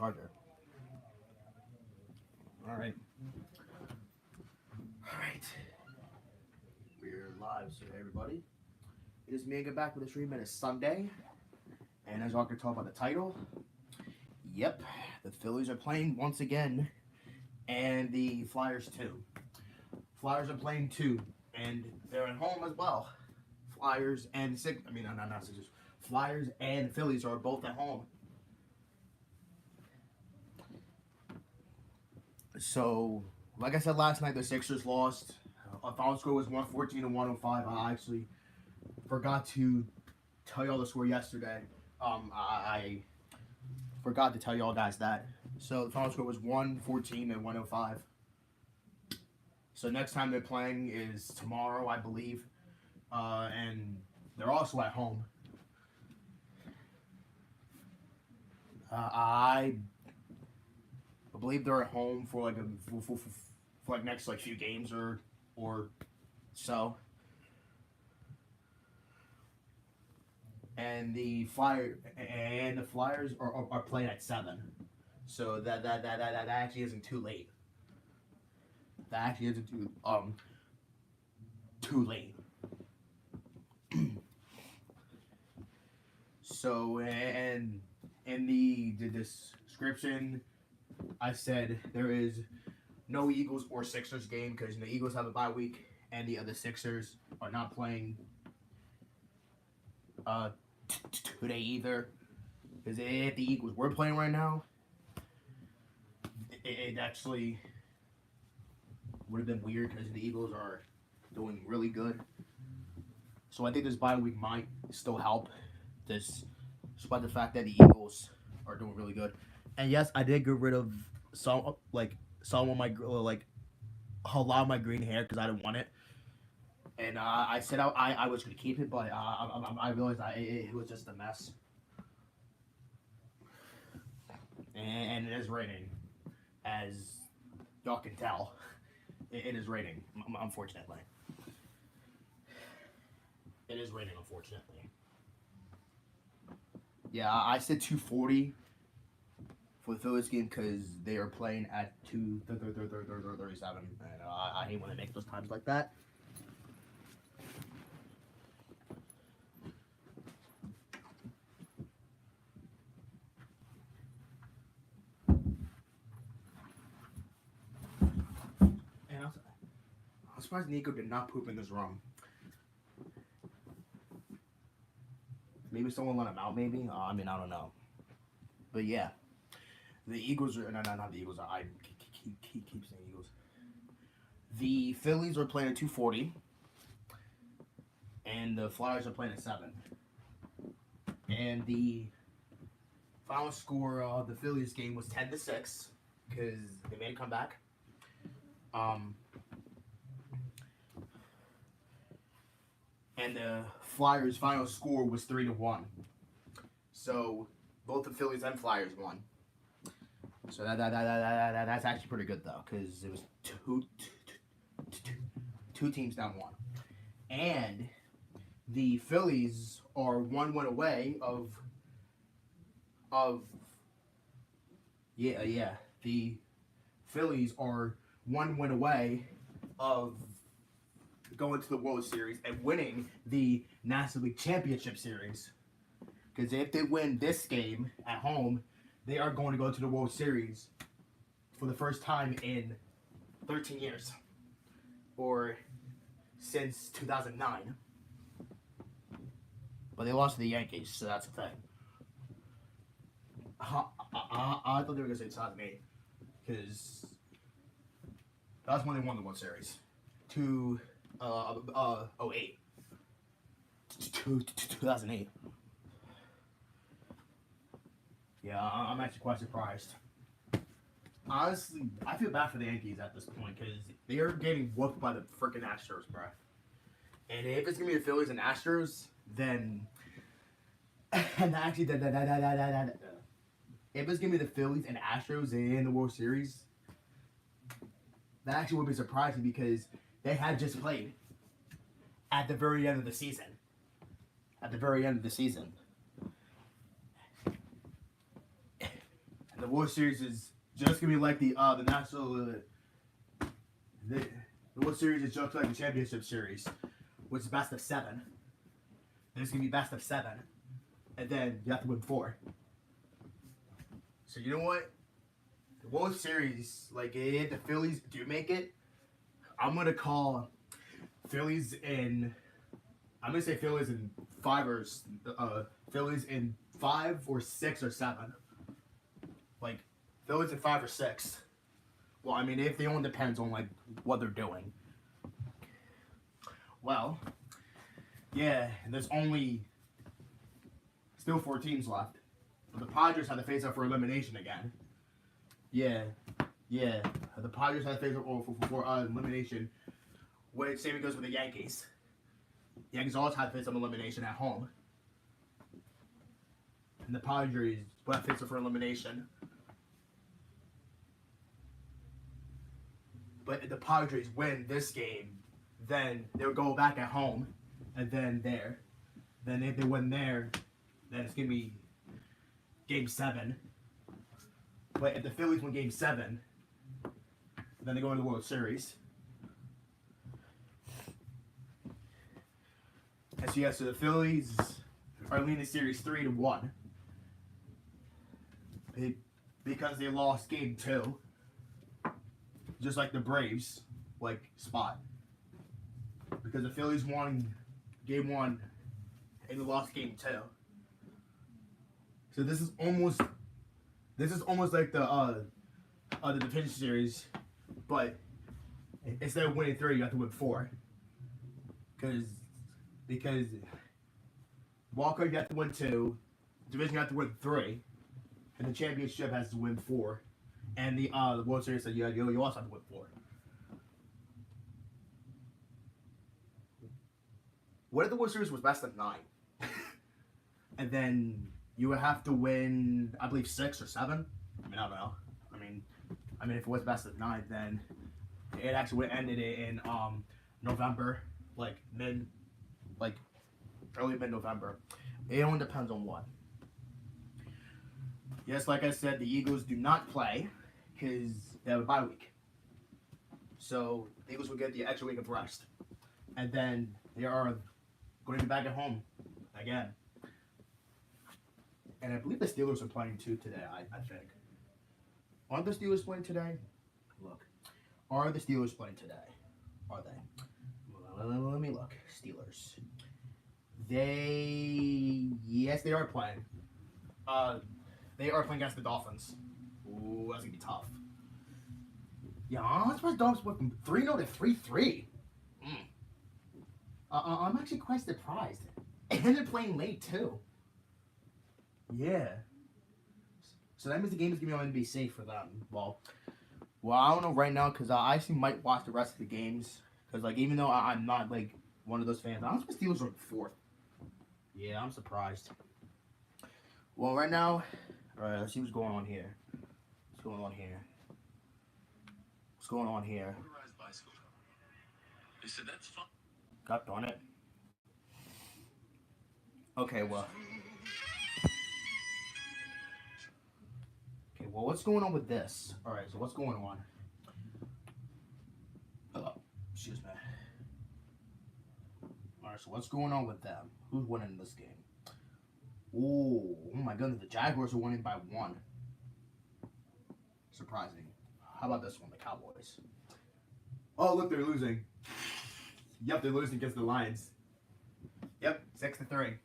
charger. All right. All right. We're live, so everybody. It is me again back with a stream, and it's Sunday. And as y'all can talk about the title, yep, the Phillies are playing once again, and the Flyers too. Flyers are playing too, and they're at home as well. Flyers and not Sixers. Flyers and Phillies are both at home. So, like I said last night, the Sixers lost. Our final score was 114 to 105. I actually forgot to tell y'all the score yesterday. I forgot to tell y'all guys that. So the final score was 114 to 105. So next time they're playing is tomorrow, I believe, and they're also at home. I believe they're at home for like next few games or so. And the Flyers are playing at 7, so that actually isn't too late. That actually isn't too late. So, and in the description, I said there is no Eagles or Sixers game because the Eagles have a bye week and the other Sixers are not playing today either. Because if the Eagles were playing right now, it actually would have been weird because the Eagles are doing really good. So I think this bye week might still help. Despite the fact that the Eagles are doing really good. And yes, I did get rid of some of my a lot of my green hair because I didn't want it. And I said I was going to keep it, but I realized it was just a mess. And it is raining, as y'all can tell. It is raining, unfortunately. It is raining, unfortunately. Yeah, I said 240 for the Phillies game because they are playing at 2:37, and I hate when they make those times like that. And I'm surprised Nico did not poop in this room. Maybe someone let him out, maybe? I don't know. But yeah. The Eagles are... No, not the Eagles. I keep saying Eagles. The Phillies are playing at 240. And the Flyers are playing at 7. And the final score of the Phillies game was 10-6. Because they made a comeback. And the Flyers' final score was 3-1. So both the Phillies and Flyers won. So that's actually pretty good though, because it was two teams down one. And the Phillies are 1 win away of the Phillies are 1 win away of going to the World Series and winning the National League Championship Series. Because if they win this game at home, they are going to go to the World Series for the first time in 13 years. Or since 2009. But they lost to the Yankees, so that's the thing. I thought they were going to say 2008. Because that's when they won the World Series. 2008. 2008. Yeah, I'm actually quite surprised. Honestly, I feel bad for the Yankees at this point because they are getting whooped by the freaking Astros, bro. And if it's gonna be the Phillies and Astros, then and actually if it's gonna be the Phillies and Astros in the World Series, that actually would be surprising because they had just played at the very end of the season. the World Series is just gonna be like the national. The World Series is just like the championship series, which is best of 7. And it's gonna be best of 7, and then you have to win 4. So you know what? The World Series, like if the Phillies do make it, I'm gonna call Phillies in. I'm gonna say Phillies in 5 or Phillies in 5 or 6 or 7. Like Phillies in 5 or 6. Well, I mean, if the only depends on like what they're doing. Well, yeah, there's only still 4 teams left. But the Padres have to face up for elimination again. Yeah. The Padres have to face up for elimination. When same goes with the Yankees. Yankees always have to face up elimination at home. And the Padres will have to face up for elimination. But if the Padres win this game, then they'll go back at home, and then there. Then if they win there, then it's gonna be Game 7. But if the Phillies win Game 7, then they go into the World Series. And so yeah, so the Phillies are leading Series 3-1 because they lost Game 2. Just like the Braves, like spot. Because the Phillies won Game 1 and they lost Game 2. So this is almost like the division series, but instead of winning 3, you have to win 4. Because Walker you have to win 2, division you have to win 3, and the championship has to win 4. And the World Series said you also have to win 4. What if the World Series was best of 9? And then you would have to win, I believe, 6 or 7? I mean, I don't know. I mean, if it was best of 9, then it actually would have ended in November, early mid-November. It only depends on what. Yes, like I said, the Eagles do not play because they have a bye week. So the Eagles will get the extra week of rest. And then they are going to be back at home again. And I believe the Steelers are playing too today, I think. Aren't the Steelers playing today? Look. Are the Steelers playing today? Are they? Let me look. Steelers. Yes, they are playing. They are playing against the Dolphins. Ooh, that's gonna be tough. Yeah, I'm surprised the Dolphins went from 3-0 to 3-3. I'm actually quite surprised. And they're playing late too. Yeah. So that means the game is gonna be safe for them. Well, I don't know right now because I actually might watch the rest of the games because even though I'm not one of those fans, I'm surprised Steelers are 4th. Yeah, I'm surprised. Well, right now, all right, let's see what's going on here. What's going on here? They said that's fun. God darn it. Okay, well, what's going on with this? All right, so what's going on? Oh, excuse me. All right, so what's going on with them? Who's winning this game? Oh my goodness, the Jaguars are winning by 1. Surprising. How about this one, the Cowboys? Oh, look, they're losing. Yep, they're losing against the Lions. Yep, 6-3.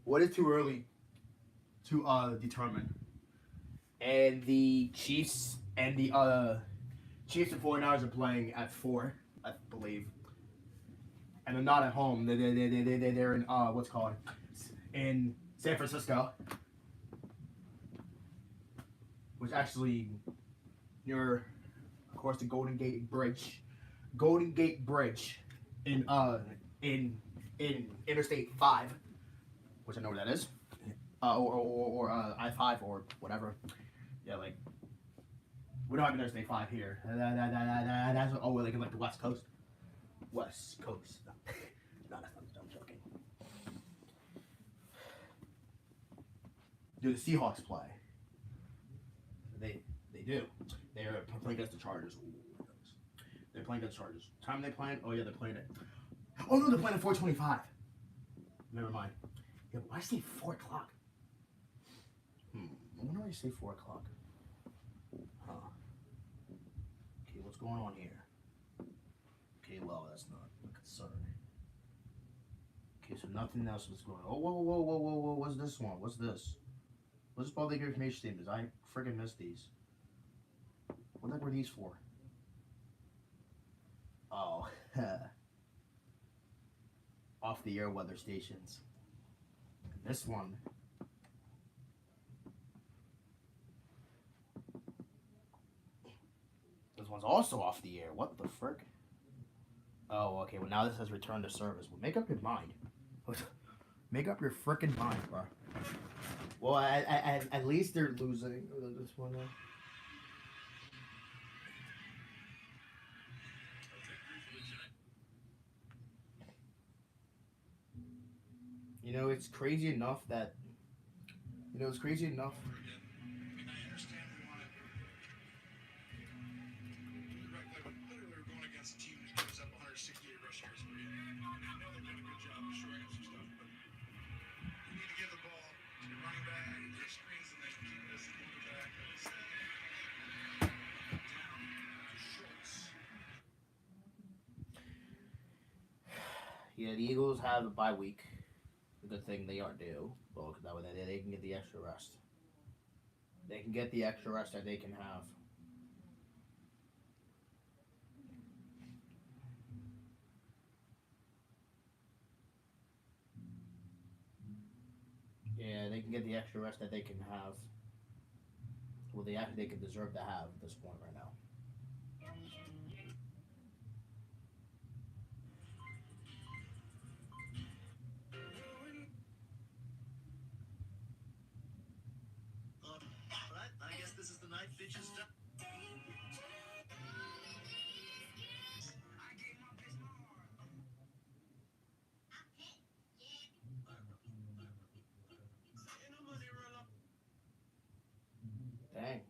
What is too early to determine? And the Chiefs and the 49ers are playing at 4, I believe. And they're not at home. They're in what's called in San Francisco, which actually near, of course, the Golden Gate Bridge in Interstate 5, which I know where that is, or I-5 or whatever. Yeah, we don't have Interstate 5 here. That's like in the West Coast. West Coast. No, I'm joking. do the Seahawks play? They do. They're playing against the Chargers. Ooh, they're playing against the Chargers. Time they playing? Oh yeah, they're playing it. Oh no, they're playing at 4:25. Never mind. Yeah, why say 4 o'clock? I wonder why you say 4 o'clock. Huh. Okay, what's going on here? Okay, well, that's not a concern. Okay, so nothing else was going on. Oh, whoa, whoa, whoa, whoa, whoa, what's this one? What's this? What's this public information statements? I friggin' missed these. What the heck were these for? Oh, off the air weather stations. This one. This one's also off the air. What the frick? Oh, okay. Well, now this has returned to service. Well, make up your mind. Make up your frickin' mind, bro. Well, at least they're losing this one. You know, it's crazy enough that. You know, it's crazy enough. Yeah, the Eagles have a bye week. A good thing they are due. Well, that way they can get the extra rest. They can get the extra rest that they can have. Yeah, they can get the extra rest that they can have. Well, they can deserve to have at this point right now. Dang.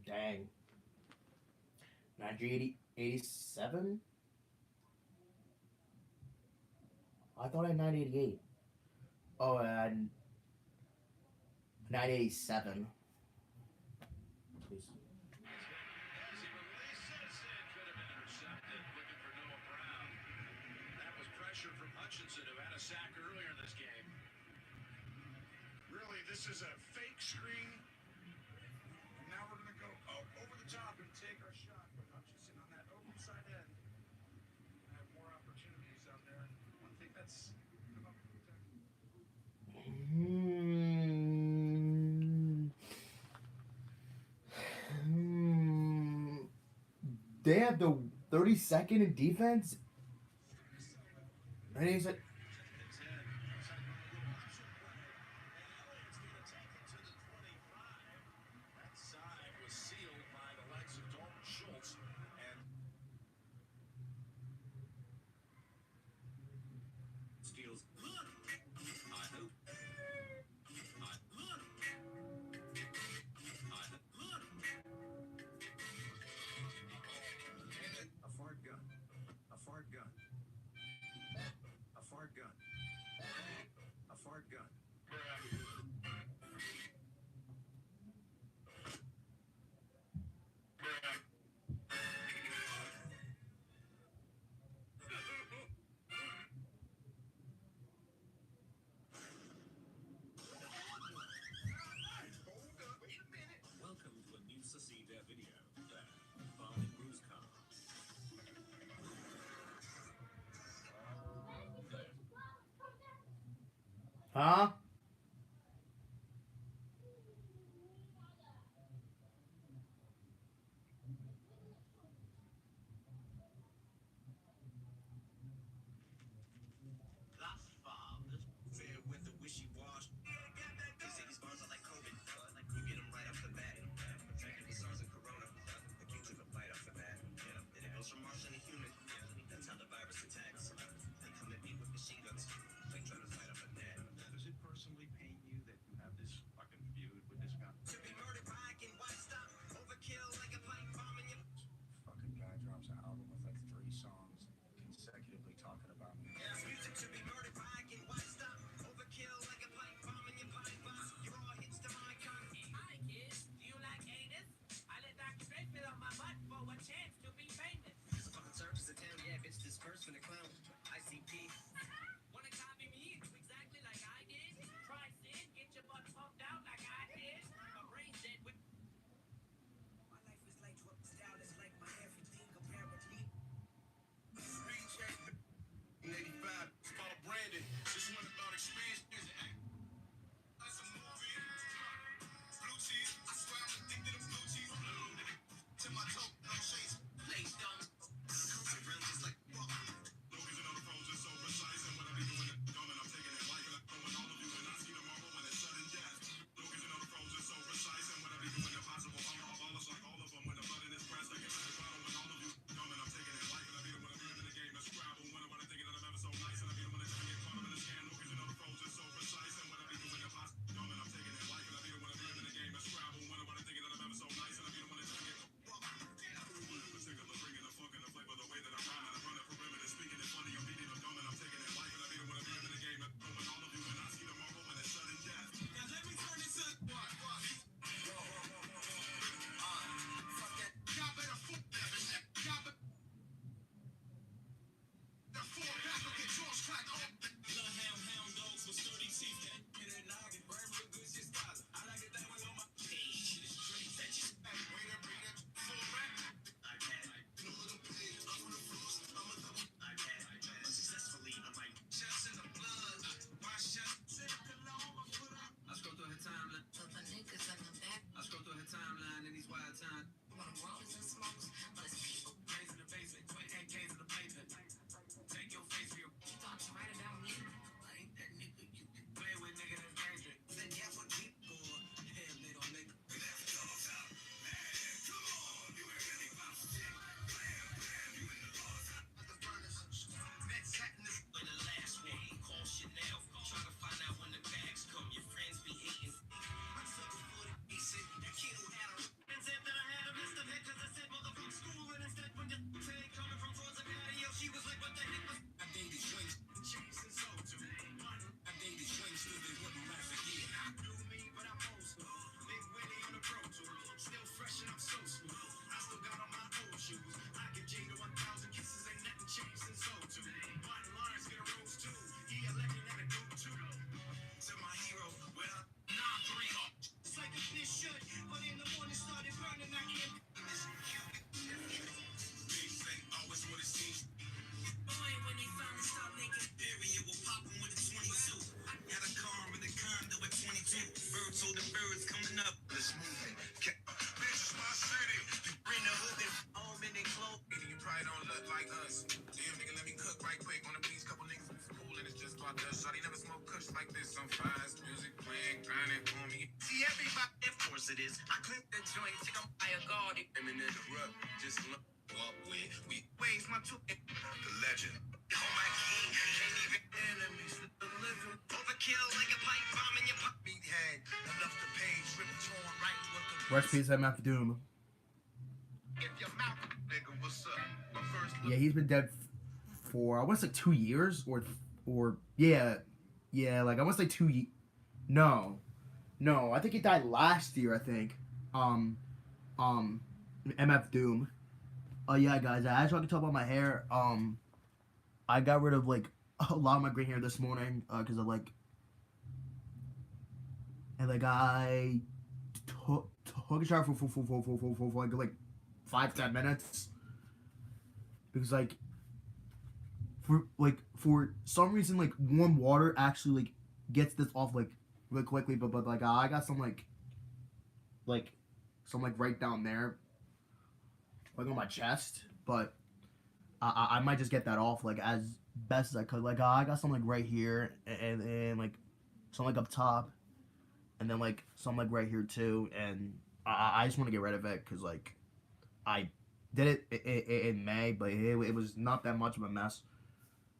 Dang. 1987? I thought I had 988. Oh, and 987. Please. Hmm. Hmm. They have the 32nd in defense. 987. Huh? Rest in peace, MF Doom. Yeah, he's been dead for I want to say 2 years or yeah, like I want to say no, I think he died last year. I think, um, MF Doom. Oh yeah, guys, I just want to talk about my hair. I got rid of like a lot of my green hair this morning because of like, and like I took a shower for like 5-10 minutes because like for some reason like warm water actually like gets this off like really quickly, but like I got like some like right down there like on my chest, but I might just get that off like as best as I could. Like I got some like right here and like some like up top, and then like some like right here too, and I just want to get rid of it because like I did it in May, but it was not that much of a mess.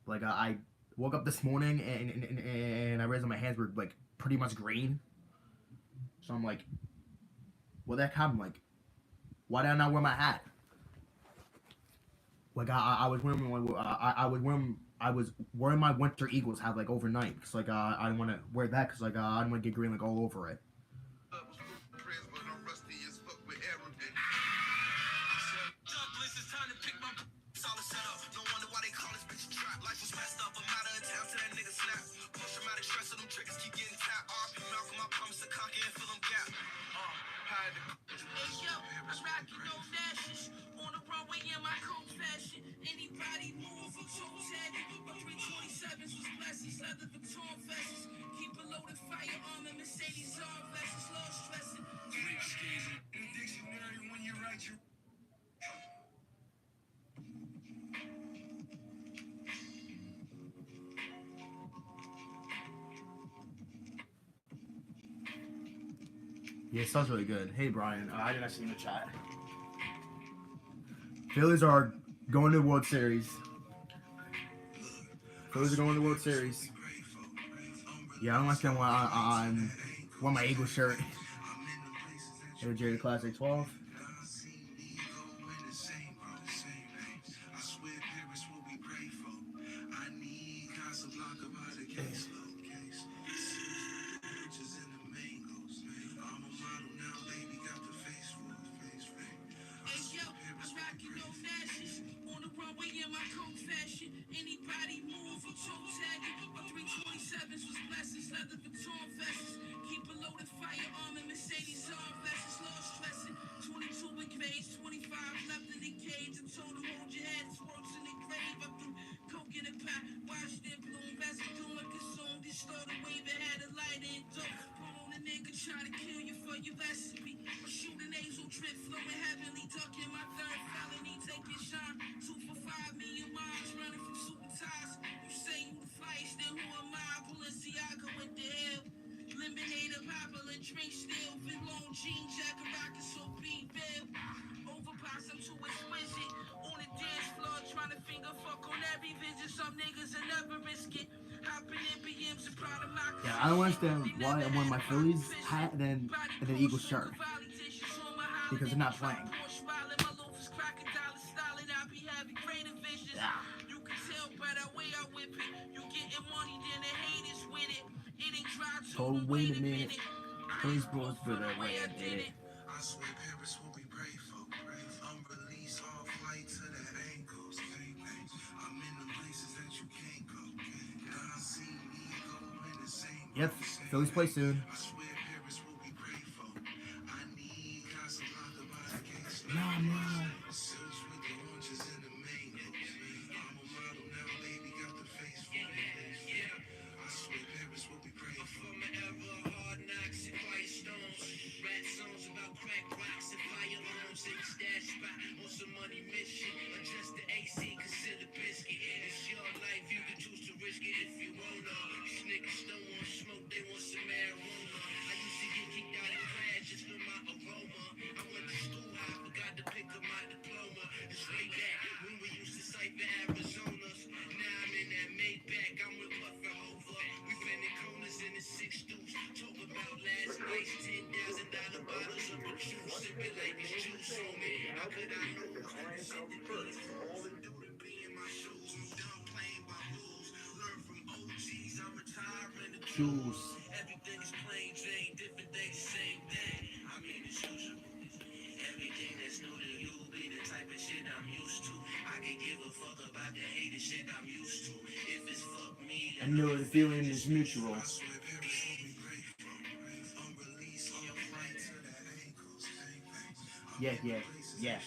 Like I woke up this morning and I realized my hands were like pretty much green. So I'm like, what the heck happened? Like, why did I not wear my hat? Like I was wearing I was wearing my winter Eagles hat like overnight because like I didn't want to wear that because like I didn't want to get green like all over it. Yeah, it sounds really good. Hey Brian, I didn't see you in the chat. Phillies are going to the World Series. Phillies are going to the World Series. Yeah, I don't understand why I'm wearing my Eagle shirt. Jerry Classic 12. Yeah, I don't understand why I'm wearing my Phillies hat and then Eagles shirt because they're not playing. Yeah. So wait a minute, Phillies bros for the way I did it. Yep, Phillies play soon. No. Choose. I know the feeling is mutual. Yeah, yeah, yeah.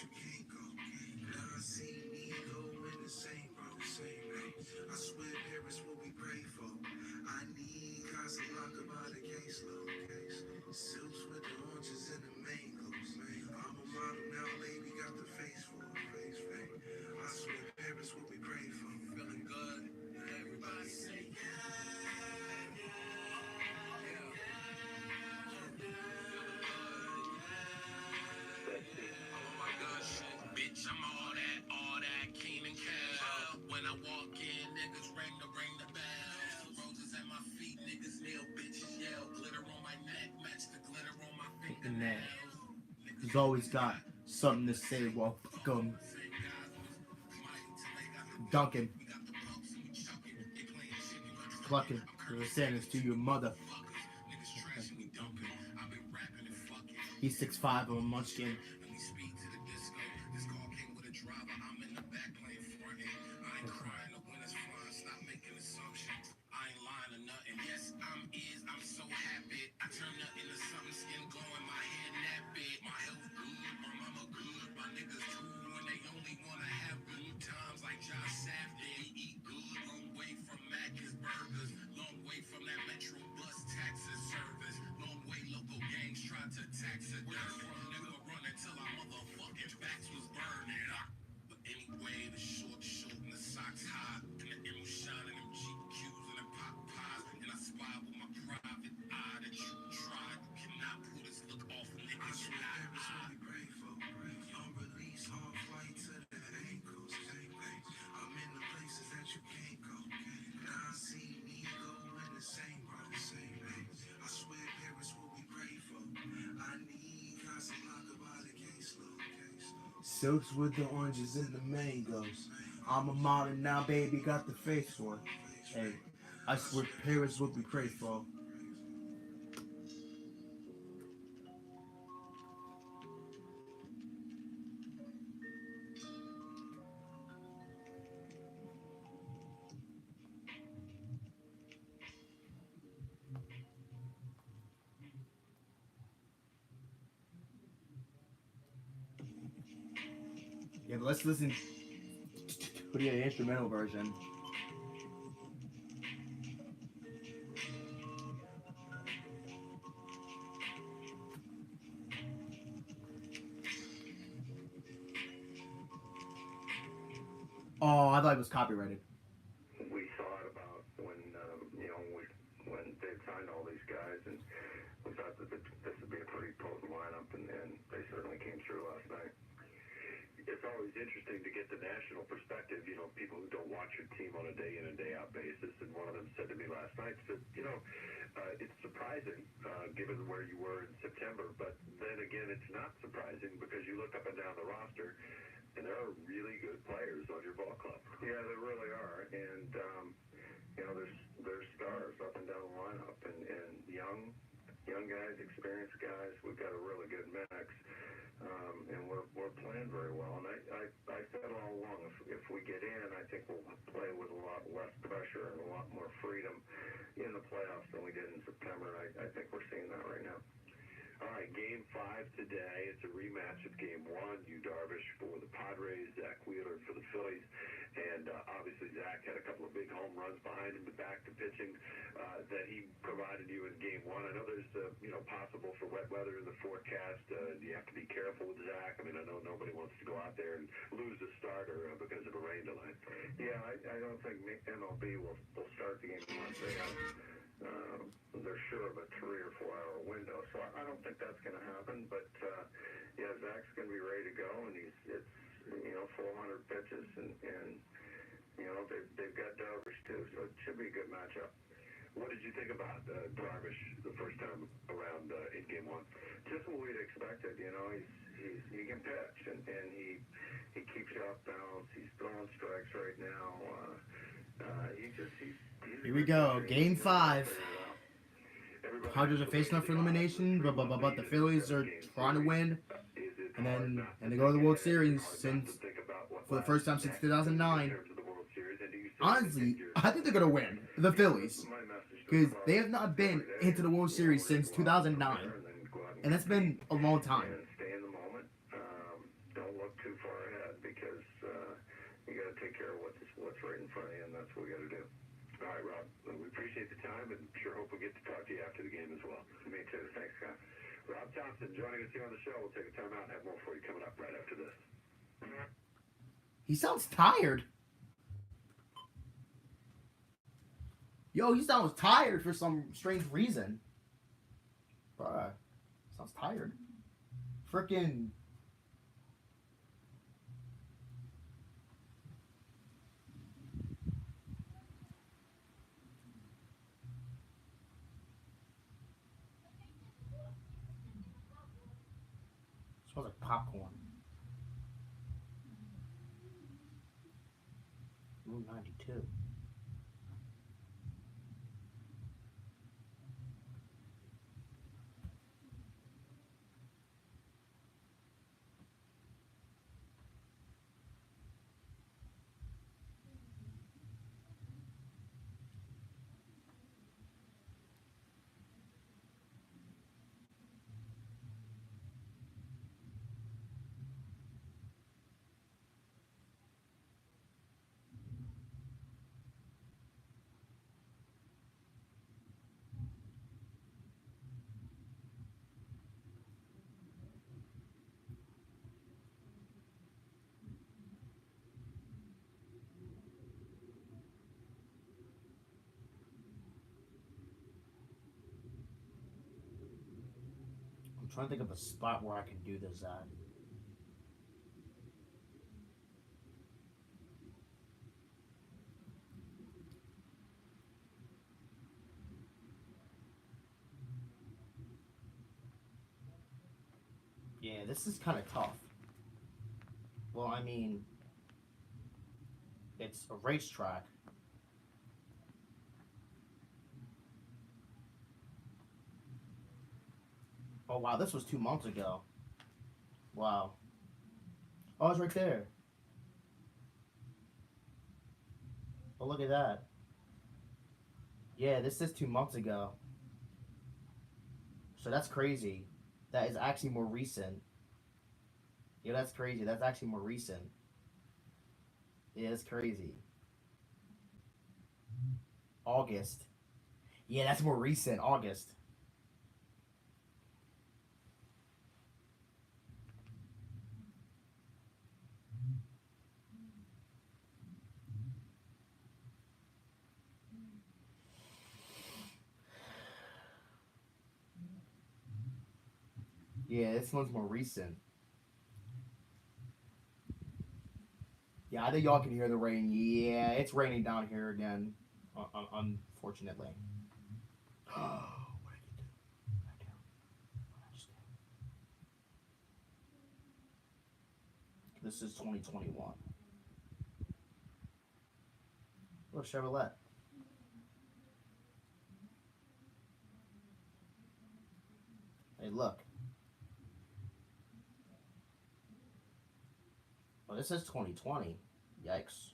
And then he's always got something to say while dunking, clucking the sentence to your mother. He's 6'5" on Munchkin. Silks with the oranges and the mangoes. I'm a modern now, baby, got the face for it. Hey, I swear Paris will be prayed for. Yeah, but let's listen to the instrumental version. Oh, I thought it was copyrighted. We thought about when when they signed all these guys, and we thought that this would be a pretty potent lineup, and they certainly came through last night. It's always interesting to get the national perspective. People who don't watch your team on a day in and day out basis, and one of them said to me last night, said, it's surprising given where you were in September, but then again, it's not surprising because you look up and down the roster, and there are really good players on your ball club. Yeah, there really are, and there's stars up and down the lineup, and young guys, experienced guys. We've got a really good mix, and we're playing very well. And I said all along, if we get in, I think we'll play with a lot less pressure and a lot more freedom in the playoffs than we did in September. I think we're seeing that right now. All right, Game 5 today. It's a rematch of Game 1. Yu Darvish for the Padres, Zach Wheeler for the Phillies. And obviously Zach had a couple of big home runs behind him back to pitching that he provided you in Game 1. I know there's possible for wet weather in the forecast. You have to be careful with Zach. I mean, I know nobody wants to go out there and lose a starter because of a rain delay. Yeah, I don't think MLB will start the game unless they have they're sure of a 3 or 4 hour window, so I don't think that's going to happen. But yeah, Zach's going to be ready to go, and it's 400 pitches, and they've got Darvish too, so it should be a good matchup. What did you think about Darvish the first time around in Game 1? Just what we'd expected. You know, he can pitch and he keeps you off balance. He's throwing strikes right now. He's Here we go, Game 5. Padres are facing up for elimination, but the Phillies are trying to win, and they go to the World Series for the first time since 2009. Honestly, I think they're gonna win the Phillies because they have not been into the World Series since 2009, and that's been a long time. Stay in the moment. Don't look too far ahead because you got to take care of what's right in front of you, and that's what we got to do. All right, Rob. We appreciate the time, and sure hope we get to talk to you after the game as well. Me too. Thanks, Scott. Rob Thompson joining us here on the show. We'll take a time out and have more for you coming up right after this. He sounds tired. Yo, he sounds tired for some strange reason. Bruh, sounds tired. Frickin'. Smells like popcorn. Room 92. I'm trying to think of a spot where I can do this at. Yeah, this is kind of tough. Well, I mean, it's a racetrack. Oh, wow, this was 2 months ago. Wow. Oh, it's right there. Oh, look at that. Yeah, this is 2 months ago. So that's crazy. That is actually more recent. Yeah, that's crazy. That's actually more recent. Yeah, that's crazy. August. Yeah, that's more recent. August. Yeah, this one's more recent. Yeah, I think y'all can hear the rain. Yeah, it's raining down here again. Unfortunately. What did I do? What did I just do? This is 2021. Oh, Chevrolet. Hey, look. Oh, this is 2020. Yikes.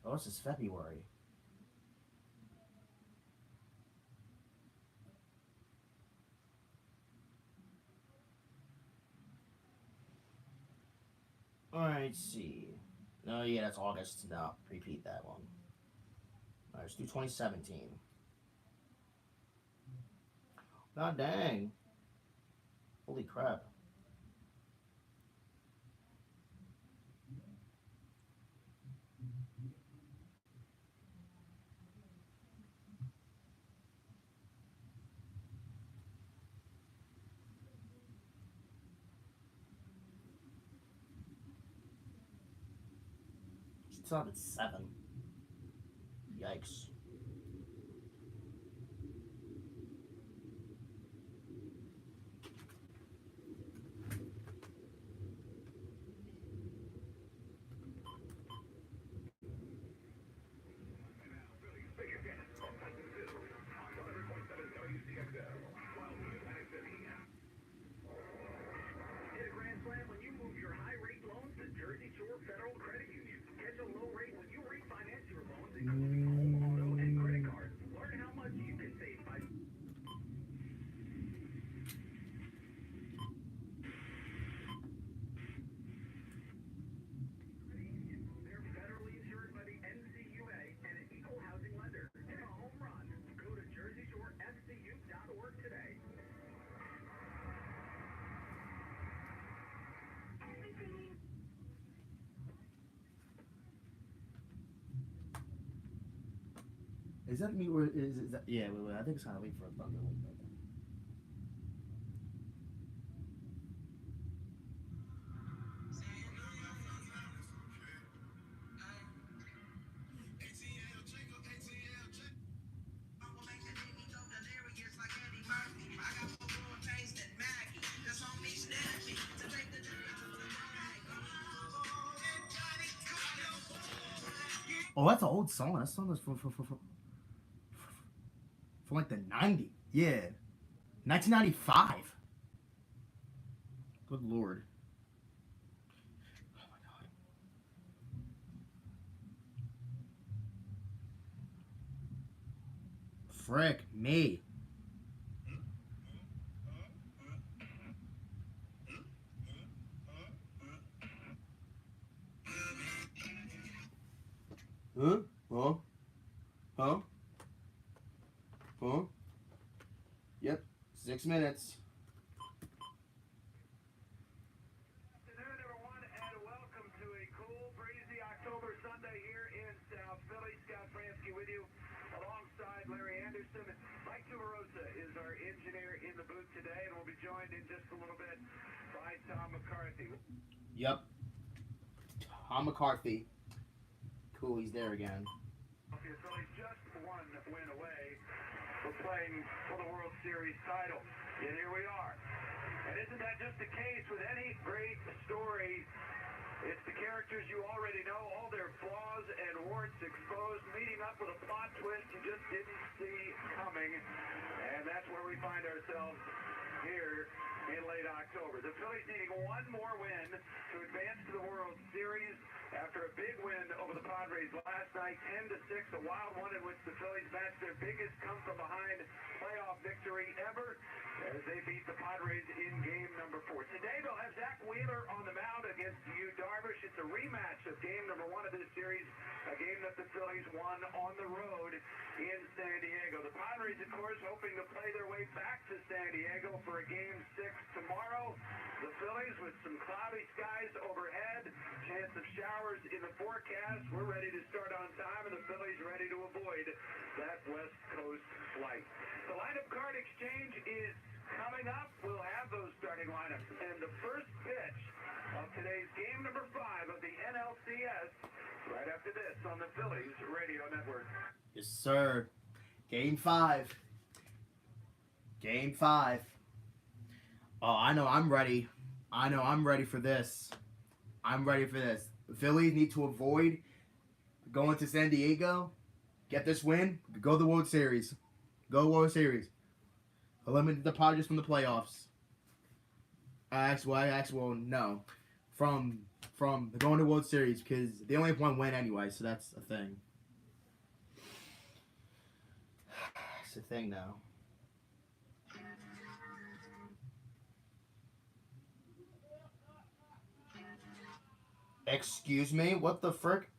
Oh, this is February. Alright, let's see. No, yeah, that's August. No, repeat that one. Alright, let's do 2017. God dang. Holy crap. still have it 7. Yikes. Is that me or is that? Yeah, wait. I think it's kind of late for a thunder like that. Oh, that's an old song. That song is from like the 90s. Yeah, 1995. Good lord. Oh my god. Frick me. Huh? Huh? Huh? Huh? Yep. 6 minutes. Afternoon, everyone, and welcome to a cool, breezy October Sunday here in South Philly. Scott Fransky with you, alongside Larry Anderson. Mike Tuberosa is our engineer in the booth today, and we'll be joined in just a little bit by Tom McCarthy. Yep. Tom McCarthy. Cool, he's there again. The Phillies just one win away from playing for the World Series title. And here we are. And isn't that just the case with any great story? It's the characters you already know, all their flaws and warts exposed, meeting up with a plot twist you just didn't see coming. And that's where we find ourselves here in late October. The Phillies needing one more win to advance to the World Series after a big win over the Padres last night, 10-6, a wild one in which the Phillies matched their biggest come-from-behind playoff victory ever as they beat the Padres in game number 4. Today they'll have Zach Wheeler on the mound against Yu Darvish. It's a rematch of game number 1 of this series, a game that the Phillies won on the road in San Diego. The Padres, of course, hoping to play their way back to San Diego for a game 6 tomorrow. The Phillies with some cloudy skies overhead, chance of showers in the forecast. We're ready to start on time, and the Phillies ready to avoid that West Coast flight. The lineup card exchange is coming up. We'll have those starting lineups. And the first pitch of today's game number 5 of the NLCS right after this on the Phillies Radio Network. Yes, sir. Game 5. Game 5. Oh, I know I'm ready. I know I'm ready for this. I'm ready for this. The Phillies need to avoid going to San Diego, get this win, go to the World Series. Go World Series. Eliminate the Padres from the playoffs. Well, no. From going to World Series because they only have one win anyway, so that's a thing. It's a thing now. Excuse me? What the frick?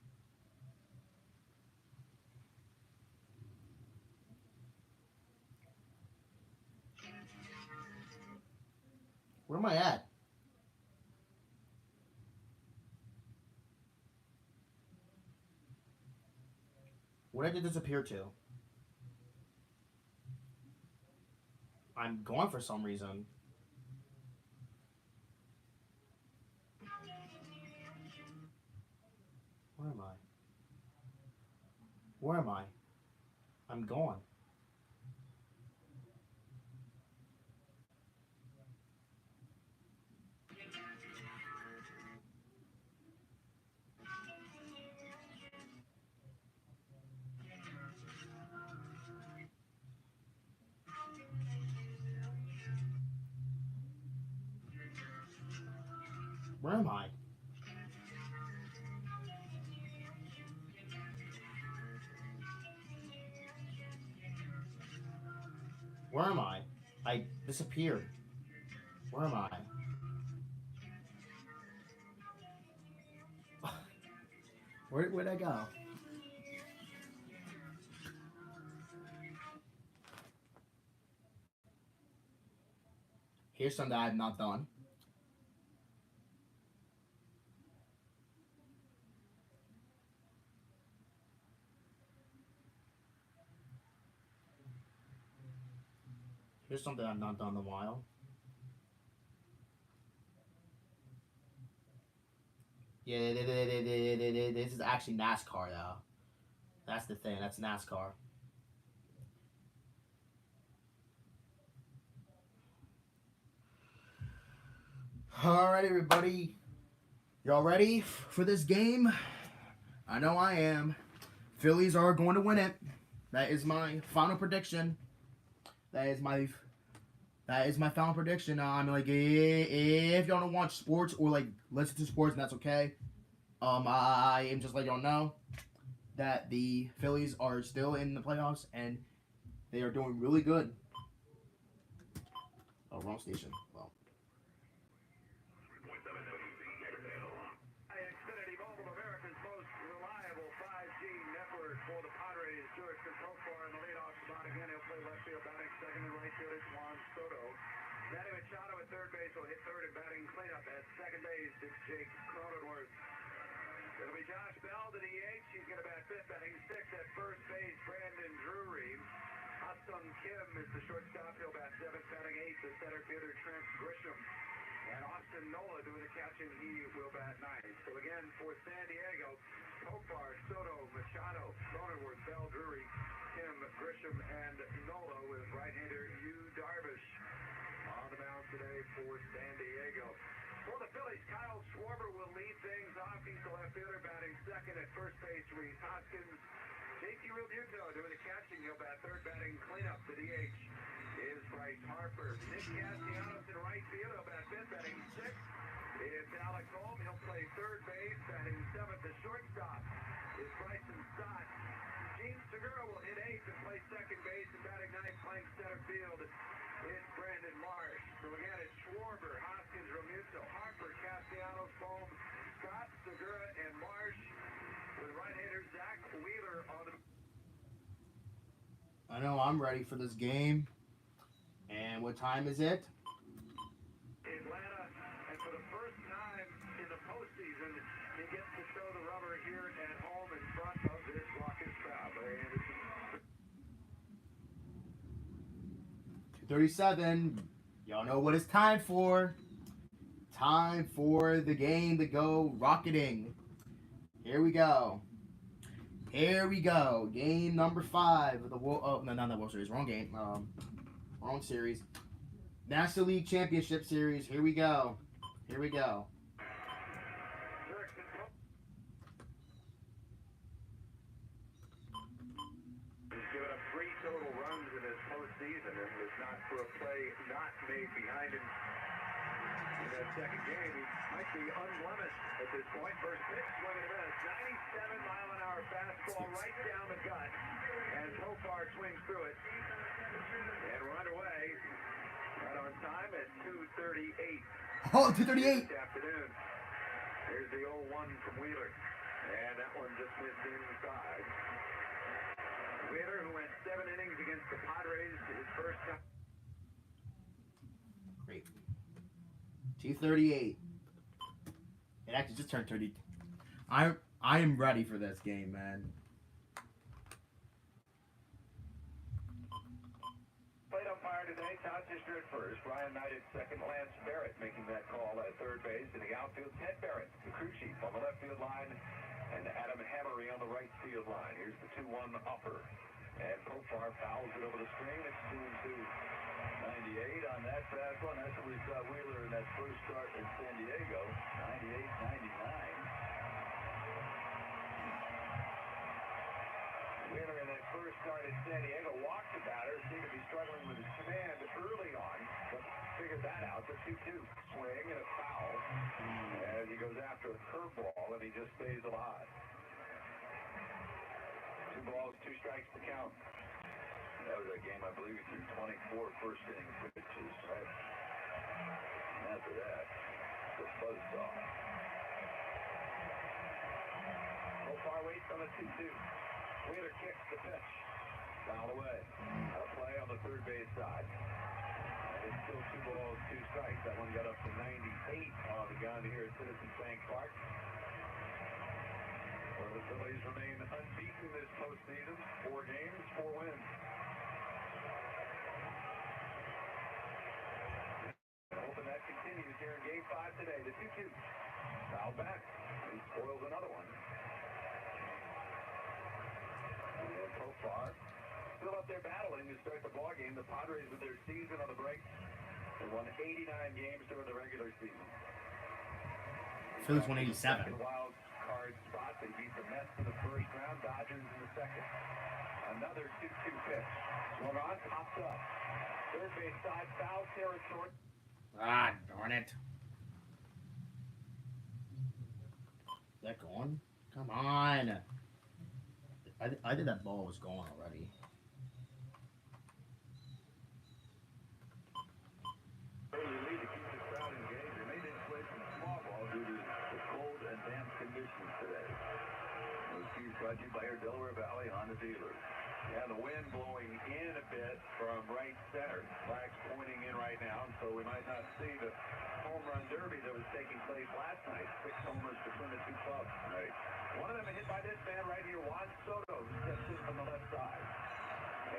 Where am I at? Where did it disappear to? I'm gone for some reason. Where am I? Where am I? I'm gone. Where am I? Where am I? I disappeared. Where am I? Where'd I go? Here's something I've not done. Here's something I've not done in a while. Yeah, this is actually NASCAR though. That's the thing. That's NASCAR. All right, everybody. Y'all ready for this game? I know I am. Phillies are going to win it. That is my final prediction. That is my final prediction. I'm like, if y'all don't watch sports or like listen to sports, and that's okay. I am just letting y'all know that the Phillies are still in the playoffs and they are doing really good. Oh, wrong station. Well. Xfinity Mobile, America's most reliable 5G network for the Padres. Jurickson Profar in the leadoff spot again. He'll play left field, batting second and right field is Juan Soto. Manny Machado at third base will hit third and batting cleanup at second base. It's Jake Cronenworth. It'll be Josh Bell to the DH. He's going to bat fifth, batting sixth at first base. Brandon Drury. Ha-Sung Kim is the shortstop. He'll bat seventh, batting eighth. The center fielder Trent Grisham. And Austin Nola doing the catching. He will bat ninth. So again, for San Diego, Profar, Soto, Machado, Cronenworth, Bell, Drury, Kim, Grisham, and Nola with right-hander Yu Darvish on the mound today for San Diego. For the Phillies, Kyle Schwarber will lead things off. He's the left fielder, batting second at first base. Reese Hoskins. JT Realmuto doing the catching. He'll bat third, batting cleanup. The DH is Bryce Harper. Nick Castellanos in right field. He'll bat fifth, batting sixth. It's Alex Holm. He'll play third base, batting seventh. The shortstop is Bryson Stott. Gene Segura will hit eighth and play second base, and batting ninth, playing center field. It's Brandon Marsh. So again, it's Schwarber, Hoskins, Realmuto, Harper, Castellanos, Holm, Scott, Segura, and Marsh with right-hander Zach Wheeler on the... I know I'm ready for this game. And what time is it? Atlanta, and for the first time in the postseason, he gets to show the rubber here at home in front of this raucous crowd. Larry Anderson. 2:37. Y'all know what it's time for. Time for the game to go rocketing. Here we go. Here we go. Game number 5 of the World. Oh, no, not the World Series. Wrong game. Wrong series. National League Championship Series. Here we go. Here we go. He's given up 3 total runs in his postseason, and was not for a play not made behind him in that second game. He might be unblemished at this point. First pitch, swing and a miss. 97-mile-an-hour fastball right down the gut, and Profar swings through it. And we're underway right on time at 2:38. Oh, 2:38. This afternoon. Here's the 0-1 from Wheeler. And that one just missed inside. Wheeler, who went 7 innings against the Padres, his first time. Great. 2:38. It actually just turned 30. I am ready for this game, man. Plate umpire today, Todd Tischer at first, Brian Knight at second, Lance Barrett making that call at third base. In the outfield, Ted Barrett, the crew chief on the left field line, and Adam Hammery on the right field line. Here's the 2-1 offer. And Profar fouls it over the screen. It's 2-2. 98 on that fastball, and that's what we saw Wheeler in that first start in San Diego. 98, 99. Wheeler in that first start in San Diego walked the batter, seemed to be struggling with his command early on, but figured that out. The 2-2 swing and a foul as he goes after a curveball, and he just stays alive. 2 balls, 2 strikes to count. That was a game, I believe, he threw 24 first inning pitches. Right? And after that, the buzzsaw. Profar waits on the 2-2. Wheeler kicks the pitch. Foul away. A play on the third base side. And it's still 2 balls, 2 strikes. That one got up to 98 on the gun here at Citizens Bank Park. Where the Phillies remain unbeaten this postseason. 4 games, 4 wins. And hoping that continues here in Game 5 today. The 2-2. Foul back. He spoils another one. And Profar still up there battling to start the ballgame. The Padres with their season on the break. They won 89 games during the regular season. Phillies won 87. Wild card spot. They beat the Mets in the first round, Dodgers in the second. Another 2-2 pitch. Swung on, pops up. Third base side, foul territory. Ah, darn it. Is that gone? Come on. I did that ball was gone already. Early lead to keep the crowd engaged. They may need to play some small ball due to the cold and damp conditions today. Those teams brought to you by our Delaware Valley Honda dealers. Yeah, the wind blowing in a bit from right center. Flags pointing in right now, so we might not see the home run derby that was taking place last night. 6 homers between the 2 clubs. Right. One of them hit by this man right here, Juan Soto, who steps in from the left side.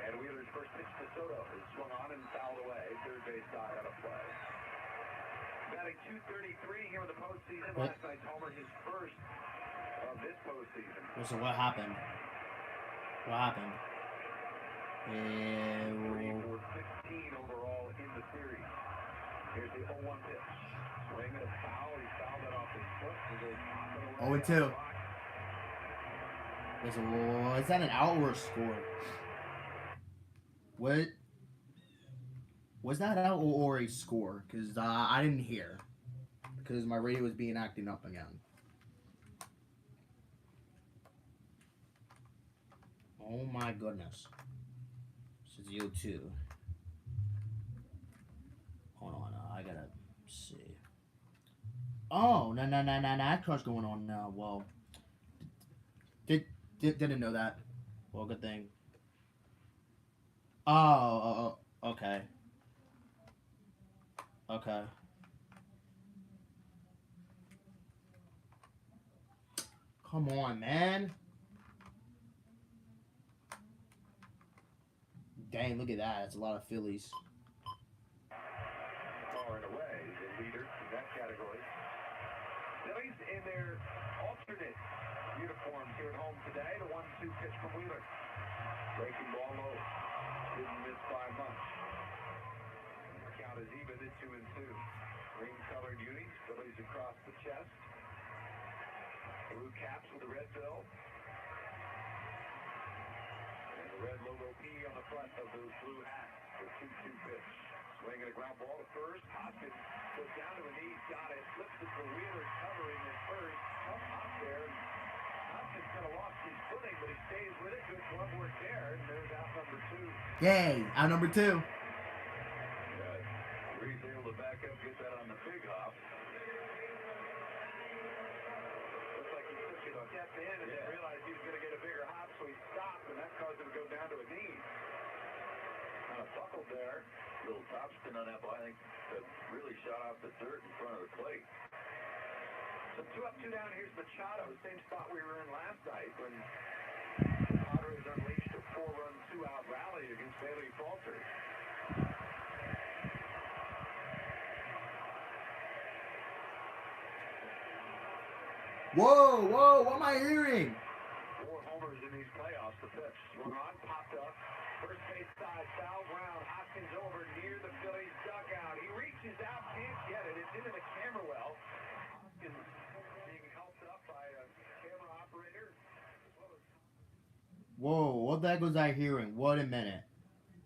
And Wheeler's first pitch to Soto is swung on and fouled away. Third base side out of play. Batting .233 here in the postseason. What? Last night's homer, his first of this postseason. So what happened? What happened? 3 for 16 overall in the series. Here's the 0-1 pitch. Swing and a foul. He fouled it off his foot. He goes popping away. 0-2. Is that an out or a score? What? Was that out or a score? Because I didn't hear. Because my radio was being acting up again. Oh my goodness. This is 0-2. Hold on, I gotta see. Oh, no, that car's going on now. Well, didn't know that. Well, good thing. Oh, okay. Okay. Come on, man. Dang, look at that. That's a lot of Phillies. Far and away, the leader in that category. Phillies in their alternate uniforms here at home today. The 1-2 pitch from Wheeler. Breaking ball low. Didn't miss by much. The count is even at 2-2. Green-colored unis. Phillies across the chest. Blue caps with the red bill. And the red logo P on the front of those blue hats. The 2-2 pitch. Swinging a ground ball at first. Hoskins goes down to a knee. Got it. Flips it for Wheeler. Covering at first. Up there. Hoskins kind of lost his footing, but he stays with it. Good glove work there. And there's out number 2. Yay, out number 2. Yeah. Reed's able to back up, get that on the big hop. Looks like he took it a step in and didn't realize he was going to get a bigger hop, so he stopped, and that caused him to go down to a knee. Kind of buckled there. Little top spin on that ball. I think that really shot off the dirt in front of the plate. So 2 up, 2 down. Here's Machado, same spot we were in last night when the Padres unleashed a 4-run, 2-out rally against Bailey Falter. Whoa, whoa, what am I hearing? 4 homers in these playoffs. The pitch swung on, popped up. First base side, foul ground. Hoskins over near the Phillies dugout. He reaches out, can't get it. It's into the camera well. Hoskins being helped up by a camera operator. Whoa, what the heck was I hearing? What a minute.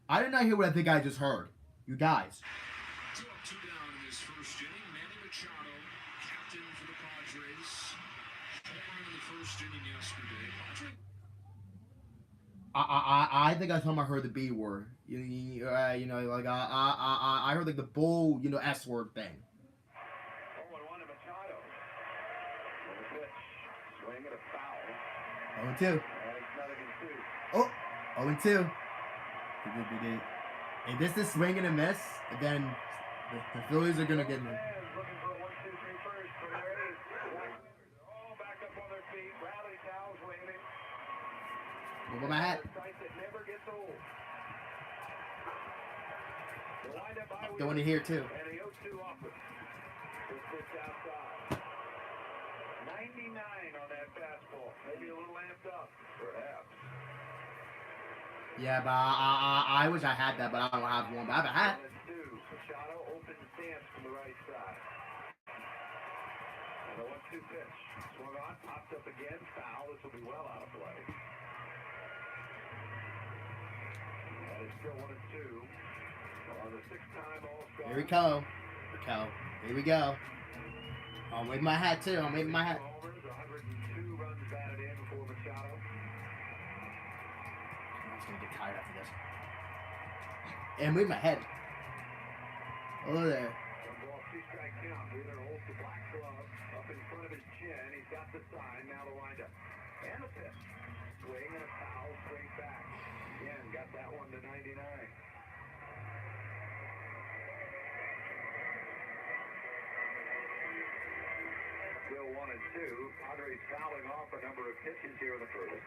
I did not hear what I think I just heard. You guys. 2 up, 2 down in this first inning. Manny Machado, captain for the Padres. Home run in the first inning yesterday. I think I told him I heard the B word. You know, like I heard like the bull, you know, S word thing. 0-1 to Machado. On the pitch, swing at a foul. 0-2. And it's nothing 2. Oh, 0-2. They did. If this is swing and a miss, then the Phillies are gonna get me. Looking for a 1, 2, 3 first, but there it is. All back up on their feet. Rally towels waving. Look at my hat. A sight that never gets old. The windup by Don't want to hear too. and a 0-2 off it. This pitch outside. 99 on that fastball. Maybe a little amped up, perhaps. Yeah, but I wish I had that, but I don't have one. But I have a hat. 1-2. Machado open stance from the right side. And the 1-2 pitch. Swung on, popped up again. Foul. This will be well out of play. That is still 1-2. On the 6-time All-Star. Here we go. Here we go. I'm waving my hat too. I'm waving my hat. Homers, 102 runs batted in for Machado. I'm just gonna get tired after this. And wave my head. Hello there. 1-ball, 2-strike count. Wheeler holds the black glove up in front of his chin. He's got the sign. Now the windup. And the pitch. Swing and a foul. Straight back. Again, got that one to 99. Still 1-2. Padres fouling off a number of pitches here in the first.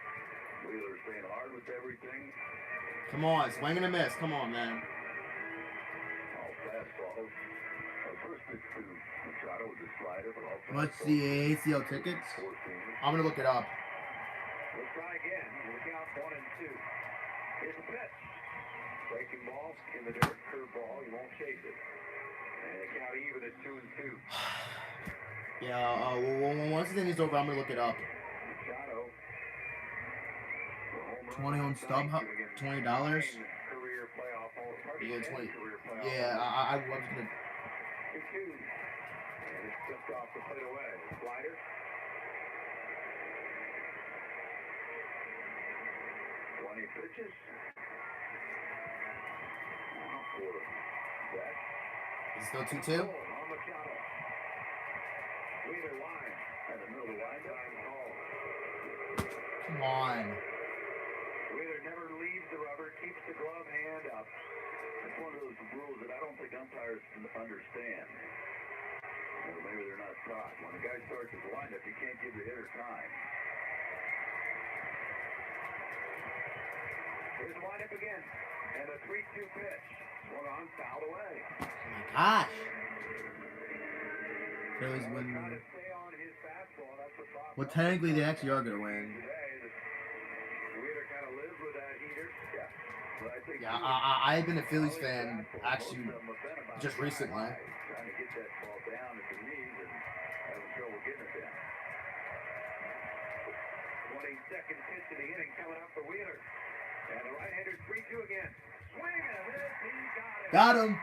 Wheeler staying hard with everything. Come on, swing and a miss. Come on, man. All fastballs. First pitch to Machado with the slider, but all What's fastballs. the ACL tickets? 14. I'm gonna look it up. We'll try again. We'll count 1-2. Here's the pitch. Breaking ball in the dirt. Curveball. You won't chase it. And the count even at 2-2. Yeah, once the inning is over, I'm gonna look it up. Machado. 20 on StubHub, $20. Career playoff home. Yeah, 20. Career playoff Yeah, I was gonna. 2-2. And it's just off the plate away. Slider. 20 pitches. Now for that. It's still 2-2. On Machado. Wheeler line. At the middle of the windup. Come on. Wheeler never leaves the rubber, keeps the glove hand up. It's one of those rules that I don't think umpires understand. Or maybe they're not taught. When a guy starts his windup, you can't give the hitter time. Here's the windup again. And a 3-2 pitch. Swung on, fouled away. Gosh. Phillies win. Trying to stay on his fastball. That's the problem. Well, technically, they actually are gonna win. Wheeler kind of lives with that heater. Yeah. But I think Yeah, I've been a Phillies fan actually just recently. trying to get that ball down at the knees and having trouble getting it down. 22nd pitch of the inning coming up for Wheeler. And the right-hander's 3-2 again. Swing and a miss. He got it. Got him.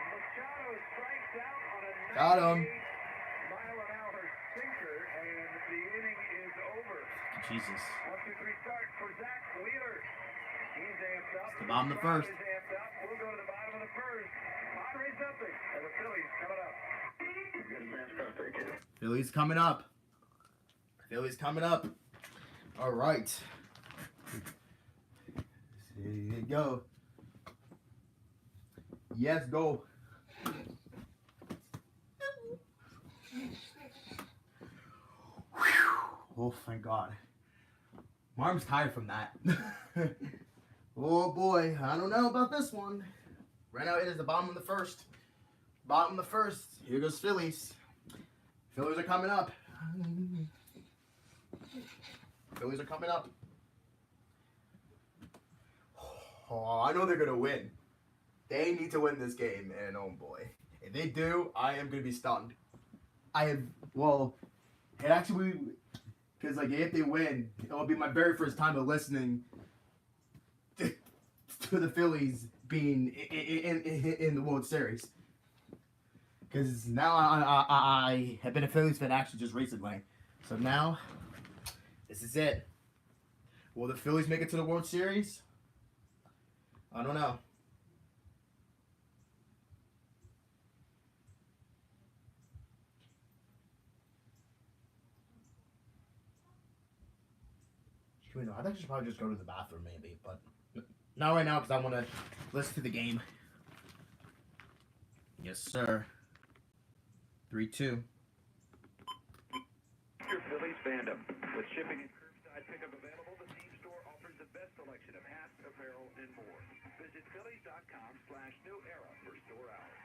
Machado strikes out on a Got him. 98-mile-an-hour sinker, and the inning is over. Jesus. 1-2-3 start for Zach Wheeler. He's amped up. The bottom of the first. He's amped up. We'll go to the bottom of the first. Padres nothing. And the Phillies coming up. Phillies coming up. Phillies coming up. All right. Here you go. Yes, go. Oh, thank God. My arm's tired from that. Oh boy, I don't know about this one. Right now it is the bottom of the first. Bottom of the first. Here goes Phillies. Phillies are coming up. Phillies are coming up. Oh, I know they're gonna win. They need to win this game, and oh boy, if they do, I am gonna be stunned. It actually, because like if they win, it'll be my very first time of listening to the Phillies being in the World Series. Because now I have been a Phillies fan actually just recently, so now this is it. Will the Phillies make it to the World Series? I don't know. I think I should probably just go to the bathroom maybe, but not right now because I want to listen to the game. Yes, sir. 3-2. Your Phillies fandom. With shipping and curbside pickup available, the team store offers the best selection of hats, apparel, and more. Visit Phillies.com/new era for store hours.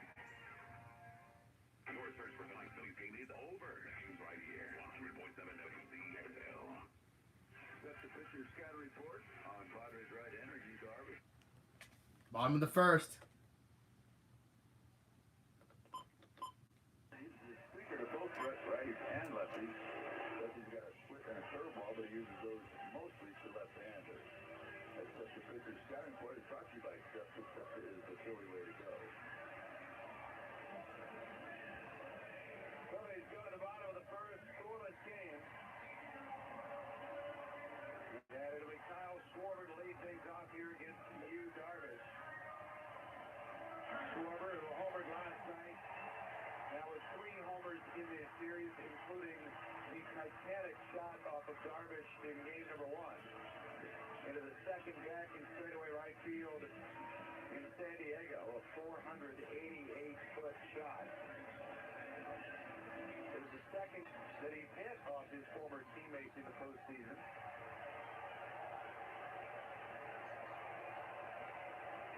Your search for tonight's Phillies game is over. Game's right here. 100.7 WCXL. That's the pitcher scatter report on Padres right energy garbage. Bottom of the first. Speaker to both righties and lefties. Lefty's got a split and a curveball, but he uses those mostly to left-handers. That's what the pitcher scouting report is brought to you by Accepted. Accepted is the Philly way to go. Phillies go to the bottom of the first, scoreless game. And it'll be Kyle Schwarber to lead things off here against Yu Darvish. Schwarber, who homered last night, now with 3 homers in this series, including the Titanic shot off of Darvish in game number 1. Into the second deck in straightaway right field in San Diego, a 488-foot shot. It was the second that he hit off his former teammates in the postseason.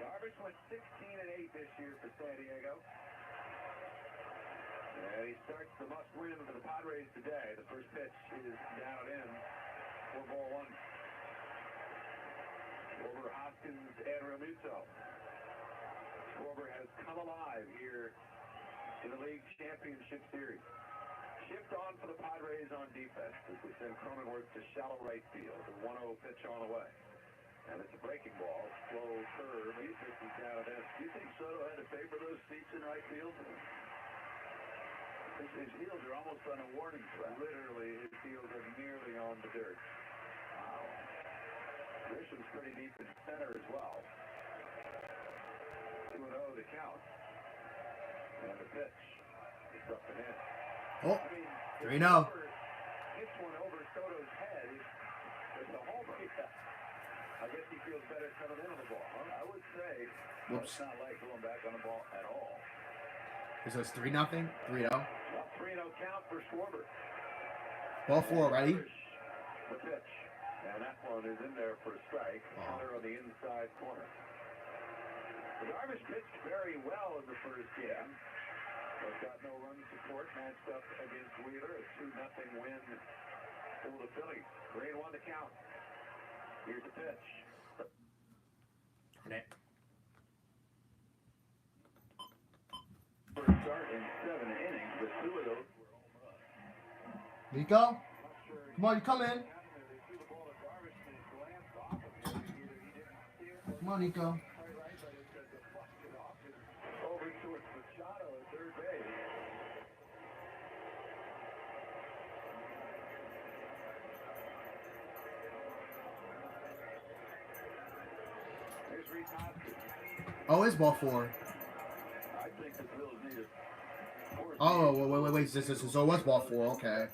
Darvish went 16-8 this year for San Diego. And he starts the must-win for the Padres today. The first pitch is down in for ball 1. Over Hoskins and Realmuto. Schwarber has come alive here in the League Championship Series. Shift on for the Padres on defense as we send Cronenworth to shallow right field. The 1-0 pitch on the way. And it's a breaking ball, slow curve. He pitches down at that. Do you think Soto had to pay for those seats in right field? His heels are almost on a warning track. Literally, his heels are nearly on the dirt. Wow. Grisham's pretty deep in center as well. 2-0 to count. And the pitch is up and in. Oh, I mean, 3-0. hits one over Soto's head. It's a homer. I guess he feels better coming in on the ball, huh? I would say it's not like going back on the ball at all. Is this 3-0? 3-0. Well, 3-0 count for Schwarber. Ball 4, ready? The pitch. And that one is in there for a strike. Hunter on the inside corner. The Darvish pitched very well in the first game. But got no run support. Matched up against Wheeler. A 2-0 win for the Phillies. 3-1 to count. Here's the pitch. Okay. First start in 7 innings, but 2 of those were home runs. Nico? Come on, you come in. Come on, Nico. Over towards Machado at third base. Here's Reese Hoskins. Oh, it's ball 4. I think the Phillies need a fourth. Oh, wait. So it was ball 4, okay.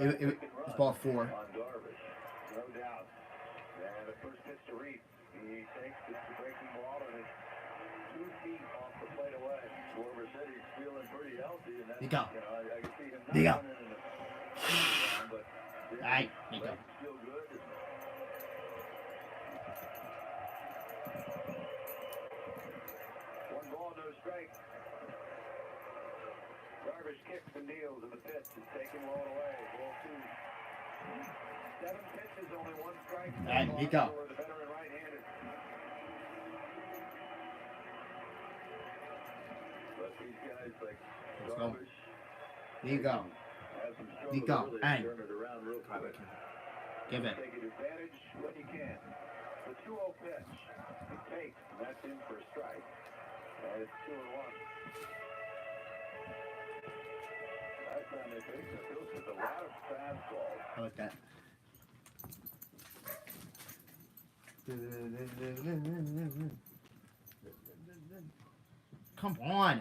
It's ball 4. On Darvish, no doubt. And the first pitch to Reese. He takes the breaking ball and it's 2 feet off the plate away. Schwarber said he's feeling pretty healthy, and that's, Nico. I can see him not Nico. running in the round, but Alright, Nico. legs feel good. One ball, no strike. Darvish kicks and deals, and the pitch is taken low and away. Ball 2. 7 pitches, only 1 strike. And he go. For the veteran right-handed. But these guys like Let's go. Darvish Here you go. have some Here you struggle go. to really Hey. turn it around real quick. Give it. Take advantage when you can. The 2-0 pitch. He takes, and that's in for a strike. And it's 2-1. Last time they faced the Phillies with a lot of fastballs. I like that. Come on.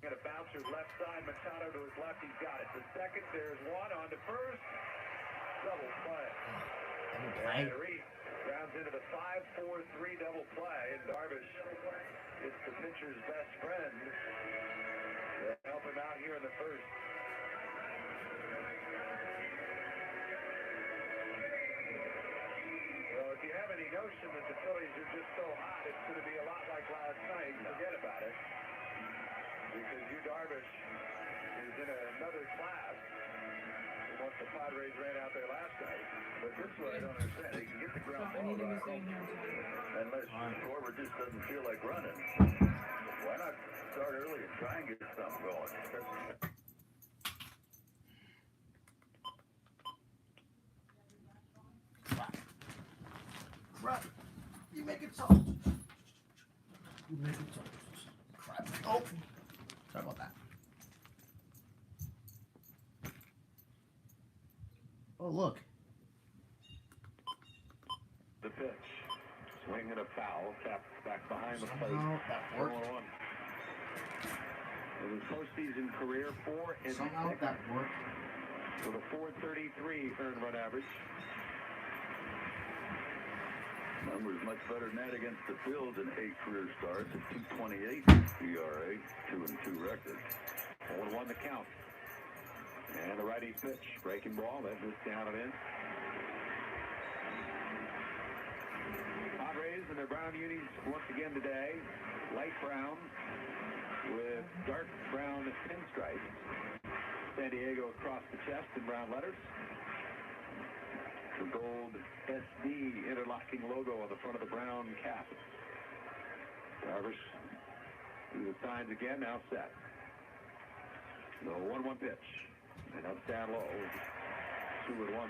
Got a bouncer left side, Machado to his left, he's got it. The second, there's one on to first. Double play. Double play. And Reese rounds into the 5-4-3 double play, and Darvish is the pitcher's best friend. They'll help him out here in the first. Well, if you have any notion that the Phillies are just so hot, it's going to be a lot like last night, forget about it. Because Yu Darvish is in another class from what the Padres ran out there last night. But this one I don't understand. They can get the ground ball right, unless Schwarber just doesn't feel like running. Why not start early and try and get something going? Crap. You make it toast. You make it toast. Crap. Oh. Sorry about that. Oh, look. The pitch. Swing and a foul. Tapped back behind the plate. Somehow that worked. 4-1. In his postseason career, 4 and Somehow 6 that worked. with a 4.33 earned run average. Numbers much better than that against the Phillies in 8 career starts at 2.28 ERA, 2-2 record. 0-1 the count. And the righty pitch. Breaking ball. That just down and in. Padres and their brown unis once again today. Light brown with dark brown pinstripes. San Diego across the chest in brown letters. The gold SD interlocking logo on the front of the brown cap. Darvish through the signs again, now set. The 1-1 pitch. And up down low. 2-1.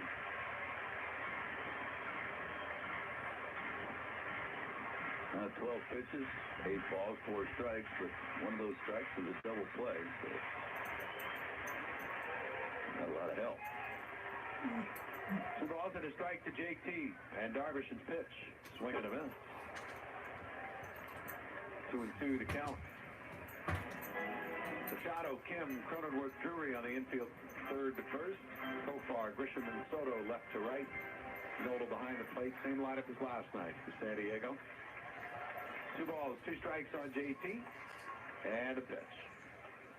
12 pitches, 8 balls, 4 strikes, but one of those strikes was a double play, so not a lot of help. 2 balls and a strike to JT. And Darvish's pitch. Swing and a miss. 2-2 to count. Machado, Kim, Cronenworth, Drury on the infield, third to first. So far, Grisham and Soto left to right. Nola behind the plate. Same lineup as last night for San Diego. 2 balls, 2 strikes on JT. And a pitch.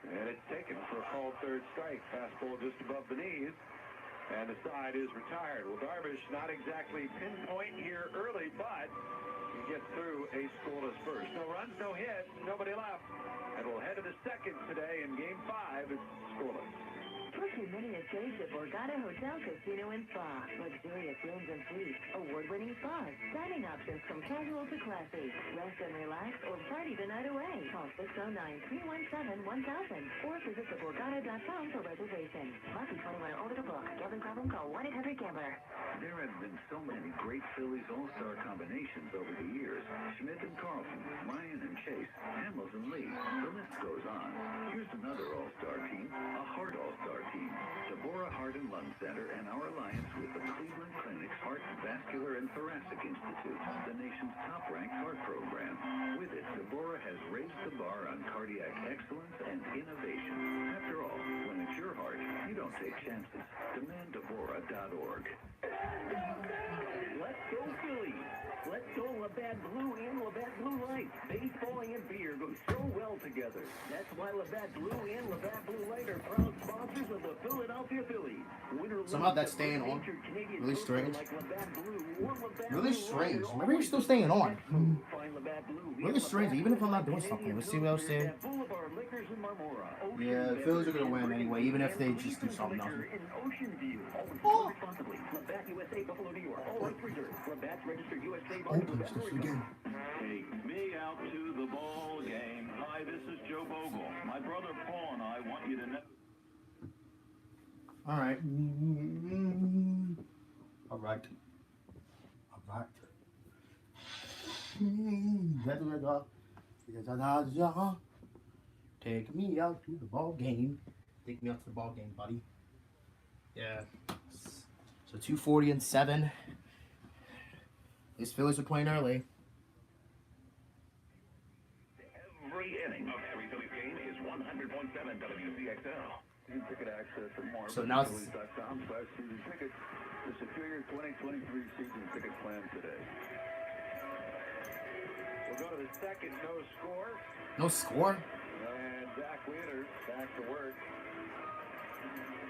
And it's taken for a called third strike. Fastball just above the knees. And the side is retired. Well, Darvish not exactly pinpoint here early, but he gets through a scoreless first. No runs, no hits, nobody left. And we'll head to the second today in Game 5. It's scoreless. Push your mini estates at Borgata Hotel, Casino and Spa. Luxurious rooms and suites, award-winning spas, dining options from casual to classy. Rest and relax or party the night away. Call 609-317-1000 or visit theborgata.com for reservations. Must be 21 or older to book. Gambling problem? Call 1-800-GAMBLER. There have been so many great Phillies all-star combinations over the years. Schmidt and Carlson, Ryan and Chase, Hamels and Lee. The list goes on. Here's another all-star team, a Heart all-star team. Deborah Heart and Lung Center and our alliance with the Cleveland Clinic's Heart, Vascular, and Thoracic Institute, the nation's top-ranked heart program. With it, Deborah has raised the bar on cardiac excellence and innovation. After all, when it's your heart, you don't take chances. DemandDeborah.org. Let's go Phillies! Let's go Labatt Blue and Labatt Blue Light. Baseball and beer go so well together. That's why Labatt Blue and Labatt Blue Light are proud sponsors of the Philadelphia Phillies. Somehow that's staying on. Really strange. Really strange. Maybe you're still staying on. Really strange, even if I'm not doing something. Let's see what else they... Yeah, the Phillies are going to win anyway, even if they just do something else. Oh! Open stuff again. Take me out to the ball game. Hi, this is Joe Bogle. My brother Paul and I want you to know. All right. All right. Take me out to the ball game. Take me out to the ball game, buddy. Yeah. So 240 and 7. These Phillies are playing early. Every inning of every Phillies game is 100.7 WCXL. Ticket access at more. So now it's... Phillies.com/season tickets to secure your 2023 season ticket plan today. We'll go to the second, no score. No score? And Zach Wheeler back to work.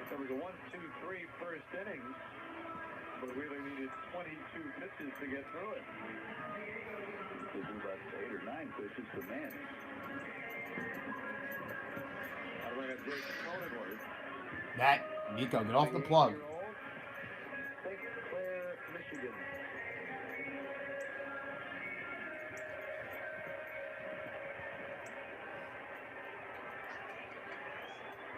There was a 1-2-3 first innings, but Wheeler needed 22 pitches to get through it. They do about 8 or 9 pitches to Manning. Out of right, Jake Cronenworth. That, Nico, get off the plug. St. Clair, Michigan.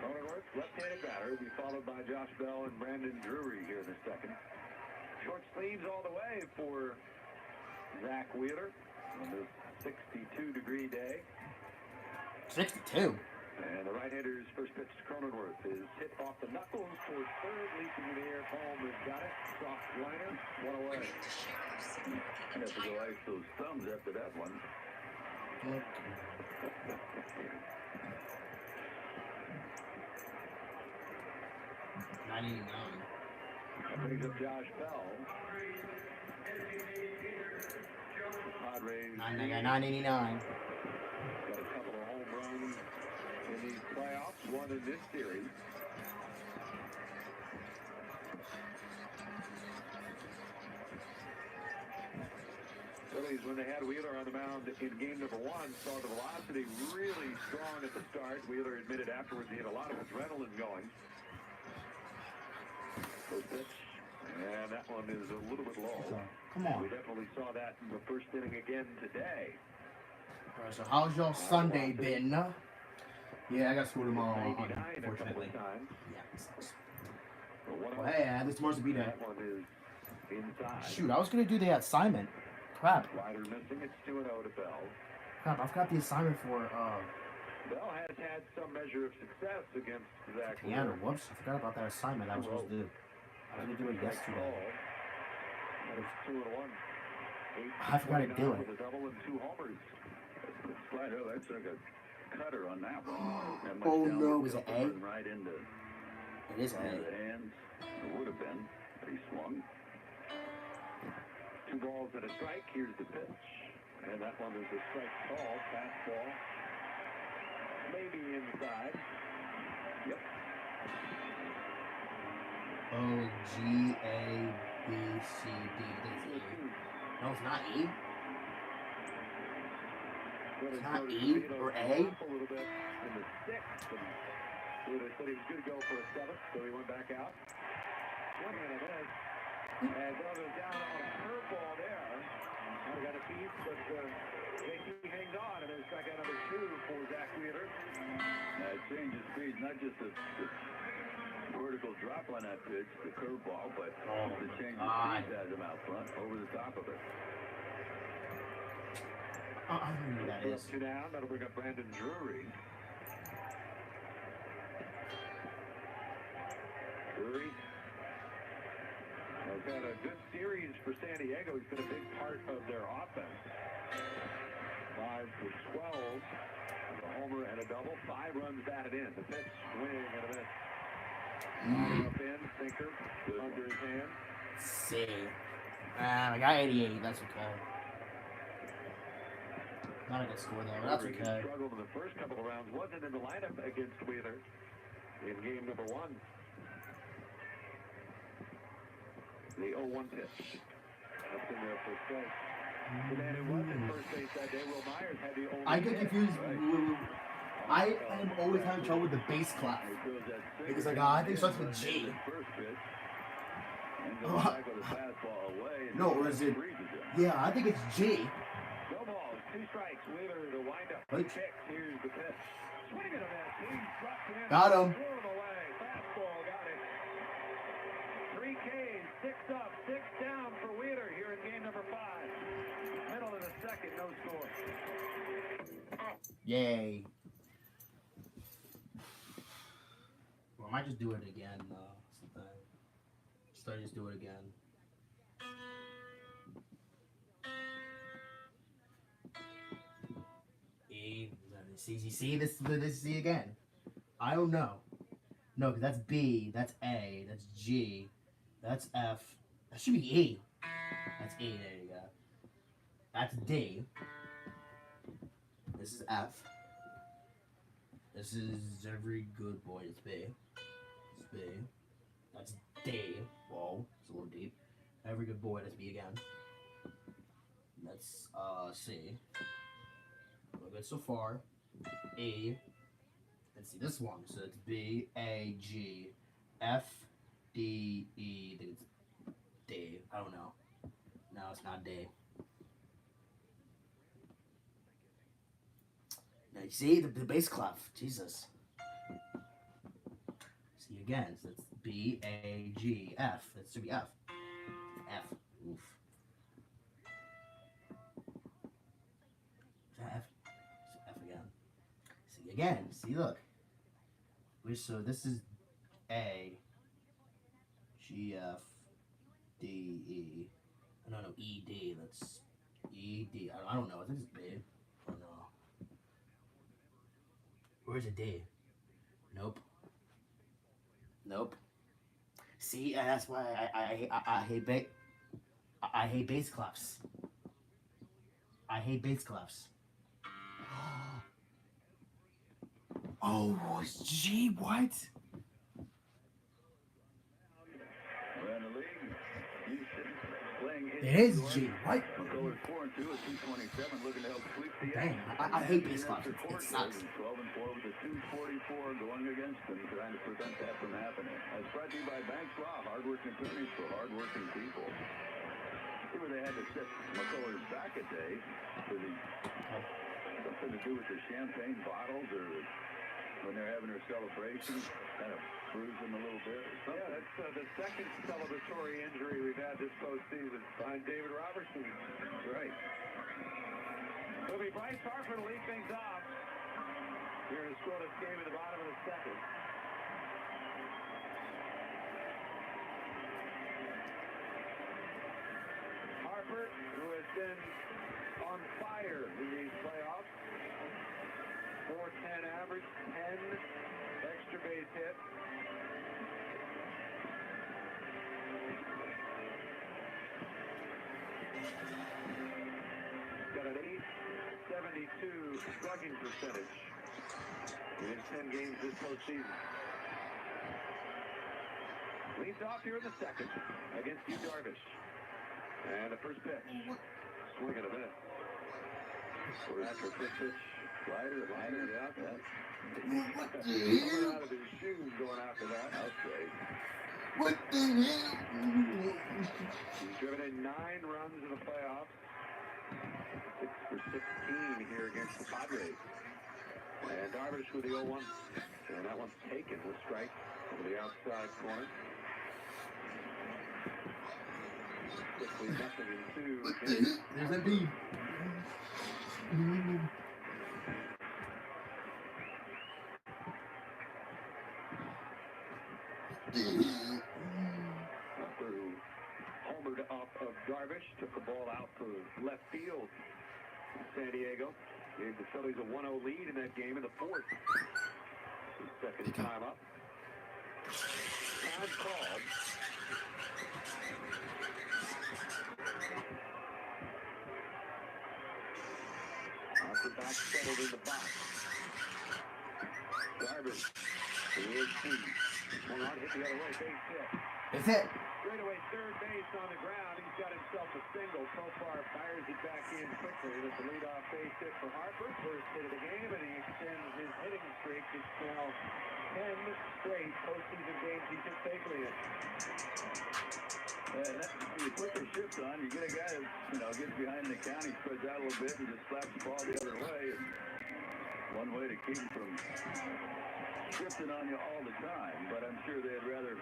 Cronenworth, left-handed batter, will be followed by Josh Bell and Brandon Drury here in the second. Short sleeves all the way for Zach Wheeler on this 62-degree day. 62. And the right-hander's first pitch to Cronenworth is hit off the knuckles towards third, leaping in the air. Palm has got it. Soft liner, one away. I have to go ice those thumbs after that one. 99. Brings up Josh Bell. Padres 999. got a couple of home runs in these playoffs, one in this series. Phillies, when they had Wheeler on the mound in game number 1, saw the velocity really strong at the start. Wheeler admitted afterwards he had a lot of adrenaline going. First pitch, and that one is a little bit low. Come on. We definitely saw that in the first inning again today. All right, so how's your Sunday been? Yeah, I got school tomorrow, 99 a couple unfortunately. of times. Yeah, it sucks. But Well, hey, I had this tomorrow to be there. that one is inside. Shoot, I was going to do the assignment. Crap. Slider missing. It's 2-0 to Bell. Crap, I forgot the assignment for, Bell has had some measure of success against Zach piano. Wheeler. Whoops, I forgot about that assignment I was supposed to do. I was going to do it yesterday. That is 2-1. I forgot to do it. With a double and 2 homers. Slider, that's like a cutter on that one. That much Oh, downward no, is it tilt A? and right into It is the A. hands. It would have been, but he swung. 2 balls and a strike. Here's the pitch. And that one is a strike call. Fastball. Maybe inside. Yep. O, G, A, B, C, D. It's E. No, it's not E. It's not E or A. A little bit in the 6th. And Wheeler said he was going to go for a 7th, so he went back out. One minute miss. And Bell goes down on a curveball there. We got a piece, but JT hangs on, and there's strikeout number 2 for Zach Wheeler. Change of speed, not just the vertical drop on that pitch, the curveball, but the change of speed has him out front, over the top of it. I don't know who that is. 2 down. That'll bring up Brandon Drury. Drury has had a good series for San Diego. He's been a big part of their offense. 5 for 12. A homer and a double. 5 runs batted in. The pitch, swing and a miss. Up in, sinker, under his hand. C. I got 88. That's okay. Not a good score there, but that's Drury okay. struggled in the first couple of rounds. Wasn't in the lineup against Wheeler in game number 1. The 0-1 pitch. Up in there for strike. The man who was at first base that day, Will Myers, had the only I get hit. confused. I am always having trouble with the bass clap. Because like, I think it starts with G. No, or is it? Yeah, I think it's G. No balls, 2 strikes. Wheeler, the windup. Right. Pick. Here's the pitch. Swing and a miss. He dropped it in. Got him. Threw him away. Fastball, got it. 3 Ks, 6 up, 6 down for Wheeler here in game number 5. Middle of the second, no score. Yay. Well, I might just do it again. Sometime. Just do it again. See this again. I don't know. No, because that's B, that's A, that's G, that's F. That should be E. That's E, there you go. That's D. This is F. This is every good boy. It's B. It's B. That's D. Whoa, it's a little deep. Every good boy, that's B again. That's C. We're good so far. E. Let's see this one. So it's B, A, G, F, D, E. I think it's D. I don't know. No, it's not D. Now you see the bass clef. Jesus. See again. So it's B, A, G, F. That should be F. F. Oof. Is that F? It's F again. See again. See, look. So this is A, G, F, D, E. No, E, D. That's E, D. I don't know. I think it's B. I don't know. Where's a D? Nope. Nope. See, that's why I hate bass clefs. I hate bass clefs. Oh, it's G. What? It is G. What? McCullers 4-2 at 227, looking to help sweep the Dang, I hate bass clefs. It sucks. 12-4 with a 244 going against them, trying to prevent that from happening. That's brought to you by Banks Law, hardworking attorneys for hardworking people. See where they had to set McCullers back a day for the something to do with the champagne bottles or when they're having their celebration, kind of bruise them a little bit. Yeah, that's the second celebratory injury we've had this postseason behind David Robertson. That's right. It'll be Bryce Harper to lead things off here in a scoreless game in the bottom of the second. Harper, who has been on fire in these playoffs. 410 average, 10 extra base hit. Got an 872 slugging percentage in 10 games this postseason. Leads off here in the second against Yu Darvish. And the first pitch. Swing and a miss. After first pitch. Slider, yeah. What the Coming hell? out of his shoes going after that. Okay. What the hell? He's driven in 9 runs in the playoffs. 6 for 16 here against the Padres. And Darvish with the 0-1. And that one's taken with strike over the outside corner. Quickly, nothing in 2. There's that B. Through homered off of Darvish, took the ball out to left field. San Diego gave the Phillies a 1-0 lead in that game in the fourth. Second time up. Time called. After back settled in the box. Darvish. Here's Swung on, hit the other way, base hit. That's it. straightaway third base on the ground. He's got himself a single. Profar fires it back in quickly. With the leadoff base hit for Harper. First hit of the game, and he extends his hitting streak. It's now 10 straight postseason games he's hit safely in. You put the shift on, you get a guy that, gets behind the count, he spreads out a little bit and just slaps the ball the other way. And one way to keep him from shifting on you all the time, but I'm sure they'd rather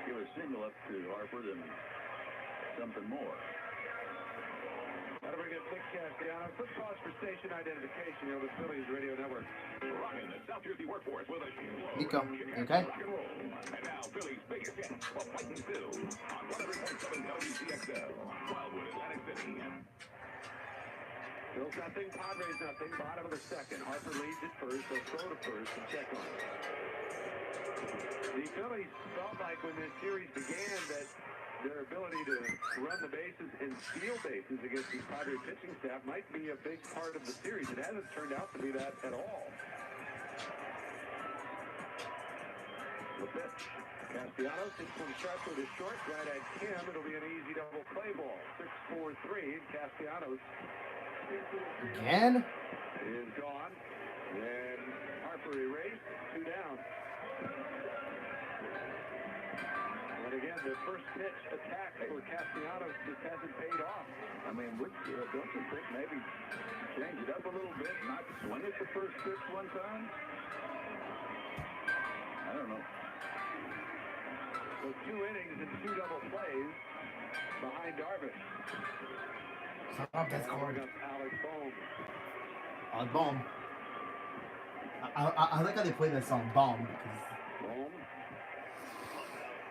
give a single up to Harper than something more. That'll bring in Nick Castellanos. Quick pause for station identification here on the Phillies Radio Network. Rocking the South Jersey workforce with a Nico, you okay? rock and roll. And now Phillies' biggest hit for Fighting Phil on 100.7 WCXL, Wildwood, Atlantic City. Phil's nothing, Padres nothing. Bottom of the second. Harper leads at first. They'll throw to first and check on it. The Phillies felt like when this series began that their ability to run the bases and steal bases against the Padres pitching staff might be a big part of the series. It hasn't turned out to be that at all. The pitch. Castellanos hits one sharply to short, right at Kim. It'll be an easy double play ball. 6-4-3. Castellanos Again? is gone. And Harper erased. 2 down. And again, the first pitch attack for Castellanos just hasn't paid off. I mean, don't you think maybe change it up a little bit, not swing at the first pitch one time? I don't know. So 2 innings and 2 double plays behind Darvish. Stop that card. Up Alex Bohm. Bomb. I like how they play that song, Bomb. Bohm.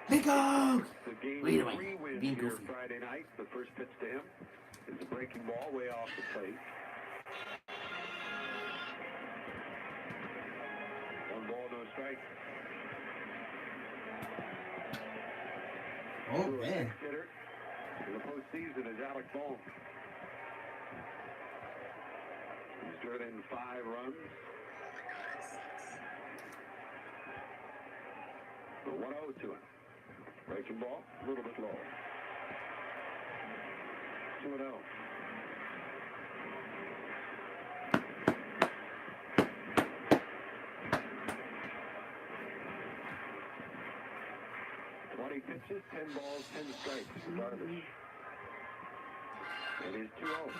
Nico! The game Wait a minute. 3 wins Being here goofy. Friday night. The first pitch to him is a breaking ball way off the plate. 1 ball, no strike. Oh, man. Hitter in the postseason is Alex Bohm. He's driven in 5 runs. The 1-0 to him. Breaking ball, a little bit low. 2-0. Pitches, 10 balls, 10 strikes for Darvish. It is 2-0.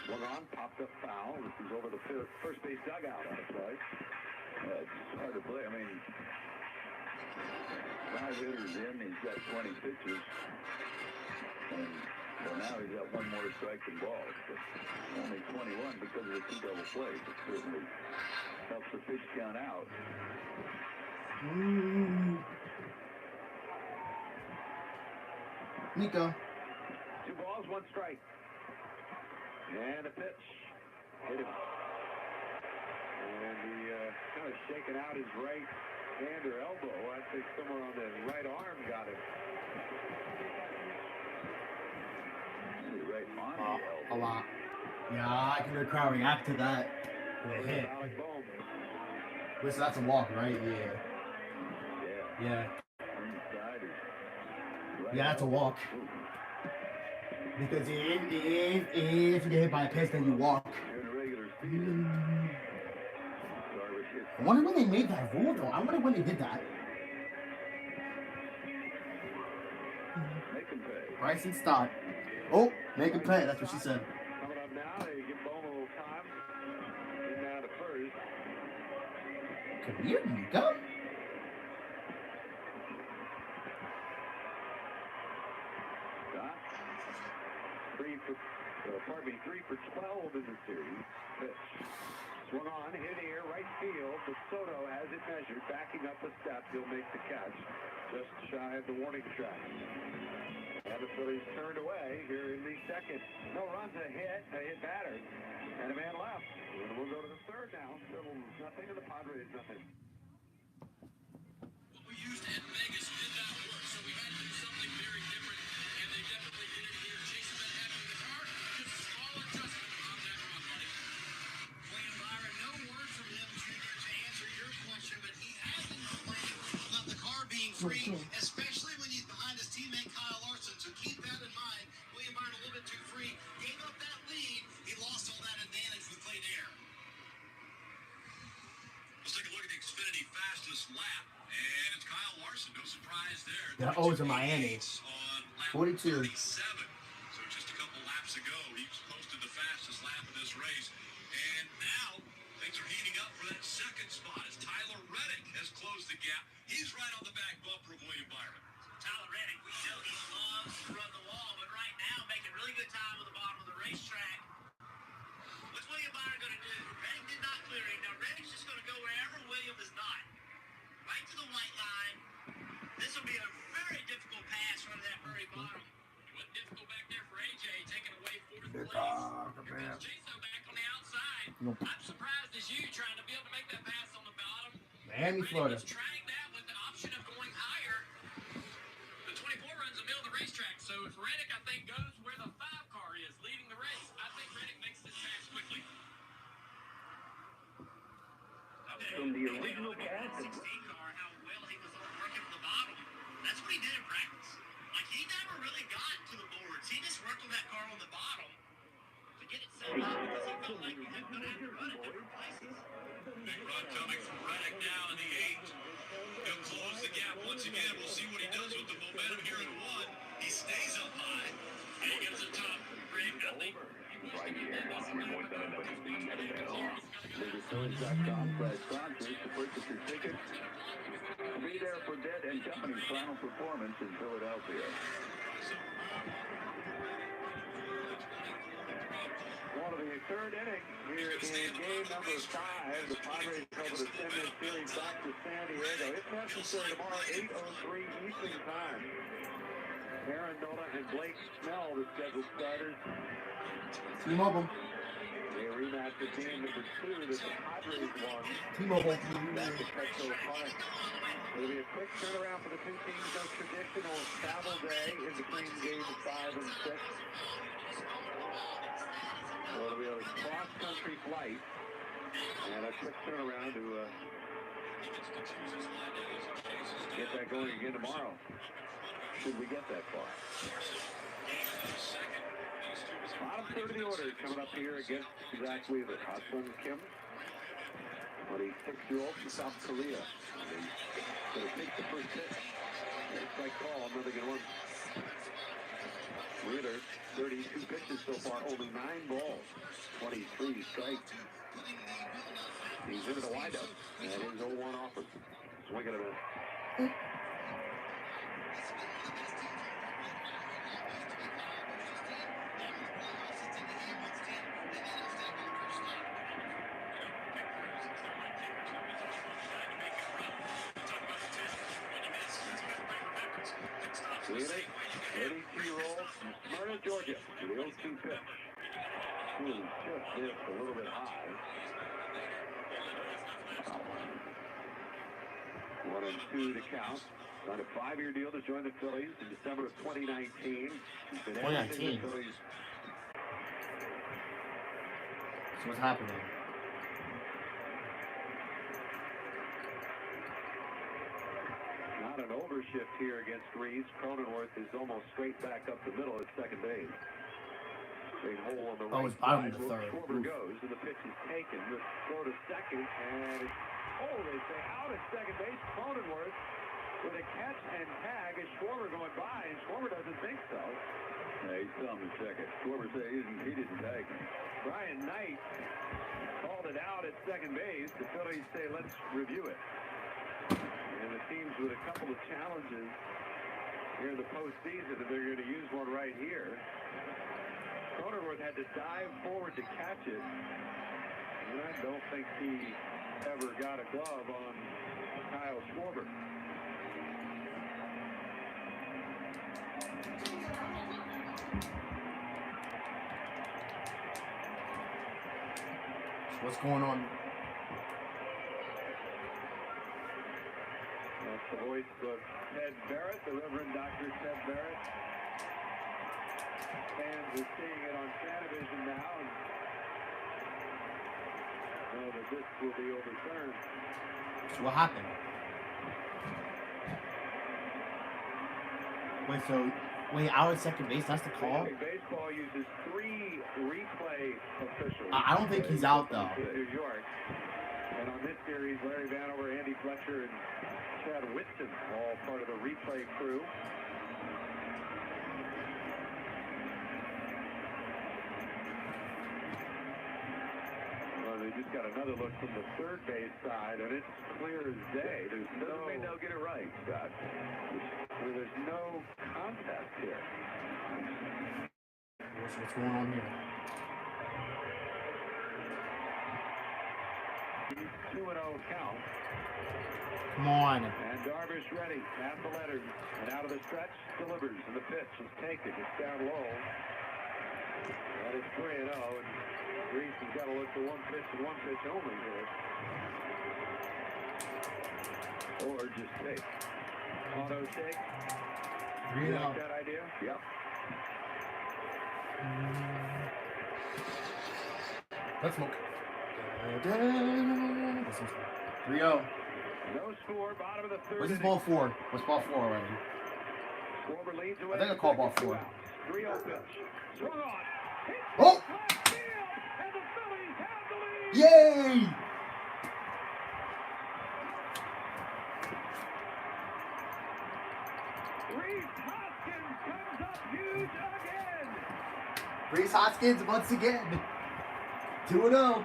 Swung on, popped up foul. This is over the first base dugout on the play. It's hard to play. I mean, 5 hitters in, he's got 20 pitches. And so now he's got 1 more strike than balls. But only 21 because of the 2 double plays. It certainly helps the pitch count out. Nico. 2 balls, 1 strike. And a pitch. Hit him. And he kind of shaking out his right hand or elbow. I think somewhere on the right arm got him. Right on the elbow. A lot. Yeah, I can hear the crowd react to that. With a hit. Alex Bohm. Listen, that's a walk, right? Yeah. Yeah. Inside is right Yeah, that's a walk. Ooh. Because if you get hit by a pitch, then you walk. During the regular season, Darvish hits I wonder when they made that rule, though. I wonder when they did that. make him pay. Bryson Stott. Oh, make a play. That's what she said. Coming up now, they give Bohm a little time. In now to first. Come here, Nico. Scott. 3 for 12 in the series. Pitch. Swung on, hit here, right field. But Soto has it measured, backing up a step. He'll make the catch. Just shy of the warning track. And the Phillies turned away here in the second. No runs, a hit battered. And a man left. And we'll go to the third now. Phillies nothing, and the Padres nothing. What we used at Vegas did not work, so we had to do something very different, and they definitely did it here. Jason Van Happen in the car, just a small adjustment on that run, buddy. Wayne Byron, no word from him, Junior, to answer your question, but he has been complaining about the car being free, especially when you is there. The O's in Miami. 42. 37. So just a couple laps ago, he posted the fastest lap of this race. And now things are heating up for that second spot as Tyler Reddick has closed the gap. He's right on the back bumper of William Byron. Tyler Reddick, we know he loves to run the wall, but right now making really good time on the bottom of the racetrack. What's William Byron going to do? Reddick did not clear him. Now Reddick's just going to go wherever William is not. Right to the white line. This will be a very difficult pass from that very bottom. It wasn't difficult back there for AJ, taking away fourth place. Here comes Jason back on the outside. I'm surprised as you trying to be able to make that pass on the bottom. Miami, Florida. Reddick is trying that with the option of going higher. The 24 runs the middle of the racetrack, so if Reddick, I think, goes where the 5 car is leading the race, I think Reddick makes this pass quickly. From the original pass. 16 car, how well he was working from the bottom. That's what he did in practice. Like, he never really got to the boards. He just worked on that car on the bottom to get it set up because he felt like he was going to have to run it different places. Big run coming from Reddick now in the 8th. He'll close the gap once again. We'll see what he does with the momentum here in 1. He stays up high, and he gets the top. Greg, I think Right here, 3.7. Visit Phillies.com/sponsors to purchase your tickets. Be there for Dead and Company's final performance in Philadelphia. One of the third inning here in game number 5. The Padres able to send this series back to San Diego. If necessary, tomorrow, 8:03 Eastern Time. Aaron Nola and Blake Snell, the scheduled starters. T-Mobile. They rematch the game number 2 that the Padres won. T-Mobile. Back at Petco Park. It'll be a quick turnaround for the two teams. No traditional travel day in between games 5 and 6. So it'll be a cross-country flight and a quick turnaround to get that going again tomorrow. Should we get that far? Bottom third of the order coming up here against Zach Weaver. Ha-Sung Kim, 26-year-old from South Korea. He's going to take the first pitch. Strike call, another good one. Wheeler, 32 pitches so far, only 9 balls, 23 strikes. He's into the windup, and his 0-1 offer. Swing and a miss. Wheeler, 32-year-old from Smyrna, Georgia. The 0-2 pitch. Just missed a little bit high. 1-2 to count. Signed a 5-year deal to join the Phillies in December of 2019. He's been 2019. the Phillies. So what's happening? Not an overshift here against Reeves. Cronenworth is almost straight back up the middle at second base. Straight hole on the right it's bottom side. of the third. Schwarber goes, and the pitch is taken. The throw to second, and it's, they say out at second base. Cronenworth with a catch and tag. Is Schwarber going by? And Schwarber doesn't think so. Yeah, he's telling him to check it. Schwarber said he didn't tag him. Brian Knight called it out at second base. The Phillies say, let's review it. And it seems with a couple of challenges here in the postseason that they're going to use one right here. Cronenworth had to dive forward to catch it. And I don't think he ever got a glove on Kyle Schwarber. What's going on? That's the voice of Ted Barrett, the Reverend Dr. Ted Barrett. Fans are seeing it on Channvision now and know that this will be overturned. So what happened? Wait, out at second base, that's the call? Major League Baseball uses 3 replay officials. I don't think he's out, though. In New York. And on this series, Larry Vanover, Andy Fletcher, and Chad Whitson, all part of the replay crew. Well, they just got another look from the third base side, and it's clear as day. Doesn't mean they'll get it right, Scott. There's no contest here. What's going on here? 2-0 count. Come on. And Darvish ready at the letters. And out of the stretch, delivers. And the pitch is taken. It's down low. That is 3-0. And Reese has got to look for one pitch and one pitch only here. Or just take. Auto take. You like that idea? Yep. Let's smoke. 3-0. No score, bottom of the third. What's this ball 4? What's ball 4 already? Schwarber leads away. I think I called ball 4. 3-0 pitch. Swung on. Oh! Left field, and the Phillies have the lead. Yay! Reese Hoskins comes up huge again. Reese Hoskins once again. 2-0.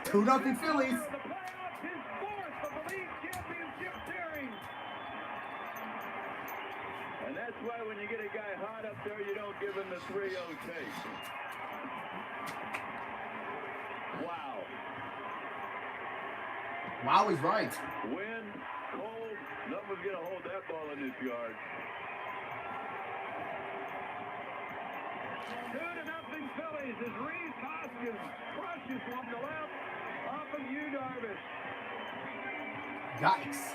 2-0 Phillies. The playoffs, his fourth of the league championship series. And that's why when you get a guy hot up there, you don't give him the 3-0 take. Wow. Wow, he's right. Wind, cold, nothing's going to hold that ball in this yard. 2-0 Phillies as Reese Hoskins crushes one to left off of Yu Darvish. Yikes.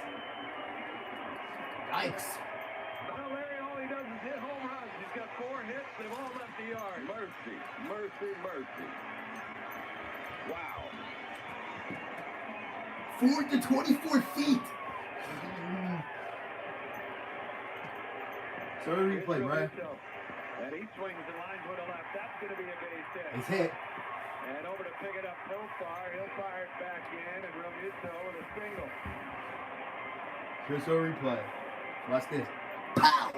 Yikes. Well, Larry, all he does is hit home runs. He's got 4 hits. They've all left the yard. Mercy, mercy, mercy. Wow. 424 feet. So replay, right? And he swings and lines one to left. That's going to be a base hit. He's hit. And over to pick it up Profar. He'll fire it back in, and Realmuto with a single. Here's our replay. Watch this. Pow!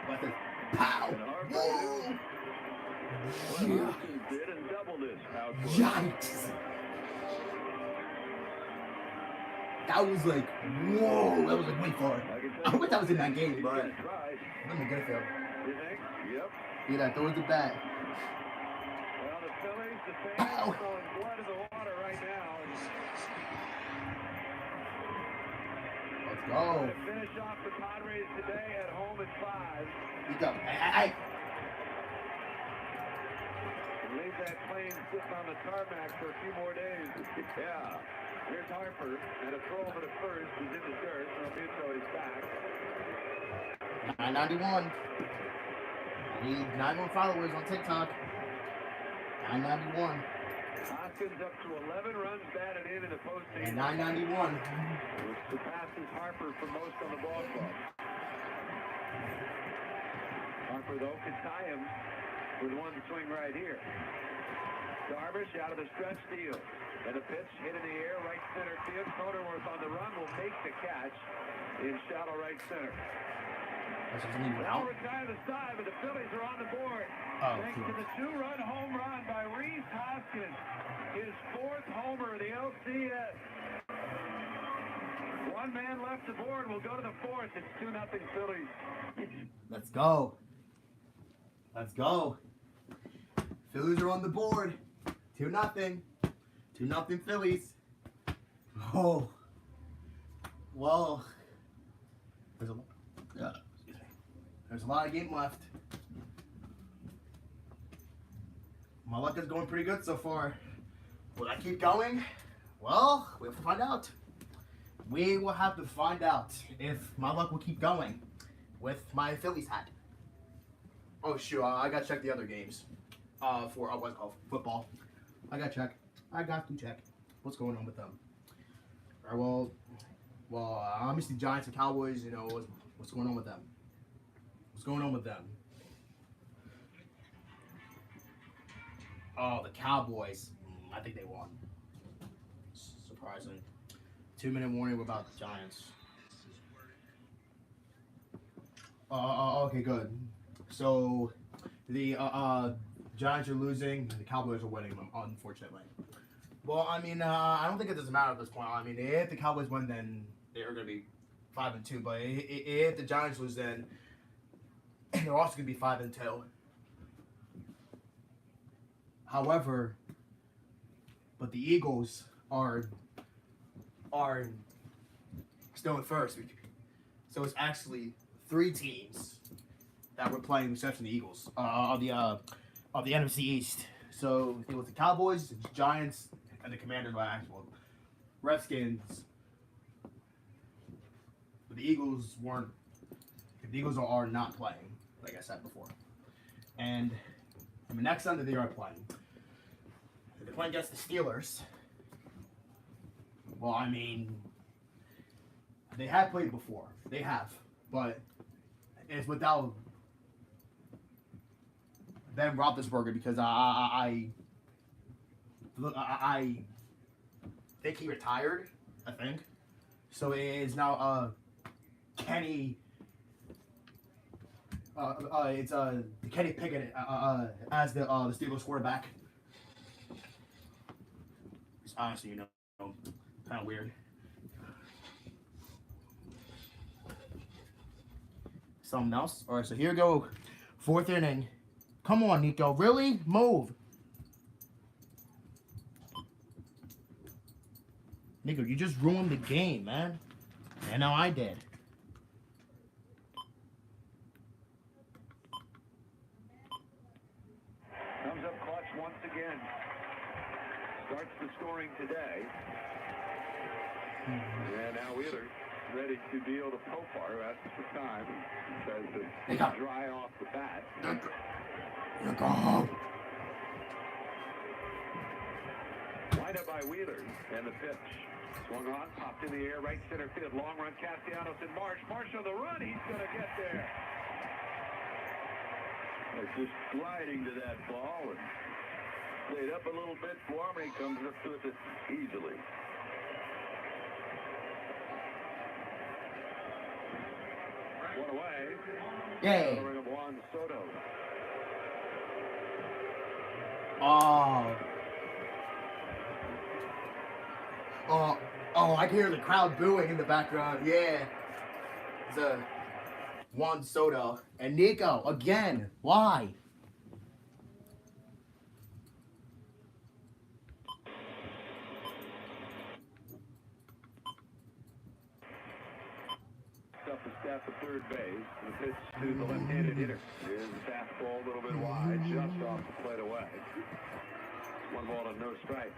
Watch this. Pow! Whoa! Yeah. Did and doubled this output. Yikes! That was like, whoa! That was like way far. I wish that was in that game, bro. Let me get it, Phil. You think? Yep. Yeah, that throws the bat. Well, the Phillies, the fans Ow. throwing blood in the water right now. Let's go. To finish off the Padres today at home at 5. You go. Hey. And leave that plane sitting on the tarmac for a few more days. Yeah. Here's Harper, and a throw over to first. He's in the dirt. Realmuto is back. 991. I need 91 followers on TikTok. 991. Hoskins up to 11 runs batted in the postseason. And 991. Which surpasses Harper for most on the ball club. Harper, though, could tie him with one swing right here. Darvish out of the stretch deal. And a pitch hit in the air, right center field. Cronenworth on the run will make the catch in shallow right center. Now we're tied to the side, but the Phillies are on the board. Thanks to the 2-run home run by Reese Hoskins. His 4th homer of the LCS. One man left aboard. We'll go to the 4th. It's 2-0 Phillies. Let's go. Let's go. Phillies are on the board. 2-0. 2-0 Phillies. Oh. Well. There's a lot of game left. My luck is going pretty good so far. Will I keep going? Well, we have to find out. We will have to find out if my luck will keep going with my Phillies hat. Oh shoot, I gotta check the other games. For what's called football. I gotta check. I got to check what's going on with them. Alright, well, obviously Giants and Cowboys. You know what's going on with them. What's going on with them? Oh, the Cowboys. I think they won. Surprising. 2-minute warning about the Giants. Okay, good. So the Giants are losing. The Cowboys are winning, unfortunately. Well, I mean, I don't think it doesn't matter at this point. I mean, if the Cowboys win, then they're going to be 5-2. But if the Giants lose, then they're also going to be 5-2. However, but the Eagles are still in first. So it's actually 3 teams that were playing except for the Eagles of the NFC East. So it was the Cowboys, the Giants, and the Commanders by actual Redskins. But the Eagles weren't. The Eagles are not playing, like I said before. And the next Sunday they are playing. They're playing against the Steelers. Well, I mean, they have played before. They have, but it's without Ben Roethlisberger because I think he retired. I think so. It is now Kenny. It's Kenny Pickett as the Steelers quarterback. It's honestly, kind of weird. Something else. All right, so here we go. 4th inning. Come on, Nico. Really? Move. Nico, you just ruined the game, man. And now I did. Comes up clutch once again. Starts the scoring today. And now Wheeler ready to deal to Popar, who asks for time. Says to dry off the bat. Go. Lined up by Wheeler, and the pitch. Swung on, popped in the air, right center field. Long run, Castellanos and Marsh. Marsh on the run, he's going to get there. It's just sliding to that ball and played up a little bit for him. He comes up to it easily. One away. Yay. Coloring of Juan Soto. Oh, I can hear the crowd booing in the background. Yeah. It's Juan Soto. And Nico, again. Why? Up the step at third base. The pitch to the left-handed hitter is fastball a little bit wide, just off the plate away. 1 ball and no strikes.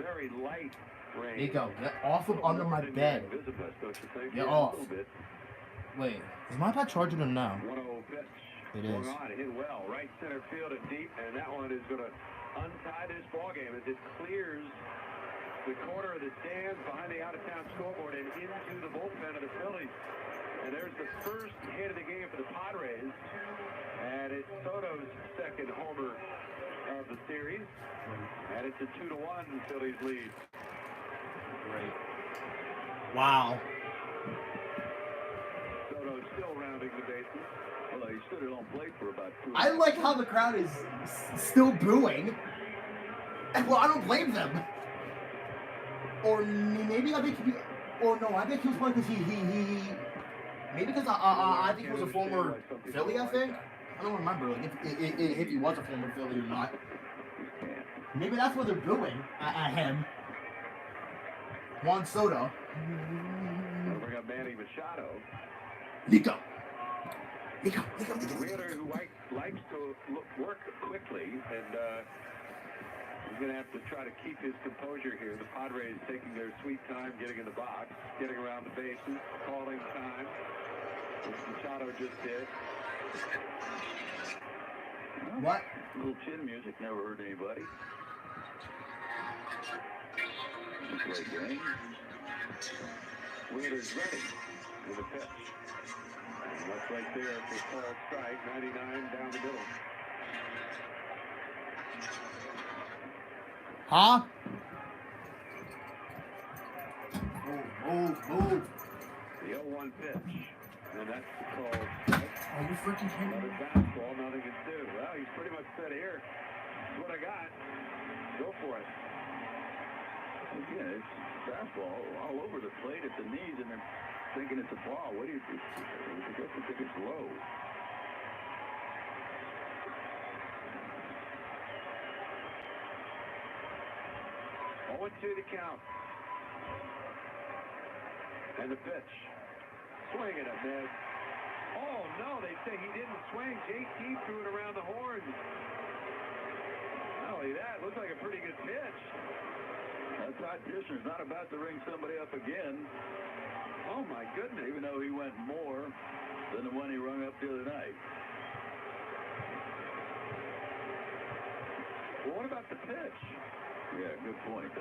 Very light rain. Nico, get off of under my bed. Visible, don't you think? Get Yeah, off. a little bit. Wait, is my bad charging or no? 1-0 pitch. It Swung is. on, hit well, right center field and deep, and that one is going to untie this ball game as it clears the corner of the stands behind the out-of-town scoreboard and into the bullpen of the Phillies. And there's the first hit of the game for the Padres, and it's Soto's second homer of the series, and it's a 2-1 Phillies lead. Great. Wow. Soto still rounding the bases. Well, he stood it on plate for about 2. I like how the crowd is still booing. Well, I don't blame them. Or maybe I think I think he was playing because maybe because I think he was a former Philly, I think. I don't remember like, if he was a former Philly or not. Maybe that's what they're booing at him. Juan Soto. Bring up Manny Machado. Nico. Wheeler, who likes to work quickly, and he's going to have to try to keep his composure here. The Padres taking their sweet time getting in the box, getting around the bases, calling time, which Machado just did. What? A little chin music never hurt anybody. Play game. Wheeler's ready with a pitch. And that's right there for called strike. 99 down the middle. Huh? Move. The 0-1 pitch. And that's called strike. Are you freaking kidding Another me? fastball, nothing to do. Well, he's pretty much said here. That's what I got. Go for it. Again, it's fastball all over the plate at the knees, and they're thinking it's a ball. What do you think? I guess they think it's low. Oh, 2 the count. And the pitch. Swing and a miss. Oh, no, they say he didn't swing. JT threw it around the horn. Not only that, looks like a pretty good pitch. That Todd Dishner's not about to ring somebody up again, Oh, my goodness. even though he went more than the one he rung up the other night. Well, what about the pitch? Yeah, good point.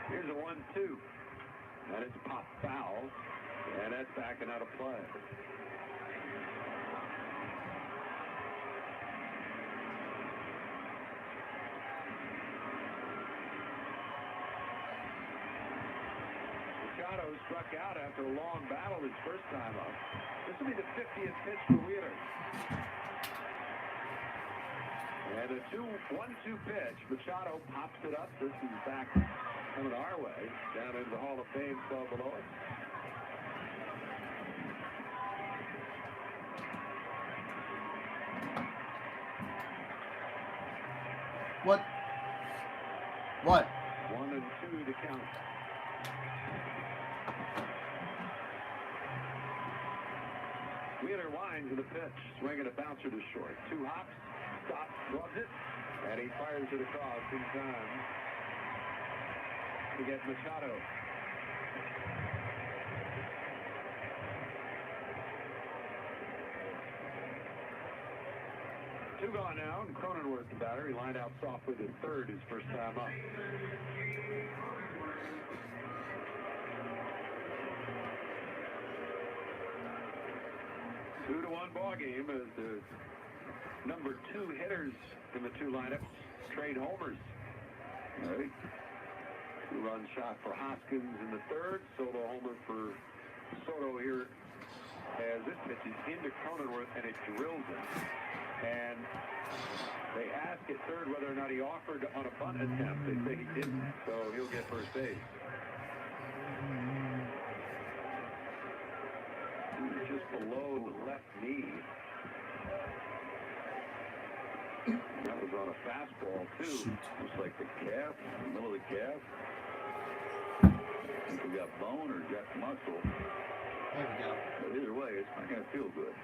Here's a 1-2. And it's pop foul. And that's backing out of play. Machado struck out after a long battle his first time up. This will be the 50th pitch for Wheeler. And a 1-2 pitch. Machado pops it up. This is back coming our way. Down into the Hall of Fame, fell below it. What? 1-2 to count. Wheeler winds in the pitch, swinging a bouncer to short. 2 hops, stops, gloves it, and he fires it across in time to get Machado. Two gone now, and Cronenworth, the batter. He lined out softly to third his first time up. Two to 1 ball game as the number 2 hitters in the 2 lineups trade homers. All right. 2-run shot for Hoskins in the third. Solo homer for Soto here as this pitch is into Cronenworth and it drills him. And they ask at third whether or not he offered on a bunt attempt. They say he didn't, so he'll get first base. Just below the left knee. That was on a fastball, too. Looks like the calf, in the middle of the calf. I think we got bone or got muscle. There we go. But either way, it's not going to feel good.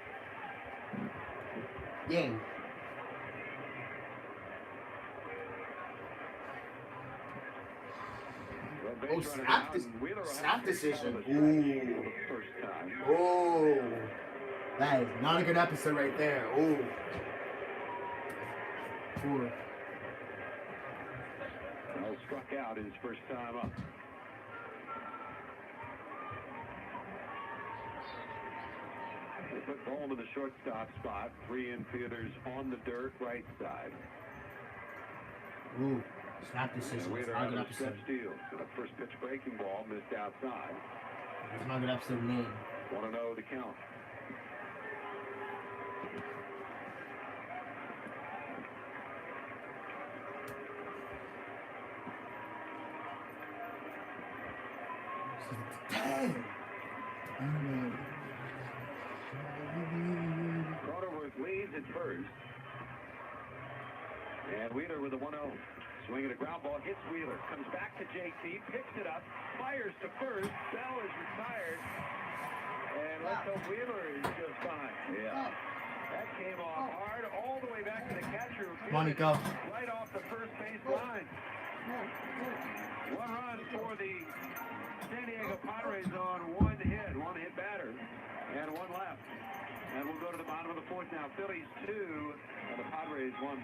Yeah. Oh, snap decision. Ooh. Oh. That is not a good episode right there. Oh. Poor. Well, struck out his first time up. They put Bohm in the shortstop spot. 3 infielders on the dirt, right side. Ooh. Snap decision. And It's Wheeler not a on good the episode. stretch deal. And a first pitch breaking ball missed outside. It's not a good episode name. 1-0 to count. Dang. Cronenworth leads at first. And Wheeler with a 1-0. Swinging a ground ball, hits Wheeler. Comes back to JT, picks it up, fires to first. Bell is retired. And let's hope Wheeler is just fine. Yeah. That came off hard all the way back to the catcher. Come on, go. Right off the first base line. 1 run for the San Diego Padres on 1 hit. 1 hit batter. And 1 left. And we'll go to the bottom of the 4th now. Phillies 2 and the Padres 1.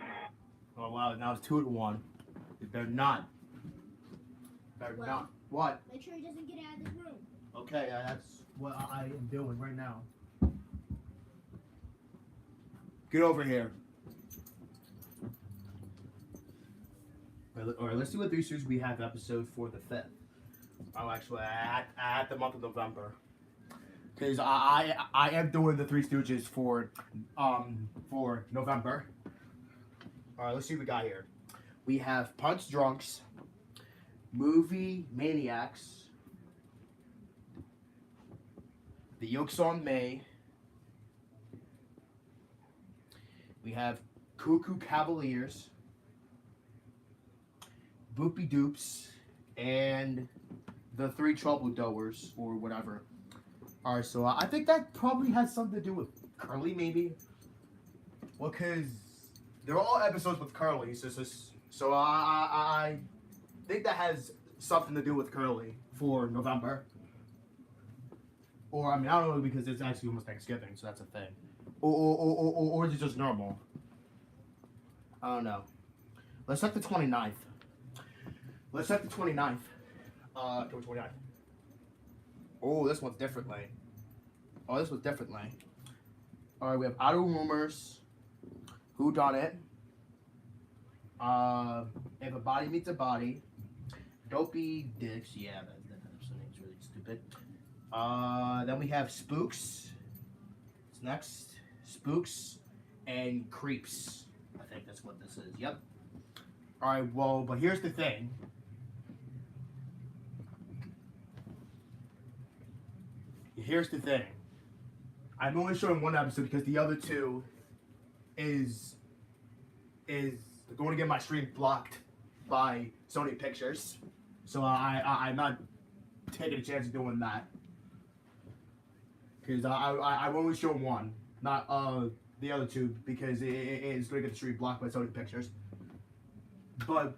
Oh wow, now it's 2-1. It better not. Better not. What? Make sure he doesn't get out of this room. Okay, that's what I am doing right now. Get over here. All right, let's see what Three Stooges we have episode for the 5th. Oh, actually, at the month of November. Because I am doing the Three Stooges for November. All right, let's see what we got here. We have Punch Drunks, Movie Maniacs, The Yolks on May. We have Cuckoo Cavaliers, Boopy Doops, and the Three Trouble Doers, or whatever. Alright, so I think that probably has something to do with Curly, maybe. Well, because they're all episodes with Curly, so I think that has something to do with Curly for November. Or, I mean, I don't know, because it's actually almost Thanksgiving, so that's a thing. Or is it just normal? I don't know. Let's check the 29th. Let's check the 29th. October 29th. Oh, this one's differently. Oh, this one's differently. Alright, we have Auto Rumors, Who Done It, If a Body Meets a Body, Dopey Dicks, yeah, that name's really stupid. Then we have Spooks. What's next? Spooks and Creeps. I think that's what this is. Yep. Alright, well, but here's the thing. Here's the thing. I'm only showing one episode because the other two is going to get my stream blocked by Sony Pictures. So I'm not taking a chance of doing that. Because I've only shown one, not the other two, because it is going to get the stream blocked by Sony Pictures. But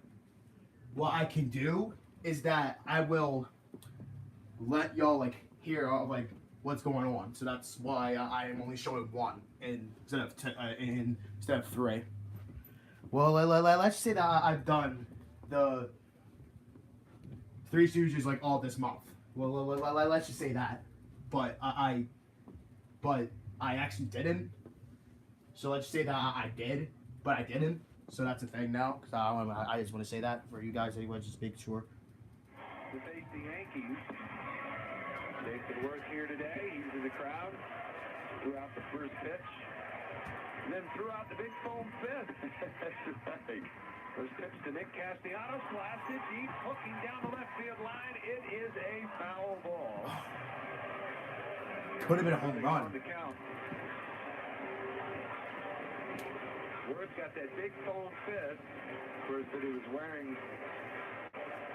what I can do is that I will let y'all hear what's going on. So that's why I am only showing one instead of 3. Well, let's say that I've done the Three Stooges all this month. Well, let's just say that. But I actually didn't. So let's say that I did, but I didn't. So that's a thing now. Because I just want to say that for you guys anyway, just make sure. To face the Yankees. Jason Worth here today. He's in the crowd. Threw out the first pitch. And then threw out the big foam fifth. That's right. First pitch to Nick Castellanos. Blasted deep. Hooking down the left field line. It is a foul ball. Could have been a home run. Worth got that big foam fifth. First that he was wearing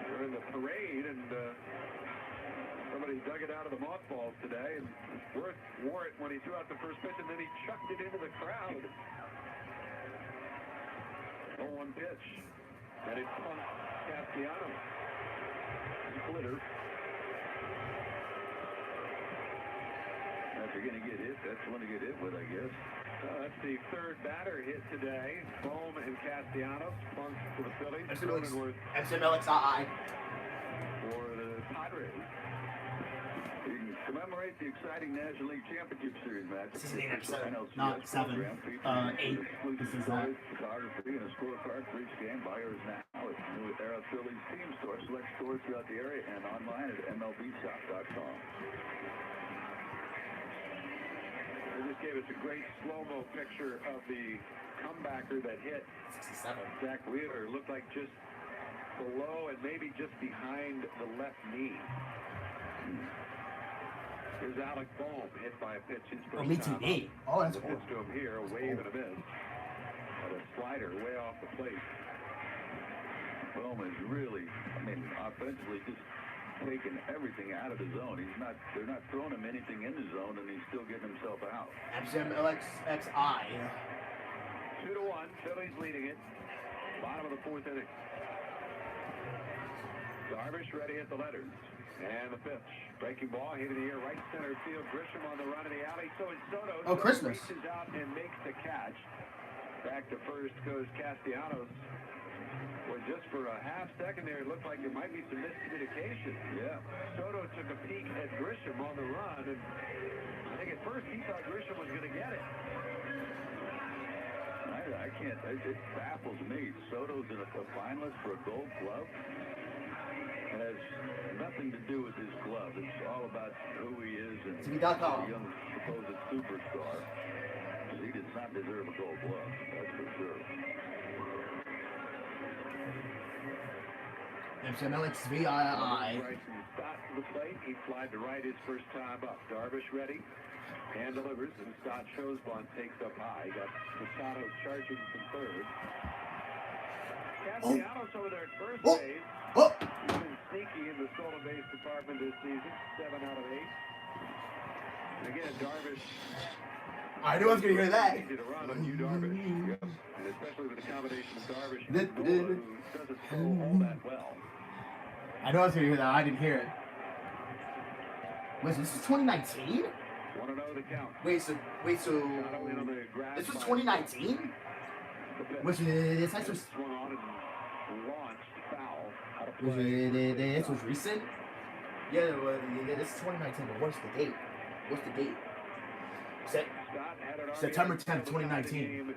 during the parade, and somebody dug it out of the mothballs today, and Worth wore it when he threw out the first pitch, and then he chucked it into the crowd. 0-1 pitch, and it punked Castellanos. Splitter. If you're going to get hit, that's the one to get hit with, I guess. That's the third batter hit today. Bohm and Castellanos punked for the Phillies. XMLXI. For the Padres. You can commemorate the exciting National League Championship Series match. This is 8 episode, not 7. 8. This is that. Photography and a scorecard for each game. Buyers now at New Era Phillies team store. Select stores throughout the area and online at MLBshop.com. They just gave us a great slow-mo picture of the comebacker that hit 67. Zach Wheeler. Looked like just below and maybe just behind the left knee. Here's Alec Bohm hit by a pitch his first time up. Oh, that's cool. Pitch to him here, a wave and a miss. And a slider way off the plate. Bohm is really, offensively just taking everything out of the zone. They're not throwing him anything in the zone, and he's still getting himself out. XMLXI. 2-1, Phillies leading it. Bottom of the 4th inning. Darvish ready at the letters. And the pitch. Breaking ball, hit in the air, right center field. Grisham on the run in the alley. So is Soto. Oh, Christmas. Reaches out and makes the catch. Back to first goes Castellanos. Well, just for a half second there, it looked like there might be some miscommunication. Yeah. Soto took a peek at Grisham on the run, and I think at first he thought Grisham was going to get it. can't. It baffles me. Soto's in a finalist for a Gold Glove. It has nothing to do with his glove. It's all about who he is and the TV.com. young supposed superstar. He does not deserve a Gold Glove. That's for sure. MCMLX VII. Bryson Stott to the plate. He flied to right his first time up. Darvish ready. And delivers. And Stott shows bunt. Takes up high. Got Posado charging from third. Castellanos over there at first base. Oh! He's been sneaky in the stolen base department this season. 7 out of 8. And again, Darvish. I knew I was going to hear that. He did a run on you, Darvish. Yep. And especially with the combination of Darvish and Nola, who doesn't throw all that well. I know I was going to hear that. I didn't hear it. Wait, so this is 2019? Want to know the count. Wait, so Posado in on the grab this was by 2019? the pitch. Which this actually Swung on and launched foul out of play. this was recent? Yeah, well, yeah, this is 2019, but what's the date? What's the date? Scott had an September RBI 10th, 2019. game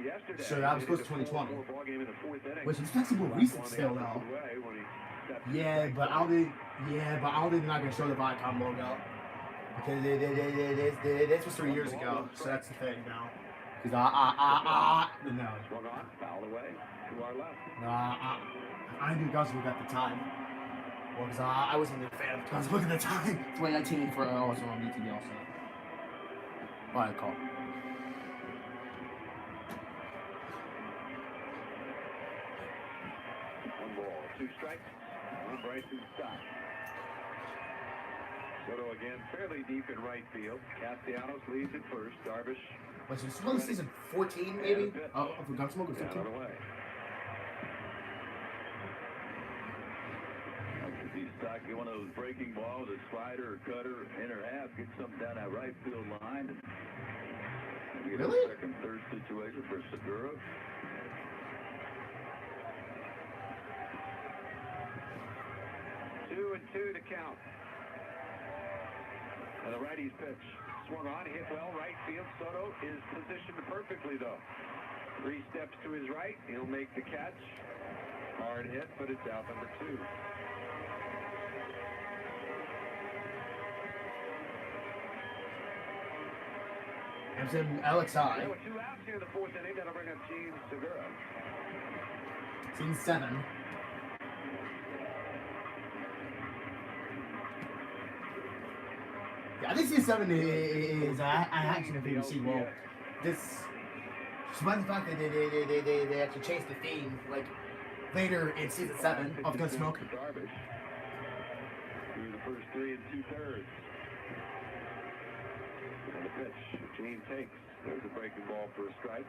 yesterday. So that was supposed to 2020. Which is flexible recent still though. Yeah, but I don't think they're not gonna show the Viacom logo because this was 3 years ago. So that's the thing now. Because no. Swung on, foul away to our left. I knew Gunsmoke at the time. Well, because I wasn't a fan of Gunsmoke at the time. 2019 for also on BTV also. Alright, call. 1 ball, 2 strikes. On Bryson Stott. Soto again, fairly deep in right field. Castellanos leads at first. Darvish Was this one season 14 maybe? Oh, for Gunsmoke or down 15? and away. If he's stuck in one of those breaking balls, a slider or cutter, in or half, get something down that right field line. And maybe get Really? a second, third situation for Segura. Two and two to count. And the righty's pitch. Swung on, hit well, right field. Soto is positioned perfectly, though. 3 steps to his right. He'll make the catch. Hard hit, but it's out number 2. LXI. There were 2 outs here in the 4th inning. That'll bring up Gene Segura. Scene 7. Yeah, I think Scene 7 is action of BBC. Well, this, despite the fact that they actually changed the theme, like, later in Season 7 of Gunsmoke. Darvish. Through the first 3 2/3. And the pitch. Gene takes. There's a breaking ball for a strike.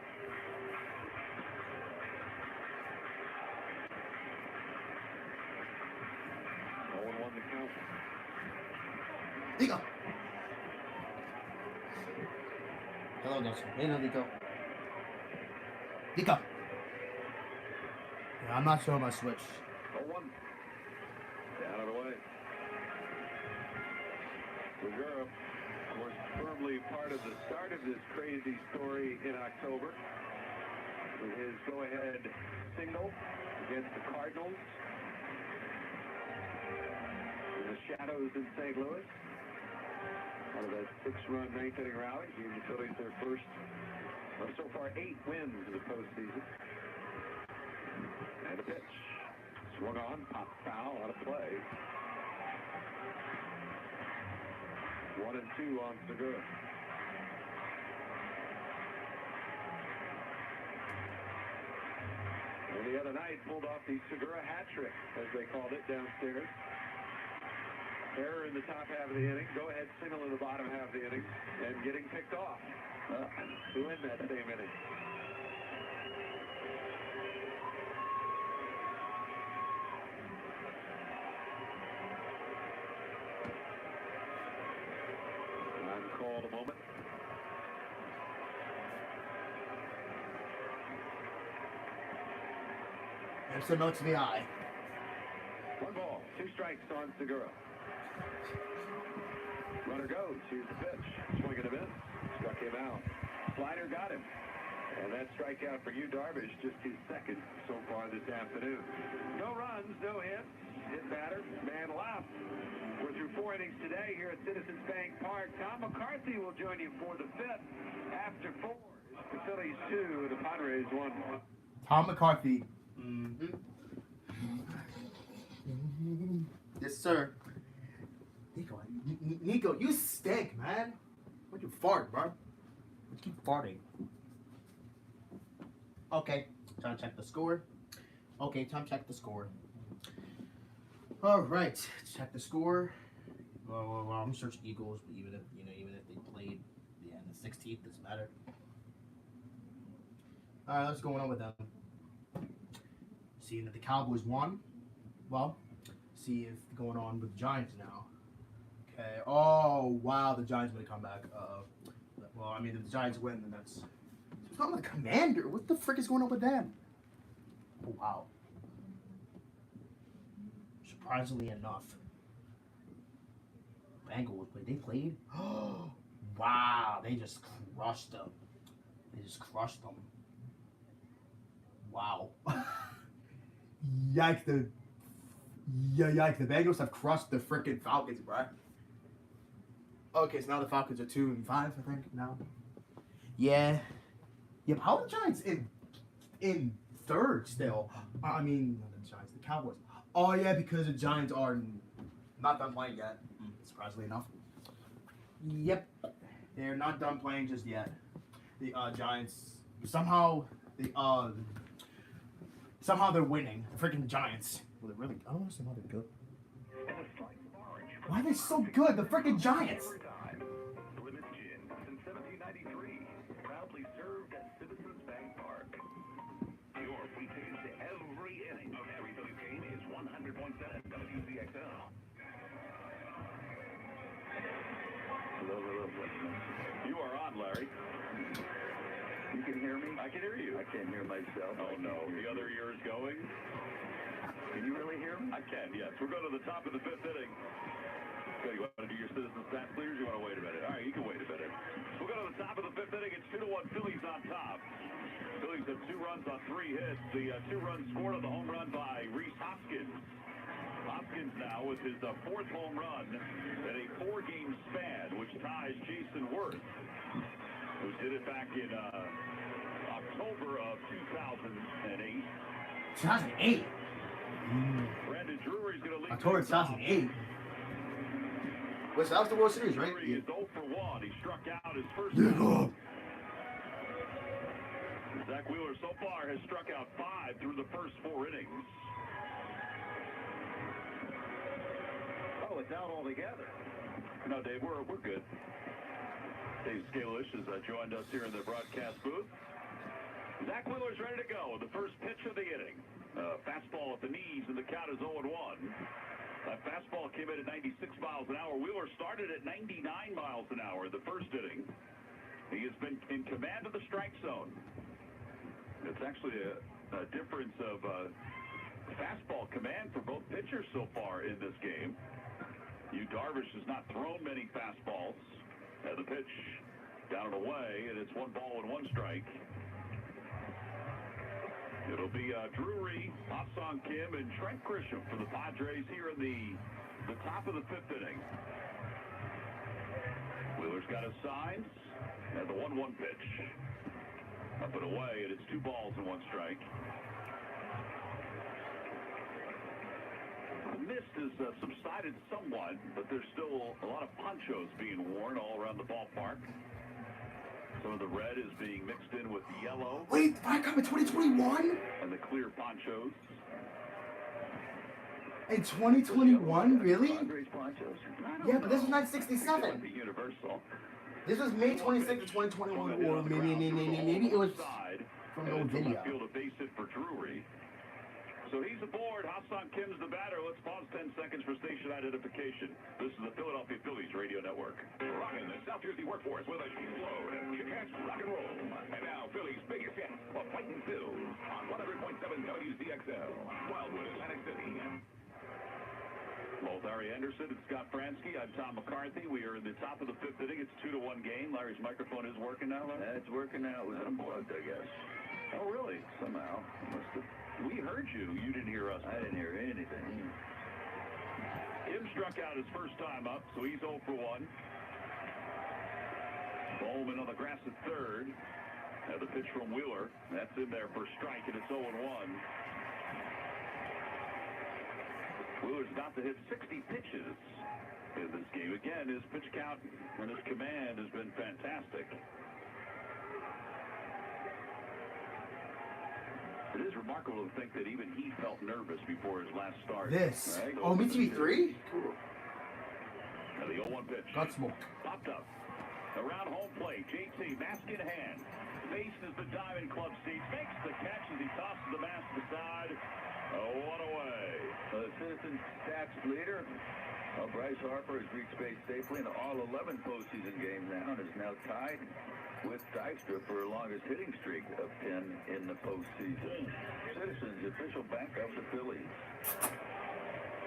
Oh, and 1 to count. Nico. Hello, Nelson. Hey, no, Nico. Nico. Yeah, I'm not sure my switch. 0-1. Down and away. Segura, of course, firmly part of the start of this crazy story in October with his go-ahead single against the Cardinals in the shadows in St. Louis. Out of that 6-run 9th inning rally, gave the Phillies their first of so far 8 wins in the postseason. And a pitch. Swung on, pop foul, out of play. 1 and 2 on Segura. And the other night pulled off the Segura hat trick, as they called it, downstairs. Error in the top half of the inning, go-ahead single in the bottom half of the inning, and getting picked off to win that same inning. Time called a moment. MCMLX VI. 1 ball, 2 strikes on Segura. Runner goes. Here's the pitch. Swing and a miss. Struck him out. Slider got him. And that strikeout for you, Darvish, just his second so far this afternoon. No runs, no hits. Hit batter, man left. We're through 4 innings today here at Citizens Bank Park. Tom McCarthy will join you for the 5th. After 4, it's the Phillies 2, the Padres 1. Tom McCarthy. Yes, sir. Nico, you stink, man. Why'd you fart, bro? You keep farting. Okay, time to check the score. Okay, time to check the score. All right, check the score. Well, I'm searching Eagles, but even if they played, yeah, the 16th doesn't matter. All right, what's going on with them? Seeing that the Cowboys won. Well, see if going on with the Giants now. Okay. Oh wow, the Giants gonna come back. Well, I mean, if the Giants win, then that's. It's not the Commander. What the frick is going on with them? Oh wow. Surprisingly enough, Bengals, but they played. Oh wow, they just crushed them. Wow. Yikes! The Bengals have crushed the frickin' Falcons, bro. Okay, so now the Falcons are 2-5, I think now. Yeah. Yep. How are the Giants in third still? I mean, not the Giants, the Cowboys. Oh yeah, because the Giants are not done playing yet. Surprisingly enough. Yep, they're not done playing just yet. The Giants somehow they're winning. The freaking Giants. Well, they're really. I don't understand why they're good. Why are they so good? The freaking Giants. Plymouth Gin since 1793, proudly served at Citizens Bank Park. Your free tickets to every inning of every Phillies game is 100.7 WCXL. Hello. You are on, Larry. You can hear me? I can hear you. I can't hear myself. Oh, no. The other ear is going? Can you really hear me? I can, yes. We're going to the top of the 5th inning. Okay, you want to do your Citizens Stats leaders? You want to wait a minute? All right, you can wait a minute. We'll go to the top of the 5th inning. It's 2-1 Phillies on top. Phillies have 2 runs on 3 hits. The 2 runs scored on the home run by Rhys Hoskins. Hoskins now with his 4th home run in a 4-game span, which ties Jason Worth, who did it back in October of 2008. 2008. Brandon Drury's going to lead. October 2008. Wait, so that was the World Series, right? Drury is 0 for 1. He struck out his first. Zach Wheeler so far has struck out 5 through the first 4 innings. Oh, it's out altogether. No, Dave, we're good. Dave Scalish has joined us here in the broadcast booth. Zach Wheeler's ready to go. The first pitch of the inning. Fastball at the knees, and the count is 0-1. That fastball came in at 96 miles an hour. Wheeler started at 99 miles an hour the first inning. He has been in command of the strike zone. It's actually a difference of fastball command for both pitchers so far in this game. Yu Darvish has not thrown many fastballs. And the pitch down and away, and it's 1 ball and 1 strike. It'll be Drury, Ha-Seong Kim, and Trent Grisham for the Padres here in the top of the 5th inning. Wheeler's got his signs, and the 1-1 pitch. Up and away, and it's 2 balls and 1 strike. The mist has subsided somewhat, but there's still a lot of ponchos being worn all around the ballpark. Some of the red is being mixed in with yellow. Wait, I come in 2021? And the clear ponchos. In 2021, really? Padres ponchos? Yeah, but this was 1967. Be universal. This was May 26th, 2021, or maybe it was from the old video. Field a base hit for Drury. So he's aboard. Ha-Seong Kim's the batter. Let's pause 10 seconds for station identification. This is the Philadelphia Phillies Radio Network. Rocking the South Jersey workforce with a load of kick-ass rock and roll. And now Philly's biggest hit for Fightin' Phil on 100.7 WCXL, Wildwood, Atlantic City. Well, with Ari Anderson and Scott Fransky. I'm Tom McCarthy. We are in the top of the 5th inning. It's 2-1 game. Larry's microphone is working now, Larry? That's working out. It was unplugged, I guess. Oh, really? Somehow. Must have. We heard you. You didn't hear us. I didn't hear anything. Kim struck out his first time up, so he's 0 for 1. Bowman on the grass at third. Now the pitch from Wheeler. That's in there for a strike, and it's 0-1. Wheeler's got to hit 60 pitches in this game. Again, his pitch count and his command has been fantastic. It is remarkable to think that even he felt nervous before his last start. This. Right? Oh, me to be 3? Cool. Now the 0-1 pitch. Gunsmoke. Popped up. Around home plate. JT, mask in hand. Faces the Diamond Club seats. Makes the catch as he tosses the mask aside. One away. The Citizens stats leader, Bryce Harper, has reached base safely in all 11 postseason games now and is now tied with Dykstra for the longest hitting streak of 10 in the postseason. Citizens, the official backup of the Phillies.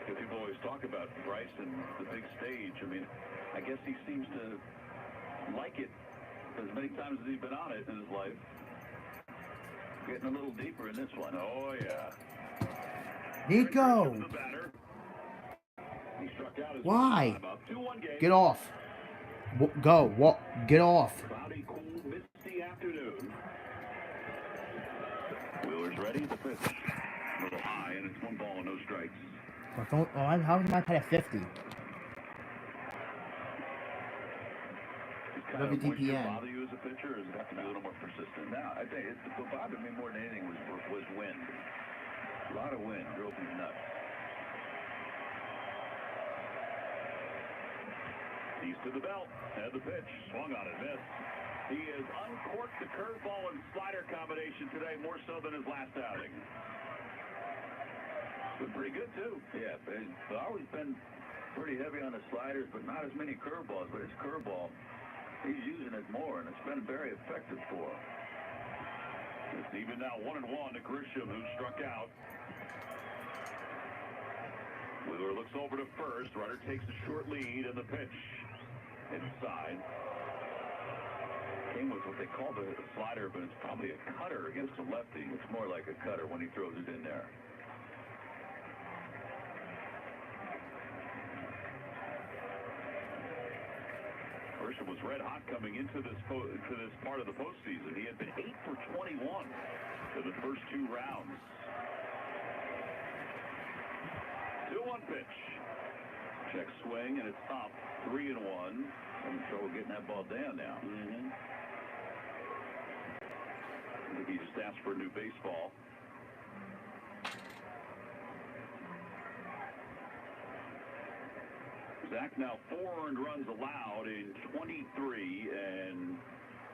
People always talk about Bryce and the big stage. I mean, I guess he seems to like it as many times as he's been on it in his life. Getting a little deeper in this one. Oh, yeah. Nico! He struck out his Why? first time up. 2-1 game. Get off. Go. What? Get off. Cloudy, cool, misty afternoon. Wheeler's ready. The pitch. A little high, and it's 1 ball and no strikes. How am I at 50? Kind of WDPN. moisture bother you as a pitcher, or does it have to be a little more persistent? Now, I think what bothered me more than anything was wind. A lot of wind drove me nuts. He's to the belt, and the pitch. Swung on it, missed. He has uncorked the curveball and slider combination today more so than his last outing. Been pretty good, too. Yeah, it's always been pretty heavy on the sliders, but not as many curveballs. But his curveball, he's using it more, and it's been very effective for him. It's even now 1-1 to Grisham, who struck out. Wheeler looks over to first. Runner takes a short lead, and the pitch inside. Came with what they call the slider, but it's probably a cutter against the lefty. It's more like a cutter when he throws it in there. Grisham was red hot coming into this part of the postseason. He had been 8 for 21 in the first 2 rounds. 2-1 pitch. Check swing, and it's up 3-1. Having trouble getting that ball down now. I think he just asked for a new baseball. Zach now 4 earned runs allowed in 23 and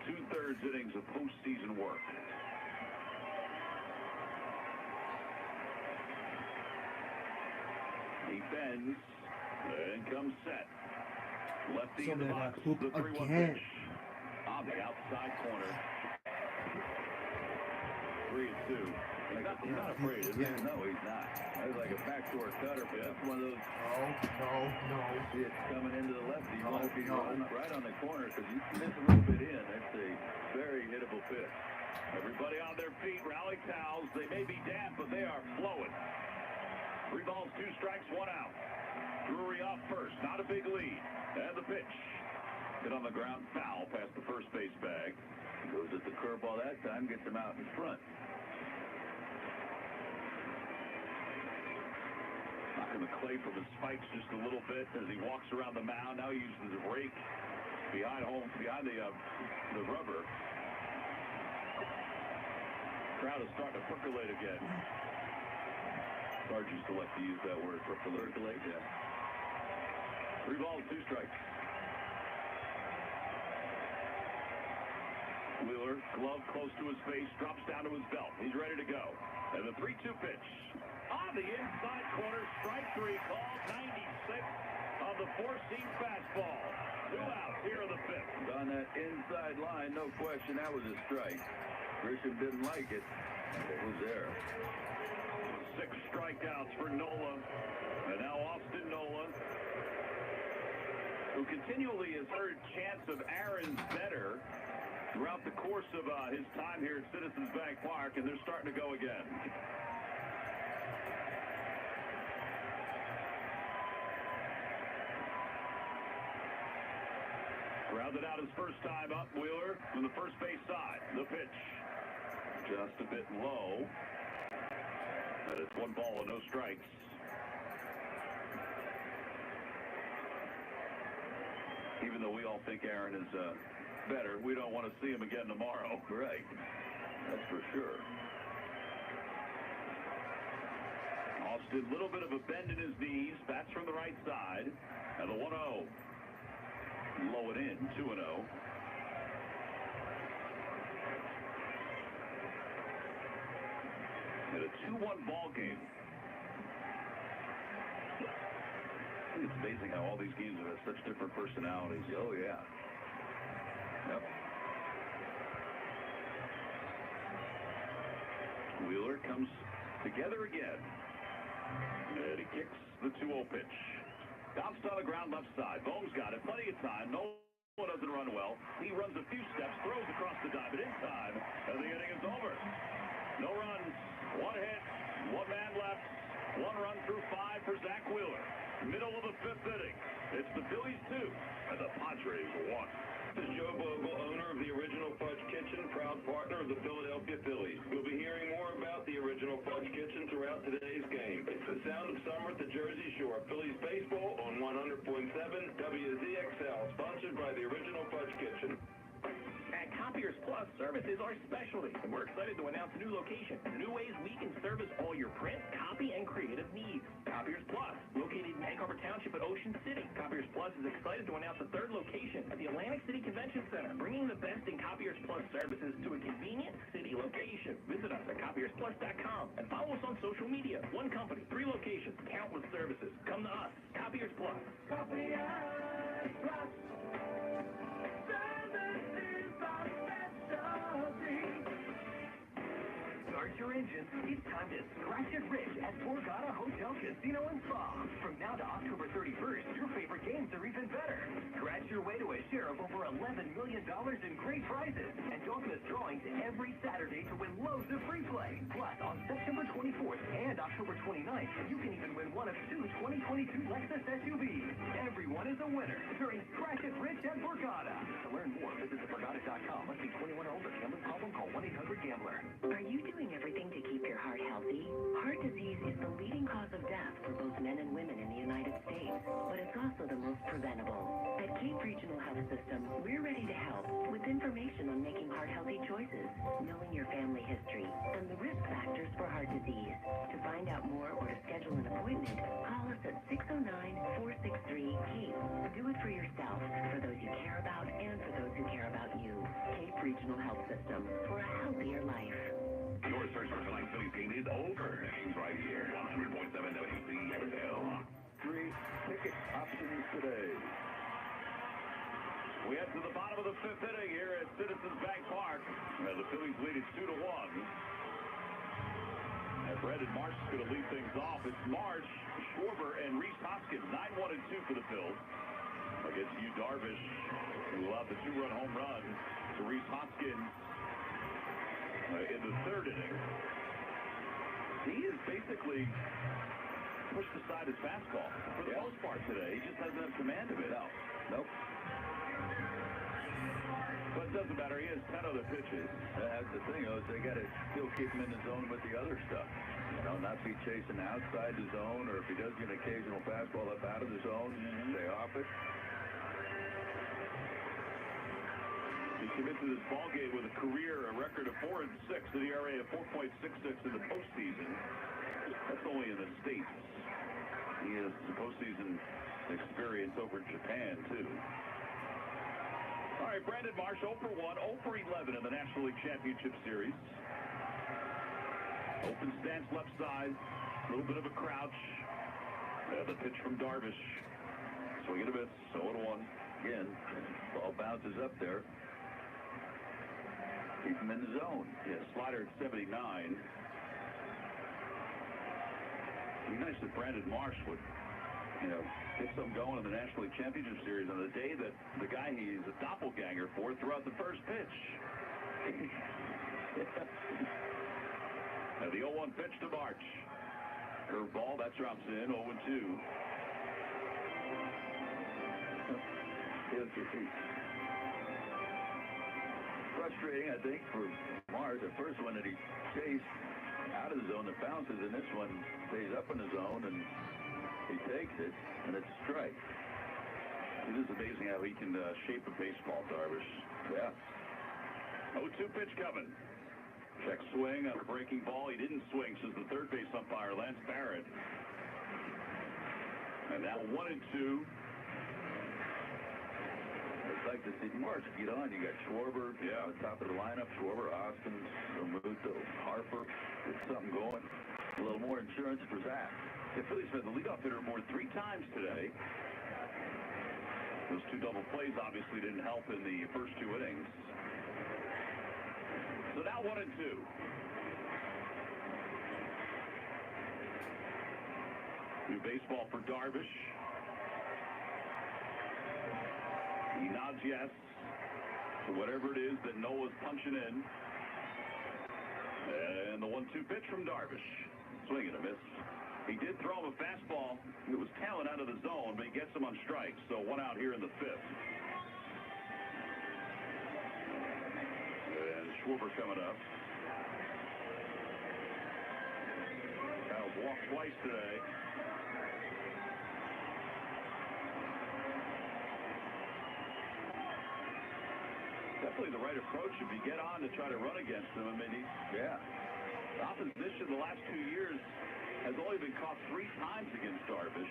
2/3 innings of postseason work. He bends and comes set. Lefty in the box. The 3-1 pitch on the outside corner. 3-2. He's not afraid, is he? No, he's not. That was like a backdoor cutter, but that's one of those. No. See, it's coming into the lefty. You want to be right on the corner because you miss a little bit in. That's a very hittable pitch. Everybody on their feet, rally towels. They may be damp, but they are flowing. 3 balls, 2 strikes, 1 out. Drury off first, not a big lead. And the pitch. Hit on the ground, foul past the first base bag. Goes at the curveball that time, gets him out in front. Knocking the clay from his spikes just a little bit as he walks around the mound. Now he uses a rake behind the rubber. Crowd is starting to percolate again. Sergeants select to use that word, percolate. Yeah. 3 balls, 2 strikes. Wheeler, glove close to his face, drops down to his belt. He's ready to go. And the 3-2 pitch. On the inside corner, strike 3 called, 96 on the 4-seam fastball. 2 outs here in the 5th. On that inside line, no question, that was a strike. Grisham didn't like it. It was there. 6 strikeouts for Nola. And now Austin Nola, who continually has heard chants of Aaron's better throughout the course of his time here at Citizens Bank Park, and they're starting to go again. Grounded out his first time up, Wheeler from the first base side. The pitch just a bit low. And it's 1 ball and no strikes. Even though we all think Aaron is better, we don't want to see him again tomorrow. Right. That's for sure. Austin, little bit of a bend in his knees. Bats from the right side. And the 1-0. Low and in, 2-0. And a 2-1 ball game. I think it's amazing how all these games have such different personalities. Oh, yeah. Yep. Wheeler comes together again. And he kicks the 2-0 pitch. Bounced on the ground left side. Bohm's got it. Plenty of time. No one doesn't run well. He runs a few steps, throws across the diamond in time, and the inning is over. No runs, 1 hit, 1 man left, 1 run through 5 for Zach Wheeler. Middle of the 5th inning. It's the Phillies 2 and the Padres 1. This is Joe Bogle, owner of the Original Fudge Kitchen, proud partner of the Philadelphia Phillies. We'll be hearing more about the Original Fudge Kitchen throughout today's game. It's the sound of summer at the Jersey Shore. Phillies baseball on 100.7 WZXL, sponsored by the Original Fudge Kitchen. At Copiers Plus, service is our specialty, and we're excited to announce a new location and new ways we can service all your print, copy, and creative needs. Copiers Plus, located in Egg Harbor Township at Ocean City. Copiers Plus is excited to announce a 3rd location at the Atlantic City Convention Center, bringing the best in Copiers Plus services to a convenient city location. Visit us at copiersplus.com and follow us on social media. 1 company, 3 locations, countless services. Come to us. Copiers Plus. Copiers Plus. Start your engine. It's time to scratch it rich at Borgata Hotel Casino and Spa. From now to October 31st, your favorite games are even better. Scratch your way to a share of over $11 million in great prizes. And don't miss drawings every Saturday to win loads of free play. Plus, on September 24th and October 29th, you can even win one of 2 2022 Lexus SUVs. Everyone is a winner during Scratch It Rich at Borgata. To learn more, visit theborgata.com. Must be 21 or older. Gambling problem? Call 1-800-GAMBLER. Are you doing everything to keep your heart healthy? Heart disease is the leading cause of death for both men and women in the United States, but it's also the most preventable. At Cape Regional Health System, we're ready to help with information on making heart-healthy choices, knowing your family history, and the risk factors for heart disease. To find out more or to schedule an appointment, call us at 609-463-CAPE. Do it for yourself, for those you care about, and for those who care about you. Cape Regional Health System, for a healthier life. Your search for tonight's Phillies game is over. Game's right here. 100.7 WCXL. 3 ticket options today. We head to the bottom of the 5th inning here at Citizens Bank Park. The Phillies lead it 2-1. And Brandon Marsh is going to lead things off. It's Marsh, Schwarber, and Rhys Hoskins. 9-1 and 2 for the Phils. Against Yu Darvish, who allowed the 2-run home run to Rhys Hoskins in the 3rd inning. He has basically pushed aside his fastball for the most part today. He just doesn't have command of it. Nope. But it doesn't matter. He has 10 other pitches. That's the thing, though, is they got to still keep him in the zone with the other stuff. You know, not be chasing outside the zone, or if he does get an occasional fastball up out of the zone, stay off it. He came into this ballgame with a record of 4-6, and the ERA of 4.66 in the postseason. That's only in the States. He has some postseason experience over in Japan, too. All right, Brandon Marsh, 0 for 1, 0 for 11 in the National League Championship Series. Open stance left side, a little bit of a crouch. The pitch from Darvish. Swing and a miss, 0-1. Again, ball bounces up there. Keep him in the zone. Yeah, slider at 79. It'd be nice if Brandon Marsh would, get something going in the National League Championship Series on the day that the guy he's a doppelganger for threw out the first pitch. Now the 0-1 pitch to March. Curveball, that drops in, 0-2. Frustrating, I think, for Mars. The first one that he chased out of the zone that bounces, and this one stays up in the zone, and he takes it, and it's a strike. It is amazing how he can shape a baseball, Darvish. Yeah. 0-2 pitch coming. Check swing on a breaking ball. He didn't swing, says the third base umpire, Lance Barrett. And now 1-2. I'd like to see March get on. You got Schwarber on top of the lineup. Schwarber, Austin, Romuto, Harper. Get something going. A little more insurance for Zach. The Phillies had the leadoff hitter more 3 times today. Those 2 double plays obviously didn't help in the first 2 innings. So now 1-2. New baseball for Darvish. He nods yes to whatever it is that Noah's punching in. And the 1-2 pitch from Darvish. Swing and a miss. He did throw him a fastball. It was tailing out of the zone, but he gets him on strikes. So 1 out here in the 5th. And Schwarber coming up. Kyle's walked twice today. Definitely the right approach if you get on to try to run against him. I mean, the opposition the last 2 years has only been caught 3 times against Darvish.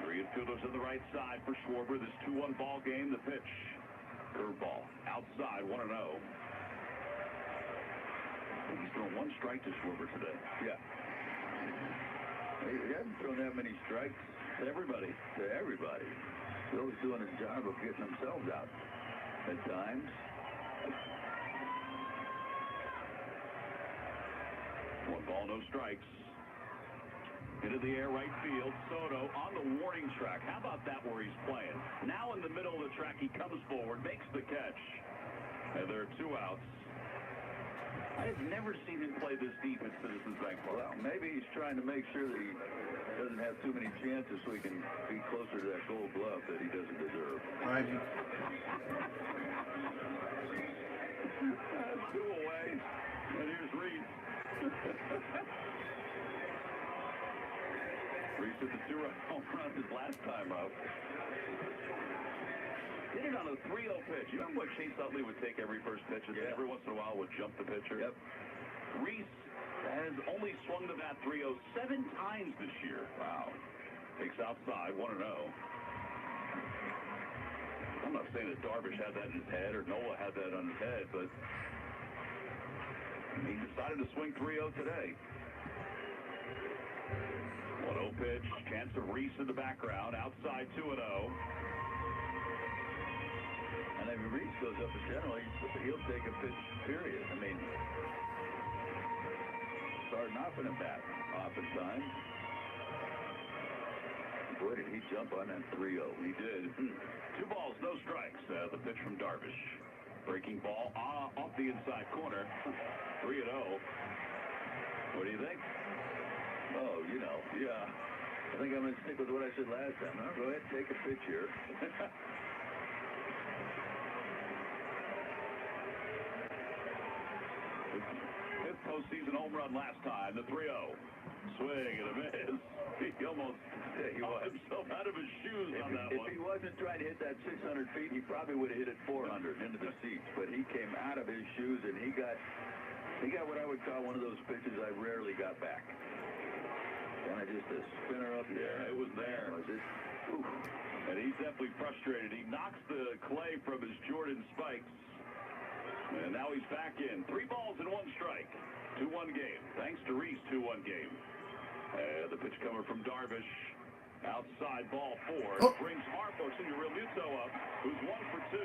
3 infielders on the right side for Schwarber. This 2-1 ball game. The pitch. Curveball. Outside, 1-0. He's thrown 1 strike to Schwarber today. Yeah. He hasn't thrown that many strikes. To everybody. Phil's doing a job of getting themselves out at times. 1 ball, no strikes. Into the air, right field. Soto on the warning track. How about that where he's playing? Now in the middle of the track, he comes forward, makes the catch. And there are 2 outs. I have never seen him play this deep at Citizens Bank Park. Well, maybe he's trying to make sure that he doesn't have too many chances so he can be closer to that gold glove that he doesn't deserve. All right. That's 2 away. And here's Reese. Reese hit the 2-run home run his last time up. Did it on a 3-0 pitch. You remember what Chase Utley would take every first pitch, and then every once in a while would jump the pitcher? Yep. Reese has only swung the bat 3-0 7 times this year. Wow. Takes outside, 1-0. I'm not saying that Darvish had that in his head or Noah had that on his head, but he decided to swing 3-0 today. 1-0 pitch. Chance of Reese in the background. Outside, 2-0. And if Reese goes up generally, he'll take a pitch, period. I mean, starting off in a bat, oftentimes. Boy, did he jump on that 3-0. He did. 2 balls, no strikes. The pitch from Darvish. Breaking ball off the inside corner. 3-0. What do you think? Oh, yeah. I think I'm going to stick with what I said last time. Huh? Go ahead, take a pitch here. Fifth postseason home run last time, the 3-0. Swing and a miss. He almost got himself out of his shoes on that one. If he wasn't trying to hit that 600 feet, he probably would have hit it 400 into the seats. But he came out of his shoes, and he got what I would call one of those pitches I rarely got back. Kind of just a spinner up there. Yeah, it was there. Was it? Oof. And he's definitely frustrated. He knocks the clay from his Jordan spikes. And now he's back in. 3 balls and 1 strike. 2-1 game. Thanks to Reese, 2-1 game. And the pitch coming from Darvish. Outside ball 4. Oh. Brings Real Muto up, who's 1 for 2.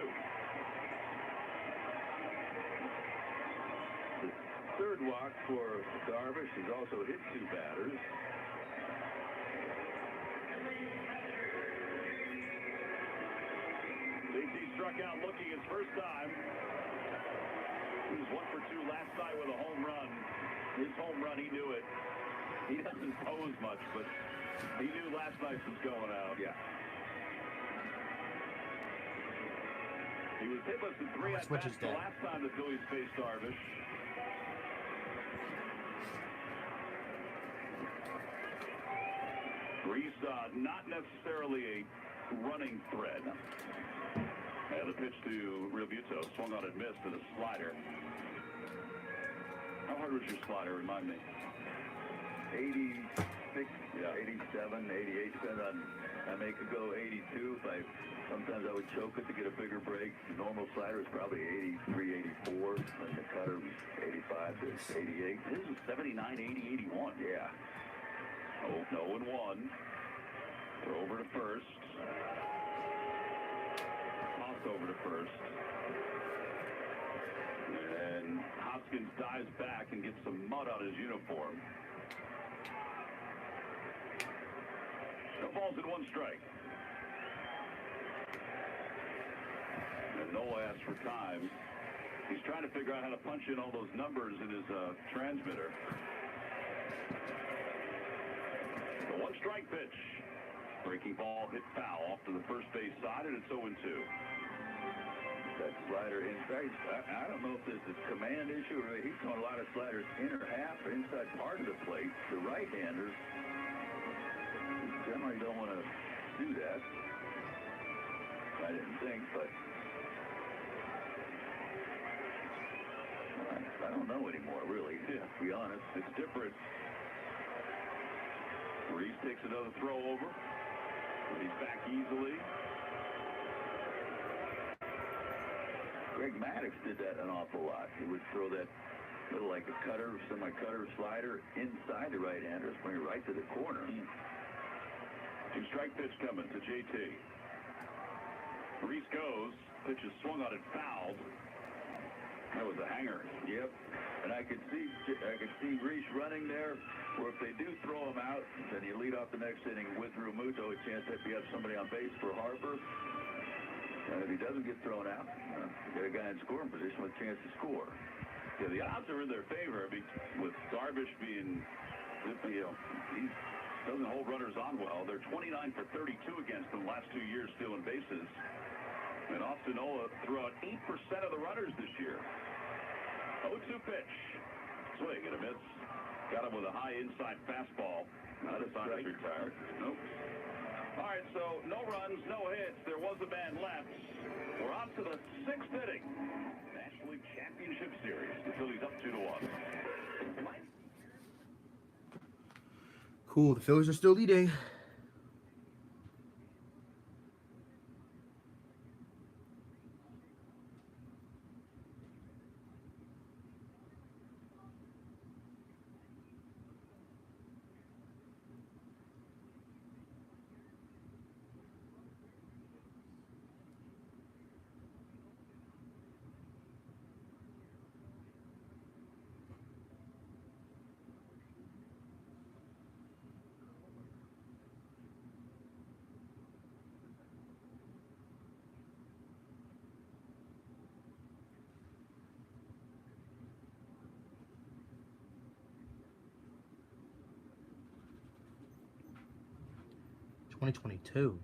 The third walk for Darvish. He's also hit 2 batters. JT struck out looking his first time. He was 1 for 2 last night with a home run. His home run, he knew it. He doesn't pose much, but he knew last night's was going out. Yeah. He was hitless in 3 at bats the last time the Phillies faced Darvish. Reese, not necessarily a running thread. And the pitch to Real Muto, swung on and missed to the slider. How hard was your slider? Remind me. 86, yeah. 87, 88, depending on, I make it go 82. Sometimes I would choke it to get a bigger break. The normal slider is probably 83, 84, and the cutter was 85 to 88. This is 79, 80, 81. Yeah. Oh, 0-1. Throw over to first. Toss over to first. And Hoskins dives back and gets some mud on his uniform. No balls and 1 strike. And Nola asks for time. He's trying to figure out how to punch in all those numbers in his transmitter. The 1-strike pitch. Breaking ball hit foul off to the first base side, and it's 0-2. That slider inside, I don't know if this is a command issue or he's throwing a lot of sliders inner half or inside part of the plate. The right-handers generally don't want to do that. I didn't think, but I don't know anymore, really. Yeah, to be honest. It's different. Reese takes another throw over. And he's back easily. Greg Maddux did that an awful lot. He would throw that little like a cutter, semi-cutter slider inside the right-handers, bring it right to the corner. 2-strike pitch coming to JT. Reese goes. Pitch is swung on and fouled. That was a hanger. Yep. And I could see Reese running there, where if they do throw him out, then you lead off the next inning with Realmuto, a chance that you have somebody on base for Harper. And if he doesn't get thrown out, you get a guy in scoring position with a chance to score. Yeah, the odds are in their favor. I mean, with Darvish being, he doesn't hold runners on well. They're 29 for 32 against them last 2 years stealing bases. And Austin Nola threw out 8% of the runners this year. 0-2 pitch. Swing and a miss. Got him with a high inside fastball. Not a sign of retired. Nope. All right, so no runs, no hits. There was a man left. We're on to the 6th inning. National League Championship Series. The Phillies up 2-1. Cool. The Phillies are still leading. $2022.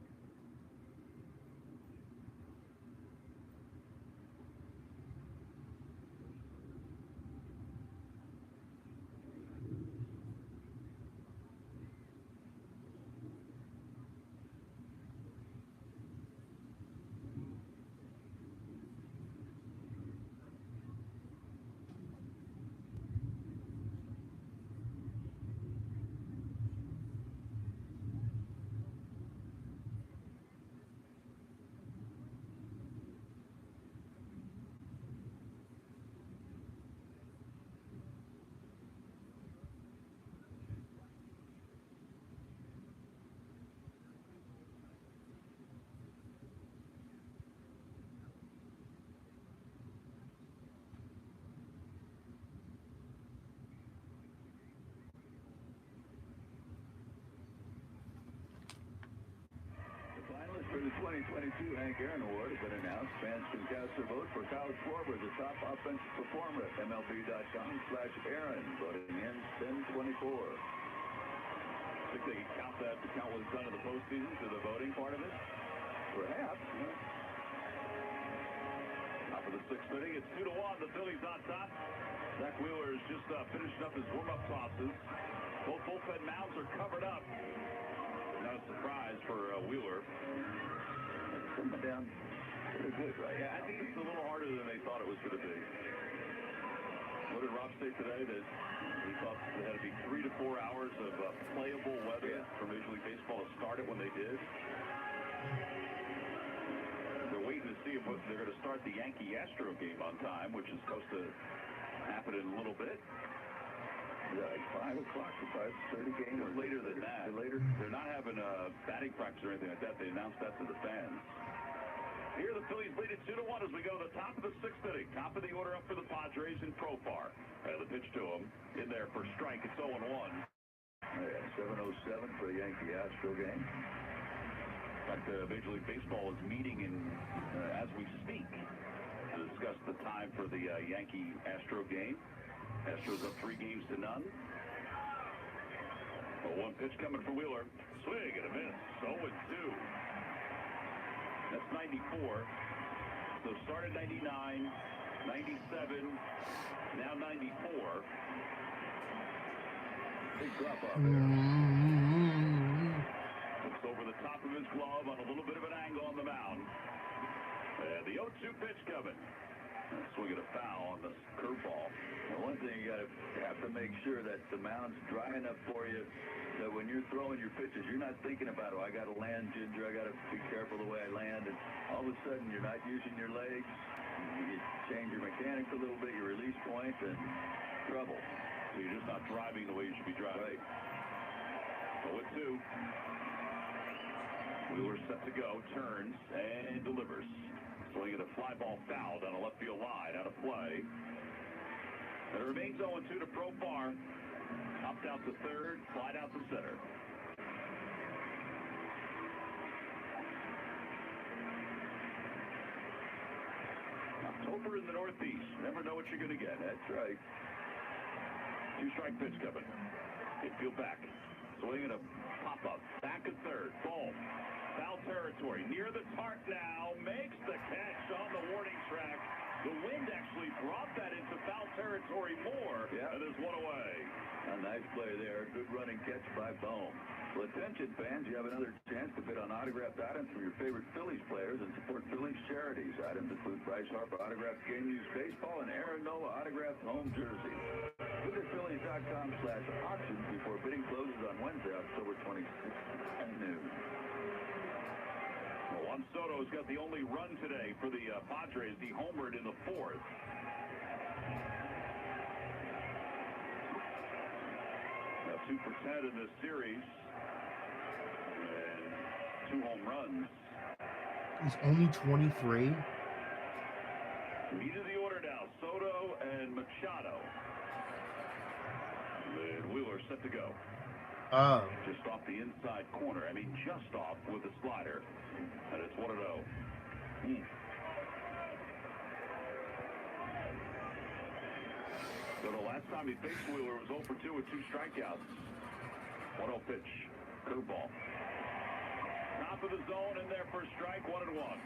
2022 Hank Aaron Award has been announced. Fans can cast their vote for Kyle Schwarber, the top offensive performer at MLB.com/Aaron. Voting ends 10/24. Think they can count that to count what's done in the postseason to the voting part of it? Perhaps. Top of the sixth inning, it's 2-1. The Phillies on top. Zach Wheeler is just finishing up his warm-up tosses. Both bullpen mounds are covered up. Not a surprise for Wheeler. Coming down pretty good, right? Yeah, I think it's a little harder than they thought it was going to be. What did Rob say today? That he thought there had to be 3 to 4 hours of playable weather for Major League Baseball to start it when they did. They're waiting to see if they're going to start the Yankee-Astro game on time, which is supposed to happen in a little bit. Is that like 5 o'clock or 5:30 game? Or later than that. Later? They're not having a batting practice or anything like that. They announced that to the fans. Here the Phillies lead it 2-1 as we go to the top of the sixth inning. Top of the order up for the Padres in Profar. The pitch to him in there for strike. It's 0-1. Yeah, 7:07 for the Yankee-Astro game. In fact, Major League Baseball is meeting as we speak to discuss the time for the Yankee-Astro game. Astros up 3-0. But one pitch coming for Wheeler. Swing and a miss. 0-2. That's 94. So started 99, 97, now 94. Big drop off there. Looks over the top of his glove on a little bit of an angle on the mound. And the 0-2 pitch coming. Swinging a foul on the curveball. Well, one thing you have to make sure that the mound's dry enough for you that when you're throwing your pitches, you're not thinking about, oh, I got to land ginger, I got to be careful the way I land, and all of a sudden you're not using your legs. You change your mechanics a little bit, your release point, and trouble. So you're just not driving the way you should be driving. Right. 0-2. Wheeler set to go, turns, and delivers. Swinging a fly ball foul down the left field line, out of play. And it remains 0-2 to Profar. Hopped out to third, slide out to center. October in the Northeast. Never know what you're going to get. That's right. 2-strike pitch coming. Infield back. Swinging a pop-up. Back at third. Ball. Foul territory. Near the tarp now. Makes the catch on the warning track. The wind actually brought that into foul territory more. Yeah. And there's one away. A nice play there. Good running catch by Bohm. Well, attention fans, you have another chance to bid on autographed items from your favorite Phillies players and support Phillies charities. Items include Bryce Harper autographed game used baseball and Aaron Nola autographed home jersey. Visit Phillies.com/auctions before bidding closes on Wednesday, October 26th at noon. Well, Juan Soto's got the only run today for the Padres. He homered in the fourth. Now 2 for 10 in this series. And 2 home runs. He's only 23. Meat of the order now. Soto and Machado. And Wheeler set to go. Just off the inside corner. I mean, just off with the slider. And it's 1-0. So the last time he faced Wheeler was 0 for 2 with 2 strikeouts. 1-0 pitch. Curveball. Top of the zone in there for a strike. 1-1.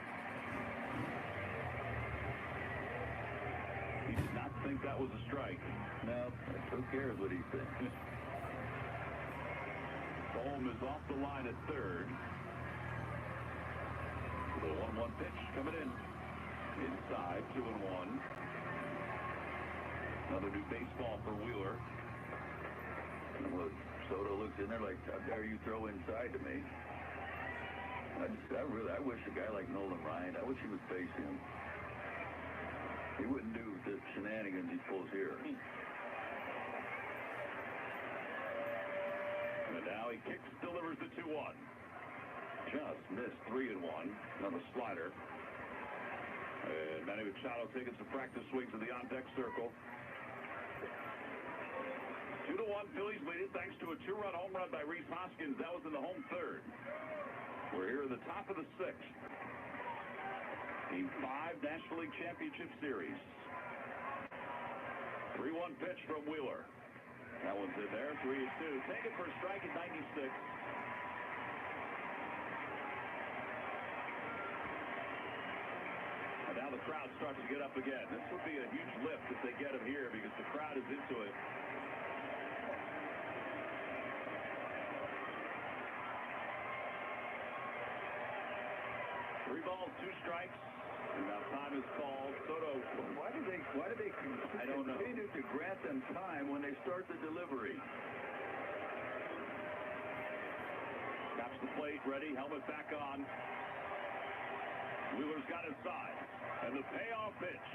He did not think that was a strike. No, who cares what he thinks? Bohm is off the line at third. The 1-1 pitch coming in. Inside, 2-1. Another new baseball for Wheeler. Well, Soto looks in there like, how dare you throw inside to me? I wish a guy like Nolan Ryan, I wish he would face him. He wouldn't do the shenanigans he pulls here. And now he kicks, delivers the 2-1. Just missed 3-1. Another slider. And Manny Machado taking some practice swings in the on-deck circle. 2-1 Phillies lead it thanks to a 2-run home run by Rhys Hoskins. That was in the home third. We're here in the top of the sixth. Game 5 National League Championship Series. 3-1 pitch from Wheeler. That one's in there, 3-2. Take it for a strike at 96. And now the crowd starts to get up again. This would be a huge lift if they get him here because the crowd is into it. Three balls, 2 strikes. And now time is called. Soto. Why do they I don't know. continue to grant them time when they start the delivery? Taps the plate, ready, helmet back on. Wheeler's got inside. And the payoff pitch.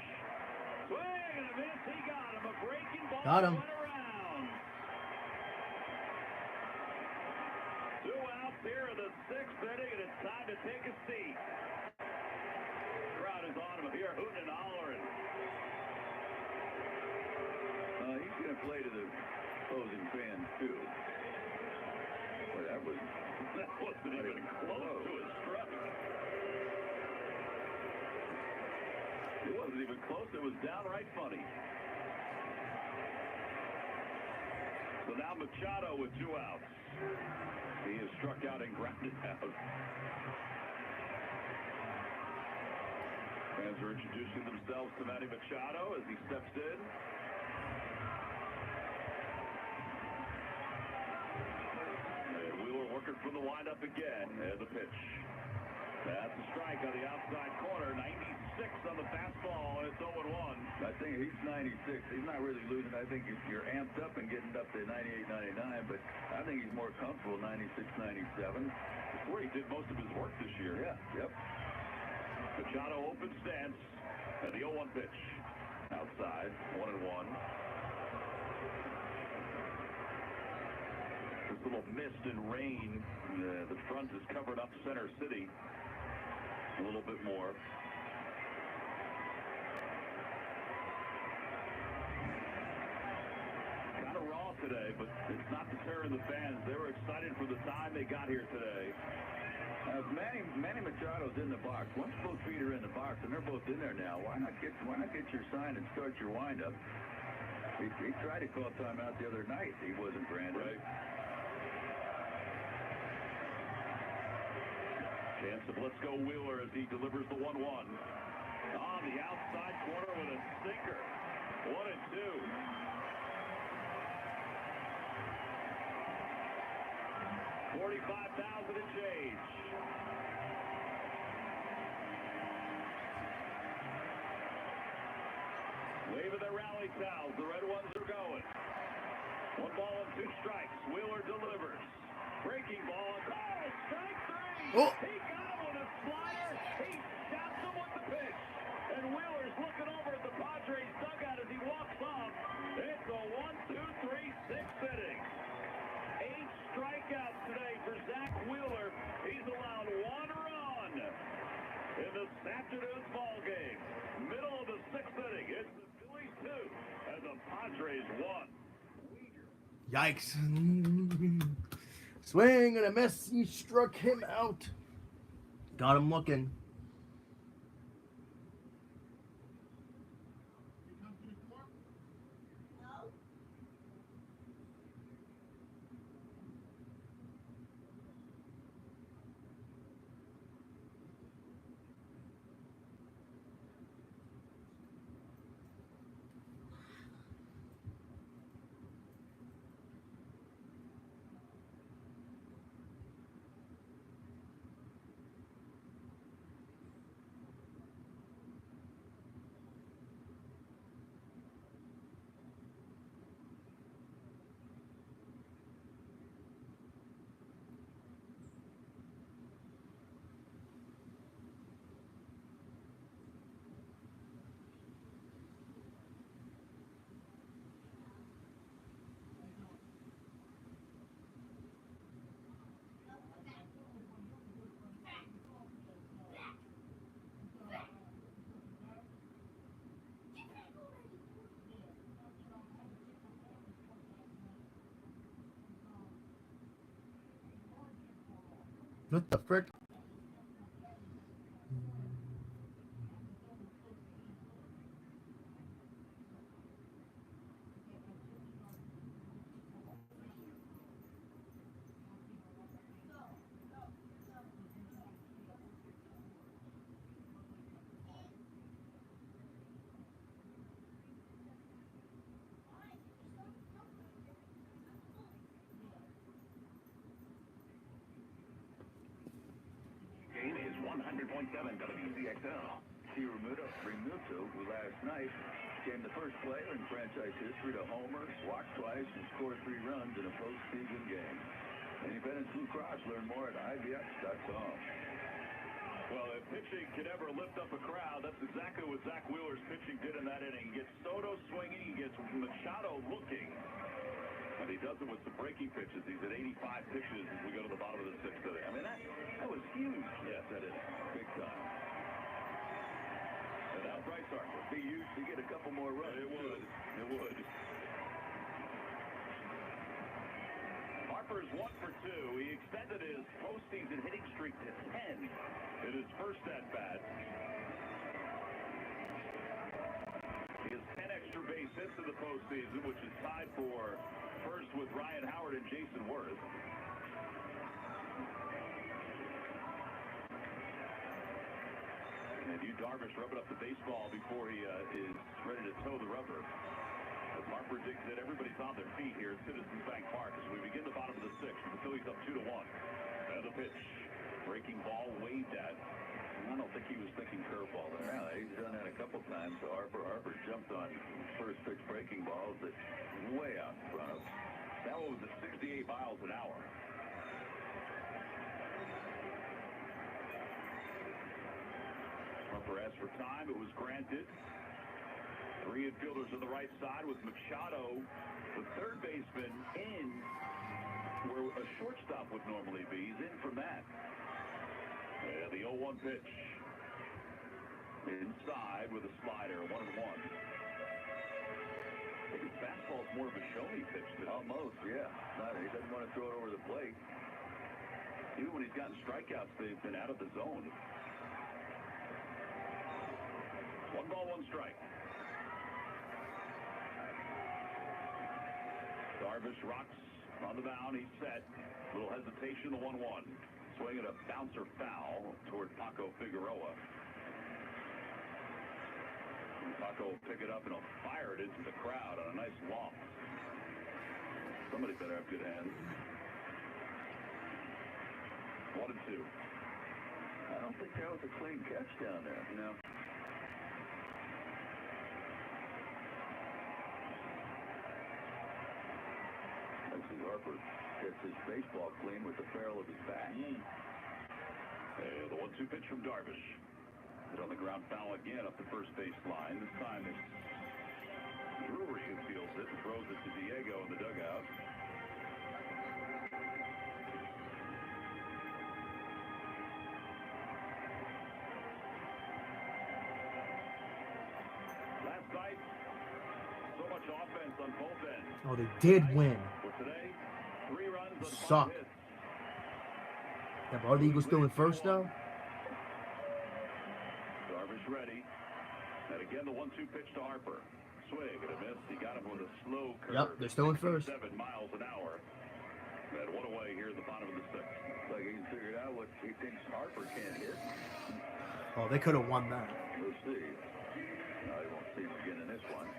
Swing and a miss. He got him. A breaking ball. Got him. Went around. 2 outs here in the 6th inning, and it's time to take a seat. Crowd is on him here, hooting and hollering. He's going to play to the opposing fans, too. Boy, that wasn't even close to a strike. It wasn't even close. It was downright funny. So now Machado with 2 outs. He is struck out and grounded out. Fans are introducing themselves to Manny Machado as he steps in. And Wheeler working from the windup again. And the pitch. That's a strike on the outside corner. 96 on the fastball, and it's 0-1. I think he's 96. He's not really losing. I think you're amped up and getting up to 98, 99, but I think he's more comfortable 96, 97. It's where he did most of his work this year. Yeah, yep. Machado open stance, and the 0-1 pitch. Outside, 1-1. This little mist and rain, the front is covered up Center City a little bit more. Kind of raw today, but it's not deterring the fans. They were excited for the time they got here today. Manny Machado's in the box. Once both feet are in the box, and they're both in there now, why not get your sign and start your windup? He tried to call timeout the other night. He wasn't granted. Right. Chance of let's go Wheeler as he delivers the 1-1. On the outside corner with a sinker. 1-2. $45,000 and change. Waving their rally towels. The red ones are going. 1 ball and 2 strikes. Wheeler delivers. Breaking ball. Oh, strike 3. Oh. He got him with a slider. He shouts him with the pitch. And Wheeler's looking over at the Padres dugout as he walks off. It's a 1-2-3-6 inning. 8 strikeouts today for Zach Wheeler. He's allowed 1 run in this afternoon's ball game. Middle of the 6th inning. It's the Phillies 2 and the Padres 1. Yikes. Swing and a miss. He struck him out. Got him looking. What the frick? 100.7 WCXL. See Remuto, who last night became the first player in franchise history to homer, walk twice, and score 3 runs in a postseason game. Independence Blue Cross. Learn more at IBX.com. Well, if pitching could ever lift up a crowd, that's exactly what Zach Wheeler's pitching did in that inning. He gets Soto swinging, he gets Machado looking, and he does it with some breaking pitches. He's at 85 pitches as we go to the bottom of the 6th inning. I mean, that was huge. Yes, that is big time. And now Bryce Harper. Be huge to get a couple more runs. It would. It would. Harper's 1 for 2. He extended his postseason hitting streak to 10 in his first at-bat. He has 10 extra base hits in the postseason, which is tied for first with Ryan Howard and Jason Worth. And Yu Darvish rubbing up the baseball before he is ready to toe the rubber. As Harper digs in, everybody's on their feet here at Citizens Bank Park as we begin the bottom of the 6th. The Phillies up 2-1. And the pitch. Breaking ball waved at. I don't think he was thinking curveball there. Yeah, he's done that a couple times. So Harper jumped on first pitch breaking balls that way out in front of him. That one was at 68 miles an hour. Harper asked for time. It was granted. 3 infielders on the right side with Machado, the third baseman, in where a shortstop would normally be. He's in from that. And the 0-1 pitch. Inside with a slider, 1-1. I think his fastball is more of a show-me pitch today. Almost, yeah. He doesn't want to throw it over the plate. Even when he's gotten strikeouts, they've been out of the zone. 1 ball, 1 strike. Darvish rocks on the mound. He's set. Little hesitation, the 1-1. Swinging a bouncer foul toward Paco Figueroa. And Paco will pick it up and he'll fire it into the crowd on a nice loft. Somebody better have good hands. 1-2. I don't think that was a clean catch down there. No. Actually, Harper gets his baseball clean with the barrel of his bat. And the 1-2 pitch from Darvish. Hit on the ground foul again up the first base line. This time it's Brewery who fields it and throws it to Diego in the dugout. Last night, so much offense on both ends. Oh, they did win. For today, 3 runs on 5 Suck. hits. Yeah, but are the Eagles still in first, though? Darvish ready. And again, the 1-2 pitch to Harper. Swing and a miss. He got him with a slow curve. Yep, they're still in first. 7 miles an hour. And 1 away here at the bottom of the 6th. Like he's figured out what he thinks Harper can't hit. Oh, they could have won that. We'll see. No, he won't see him again in this one.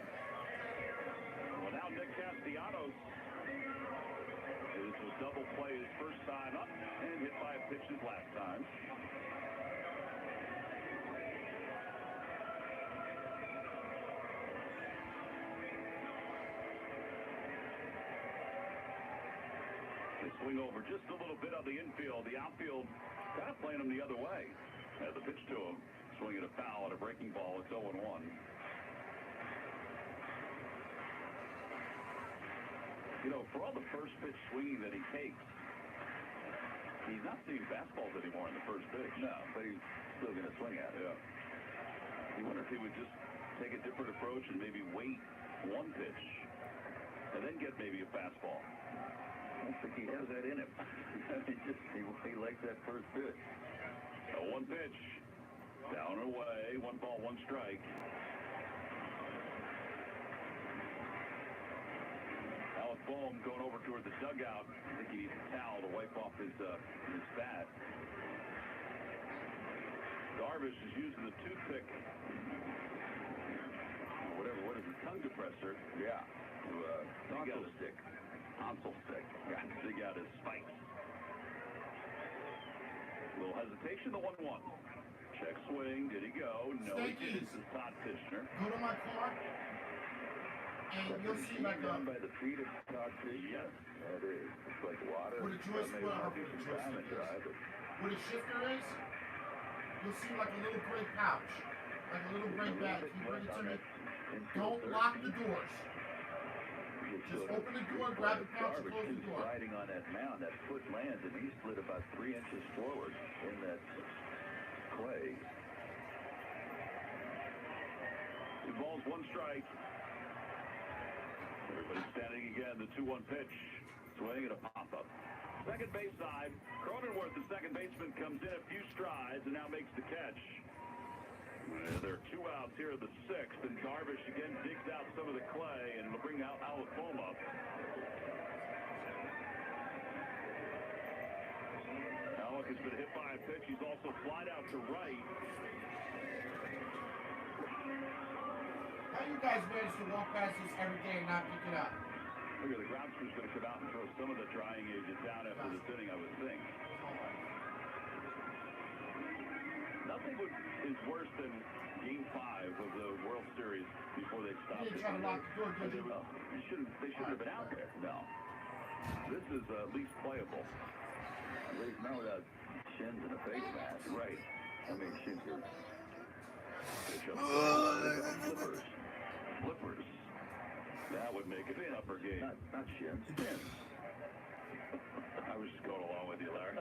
Well, now Nick Castellanos is a double play his first time up and hit 5 pitches last time. They swing over just a little bit on the infield. The outfield kind of playing him the other way. As the pitch to him, swinging a foul at a breaking ball. It's 0-1. You know, for all the first pitch swinging that he takes, he's not seeing fastballs anymore in the first pitch. No, but he's still going to swing at it. Yeah. You wonder if he would just take a different approach and maybe wait 1 pitch and then get maybe a fastball. I don't think he has that in him. he likes that first pitch. A 1 pitch. Down and away. 1 ball, 1 strike. Alec Boehm going over toward the dugout. I think he needs a towel to wipe off his bat. Darvish is using the toothpick. Whatever, what is it? Tongue depressor. Yeah. Tonsil stick. Tonsil stick. Yeah, dig out his spikes. A little hesitation, the 1-1. Check swing. Did he go? No, he didn't. This is Todd Fishner. Go to my car, and you'll see like a... by the feet of Todd Fishner. That is. It's like water. Where the joist, Maybe where might be some diamond drive, but where the shifter is, you'll see like a little gray pouch, like a little gray bag. If you bring it to me, don't lock the doors. Just open the door, grab the pouch, and close the door. Riding on that mound, that foot lands, and he slid about 3 inches forward in that clay. 2 balls, 1 strike. Everybody's standing again. The 2-1 pitch. Swing and a pop-up. Second base side. Cronenworth, the second baseman, comes in a few strides and now makes the catch. There are 2 outs here in the 6th, and Darvish again digs out some of the clay, and it'll bring out Alafoma. Alec has been hit by a pitch. He's also flied out to right. How you guys manage to walk past this every day and not pick it up? Look at the ground crew's going to come out and throw some of the drying agent down after this inning, I would think. Nothing is worse than Game 5 of the World Series before they stopped. You didn't try to lock the door, did you? They shouldn't have been out there. No. This is at least playable. At least now without shins and a face mask. Right. I mean, shins are Flippers. Flippers. That would make it an upper game. not shins. Shins. I was just going along with you, Larry.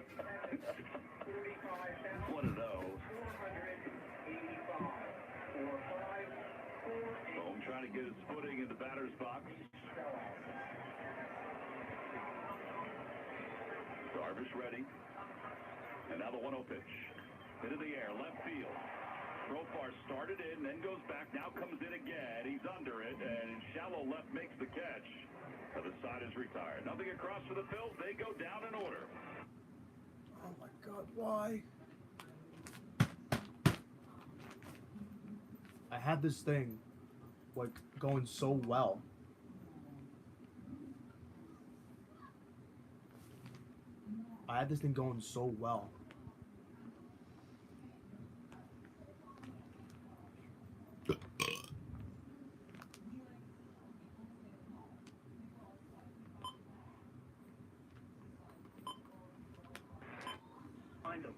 One of those. Bohm trying to get his footing in the batter's box. Darvish ready. And now the 1-0 pitch. Into the air, left field. Profar started in, then goes back, now comes in again. He's under it, and shallow left makes the catch. The other side is retired. Nothing across for the Phils. They go down in order. Oh my God, why? I had this thing, like, going so well. I had this thing going so well. Find them.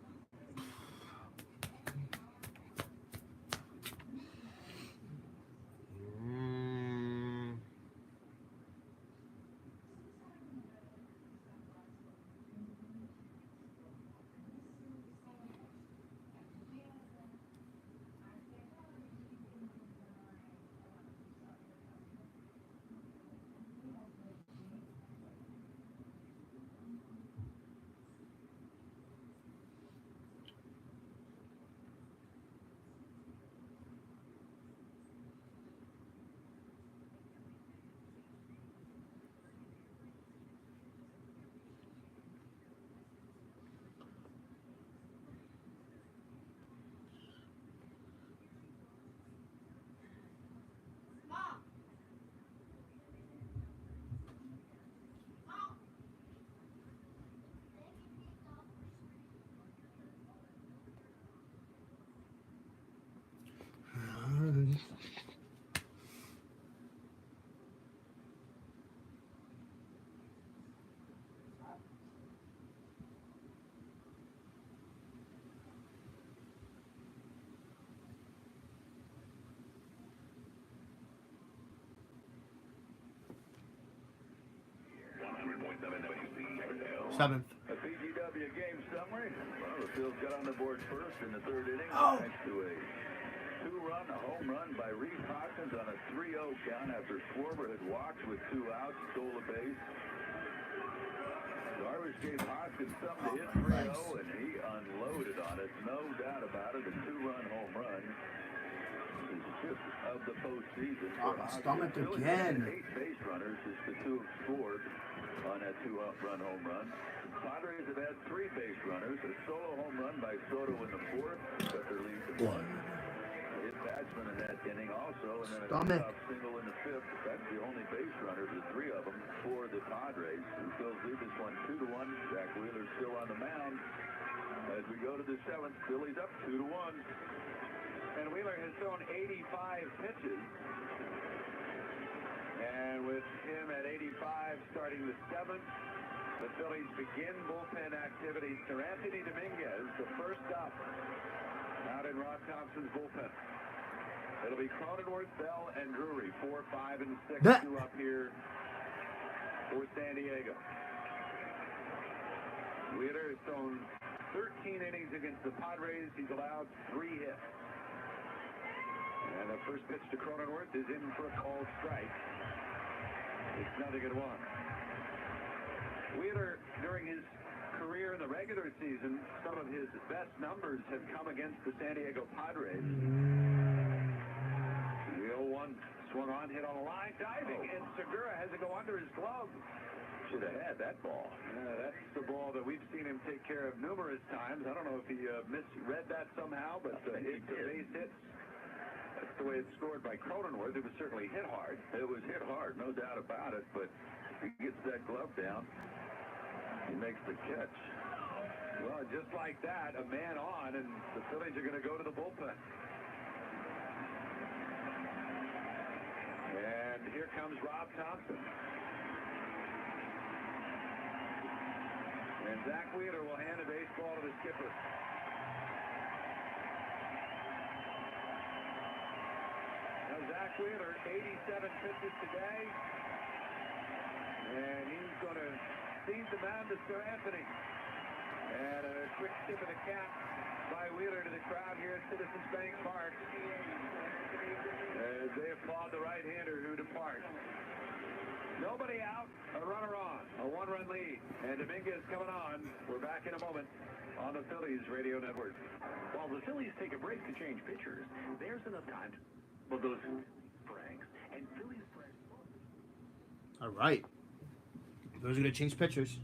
Seventh. A PGW game summary. Well, the Phils got on the board first in the 3rd inning. Oh. Thanks to a 2-run home run by Reese Hawkins on a 3-0 count after Schwarber had walked with 2 outs, stole a base. Darvish gave Hoskins something to hit 3-0, and he unloaded on it. No doubt about it. A 2-run home run. His 5th of the postseason. Oh, my stomach again. 8 base runners. It's the 2 have scored on that 2-run home run. Padres have had 3 base runners. A solo home run by Soto in the 4th, cut their lead to 1. Hit batsman in that inning also, and then a leadoff single in the 5th. That's the only base runners, the 3 of them, for the Padres. The Phils lead this one 2-1. Zach Wheeler's still on the mound. As we go to the 7th, Phillies up 2-1. And Wheeler has thrown 85 pitches. And with him at 85 starting the 7th, the Phillies begin bullpen activity. Sir Anthony Dominguez, the first up out in Rob Thompson's bullpen. It'll be Cronenworth, Bell, and Drury, 4, 5, and 6, two up here for San Diego. Wheeler has thrown 13 innings against the Padres. He's allowed 3 hits. And the first pitch to Cronenworth is in for a called strike. It's 0-1. Wheeler, during his career in the regular season, some of his best numbers have come against the San Diego Padres. The 0-1 swung on, hit on a line, diving, and Segura has to go under his glove. Should have had that ball. That's the ball that we've seen him take care of numerous times. I don't know if he misread that somehow, but it's a base hit. That's the way it's scored by Cronenworth. It was certainly hit hard. It was hit hard, no doubt about it, but he gets that glove down. He makes the catch. Well, just like that, a man on, and the Phillies are going to go to the bullpen. And here comes Rob Thompson. And Zach Wheeler will hand a baseball to the skipper. Now Zach Wheeler, 87 pitches today. And he's going to cede the mound to Sir Anthony. And a quick tip of the cap by Wheeler to the crowd here at Citizens Bank Park. As they applaud the right-hander who departs. Nobody out, a runner on, a 1-run lead. And Dominguez coming on. We're back in a moment on the Phillies radio network. While the Phillies take a break to change pitchers, there's enough time to... Well, those Franks and Phillies... All right. Those are going to change pitchers.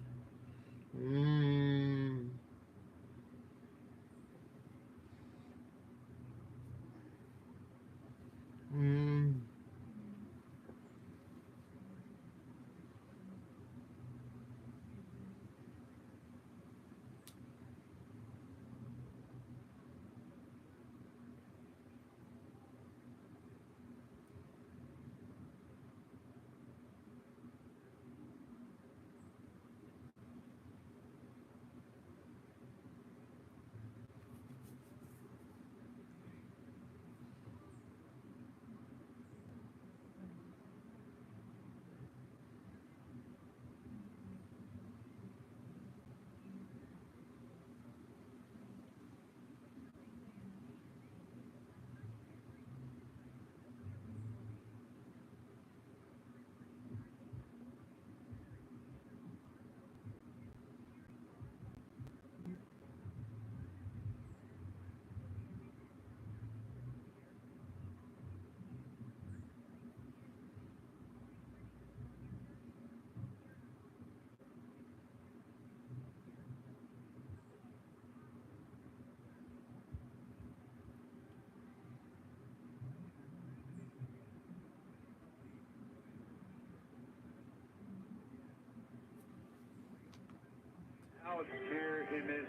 Out here in this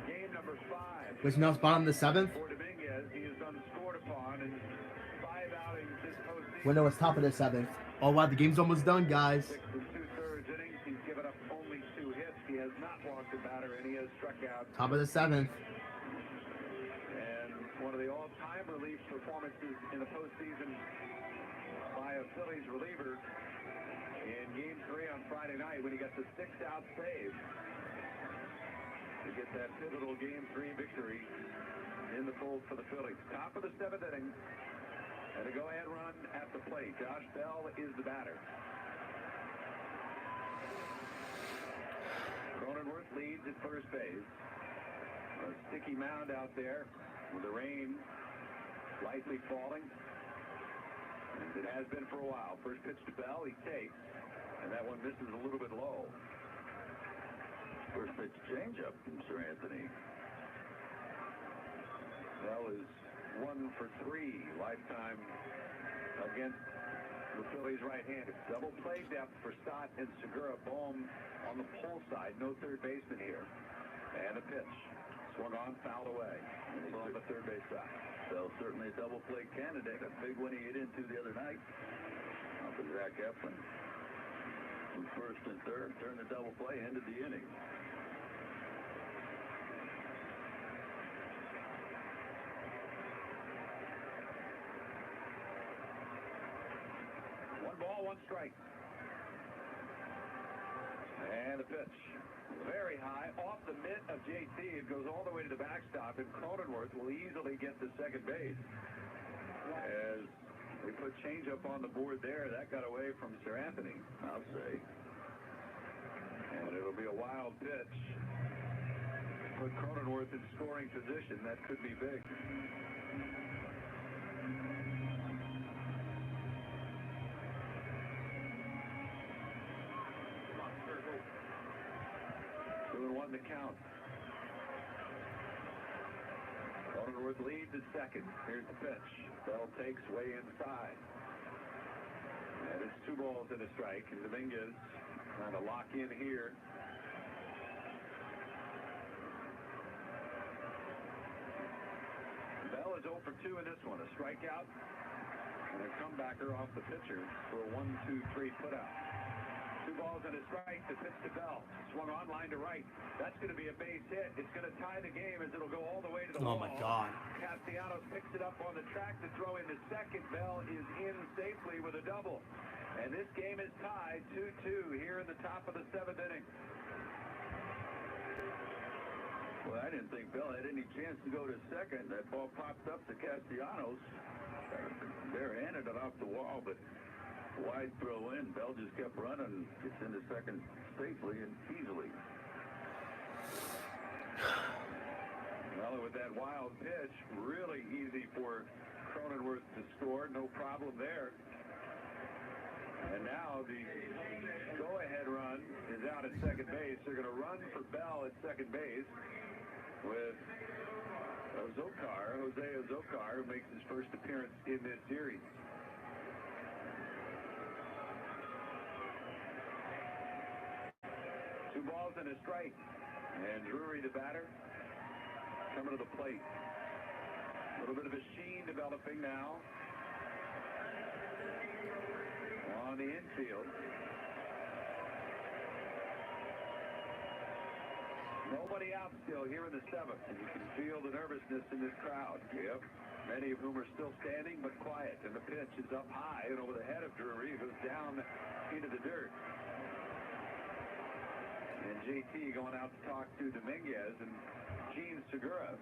game number 5. Which now is bottom of the 7th. For Dominguez, he is unscored upon in 5 outings this postseason. Window is top of the 7th. Oh wow, the game's almost done, guys. 6 2/3 innings. He's given up only 2 hits. He has not walked a batter, and he has struck out. Top of the 7th. And one of the all-time relief performances in the postseason by a Phillies reliever in Game 3 on Friday night when he got the 6-out save to get that pivotal Game 3 victory in the fold for the Phillies. Top of the 7th inning, and a go-ahead run at the plate. Josh Bell is the batter. Cronenworth leads at first base. A sticky mound out there with the rain lightly falling, as it has been for a while. First pitch to Bell, he takes, and that one misses a little bit low. First pitch changeup from Sir Anthony. Bell is 1 for 3 lifetime against the Phillies right-handed. Double play depth for Stott and Segura. Bohm on the pull side. No third baseman here. And a pitch. Swung on, fouled away. And he's on the third base side. So certainly a double play candidate. A big one he hit into the other night. Off of Zach Eflin. From first and third, turned the double play, ended the inning. One ball, one strike. And a pitch. Very high, off the mitt of JT. It goes all the way to the backstop, and Cronenworth will easily get to second base. As we put changeup on the board there, that got away from Sir Anthony, I'll say. And it'll be a wild pitch. Put Cronenworth in scoring position. That could be big. 2-1 the count. Cronenworth leads at second. Here's the pitch. Bell takes way inside. And it's 2 balls and a strike. And Dominguez trying to lock in here. Bell is 0 for 2 in this one. A strikeout and a comebacker off the pitcher for a 1-2-3 putout. 2 balls and a strike. The pitch to Bell. Swung on, line to right. That's going to be a base hit. It's going to tie the game as it'll go all the way to the wall. Oh, my God. Castellanos picks it up on the track to throw into second. Bell is in safely with a double. And this game is tied 2-2 here in the top of the 7th inning. Well, I didn't think Bell had any chance to go to second. That ball popped up to Castellanos. Barehanded it off the wall, but wide throw in. Bell just kept running. Gets into second safely and easily. Well, with that wild pitch, really easy for Cronenworth to score. No problem there. And now the go-ahead run is out at second base. They're going to run for Bell at second base with Jose Azocar, who makes his first appearance in this series. Two balls and a strike. And Drury, the batter, coming to the plate. A little bit of a sheen developing now on the infield. Nobody out still here in the 7th, and you can feel the nervousness in this crowd. Yep. Many of whom are still standing but quiet, and the pitch is up high and over the head of Drury. It goes down into the dirt. And JT going out to talk to Dominguez, and Gene Segura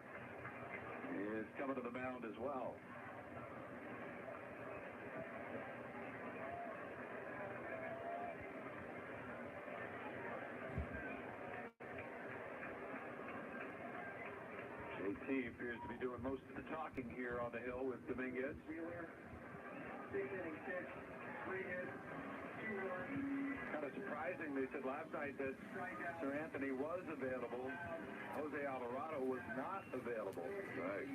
is coming to the mound as well. JT appears to be doing most of the talking here on the hill with Dominguez. Kind of surprising, they said last night that Sir Anthony was available. Jose Alvarado was not available. Right.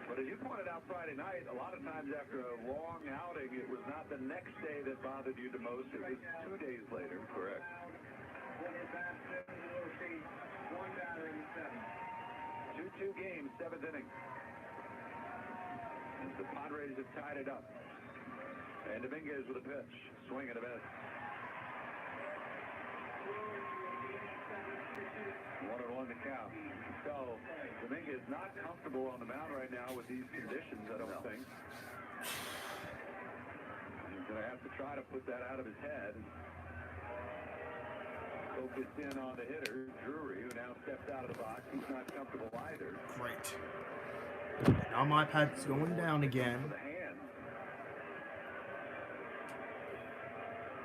But as you pointed out Friday night, a lot of times after a long outing, it was not the next day that bothered you the most. It was 2 days later. Correct. 2-2 game, 7th inning. As the Padres have tied it up. And Dominguez with a pitch. Swing and a miss. 1-1 to count. So Dominguez not comfortable on the mound right now with these conditions, I don't think. He's going to have to try to put that out of his head. Focus in on the hitter, Drury, who now steps out of the box. He's not comfortable either. Great. Now my pad's going down again. For the hand.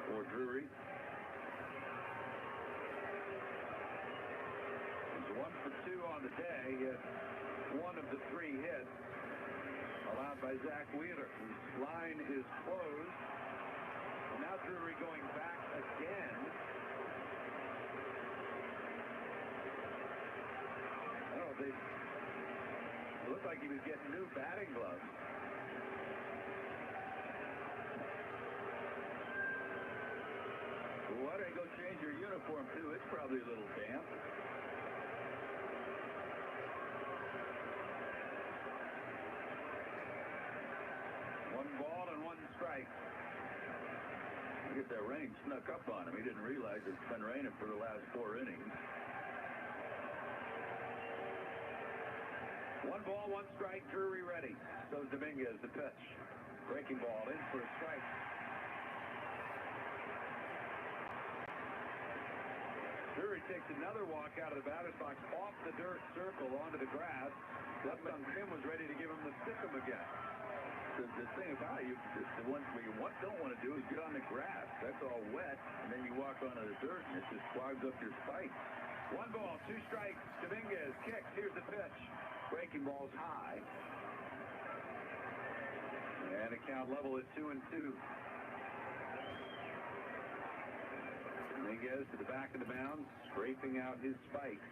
For Drury. He's 1 for 2 on the day. He had 1 of the 3 hits allowed by Zach Wheeler, whose line is closed. And now Drury going back again. It looked like he was getting new batting gloves. Why don't you go change your uniform, too? It's probably a little damp. One ball and one strike. I guess that rain snuck up on him. He didn't realize it's been raining for the last 4 innings. 1 ball, 1 strike. Drury ready. So Dominguez the pitch. Breaking ball in for a strike. Drury takes another walk out of the batter's box off the dirt circle onto the grass. Left on Tim was ready to give him the stick him again. The thing about it, the one what you don't want to do is get on the grass. That's all wet, and then you walk onto the dirt, and it just clogs up your spikes. 1 ball, 2 strikes. Dominguez kicks. Here's the pitch. Breaking ball's high. And a count level at 2-2. Dominguez to the back of the mound, scraping out his spikes.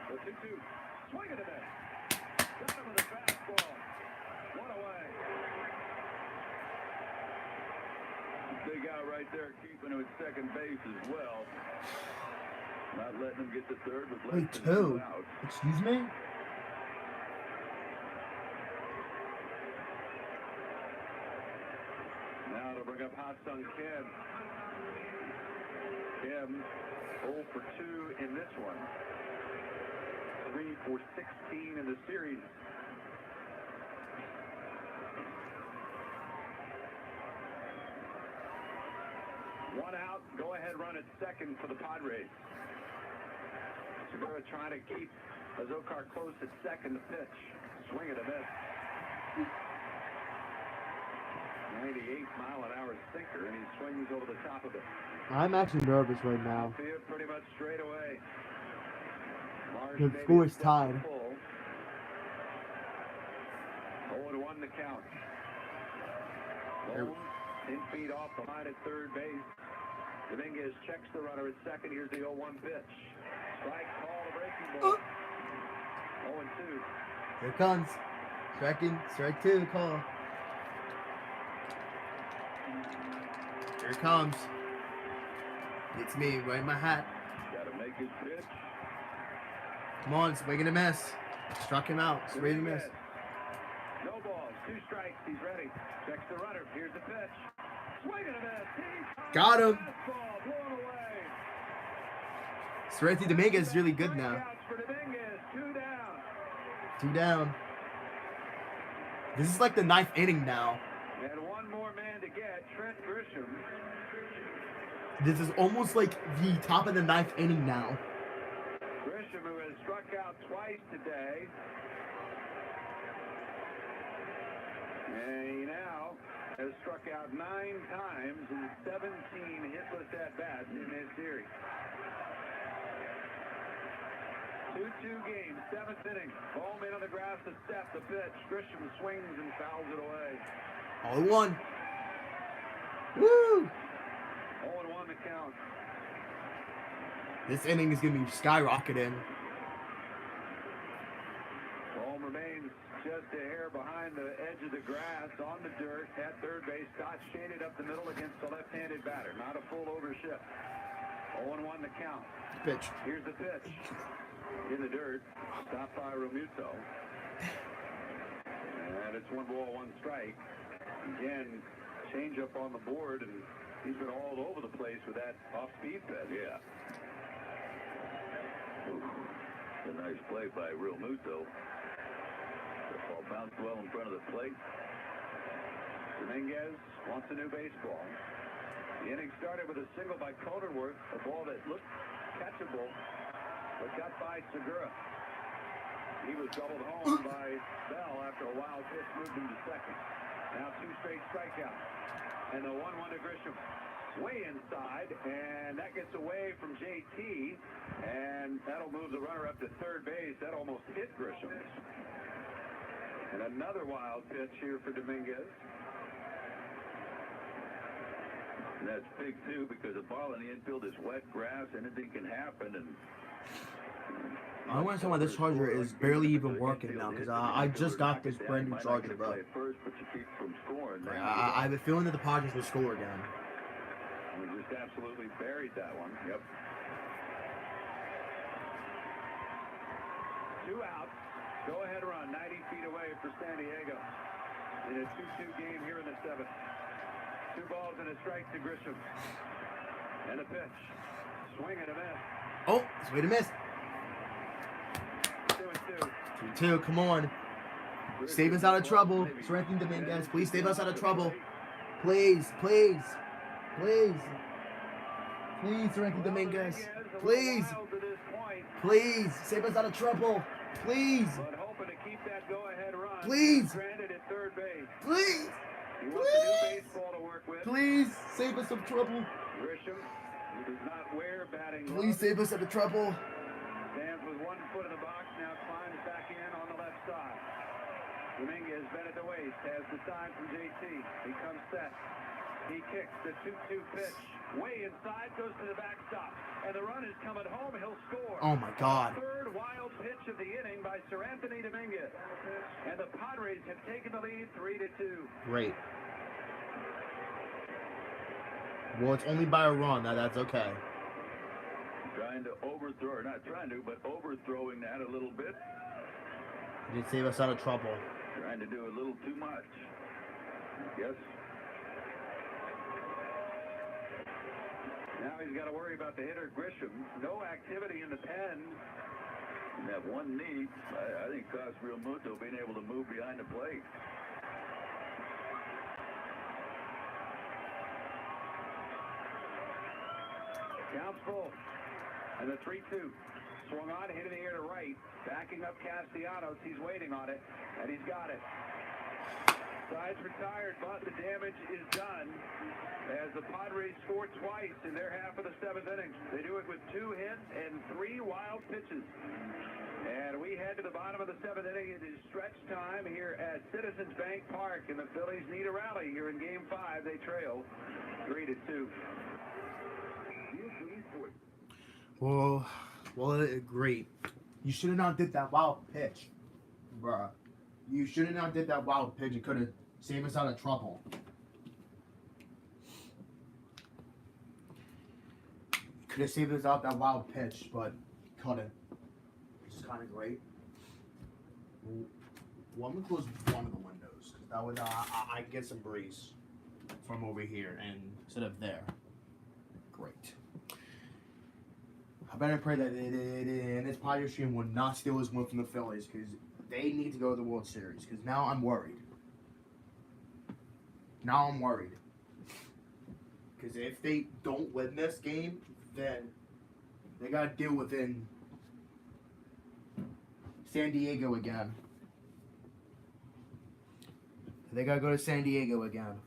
The 2-2. Swing and a miss. Got him with a fastball. 1 away. Big out right there, keeping him at second base as well. Not letting him get to third with less than 2 outs. Excuse me? Now to bring up Ha-Sung Kim. Kim 0 for 2 in this one. 3 for 16 in the series. One out, go ahead run at second for the Padres. Segura trying to keep Azokar close at second. The pitch. Swing and a miss. 98-mile-an-hour sinker, and he swings over the top of it. I'm actually nervous right now. Field pretty much straight away. The score is tied. 0-1 the count. Bone 10 feet off the line at third base. Dominguez checks the runner at second. Here's the 0-1 pitch. Strike, call, the breaking ball. 0-2. Here it comes. Strike 2, call. Here it comes. It's me, right in my hat. Got to make his pitch. Come on, swing and a miss. Struck him out. Swing and a miss. No balls, 2 strikes. He's ready. Checks the runner. Here's the pitch. Swing and a miss. Got him. Fastball blown away. Serenity Dominguez is really good now. Strikeouts for Dominguez. 2 down. 2 down. This is like the 9th inning now. And 1 more man to get. Trent Grisham. This is almost like the top of the 9th inning now. Grisham, who has struck out twice today. And he now has struck out 9 times in 17 hitless at-bats in this series. 2-2 game, 7th inning. Ballman on the grass to step the pitch. Grisham swings and fouls it away. All in one. Woo! 0-1 the count. This inning is going to be skyrocketing. Ball remains just a hair behind the edge of the grass on the dirt at third base. Dot shaded up the middle against the left-handed batter. Not a full overshift. 0-1 the count. Pitch. Here's the pitch. In the dirt. Stopped by Romuto. And it's 1 ball, 1 strike. Again, change up on the board, and he's been all over the place with that off-speed pitch. Yeah. Ooh, a nice play by Romuto. The ball bounced well in front of the plate. Dominguez wants a new baseball. The inning started with a single by Cronenworth, a ball that looked catchable, but got by Segura. He was doubled home by Bell after a wild pitch moved him to second. Now 2 straight strikeouts. And the 1-1 to Grisham. Way inside, and that gets away from JT, and that'll move the runner up to third base. That almost hit Grisham. And another wild pitch here for Dominguez. And that's big, too, because a ball in the infield is wet grass. Anything can happen, and I don't understand why this charger is barely even working now, because I just got this brand new charger, bro. I have a feeling that the Padres will score again. We just absolutely buried that one. Yep. 2 outs. Go-ahead run, 90 feet away for San Diego. In a 2-2 game here in the 7th. 2 balls and a strike to Grisham. And a pitch. Swing and a miss. Oh, swing and miss. 2-2, come on. Save us out of trouble. Seranthony Dominguez, please save us out of trouble. Please, please, please. Please, Seranthony Dominguez. Please. Please, save us out of trouble. Please. Please. Please. Please. Please, save us some trouble. Please save us out of trouble. Stands with 1 foot in the box, now climbs back in on the left side. Dominguez bent at the waist, has the sign from JT. He comes set. He kicks the 2-2 pitch. Way inside, goes to the backstop. And the run is coming home, he'll score. Oh my God. Third wild pitch of the inning by Seranthony Dominguez. And the Padres have taken the lead 3-2. Great. Well, it's only by a run. That's okay. Trying to overthrow, or not trying to, but overthrowing that a little bit. He did save us out of trouble. Trying to do a little too much. Yes. Now he's got to worry about the hitter Grisham. No activity in the pen. And that one knee, I think cost Real Muto being able to move behind the plate. Counts full. And the 3-2. Swung on, hit in the air to right. Backing up Castellanos. He's waiting on it. And he's got it. Sides retired, but the damage is done. As the Padres score twice in their half of the 7th inning. They do it with 2 hits and 3 wild pitches. And we head to the bottom of the 7th inning. It is stretch time here at Citizens Bank Park. And the Phillies need a rally here in Game 5. They trail 3-2. Well, great. You should have not did that wild pitch, bruh. You should have not did that wild pitch. It could have saved us out of trouble. Could have saved us out that wild pitch, but couldn't. Which is kind of great. Well, I'm gonna close one of the windows because that would I get some breeze from over here and instead of there. Great. I better pray that this Padres stream will not steal his win from the Phillies because they need to go to the World Series. Because now I'm worried. Because if they don't win this game, then they got to deal with in San Diego again. They got to go to San Diego again.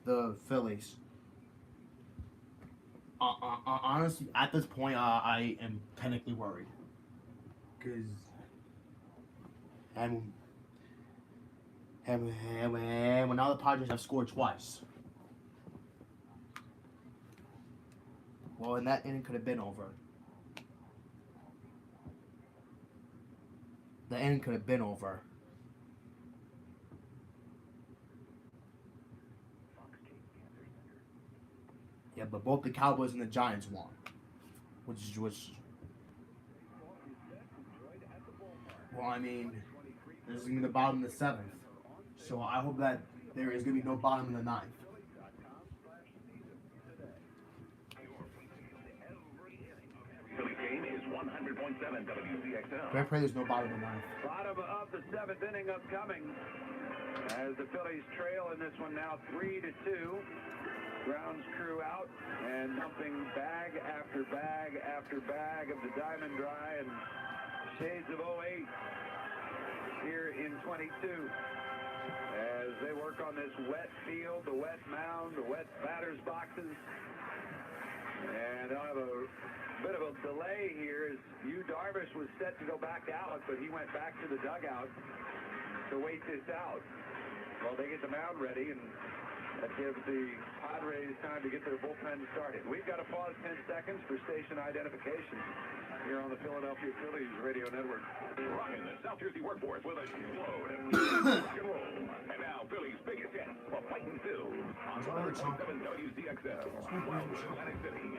The Phillies. Honestly, at this point, I am technically worried. Because... And now the Padres have scored twice. Well, and that inning could have been over. The inning could have been over. Yeah, but both the Cowboys and the Giants won. Which well, I mean, this is going to be the bottom of the 7th. So I hope that there is going to be no bottom in the 9th. I pray there's no bottom in the 9th. Bottom of the 7th inning upcoming. As the Phillies trail in this one now 3-2. Grounds crew out and dumping bag after bag after bag of the Diamond Dry and shades of 08 here in 22. As they work on this wet field, the wet mound, the wet batter's boxes. And I'll have a bit of a delay here as Yu Darvish was set to go back out, but he went back to the dugout to wait this out. Well, they get the mound ready, and That gives the Padres time to get their bullpen started. We've got to pause 10 seconds for station identification here on the Philadelphia Phillies radio network. Rocking the South Jersey workforce with a shitload of rock and roll. And now Philly's biggest hit, A Fightin' Phil, on 100.7 WZXL, Atlantic City.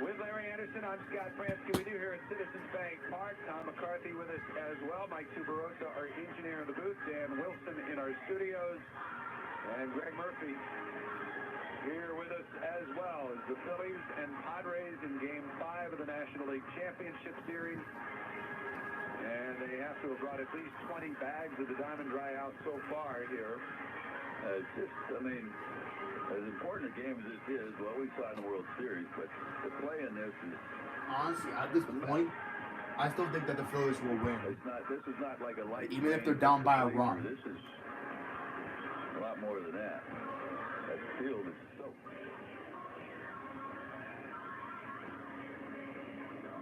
With Larry Anderson, I'm Scott Fransky. We do here at Citizens Bank Park. Tom McCarthy with us as well. Mike Tuberosa, our engineer in the booth. Dan Wilson in our studios. And Greg Murphy here with us as well as the Phillies and Padres in Game 5 of the National League Championship Series. And they have to have brought at least 20 bags of the Diamond Dry out so far here. As important a game as this is, well, we saw in the World Series, but the play in this is... Honestly, at this point, I still think that the Phillies will win. This is not like a light even if game. they're down by a run. This is a lot more than that. That field is soaked.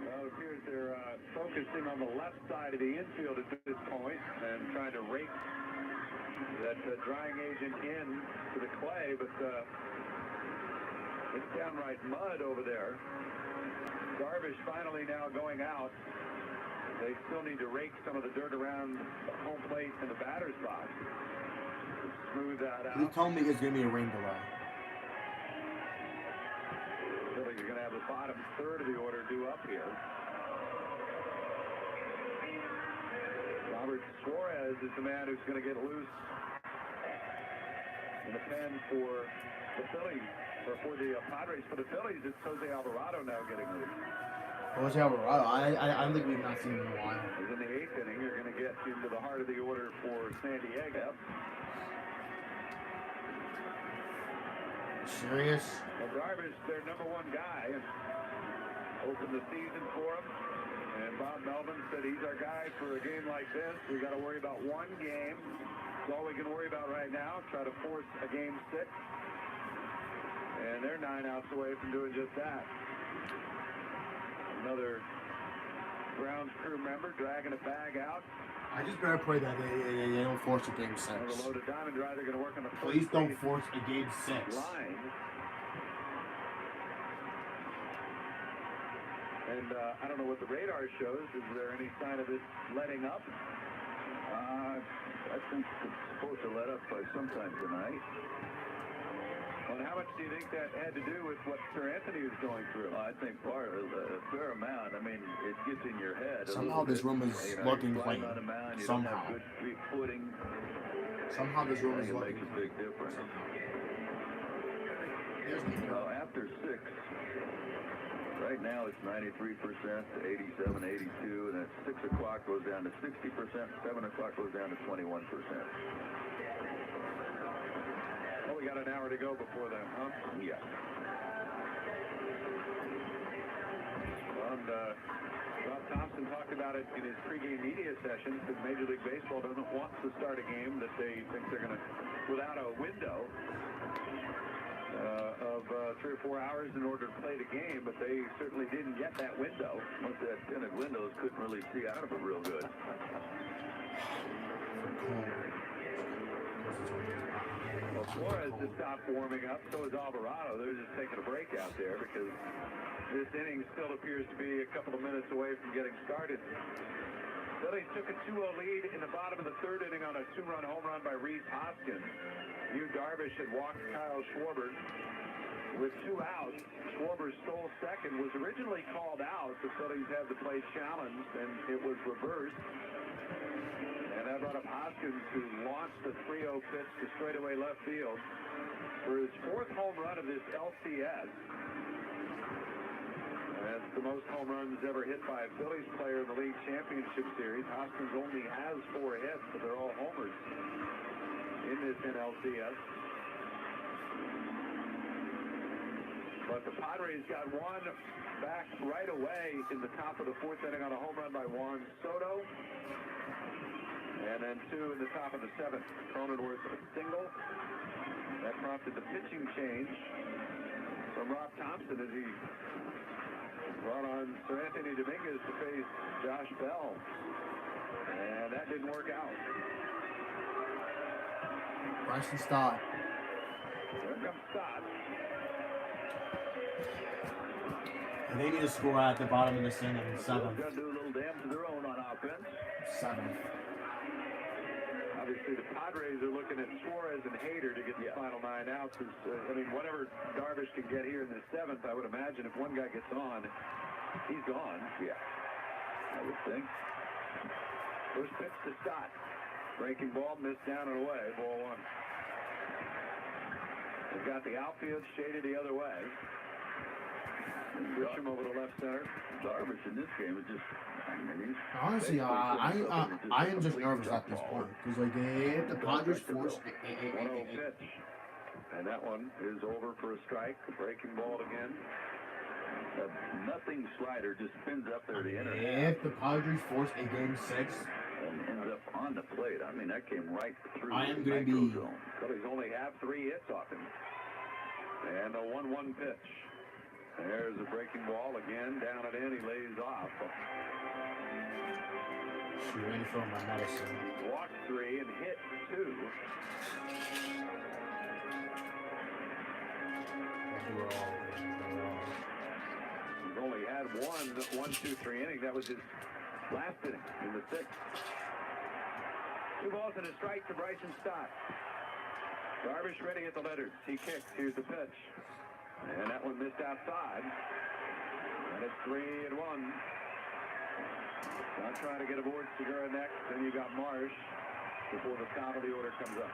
Well, it appears they're focusing on the left side of the infield at this point and trying to rake that drying agent in to the clay, but it's downright mud over there. Darvish finally now going out. They still need to rake some of the dirt around home plate and the batter's box. Smooth that out. He told me it's going to be a rain delay. Phillies are going to have the bottom third of the order due up here. Robert Suarez is the man who's going to get loose in the pen for the Phillies, or for the Padres. For the Phillies, it's Jose Alvarado now getting loose. Jose Alvarado, I don't think we've not seen him in a while. He's in the 8th inning. You're going to get into the heart of the order for San Diego. Serious? Well, Darvish, their number one guy, and opened the season for him. And Bob Melvin said he's our guy for a game like this. We got to worry about one game. That's all we can worry about right now. Try to force a game 6. And they're 9 outs away from doing just that. Another grounds crew member dragging a bag out. I just better pray that they don't force a game 6. Another load of Diamond Dry. They're going to work on the first Please don't base force a game 6. line. And I don't know what the radar shows. Is there any sign of it letting up? I think it's supposed to let up by sometime tonight. And how much do you think that had to do with what Sir Anthony was going through? I think part of a fair amount. I mean, it gets in your head. Somehow this room is looking clean. On a mound, you Somehow. don't have good footing. Somehow this room I is think it looking makes a big difference. clean. After 6, right now it's 93% to 87, 82, and at 6 o'clock goes down to 60%, 7 o'clock goes down to 21%. Well, we got an hour to go before then, huh? Yeah. And Rob Thompson talked about it in his pregame media session because Major League Baseball doesn't want to start a game that they think they're going to, without a window of 3 or 4 hours in order to play the game, but they certainly didn't get that window. Once they had tinted windows, couldn't really see out of it real good. Well, Flores has stopped warming up, so is Alvarado. They're just taking a break out there because this inning still appears to be a couple of minutes away from getting started. Phillies took a 2-0 lead in the bottom of the 3rd inning on a 2-run home run by Rhys Hoskins. Yu Darvish had walked Kyle Schwarber. With 2 outs, Schwarber stole second, was originally called out. The Phillies had the play challenged, and it was reversed. And that brought up Hoskins, who launched the 3-0 pitch to straightaway left field for his 4th home run of this LCS. That's the most home runs ever hit by a Phillies player in the league championship series. Hoskins only has 4 hits, but they're all homers in this NLCS. But the Padres got one back right away in the top of the 4th inning on a home run by Juan Soto. And then 2 in the top of the 7th. Cronenworth a single. That prompted the pitching change from Rob Thompson as he brought on Sir Anthony Dominguez to face Josh Bell. And that didn't work out. Bryson Stott. Here comes Stott. And they need to score at the bottom of the inning, seventh. Got to do a little damage of their own on offense. Seventh. Obviously, the Padres are looking at Suarez and Hader to get the final 9 outs. I mean, whatever Darvish can get here in the 7th, I would imagine if one guy gets on, he's gone. Yeah, I would think. First pitch to Stott. Breaking ball, missed down and away. Ball 1. They've got the outfield shaded the other way. Grisham over to left center. Darvish in this game is just, I mean, he's Honestly, I am just nervous at this point because like if the Padres force 1-0 pitch, and that one is over for a strike. Breaking ball again. that nothing slider just spins up there to enter. If the Padres force a game 6 and ends up on the plate, I mean that came right through. I am the going to be. zone. Phillies only have 3 hits off him. And the 1-1 pitch. There's a breaking ball again, down and in, he lays off. She ready for my medicine. Walked 3 and hit 2. He's only had 1, 2, 3 innings. That was his last inning in the 6th. 2 balls and a strike to Bryson Stott. Darvish ready at the letters. He kicks. Here's the pitch. And that one missed outside. And it's 3-1. Now trying to get aboard Segura next. Then you got Marsh before the top of the order comes up.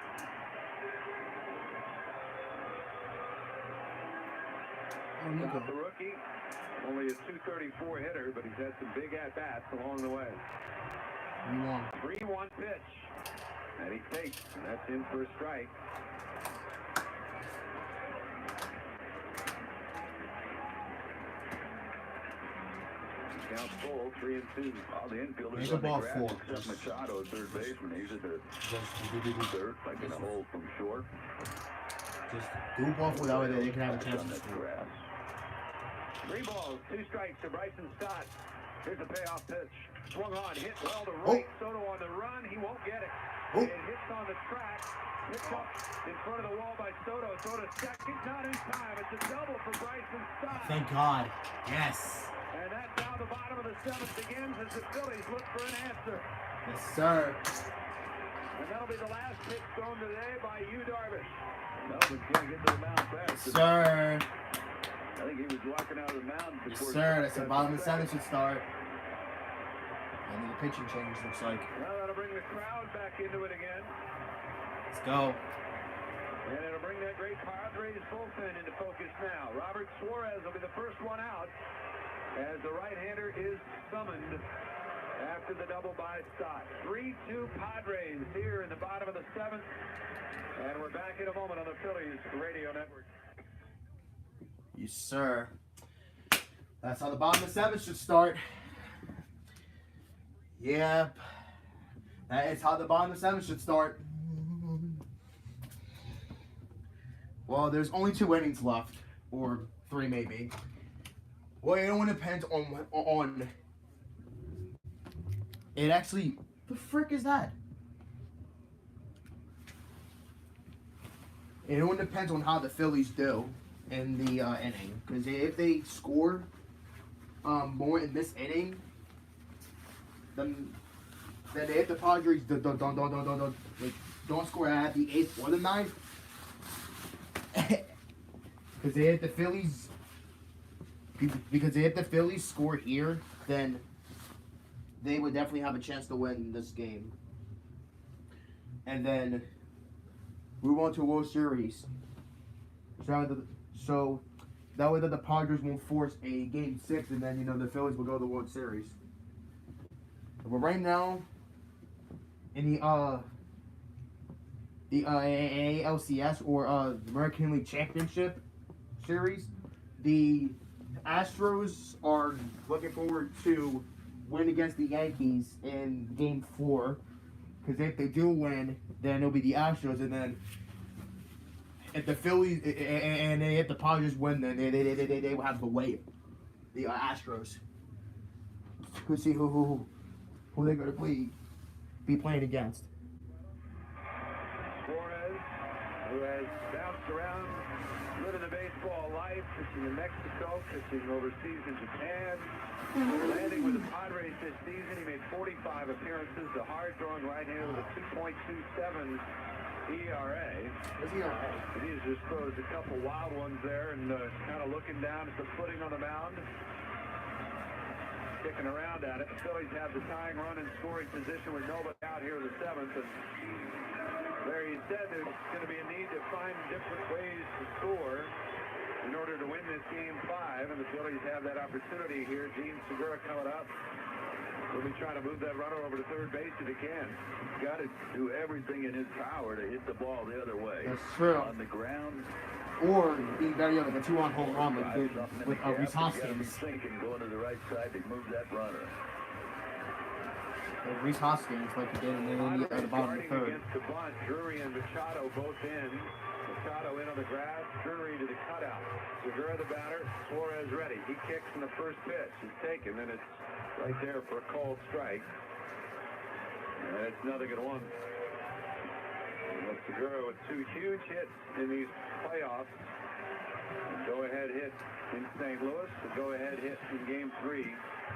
Got the rookie. Only a .234 hitter, but he's had some big at-bats along the way. 3-1 pitch. And he takes. And that's in for a strike. Count full, 3-2. All the infielders Make a on the ball grass, 4. except Machado, third baseman. He's at the dirt, like in a hole from short. Just goof off without it, they can have a chance On to that score. grass. 3 balls, 2 strikes to Bryson Stott. Here's a payoff pitch. Swung on, hit well to right. Soto on the run. He won't get it. It hits on the track. Picked up in front of the wall by Soto. Soto second, not in time. It's a double for Bryson Stott. Thank God. Yes. And that's how the bottom of the 7th begins as the Phillies look for an answer. Yes, sir. And that'll be the last pitch thrown today by Yu Darvish. Melvin can't get to the mound fast. Yes, sir. I think he was walking out of the mound Yes, before. sir. That's the bottom of the 7th should start. And the pitching change looks like. Well, that'll bring the crowd back into it again. Let's go. And it'll bring that great Padres bullpen into focus now. Robert Suarez will be the first one out as the right-hander is summoned after the double by Stott. 3-2 Padres here in the bottom of the 7th. And we're back in a moment on the Phillies radio network. Yes, sir. That's how the bottom of the 7th should start. Yep. That is how the bottom of the 7th should start. Well, there's only 2 innings left. Or 3 maybe. Well, it only depends on it actually. The frick is that? It only depends on how the Phillies do in the inning. Because if they score more in this inning, then if the Padres don't score at the 8th or the 9th, because if the Phillies score here, then they would definitely have a chance to win this game. And then move on to a World Series. So that way that the Padres won't force a game 6, and then the Phillies will go to the World Series. But right now, in the ALCS or the American League Championship Series, the Astros are looking forward to win against the Yankees in Game 4. Because if they do win, then it'll be the Astros, and then if the Phillies and if the Padres win, then they will have to wait the Astros to see who they're going to be playing against. Suarez who has bounced around, living the baseball life, pitching in Mexico, pitching overseas in Japan, landing with the Padres this season. He made 45 appearances, a hard-throwing right-hander with a 2.27 ERA. He has just throws a couple wild ones there and kind of looking down at the footing on the mound. Kicking around at it. The Phillies have the tying run in scoring position with nobody out here in the 7th. And Larry said there's going to be a need to find different ways to score in order to win this game 5. And the Phillies have that opportunity here. Gene Segura coming up. He'll be trying to move that runner over to third base if he can. He's got to do everything in his power to hit the ball the other way. That's true. On the ground. Or being very young, like a 2-on home run like he did with Rhys Hoskins. Thinking going to the right side to move that runner. With Rhys Hoskins, like he did in the bottom of the 3rd. Against the bunt, Drury and Machado both in. Machado in on the grass, Drury to the cutout. Segura the batter, Suarez ready. He kicks in the first pitch. It's taken, and it's right there for a called strike. And it's 0-1. Segura with 2 huge hits in these playoffs. Go-ahead hit in St. Louis. The go-ahead hit in Game 3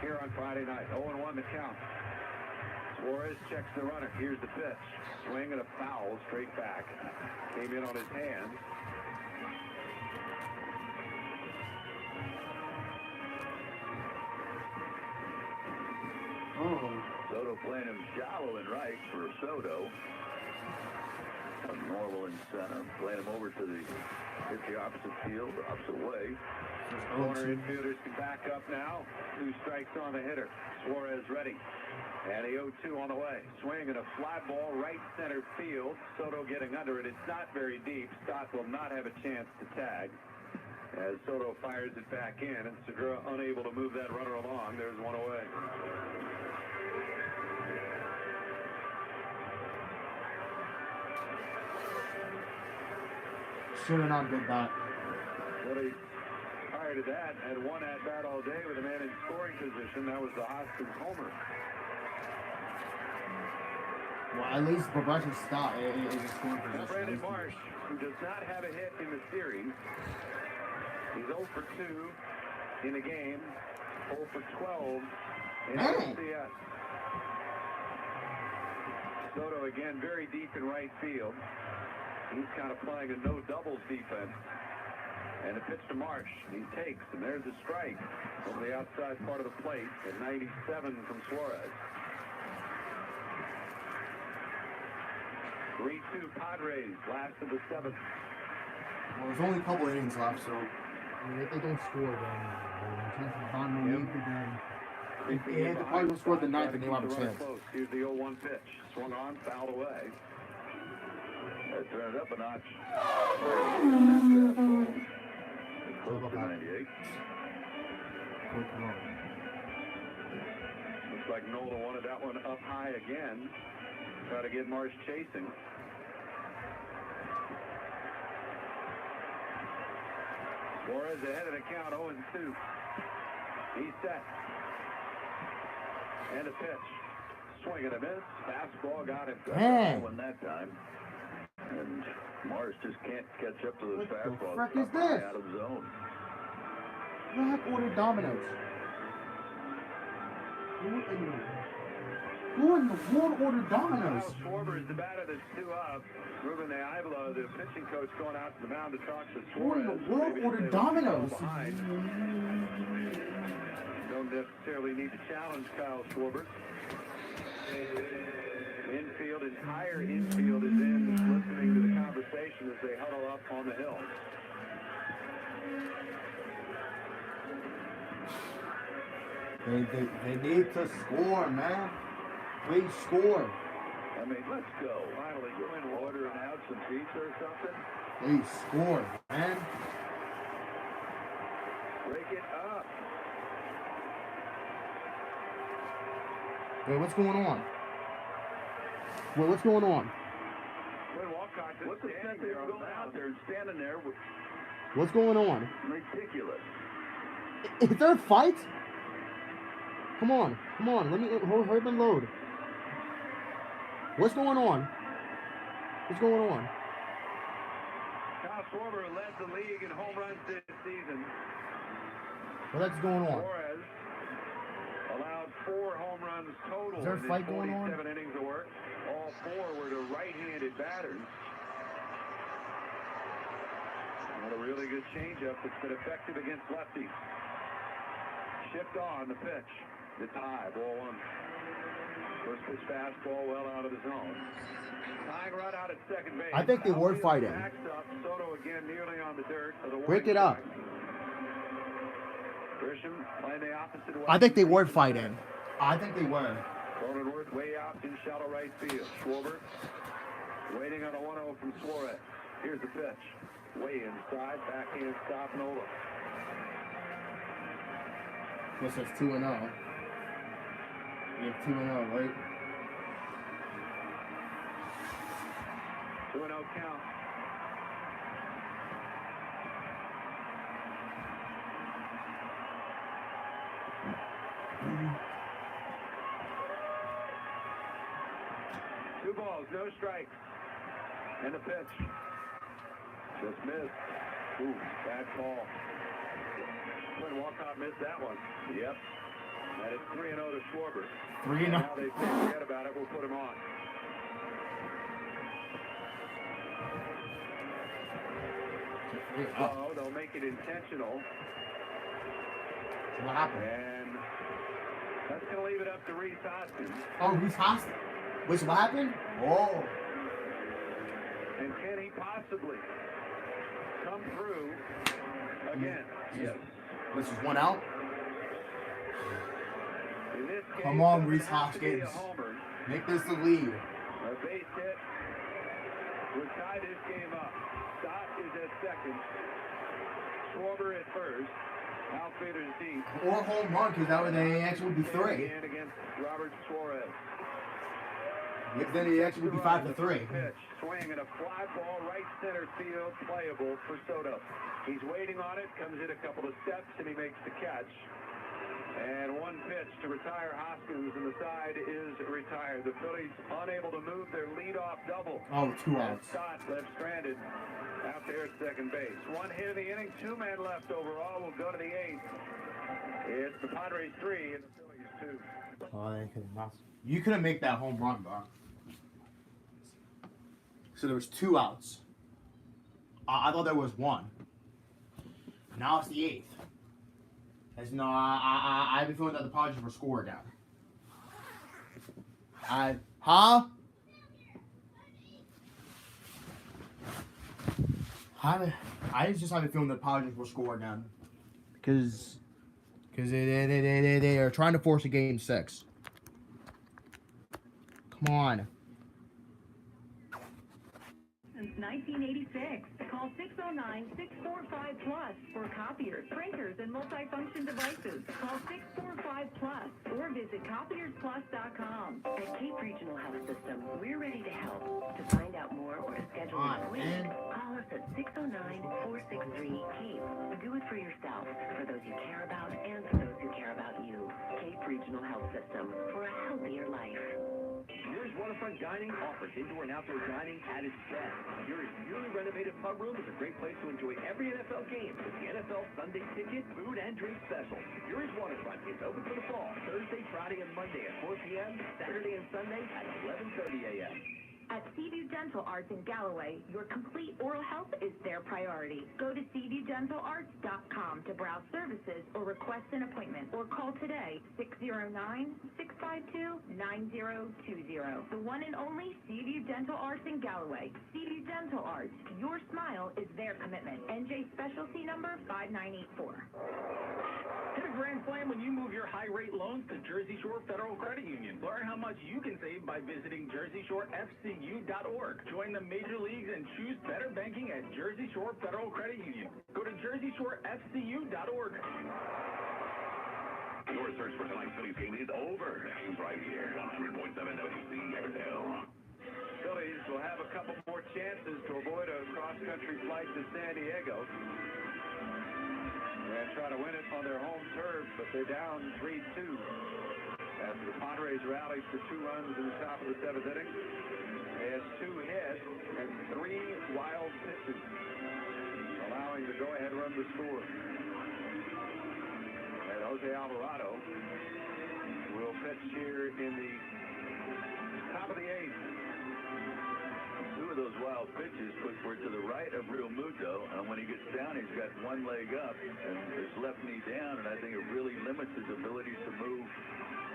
here on Friday night. 0-1 the count. Suarez checks the runner. Here's the pitch. Swing and a foul straight back. Came in on his hands. Soto playing him shallow and right for Soto. Normal in center, playing him over to hit the opposite field, the opposite way. Corner infielders can back up now. 2 strikes on the hitter. Suarez ready. And a 0-2 on the way. Swing and a fly ball right center field. Soto getting under it. It's not very deep. Stott will not have a chance to tag. As Soto fires it back in, and Segura unable to move that runner along. There's one away. Should have not did that. Phillies, prior to that, had 1 at-bat all day with a man in scoring position. That was the Hoskins homer. Well, at least Bobrovsky Scott is a scoring Now position. Brandon Marsh, who does not have a hit in the series. He's 0 for 2 in the game. 0 for 12 in LCS. Soto again very deep in right field. He's kind of playing a no-doubles defense. And a pitch to Marsh. He takes, and there's a strike over the outside part of the plate at 97 from Suarez. 3-2 Padres, last of the 7th. Well, there's only a couple innings left, so I mean, if they don't score, then chances of bottom of the league again. If they probably don't score the 9th, then they have a chance. Here's the 0-1 pitch. Swung on, fouled away. Turn it up a notch. Close to 98. Looks like Nola wanted that one up high again. Try to get Marsh chasing. Suarez ahead of the count, 0-2. He's set. And a pitch. Swing and a miss. Fastball got him. One that time. And Morris just can't catch up to those fastballs. What the frick is this? Out of zone. Who the heck ordered Domino's? Who in the world ordered Domino's? Kyle Schwarber is the batter that's 2 up. Ruben Ayala, the pitching coach, going out to the mound to talk to Suarez. Who in the world ordered Domino's? Don't necessarily need to challenge Kyle Schwarber. Infield, entire infield is in, listening to the conversation as they huddle up on the hill. They need to score, man. Please score. I mean, let's go. Finally, go in, ordering out some pizza or something. Please score, man. Break it up. Wait, what's going on? Wait, what's going on? What's the sense of going out there and standing there? What's going on? Ridiculous. Is there a fight? Come on. Let me hurry up and load. What's going on? What's going on? Schwarber led the league in home runs this season. What's going on? Suarez allowed 4 home runs total Is there a in fight his going on? 47 innings of work. All 4 were to right-handed batters. And a really good changeup that's been effective against lefties. Shift on the pitch. It's high, ball 1. First pitch fastball well out of the zone. Tying run out at second base. I think they were fighting. Backs up. Soto again nearly on the dirt. Break it up. Grisham playing the opposite way. I think they were fighting. I think they were. Cronenworth way out in shallow right field. Schwarber waiting on a 1-0 from Suarez. Here's the pitch. Way inside. Backhand stop Nola. What's this, 2-0? We have 2-0, right? 2-0 count. Two balls, no strikes. And the pitch. Just missed. Ooh, bad call. Quinn Walcott missed that one. Yep. And it's 3-0 to Schwarber. 3-0. Now they say forget about it. We'll put him on. Oh, they'll make it intentional. What happened? And that's going to leave it up to Reese Hoskins. Oh, Reese Hoskins. Wait, so what happened? Oh. And can he possibly come through again? Yes. This is 1 out. In this case, Come on, it Reese has to be a Hoskins. homer. Make this the lead. A base hit would tie this game up. Stott is at second. Schwarber at first. Outfielder's deep. Or home run, because that would actually would be 3. And against Robert Suarez. Then it actually would be 5-3. Pitch, swing and a fly ball right center field, playable for Soto. He's waiting on it, comes in a couple of steps, and he makes the catch. And 1 pitch to retire Hoskins, and the side is retired. The Phillies unable to move their leadoff double. Oh, 2 outs. Stott left stranded out there at second base. 1 hit of the inning, 2 men left overall. We'll go to the 8th. It's the Padres 3 and the Phillies 2. Oh, they could not. You couldn't make that home run, bro. So there was 2 outs. I thought there was 1. Now it's the 8th. As no, I have a feeling that the Padres will score again. I just have a feeling that the Padres will score again. Because they are trying to force a game 6. Come on. Since 1986, call 609-645-PLUS for copiers, printers, and multifunction devices. Call 645-PLUS or visit copiersplus.com. At Cape Regional Health System, we're ready to help. To find out more or to schedule an appointment, call us at 609-463-CAPE. Do it for yourself, for those you care about, and for those who care about you. Cape Regional Health System, for a healthier life. Here's Waterfront Dining offers indoor and outdoor dining at its best. Here's newly renovated pub room is a great place to enjoy every NFL game with the NFL Sunday ticket, food, and drink specials. Here's Waterfront. It's open for the fall, Thursday, Friday, and Monday at 4 p.m., Saturday and Sunday at 11:30 a.m. At Seaview Dental Arts in Galloway, your complete oral health is their priority. Go to SeaviewDentalArts.com to browse services or request an appointment, or call today 609-652-9020. The one and only Seaview Dental Arts in Galloway. Seaview Dental Arts, your smile is their commitment. NJ specialty number 5984. Hit a grand slam when you move your high-rate loans to Jersey Shore Federal Credit Union. Learn how much you can save by visiting JerseyShoreFCU.org. Join the major leagues and choose better banking at Jersey Shore Federal Credit Union. Go to JerseyShoreFCU.org. Your search for tonight's Phillies game is over. It's right here on 100.7 WC Everdale. Phillies will have a couple more chances to avoid a cross-country flight to San Diego. And try to win it on their home turf, but they're down 3-2. After the Padres rallied for 2 runs in the top of the 7th inning. They had 2 hits and 3 wild pitches. allowing the go-ahead run to score. And Jose Alvarado will pitch here in the top of the 8th. Two of those wild pitches were to the right of Real Muto, and when he gets down, he's got one leg up and his left knee down, and I think it really limits his ability to move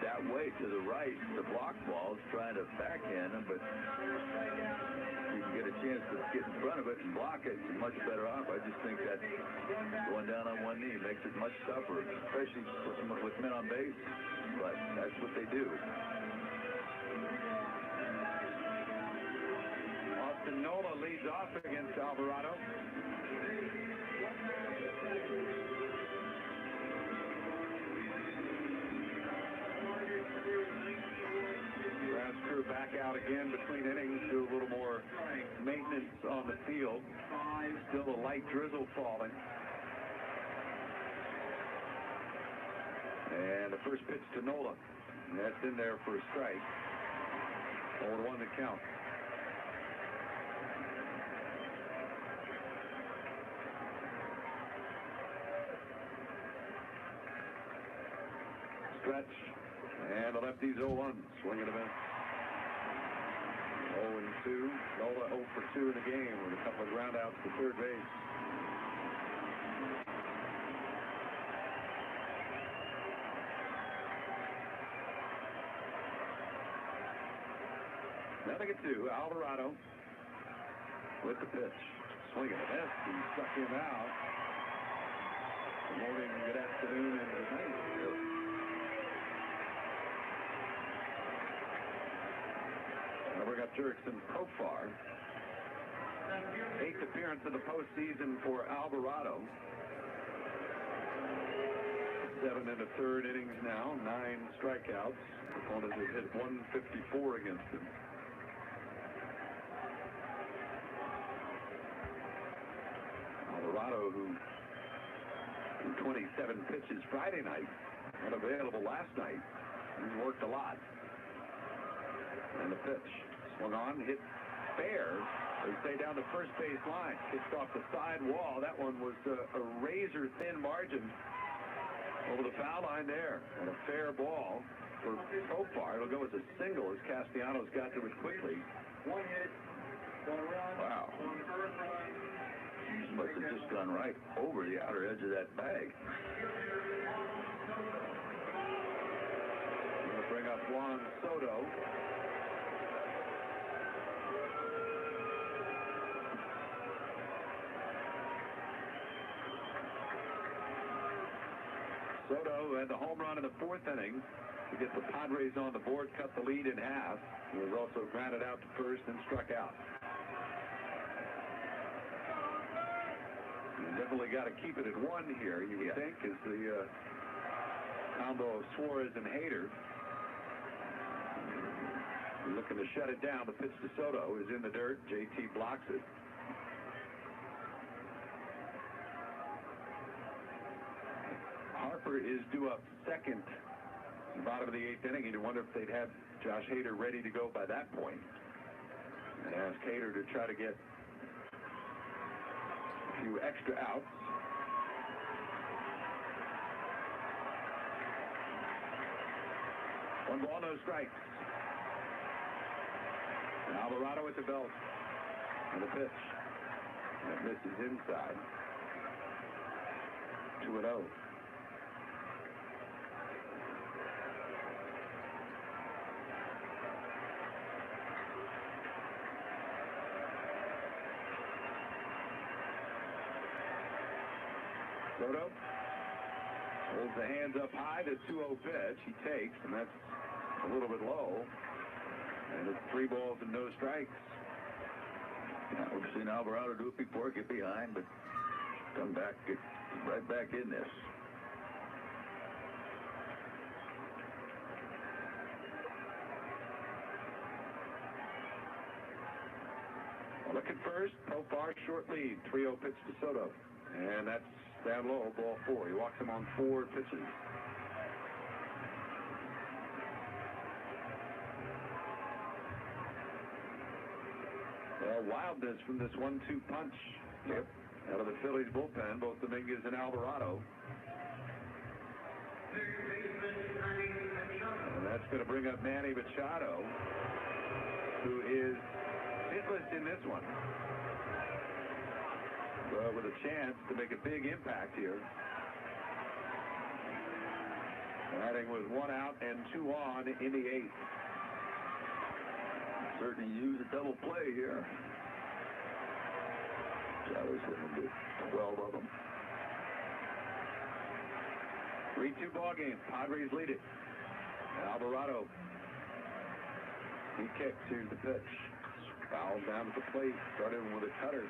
that way to the right to block balls, trying to backhand him, but you can get a chance to get in front of it and block it, it's much better off. I just think that going down on one knee makes it much tougher, especially with men on base, but that's what they do. Austin Nola leads off against Alvarado. Brass crew back out again between innings, do a little more maintenance on the field. Still a light drizzle falling. And the first pitch to Nola. That's in there for a strike. 0-1 to count. Stretch. And the lefty's 0-1. Swing and a miss. 0-2. Nola 0 for 2 in the game with a couple of ground outs to third base. Nothing at 2. Alvarado with the pitch. Swing and a miss. He struck him out. Good morning, good afternoon, and good night. Now bring up Jurickson Profar. 8th appearance of the postseason for Alvarado. 7 in the 3rd innings now. 9 strikeouts. Opponent has hit 154 against him. Alvarado, who 27 pitches Friday night, unavailable last night. He's worked a lot. And the pitch swung on, hit fair. They stay down the first base line. Kicked off the side wall. That one was a razor-thin margin over the foul line there. And a fair ball for Profar. It'll go as a single as Castellanos got to it quickly. One hit, one run. Wow. Must have just gone right over the outer edge of that bag. We'll bring up Juan Soto. Soto had the home run in the 4th inning to get the Padres on the board, cut the lead in half. He was also grounded out to first and struck out. You definitely got to keep it at 1 here, you would think, as the combo of Suarez and Hader. Looking to shut it down. The pitch to Soto is in the dirt. JT blocks it. Harper is due up second, bottom of the 8th inning. You wonder if they'd have Josh Hader ready to go by that point. And ask Hader to try to get a few extra outs. One ball, no strikes. And Alvarado at the belt. And the pitch. That misses inside. 2-0. Soto holds the hands up high. The 2-0 pitch he takes, and that's a little bit low. And it's 3 balls and no strikes. Yeah, we've seen Alvarado do it before, get behind, but come back, get right back in this. Looking first, Profar short lead. 3-0 pitch to Soto. And that's down low, ball 4. He walks him on 4 pitches. Well, wildness from this 1-2 punch. Yep. Out of the Phillies bullpen, both Dominguez and Alvarado. And that's going to bring up Manny Machado, who is hitless in this one. But with a chance to make a big impact here. Batting with 1 out and 2 on in the 8th. Certainly use a double play here. Chado's hitting 12 of them. 3-2 ball game. Padres lead it. Alvarado. He kicks. Here's the pitch. Foul down at the plate. Started with a cutter.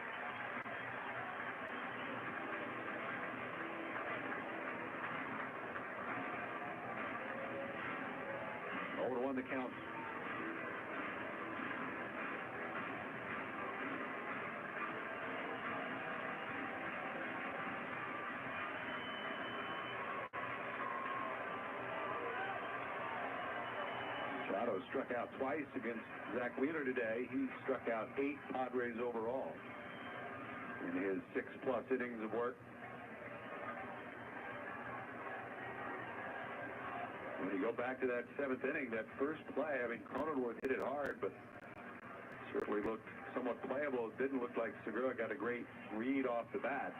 Over to 1 the count. Machado struck out twice against Zach Wheeler today. He struck out 8 Padres overall in his 6+ innings of work. When you go back to that 7th inning, that first play, I mean, Cronenworth hit it hard, but certainly looked somewhat playable. It didn't look like Segura got a great read off the bat.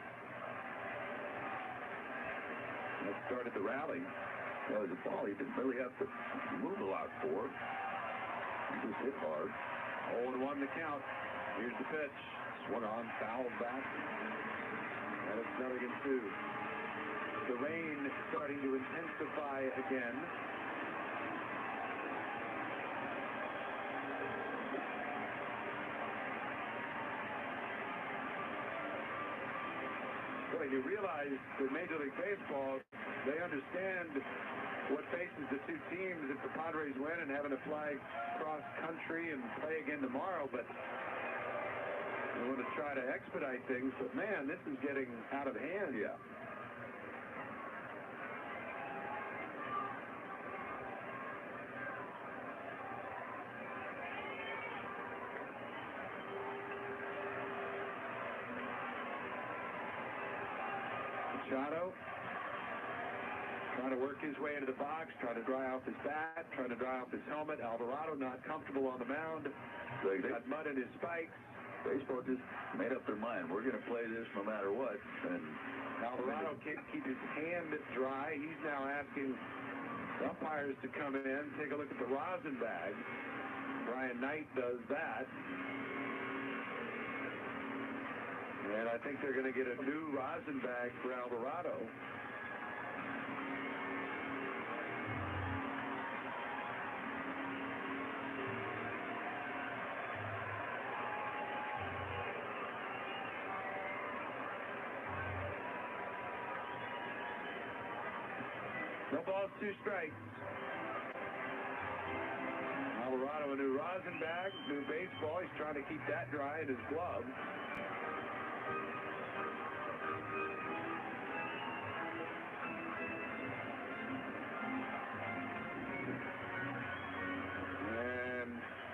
That started the rally. That was a ball he didn't really have to move a lot for. He just hit hard. 0-1 the count. Here's the pitch. Swung on, fouled back. And it's 0-2. The rain starting to intensify again. Boy, you realize that Major League Baseball, they understand what faces the two teams if the Padres win and having to fly cross country and play again tomorrow, but they want to try to expedite things. But man, this is getting out of hand. Yeah. Machado trying to work his way into the box, trying to dry off his bat, trying to dry off his helmet. Alvarado not comfortable on the mound. They got mud in his spikes. Baseball just made up their mind. We're going to play this no matter what. And Alvarado can't keep his hand dry. He's now asking umpires to come in, take a look at the rosin bag. Brian Knight does that. And I think they're going to get a new rosin bag for Alvarado. No balls, 2 strikes. Alvarado a new rosin bag, new baseball. He's trying to keep that dry in his glove.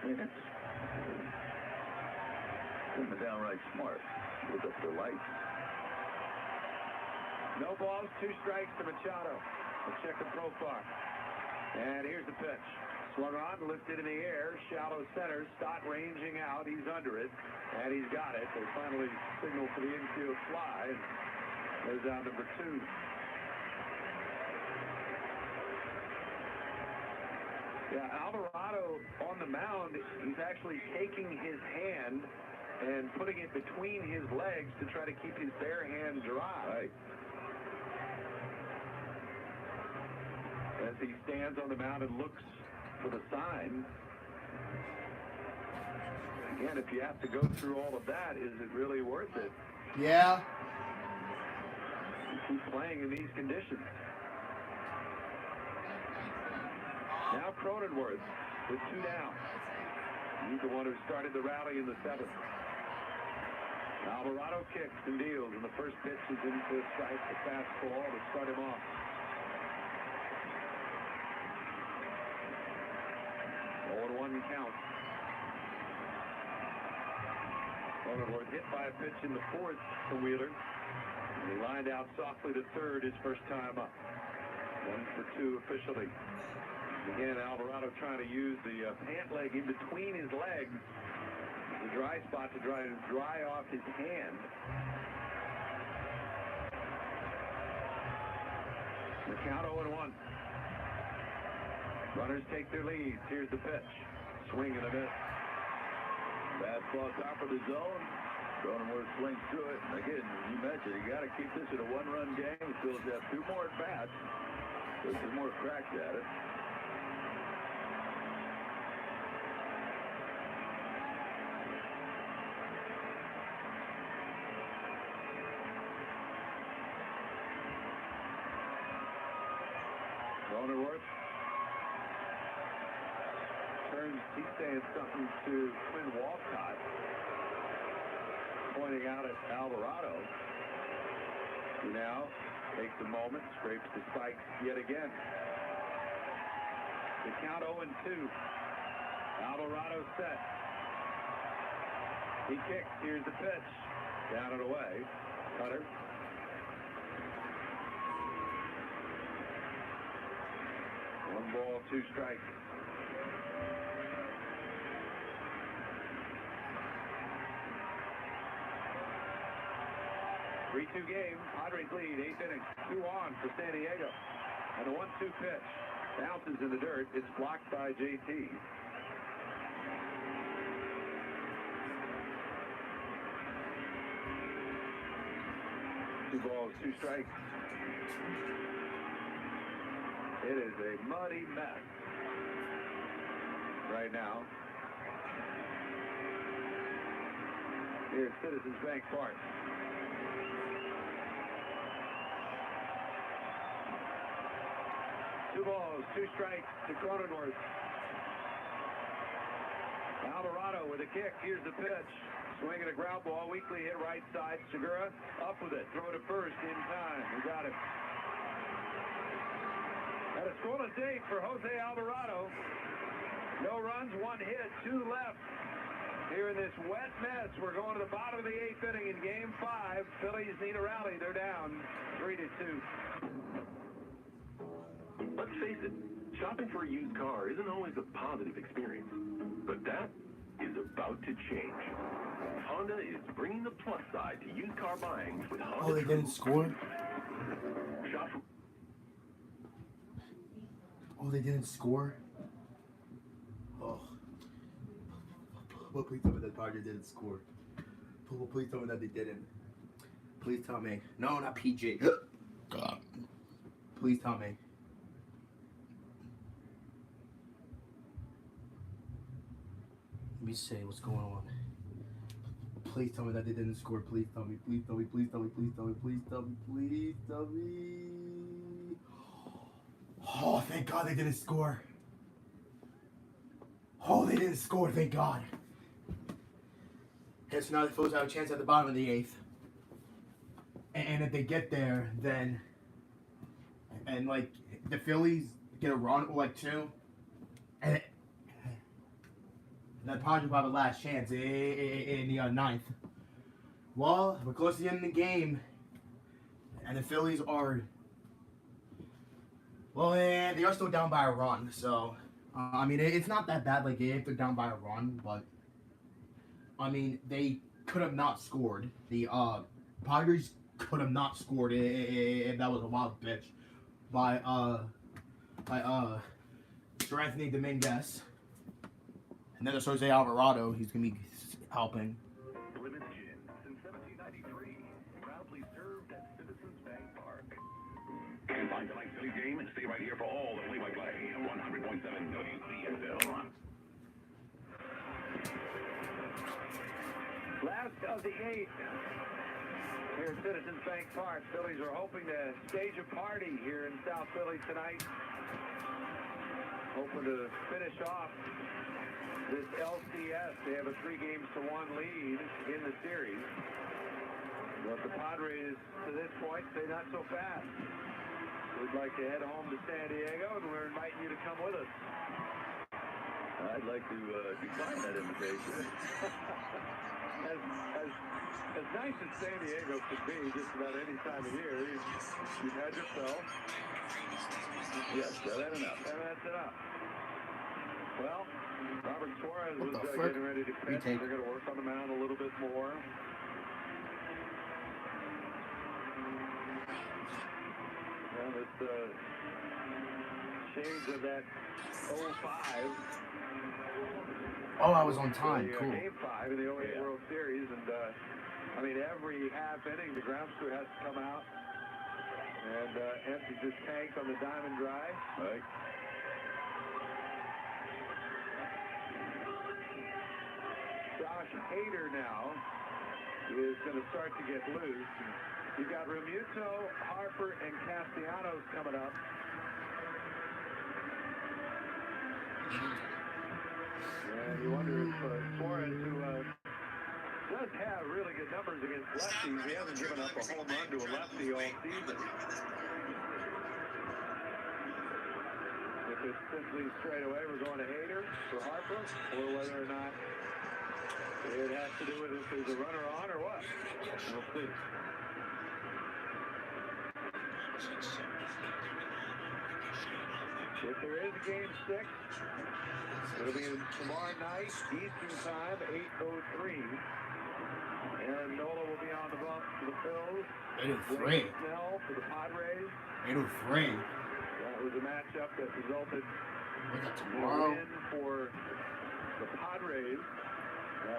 And downright smart. Look up the lights. No balls, 2 strikes to Machado. Let's check the profile. And here's the pitch. Swung on, lifted in the air, shallow center. Stott ranging out. He's under it, and he's got it. They finally signal for the infield fly. There's out number 2. Yeah, Alvarado on the mound, he's actually taking his hand and putting it between his legs to try to keep his bare hand dry. Right. As he stands on the mound and looks for the sign. Again, if you have to go through all of that, is it really worth it? Yeah. You keep playing in these conditions. Now Cronenworth with 2 down. He's the one who started the rally in the 7th. Alvarado kicks and deals, and the first pitch is into strike, the fastball to start him off. 0-1 count. Cronenworth hit by a pitch in the fourth to Wheeler. And he lined out softly to third his first time up. 1 for 2 officially. Again, Alvarado trying to use the pant leg in between his legs, the dry spot, to try to dry off his hand. The count 0-1. Runners take their leads. Here's the pitch. Swing and a miss. Fastball top of the zone. Cronenworth swings through it. And again, you mentioned you got to keep this at a one-run game. Phillies have 2 more at-bats. There's 2 more cracks at it. Cronenworth turns, he's saying something to Quinn Walcott, pointing out at Alvarado, who now takes a moment, scrapes the spikes yet again. The count 0-2. Alvarado set. He kicks. Here's the pitch. Down and away. Cutter. One ball, 2 strikes. Three-2 game. Padres lead. 8th inning. 2 on for San Diego. And the 1-2 pitch bounces in the dirt. It's blocked by JT. Two balls, 2 strikes. It is a muddy mess right now. Here's Citizens Bank Park. Two balls, 2 strikes to Cronenworth. Alvarado with a kick. Here's the pitch. Swinging a ground ball. Weakly hit right side. Segura up with it. Throw to first in time. He got it. And a scoreless day for Jose Alvarado. No runs, 1 hit, 2 left. Here in this wet mess, we're going to the bottom of the 8th inning in Game 5. Phillies need a rally. They're down 3-2. Let's face it, shopping for a used car isn't always a positive experience. But that is about to change. Honda is bringing the plus side to used car buying with Honda. Oh, they didn't score? Shop. Oh, they didn't score? Oh. Well, please tell me that Padres didn't score. Please tell me that they didn't. Please tell me. No, not PG. Please tell me. Let me see what's going on. Please tell me that they didn't score. Please tell me. Please tell me. Please tell me. Please tell me. Please tell me. Please tell me. Oh, thank God they didn't score. Oh, they didn't score. Thank God. Okay, so now the Phillies have a chance at the bottom of the 8th. And if they get there, then and like the Phillies get a run or like 2, and that Padres will have a last chance in the 9th. Well, we're close to the end of the game, and the Phillies are, well, they are still down by a run. So, I mean, it's not that bad. Like if they're down by a run, but I mean, they could have not scored. The Padres could have not scored if that was a wild pitch by Sir Anthony Dominguez. And then there's Jose Alvarado. He's going to be helping. Plymouth Gin since 1793. Proudly served at Citizens Bank Park. And find tonight's Phillies game and stay right here for all the play-by-play. 100.7 WCSL. Last of the 8th. Here at Citizens Bank Park, Phillies are hoping to stage a party here in South Philly tonight. Hoping to finish off this LCS. They have a 3-1 lead in the series. But the Padres, to this point, say not so fast. We'd like to head home to San Diego, and we're inviting you to come with us. I'd like to decline that invitation. As nice as San Diego could be just about any time of year, you've had your fill. Yes, that enough. And that's enough. Well, Robert Suarez What was the frick? getting ready to pitch. Retake. They're going to work on the mound a little bit more. Well, this shades of that 05. Oh, I was on time. Cool. Game 5 in the 08 World Series, and I mean, every half inning, the ground crew has to come out and empty this tank on the diamond dry. Right. Josh Hader now is going to start to get loose. You've got Remuto, Harper, and Castellanos coming up. And you wonder if Suarez, who does have really good numbers against lefties, he hasn't given up a home run to a lefty all season. If it's simply straight away, we're going to Hader for Harper, or whether or not it has to do with if there's a runner on or what. We'll see. If there is a game 6, it'll be tomorrow night, Eastern time, 8:03. Aaron Nola will be on the bump for the Phillies. 8:03. Snell for the Padres. 8:03. That was a matchup that resulted Was that in a tomorrow? win for the Padres.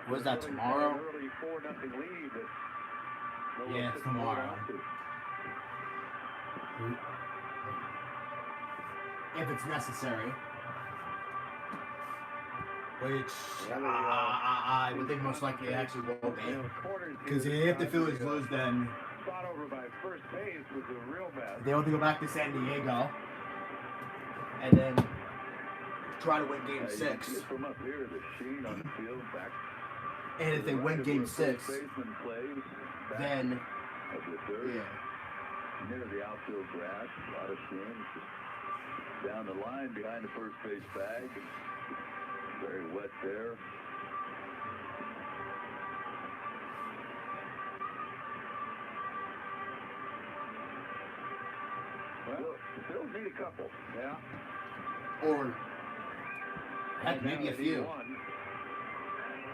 Was that The Phillies tomorrow? had an early 4-0 lead that Nola Yeah, it's couldn't hold tomorrow. on to. If it's necessary. Which I would think most likely it actually will be. Because if the Phillies lose, then Spot over by first base was a real mess. they have to go back to San Diego and then try to win Game You can 6. see it from up here, the sheen on the field back. And if they win Game 6, Baseman plays back then of the third, near the outfield grass, a lot of sheen. Just down the line behind the first base bag. Very wet there. Well, the Phils need a couple. Yeah. or heck, maybe a few. One.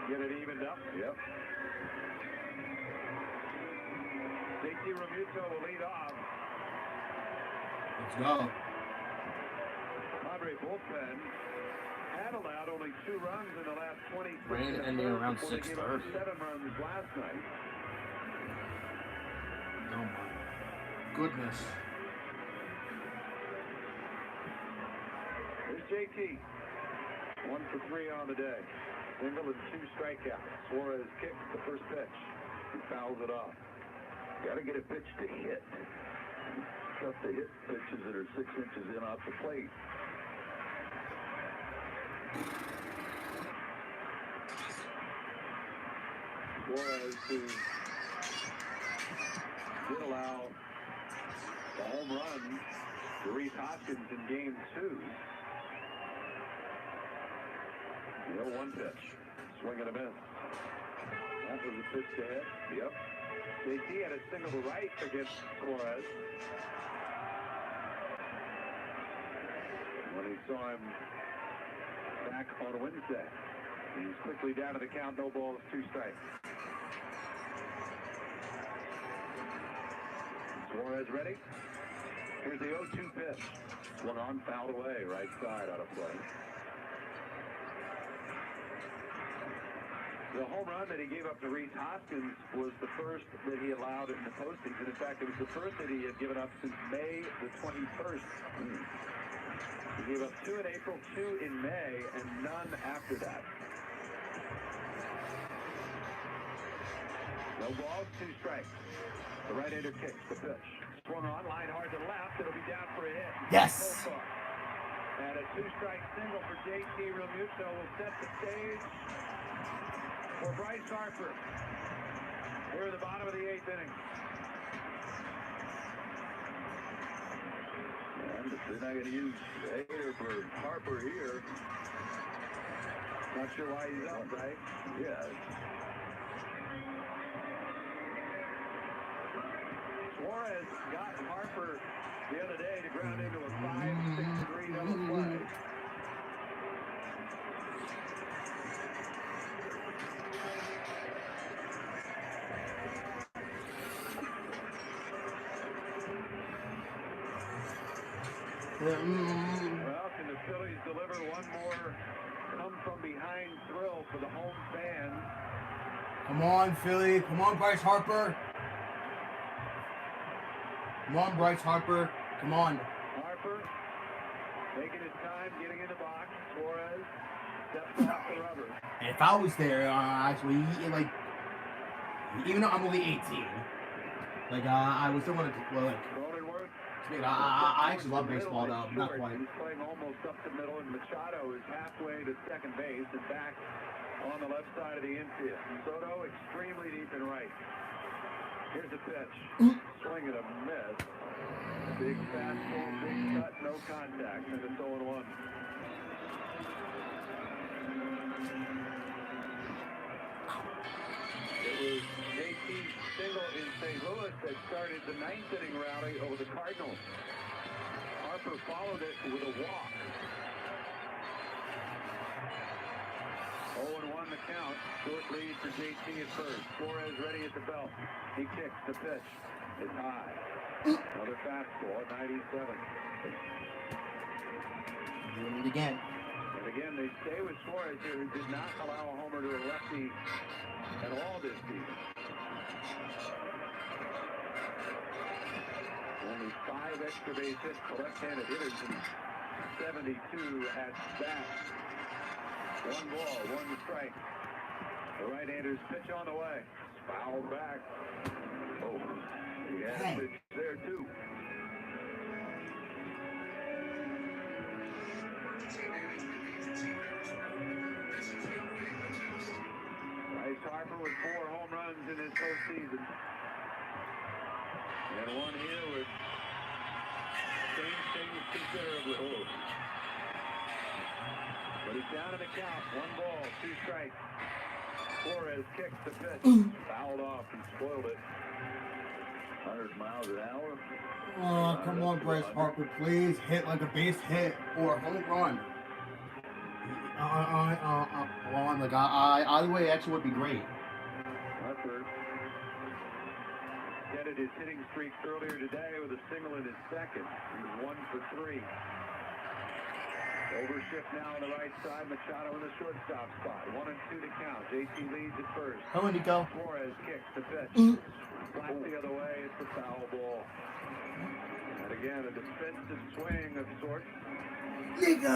Get it evened up. Yep. JT Remuto will lead off. Let's go. Padre bullpen had allowed only 2 runs in the last 20. Rain ending around before they gave up 6:30. 7 runs last night. Oh my goodness. Here's JT. 1 for 3 on the day. Single and 2 strikeouts. Suarez kicks the first pitch. He fouls it off. Got to get a pitch to hit. Tough to hit pitches that are 6 inches in off the plate. Suarez, who did allow the home run to Reese Hoskins in Game 2. 0-1 pitch. Swing and a miss. That was a pitch to hit. Yep. JT had a single to right against Suarez. When he saw him back on Wednesday, he's quickly down to the count. No balls, 2 strikes. Suarez ready. Here's the 0-2 pitch. Swung on, fouled away, right side out of play. The home run that he gave up to Reese Hoskins was the first that he allowed in the postseason. In fact, it was the first that he had given up since May the 21st. He gave up 2 in April, 2 in May, and none after that. No balls, 2 strikes. The right-hander kicks the pitch. Swung on, line hard to left. It'll be down for a hit. Yes! And a 2-strike single for JT Remuto will set the stage for Bryce Harper. We're at the bottom of the 8th inning. And if they're not going to use Hader for Harper here. Not sure why he's up, right? Yeah. Suarez got Harper the other day to ground into a 5-6 degree double play. Well, can the Phillies deliver one more come from behind thrill for the home fans? Come on, Philly. Come on, Bryce Harper. Come on, Bryce Harper. Come on. Harper taking his time, getting in the box. Suarez steps off the rubber. And if I was there, actually, like, even though I'm only 18, like, I was still gonna, well, like, Cronenworth. I actually love baseball, though. Not quite. He's playing almost up the middle, and Machado is halfway to second base and back on the left side of the infield. Soto extremely deep and right. Here's a pitch. Swing and a miss. Big fastball, big cut, no contact, and it's 0-1. It was JT's single in St. Louis that started the ninth inning rally over the Cardinals. Harper followed it with a walk. 0-1 the count. Short lead for JT at first. Suarez ready at the belt. He kicks the pitch. It's high. Another fastball at 97. Doing it again. And again, they stay with Suarez here, who did not allow a homer to a lefty at all this season. Only 5 extra base hits for left-handed hitters in 72 at bat. 1 ball, 1 strike. The right-handers pitch on the way. Fouled back. Oh, he had a pitch there too. Bryce Harper with 4 home runs in his postseason. And one here with changed things considerably. Oh. But he's down in the count. 1 ball, 2 strikes. Flores kicks the pitch. Fouled off and spoiled it. 100 miles an hour. Oh, come on, Bryce Harper, please hit like a base hit or a home run. Like, either way, actually would be great. Harper ended his hitting streak earlier today with a single in his second. He's 1 for 3. Overshift now on the right side. Machado in the shortstop spot. 1-2 to count. JT leads at first. Hello, Nico. Flores kicks the pitch. Flat the other way. It's a foul ball. And again, a defensive swing of sorts. Nico!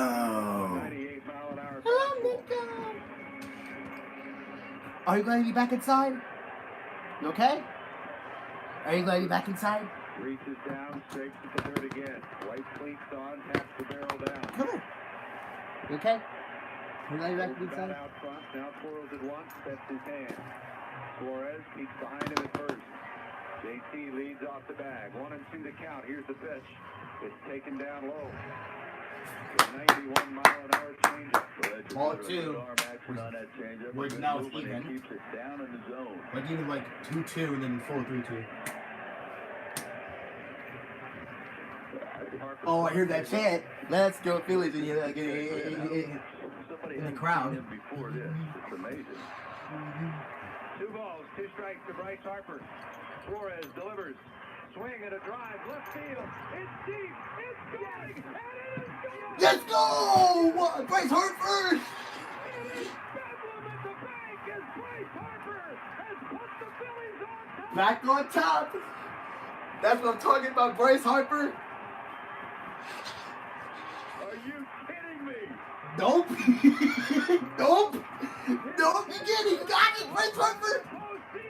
98-mile-an-hour Hello, fastball. Nico! Are you glad to be back inside? You okay? Are you glad to be back inside? Reaches down, scrapes at the dirt again. White cleats on, taps the barrel down. Come on. You okay? Are you glad to be back Pulls the bat inside? out front, now twirls it once, sets his hand. Suarez keeps behind him at first. JT leads off the bag. 1-2 to count. Here's the pitch. It's taken down low. The 91-mile-an-hour changeup. Ball 2. Where's now it's even. Keeps it down in the zone. Like even like 2-2 and then 4-3-2. Oh, I hear that chant. Let's go Phillies in the crowd. Before this, it's amazing. 2 balls, 2 strikes to Bryce Harper. Flores delivers. Swing and a drive. Left field. It's deep. It's going. And it is going. Let's go! Bryce Harper! It is bedlam at the bank as Bryce Harper has put the Phillies on top. Back on top. That's what I'm talking about, Bryce Harper. Are you kidding me? Nope. Nope. Nope. You get it. You got it, Bryce Harper.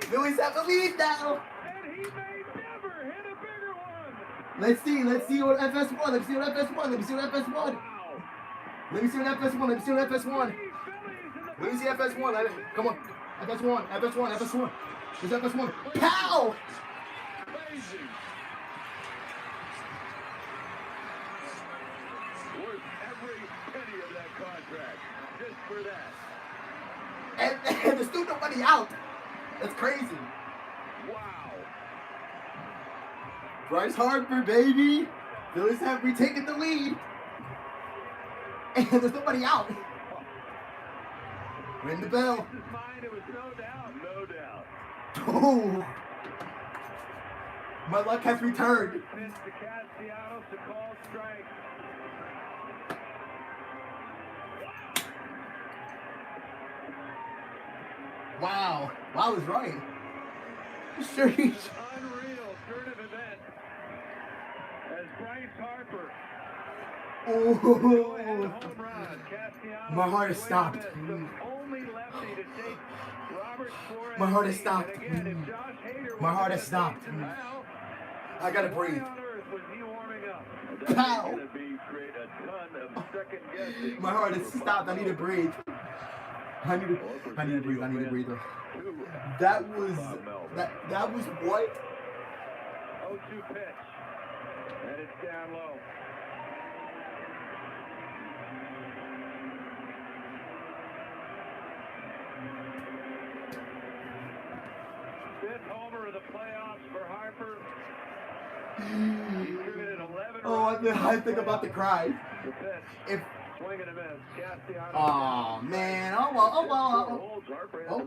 Phillies have the lead now. And he may never hit a bigger one. Let's see what FS1. Let me see what FS1. Let me see what FS1. Wow. Let me see what FS1. Let me see what FS1. Let me see FS1. Come on. FS1. Where's FS1? Pow! Amazing. Worth every penny of that contract. Just for that. And there's still nobody out. That's crazy. Wow. Bryce Harper, baby. Phillies have retaken the lead. And there's nobody out. Ring the bell. His mind, it was no doubt. No doubt. Oh. My luck has returned. Pitch to Castellanos to call strike. Wow. I was right. Sure. Unreal turn of events as Bryce Harper go ahead Oh. home run. Castellanos My heart has swing stopped. and miss. The only lefty to take Robert Suarez. My heart has lead. stopped. And again, if Josh Hader My was heart in has the stopped. States now, I gotta breathe. why on earth was he warming up? That's Pow. going to create a ton of second guessing. My heart has stopped. I need to breathe. I need to breathe. I need to breathe. That was what? 0-2 pitch. And it's down low. Fifth homer of the playoffs for Harper. He's driven 11 runs. I think I'm about to cry. The pitch. If Swing and a miss. Castellanos. oh man, oh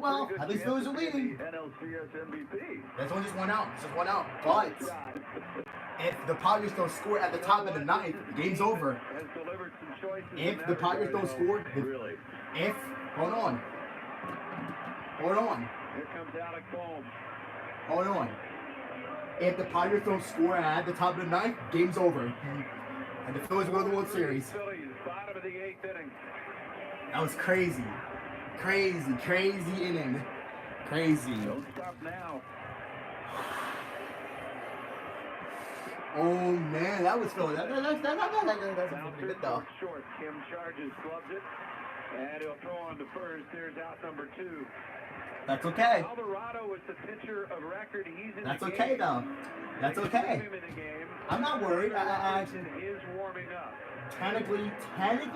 well. At least Phillies are leading. NLCS MVP. That's only just one out. But if the Padres don't score at the top of the ninth, the game's over. Has delivered some choices. If the Padres don't score, Really? hold on. Here comes Alec Bohm. Hold on. If the Padres don't score at the top of the ninth, game's over. And the Phillies win the World Series. Phillies, bottom of the 8th inning. That was crazy. Crazy inning. Crazy. Don't stop now. Oh man, that was Philly. That's good though. Short. Kim charges, gloves it. And he'll throw on to first. There's out number 2. That's okay. Alvarado was the pitcher of record. He's in That's the okay game. though. That's okay. Him in the game. I'm not worried. Robertson is warming up. Technically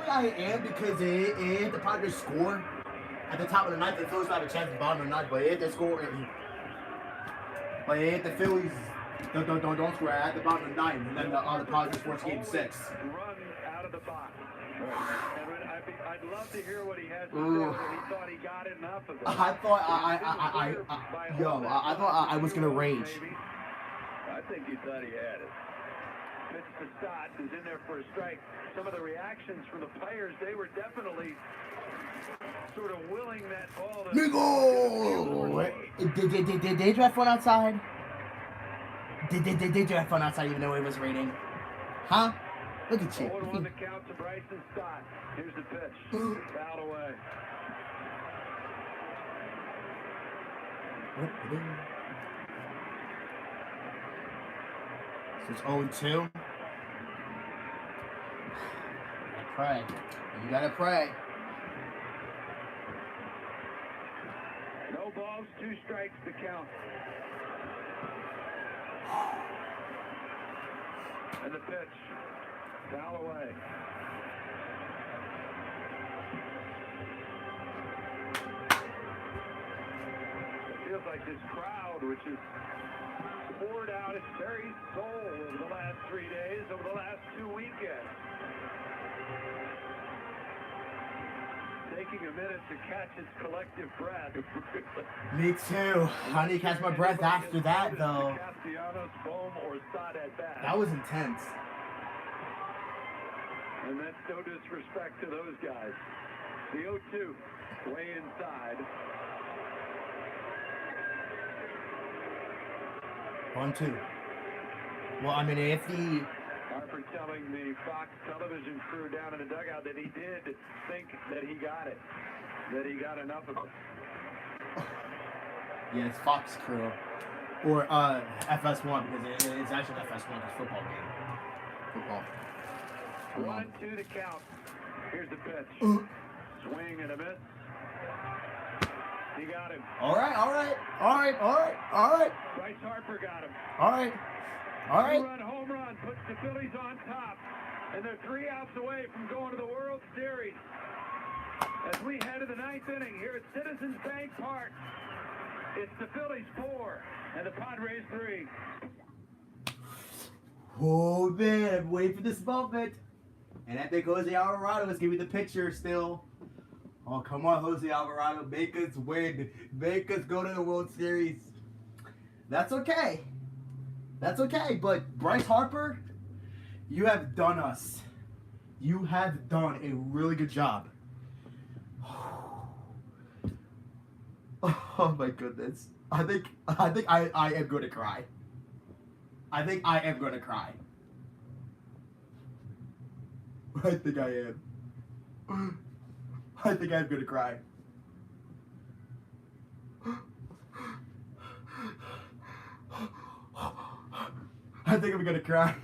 I am because if the Padres score at the top of the ninth, the Phillies have a chance at the bottom of the ninth. But if they score, but if the Phillies don't score at the bottom of the ninth, and then the Padres force game 6. Run out of the box. And I'd love to hear what he has to say. Whether he thought he got enough of it. I thought I was gonna rage. I think he thought he had it. Pitch to Stott is in there for a strike. Some of the reactions from the players, they were definitely sort of willing that ball to... Did they draft one outside? Did they draft one outside even though it was raining? Huh? Look at you. 0-1 the count to Bryson Stott. Here's the pitch. Fouled away. So it's 0-2. Pray. You gotta pray. No balls, 2 strikes to count. And the pitch. Foul away. It feels like this crowd, which has poured out its very soul over the last 3 days, over the last 2 weekends. Taking a minute to catch its collective breath. Me too. I need to catch my breath after that though. Castellanos, Bohm, or Stott at bat. That was intense. And that's no disrespect to those guys. The 0-2, way inside. 1-2. Well, I mean, if the Harper telling the Fox television crew down in the dugout that he did think that he got it, that he got enough of it. yeah, it's Fox Crew or FS1 because it's actually FS1. It's a football game. Football. 1-2 to count. Here's the pitch. Swing and a miss. He got him. All right. Bryce Harper got him. All right. 2-run home run puts the Phillies on top, and they're 3 outs away from going to the World Series. As we head to the 9th inning here at Citizens Bank Park, it's the Phillies 4 and the Padres 3. Oh man, I'm waiting for this moment. And I think Jose Alvarado is giving me the picture still. Oh, come on, Jose Alvarado. Make us win. Make us go to the World Series. That's okay. That's okay. But Bryce Harper, you have done us. You have done a really good job. Oh my goodness. I think I am going to cry. I think I am going to cry. I think I am. I think I'm going to cry. I think I'm going to cry.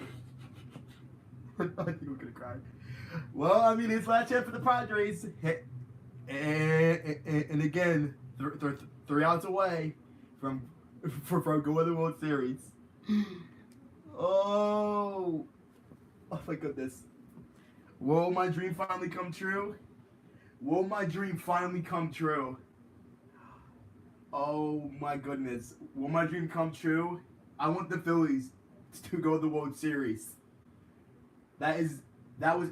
I think I'm going to cry. Well, I mean, it's last chance for the Padres. And again, 3 outs away from going to the World Series. Oh my goodness. Will my dream finally come true? Will my dream finally come true? Oh my goodness. Will my dream come true? I want the Phillies to go to the World Series. That is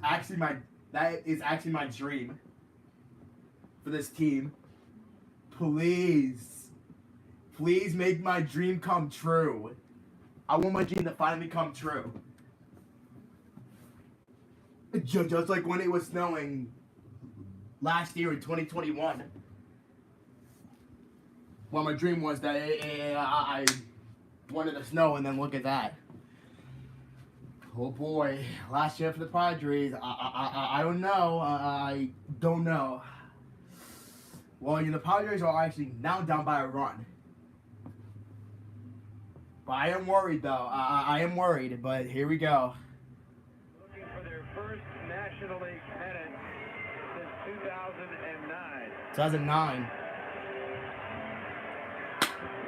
actually my dream for this team. Please make my dream come true. I want my dream to finally come true. Just like when it was snowing last year in 2021. Well, my dream was that I wanted to snow, and then look at that. Oh boy, last year for the Padres. I don't know. I don't know. Well, the Padres are actually now down by a run. But I am worried, though. I am worried, but here we go. Looking for their first National League pennant since 2009. 2009.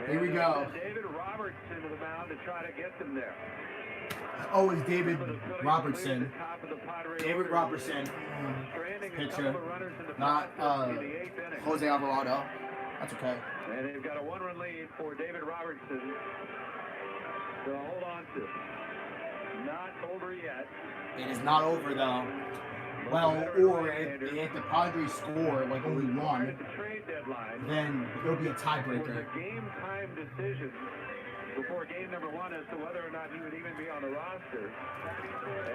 Here we go. David Robertson to the mound to try to get them there. Oh, it's David Robertson. David Robertson. Pitcher. Not Jose Alvarado. That's okay. And they've got a 1-run lead for David Robertson to hold on to. Not over yet. It is not over, though. Well, or if the Padres score like only one, then it'll be a tiebreaker. Game time decision before game number 1 as to whether or not he would even be on the roster.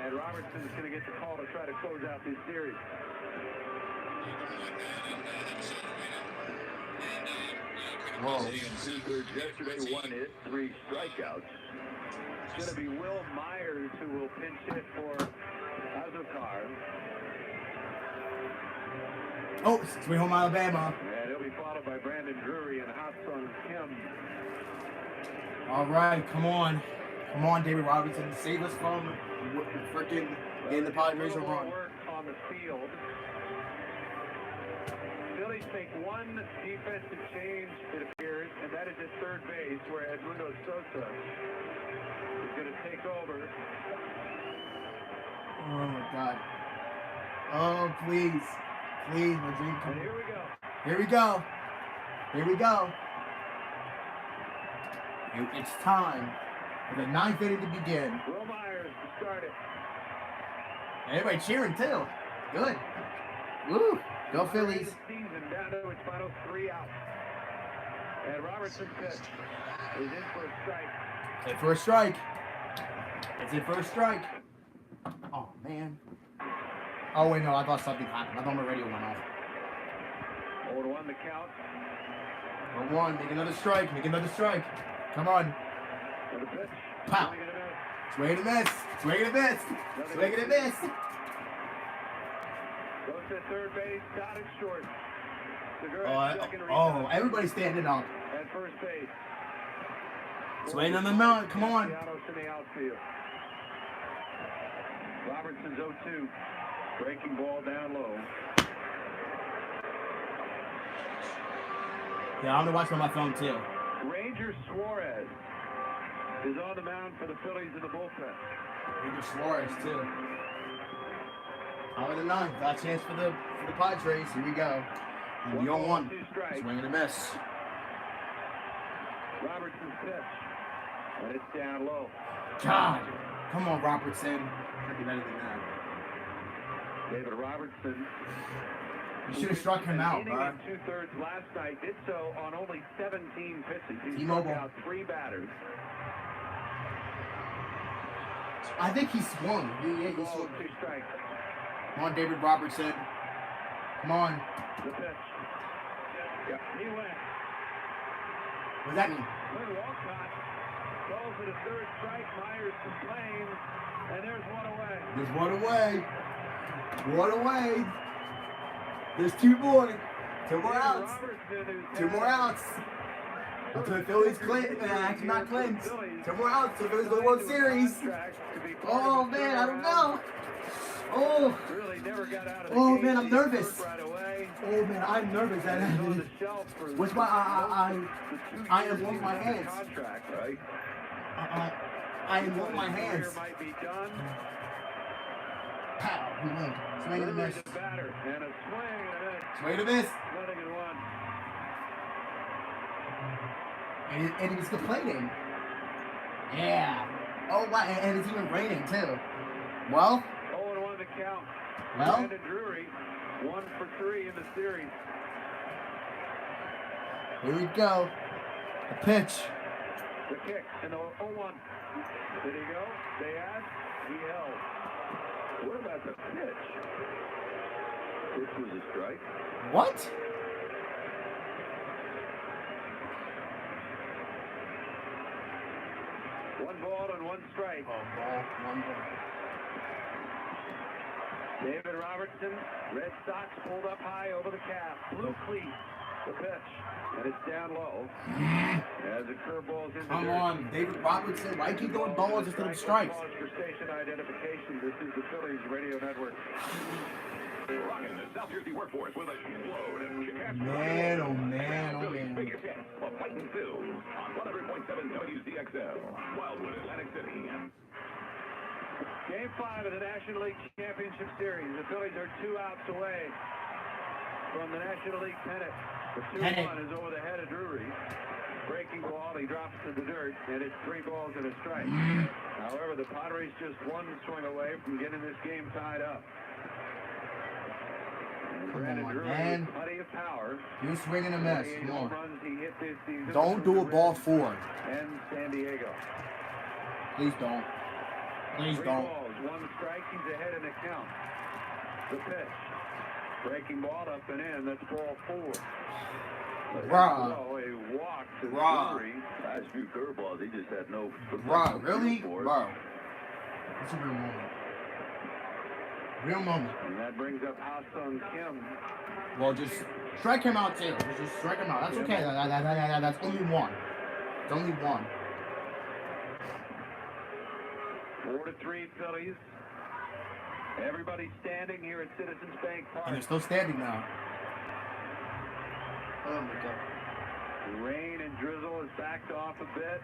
And Robertson's going to get the call to try to close out this series. Whoa. Two-thirds yesterday, 1 hit, 3 strikeouts. It's going to be Will Myers who will pinch hit for Azokar. Oh, Sweet Home Alabama. And he'll be followed by Brandon Drury and Ha-Sung Kim. All right, come on. Come on, David Robertson. Save us from freaking getting the Padres a run. Work on the field. Phillies make one defensive change, it appears, and that is at third base, where Edmundo Sosa is going to take over. Oh, my God. Oh, please. Please, my dream come. Here we go. Here we go. Here we go. It's time for the 9th inning to begin. Will Myers to start it. Everybody cheering, too. Good. Woo. Go Phillies. Season down to its final 3 outs. And Robertson pitch is in for a strike. In for a strike. It's in for a strike. Oh, man. Oh, wait, no. I thought something happened. I thought my radio went off. 0-1 the count. 0-1. Make another strike. Make another strike. Come on. For the pitch. Pow. Swing and a miss. Swing and a miss. Swing and a miss. Goes to third base. Dotted short. Everybody's standing up. At first base. Swing on the mound. Come on. In the outfield. Robertson's 0-2. Breaking ball down low. Yeah, I'm gonna watch on my phone too. Ranger Suarez is on the mound for the Phillies in the bullpen. Ranger Suarez too. Out of the 9th, got a chance for the Padres. Here we go. And the 0-1. Swing and a miss. Robertson's pitch, and it's down low. God. Come on, Robertson. Gotta be better than that. David Robertson. You should have struck him out, Inning bro. and 2/3 last night, did so on only 17 pitches. He struck T-Mobile. out 3 batters. I think he swung. Yeah, he Ball, swung. 2 strikes. Come on, David Robertson. Come on. The pitch. Yeah. He went. What does that mean? Lynn Walcott calls it a 3rd strike. Myers complains, and there's 1 away. There's 1 away. 1 away. There's 2 more. 2 more David outs. Robertson, who's 2 more had outs. Until the Phillies clean. Actually, not cleaned. 2 more outs. Until the Phillies go World Series. Oh, man, I don't know. Oh. Really never got out of the Oh, game. man, I'm nervous. Right away. Oh, man, I'm nervous. He's on the shelf for Which one? I the 2 am years one of he's my under hands. contract. Right? I am one of my His career hands. might be done. Pow. He went. Swing and a Literally miss. the batter, and a swing and a miss. Swing and a miss. Nothing in 1. And he was complaining. Yeah. Oh, wow. And it's even raining, too. Well. 0-1 the count. Well. Brandon Drury, 1 for 3 in the series. Here we go. The pitch. The kick and the 0-1. Did he go? They asked. He held. What about the pitch? This was a strike. What? One ball and 1 strike. Oh, ball. 1 ball. David Robertson, Red Sox pulled up high over the calf. Blue cleat. The pitch. And it's down low. As the curveball's in the Come dirt. on, David Robertson. Why keep throwing balls instead of strikes? Pause for station identification. This is the Phillies Radio Network. Rocking the South Jersey workforce with a shitload of cash. Man, oh man, oh Phillies' man. biggest hit for Fight and Phil on 100.7 WCXL, Wildwood, Atlantic City. Game 5 of the National League Championship Series. The Phillies are 2 outs away from the National League pennant. The 2-1 is over the head of Drury. Breaking ball, he drops to the dirt, and it's 3 balls and a strike. However, the Padres just 1 swing away from getting this game tied up. And Brandon on, Drury man. with plenty of power. You swing and a miss. 28 Come home on. runs he hit this season. Don't do a ball Reds 4. and San Diego. Please don't. Please 3 don't. balls, 1 strike. He's ahead in the count. The pitch. Breaking ball up and in. That's ball 4. Bruh. Oh, a walk to Bruh. Drury. Last few curveballs, he just had no. Bro, really? for it. Bro. It's a real moment. Real moment. And that brings up Ha-Sung Kim. Well, just strike him out too. Just strike him out. That's okay. That's only 1. It's only 1. 4-3 Phillies. Everybody standing here at Citizens Bank Park. And they're still standing now. Oh my god. The rain and drizzle has backed off a bit.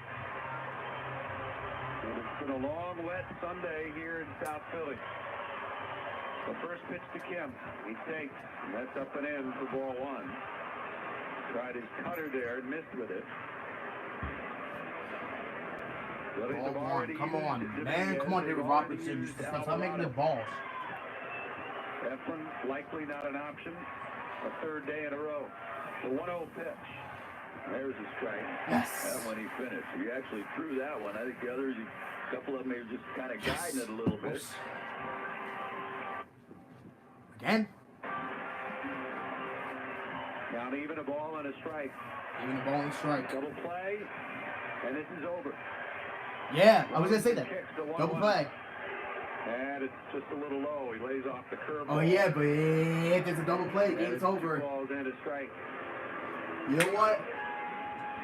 And it's been a long, wet Sunday here in South Philly. The first pitch to Kim. He takes, and that's up and in for ball 1. Tried his cutter there and missed with it. Phillies have Ball 1. already Come used on. Dominguez. Man, come on, They've David already Robertson. used Just stop making the Alvarado. balls. Eflin likely not an option. A 3rd day in a row. The 1-0 pitch. There's a strike. Yes. That one he finished. He actually threw that one. I think the others, a couple of them, are just kind of guiding it a little bit. Oops. Again? Down even, a ball and a strike. Even a ball and strike. Double play, and this is over. Yeah, I was gonna say that. Kicks the 1-1. Double play. And it's just a little low. He lays off the curve. Oh yeah, but if it's a double play, And game's it's over. 2 balls and a strike. You know what?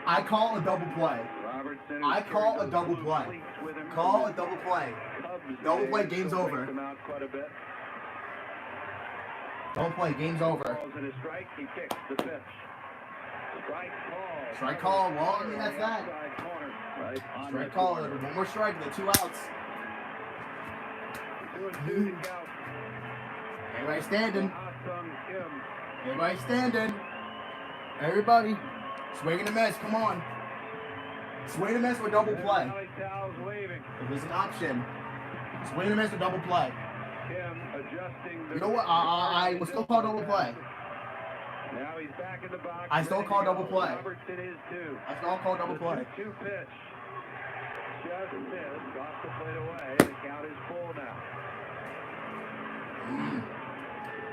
I call a double play. Robertson I has call carried a double those play. cleats with him Call from a double play. the Cubs Double days, play, game's so over. breaks them out quite a bit. Double play, game's over. Balls and a strike. He kicks the pitch. Strike call. Strike call. Well, I mean that's that. Outside corner. Right on Strike the call. corner. One more strike. The 2 outs. 2-2 to count. Everybody standing. Ha-Sung Kim. Everybody standing. Everybody. Swing and a miss. Come on. Swing and a miss with double play. Valley Towels waving. If there's an option. Swing and a miss or double play. Kim adjusting. You know what? I would still call double play. Now he's back in the box. I still ready call to go. double play. Robertson is too. I still call double The play. 2-2 pitch. Just missed. Off the plate away. The count is full now.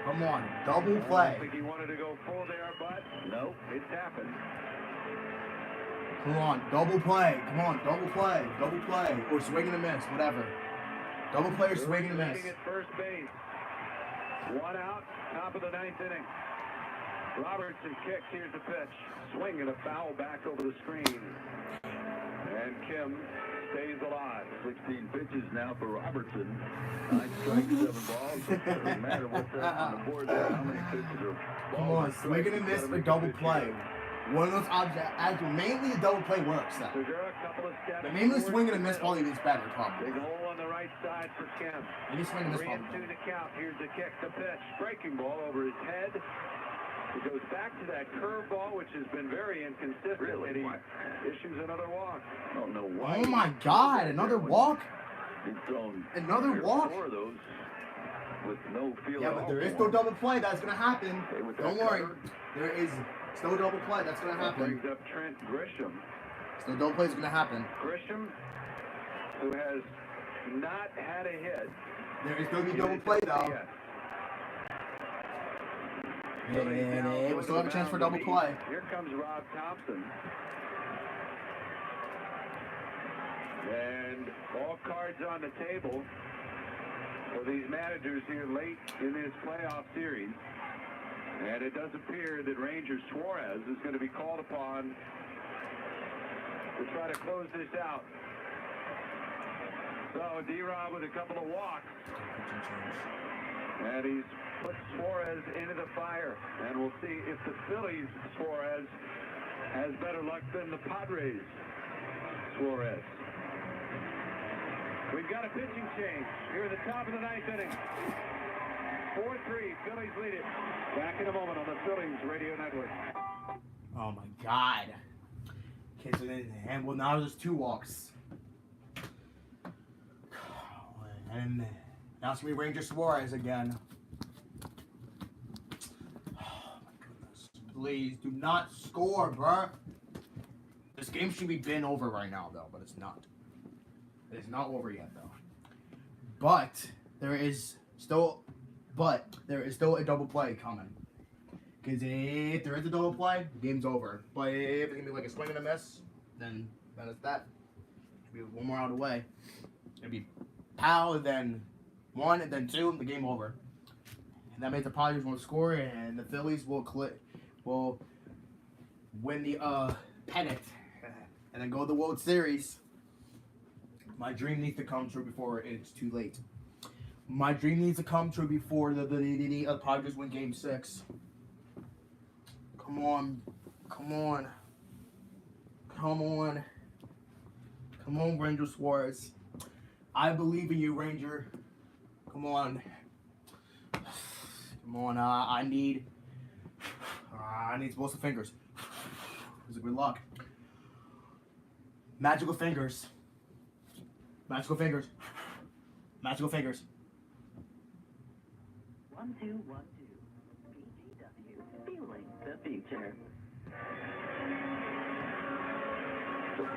Come on, double I play. think he wanted to go full there, but nope, it's happened. Come on, double play. Come on, double play. Double play. Or swing and a miss, whatever. Double play or swing and a miss. Sitting at first base. One out, top of the 9th inning. Robertson kicks. Here's the pitch. Swing and a foul back over the screen. And Kim stays alive. 16 pitches now for Robertson. 9 strikes, 7 balls. It doesn't matter what's on the board there. How many pitches are Come on, swing and a miss or double play. One of those objects, mainly a double play works. Though. Segura, a couple of steps. But mainly swing and a miss probably is better, probably. Big hole on the right side for Kim. Maybe swing and miss 3-2 probably. to count. Here's the kick, the pitch. Breaking ball over his head. He goes back to that curveball, which has been very inconsistent. Really? And he issues another walk. I don't know why. Oh my God! Another walk. He's thrown Another 3 or walk? 4 of those with no feel Yeah, at but all there is for still him. double play. That's gonna happen. Okay, with that Don't worry. cover. There is still double play. That's gonna That happen. brings up Trent Grisham. Still double play is gonna happen. Grisham, who has not had a hit. There is gonna be double play though. Yes. And we still have a chance for double play. Here comes Rob Thompson. And all cards on the table for these managers here late in this playoff series. And it does appear that Ranger Suarez is going to be called upon to try to close this out. So D-Rob with a couple of walks. And he's put Suarez into the fire. And we'll see if the Phillies Suarez has better luck than the Padres Suarez. We've got a pitching change here at the top of the 9th inning. 4-3, Phillies lead it. Back in a moment on the Phillies Radio Network. Oh my God. Okay, so then, and well, now there's 2 walks. And now it's gonna be Ranger Suarez again. Oh my goodness. Please do not score, bruh. This game should be been over right now, though, but it's not. It is not over yet, though. But there is still a double play coming. Because if there is a double play, the game's over. But if it's gonna be like a swing and a miss, then it's that. It'll be 1 more out of the way. It'll be pow, and then 1, and then 2, and the game over. And that means the Padres won't score, and the Phillies will win the pennant, and then go to the World Series. My dream needs to come true before it's too late. My dream needs to come true before the Padres win Game 6. Come on. Come on. Come on. Come on, Ranger Suarez. I believe in you, Ranger. Come on. Come on. I need explosive fingers. This is good luck. Magical fingers. Magical fingers. Magical fingers. 1212. BGW. Fueling the future.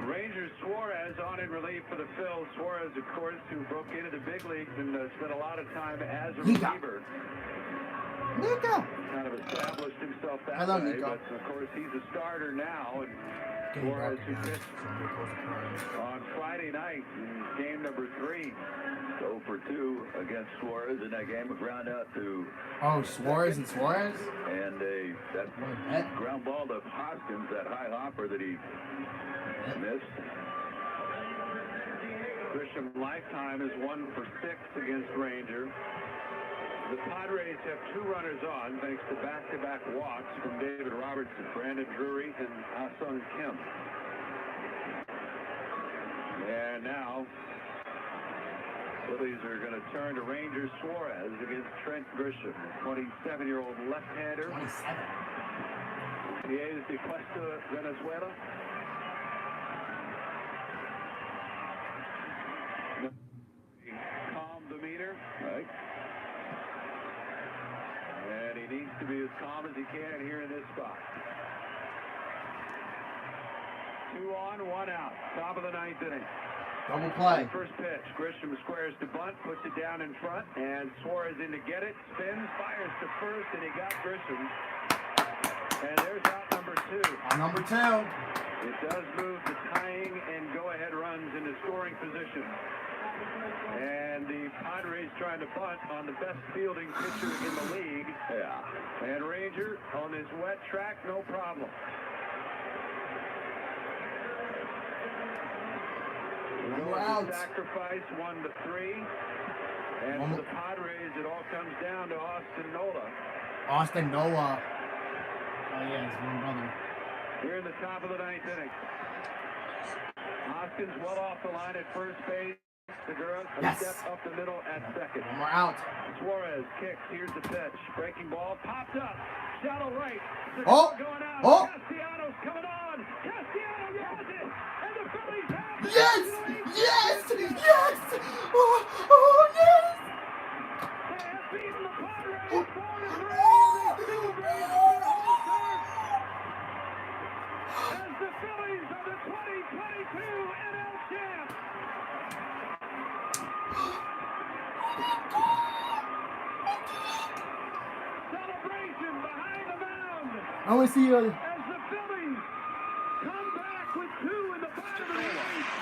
Ranger Suarez on in relief for the Phils. Suarez, of course, who broke into the big leagues and spent a lot of time as a reliever. Nico. Kind of established himself that Hello, way, Nico. but of course he's a starter now. And Suarez, who pitched on Friday night in game number 3. 0 for 2 against Suarez in that game. A ground out to Oh, Suarez and Suarez? and that ground ball to Hoskins, that high hopper that he missed. Grisham lifetime is 1 for 6 against Ranger. The Padres have 2 runners on thanks to back-to-back walks from David Robertson, Brandon Drury, and Ah-Sung Kim. And now, Phillies are going to turn to Ranger Suarez against Trent Grisham, the 27-year-old left-hander. 27. He is de Cuesta, Venezuela. to be as calm as he can here in this spot. 2 on, 1 out. Top of the 9th inning. Double play. First pitch. Grisham squares to bunt, puts it down in front, and Suarez in to get it. Spins, fires to first, and he got Grisham. And there's out number 2. On number 2. It does move the tying and go-ahead runs into scoring position. And the Padres trying to bunt on the best fielding pitcher in the league. Yeah. And Ranger on this wet track, no problem. We're out. Sacrifice 1-3. And for the Padres, it all comes down to Austin Nola. Austin Nola. Oh yeah, his little brother. We're in the top of the 9th inning. Hoskins well off the line at first base. Segura a step up the middle at second. And we're out. Suarez kicks. Here's the pitch. Breaking ball. Popped up. Shallow right. Oh! Going out. Oh! Castellanos coming on. Castellanos has it. And the Phillies have it. Yes! Yes! Yes! Oh, yes! They have beaten the Padres 4-3. They celebrate on home turf. As the Phillies are the 2022 NL champs. Celebration behind the mound. I want to see you. As the Phillies come back with 2 in the bottom of the 8th.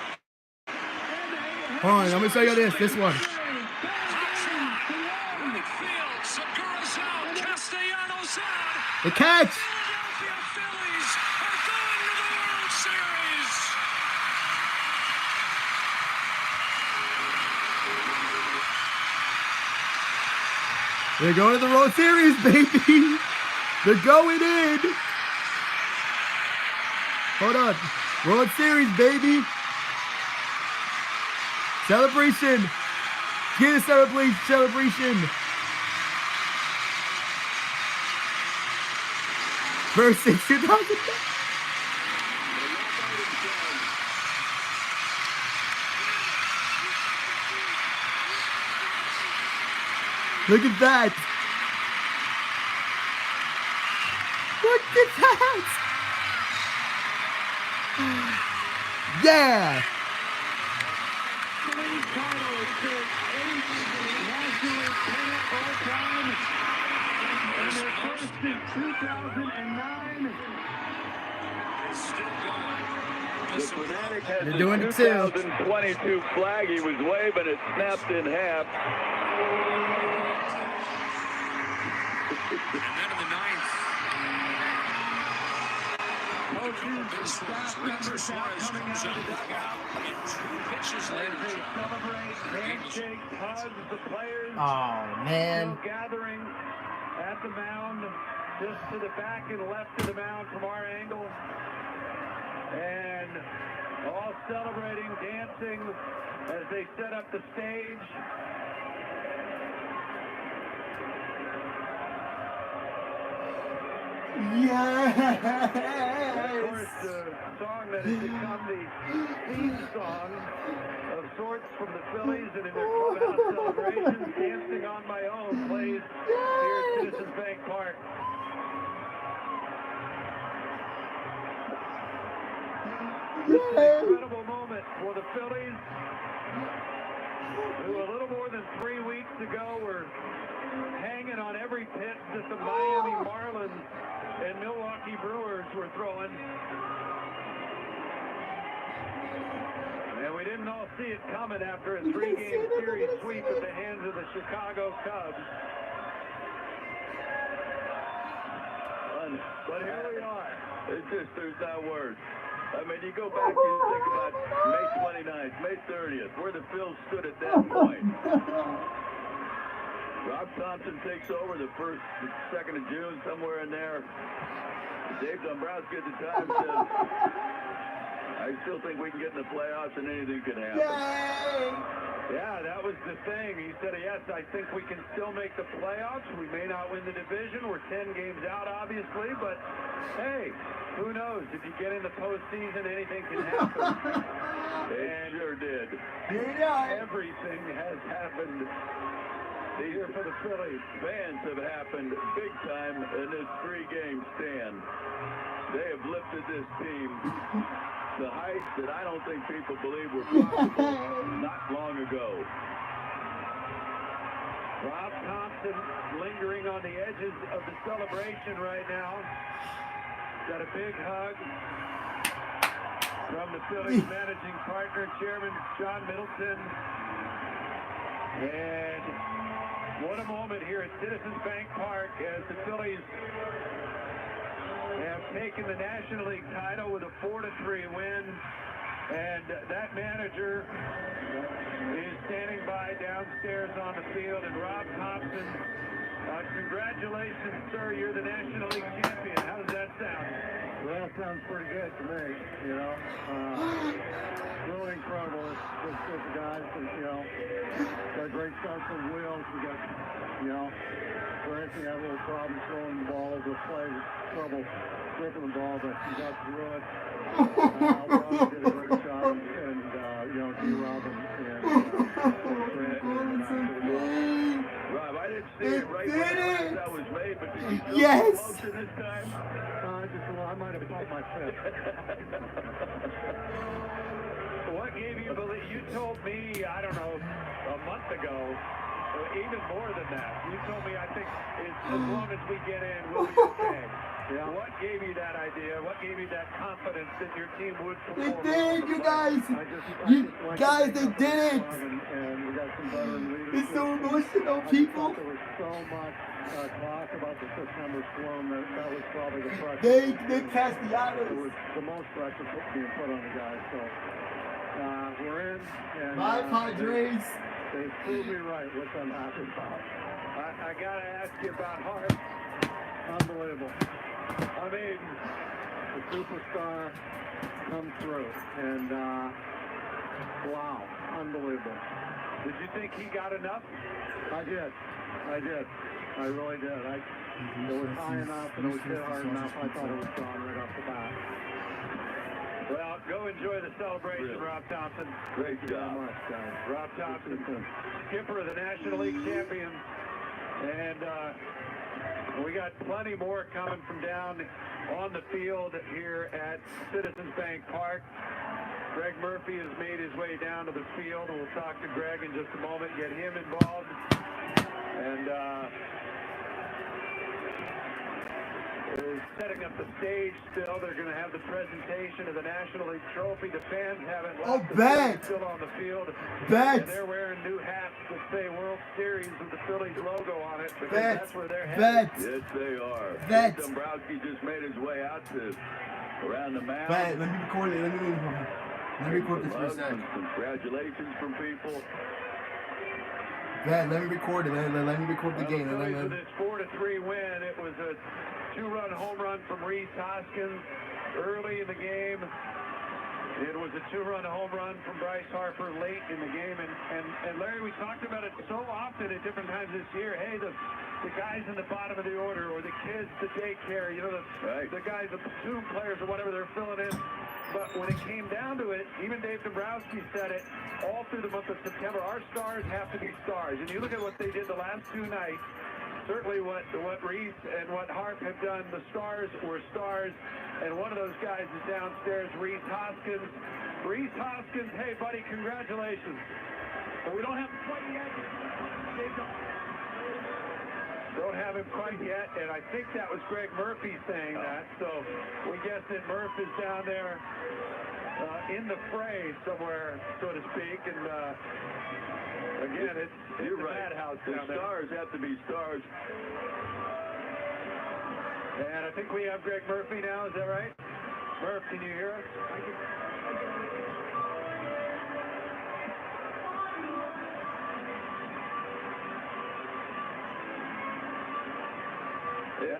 Hold on, I'm going to show you this one. The catch! Philadelphia Phillies are going to the World Series. They're going to the World Series, baby! They're going in! Hold on. World Series, baby! Celebration! Get a celebration! First since 2000. Look at that! Look at that! Yeah! Phillies title is their 8th national pennant all time. And their first since 2009. The Fanatic has They're his doing it too. 2022 flag. He was waving it, snapped in half. And then in the 9th, Staff members now coming out of the dugout. pitches later. They celebrate, handshakes, hugs, the players. Oh, man. Still gathering at the mound, just to the back and left of the mound from our angle. And all celebrating, dancing as they set up the stage. Yes! Of course, the song that has become the theme song of sorts from the Phillies and in their clubhouse celebrations, Dancing on My Own, plays here at Citizens Bank Park. This is an incredible moment for the Phillies, who a little more than 3 weeks ago were hanging on every pitch that the Miami Marlins and Milwaukee Brewers were throwing. And we didn't all see it coming after a 3-game series sweep at the hands of the Chicago Cubs. But here we are. It's just, there's no words. I mean, you go back and you think about May 29th, May 30th, where the Phils stood at that point. Rob Thompson takes over the 2nd of June, somewhere in there. Dave Dombrowski at the time says, I still think we can get in the playoffs and anything can happen. Yay! Yeah, that was the thing. He said, yes, I think we can still make the playoffs. We may not win the division. We're 10 games out, obviously, but hey, who knows? If you get in the postseason, anything can happen. It sure did. Here we are. Everything has happened These here for the Phillies. Fans have happened big time in this 3-game stand. They have lifted this team to heights that I don't think people believe were possible not long ago. Rob Thompson lingering on the edges of the celebration right now. Got a big hug from the Phillies managing partner, Chairman John Middleton. And what a moment here at Citizens Bank Park as the Phillies have taken the National League title with a 4-3 win. And that manager is standing by downstairs on the field. And Rob Thompson, congratulations, sir. You're the National League champion. How does that sound? Well, that sounds pretty good to me, you know. Really incredible. It's the guys that, you know, got a great sense of wheels. We got, you know, Branson had a little problem throwing the ball over the plate, trouble gripping the ball, but he got through it. Rob did a great job, and you know, D-Rob and Rob, I didn't see it right when that was made, but did you Yes! motion this time? I might have bumped my fist. What gave you believe? You told me, I don't know, a month ago, even more than that. You told me, I think, as long as we get in, we'll be okay. Yeah. What gave you that idea? What gave you that confidence that your team would perform? They did, you guys! They did it! And we got some veteran leaders. It's so emotional, people. There was so much talk about the September storm that was probably the pressure. They cast the It was the most pressure being put on the guys. So we're in. And, Bye, Padres. They proved me right, which I'm happy about. I got to ask you about Hart. Unbelievable. I mean, the superstar comes through, and wow, unbelievable. Did you think he got enough? I did. I really did. It was high enough, and it was hit hard enough. I thought it was gone right off the bat. Well, go enjoy the celebration, Rob Thompson. Great Thank you very job. much, guys. Rob Thompson, skipper of the National League champions. And we got plenty more coming from down on the field here at Citizens Bank Park. Greg Murphy has made his way down to the field. We'll talk to Greg in just a moment, get him involved. And is setting up the stage still. They're going to have the presentation of the National League Trophy. The fans haven't left. Oh, bet! Still on the field. Bet! And they're wearing new hats that say World Series with the Phillies logo on it. Because Bet! that's where they're Bet! headed. Yes, they are. Bet! Dombrowski just made his way out to around the mound. Bet, let me record it. Let me record this for a second. Congratulations from people. Bet, let me record it. Let me record the game. With this 4-3 win, it was a 2-run home run from Rhys Hoskins early in the game. It was a 2-run home run from Bryce Harper late in the game. And Larry, we talked about it so often at different times this year. Hey, the guys in the bottom of the order, or the kids, the daycare, you know, the guys, the platoon players or whatever, they're filling in. But when it came down to it, even Dave Dombrowski said it, all through the month of September, our stars have to be stars. And you look at what they did the last 2 nights, certainly what Rhys and what Harp have done, the stars were stars. And one of those guys is downstairs, Rhys Hoskins. Rhys Hoskins, hey, buddy, congratulations. But we don't have him quite yet. Don't have him quite yet, and I think that was Greg Murphy saying that. So we guess that Murph is down there in the fray somewhere, so to speak. And again, it's You're the right. madhouse The down there. stars have to be stars. And I think we have Greg Murphy now. Is that right? Murph, can you hear us? Yeah.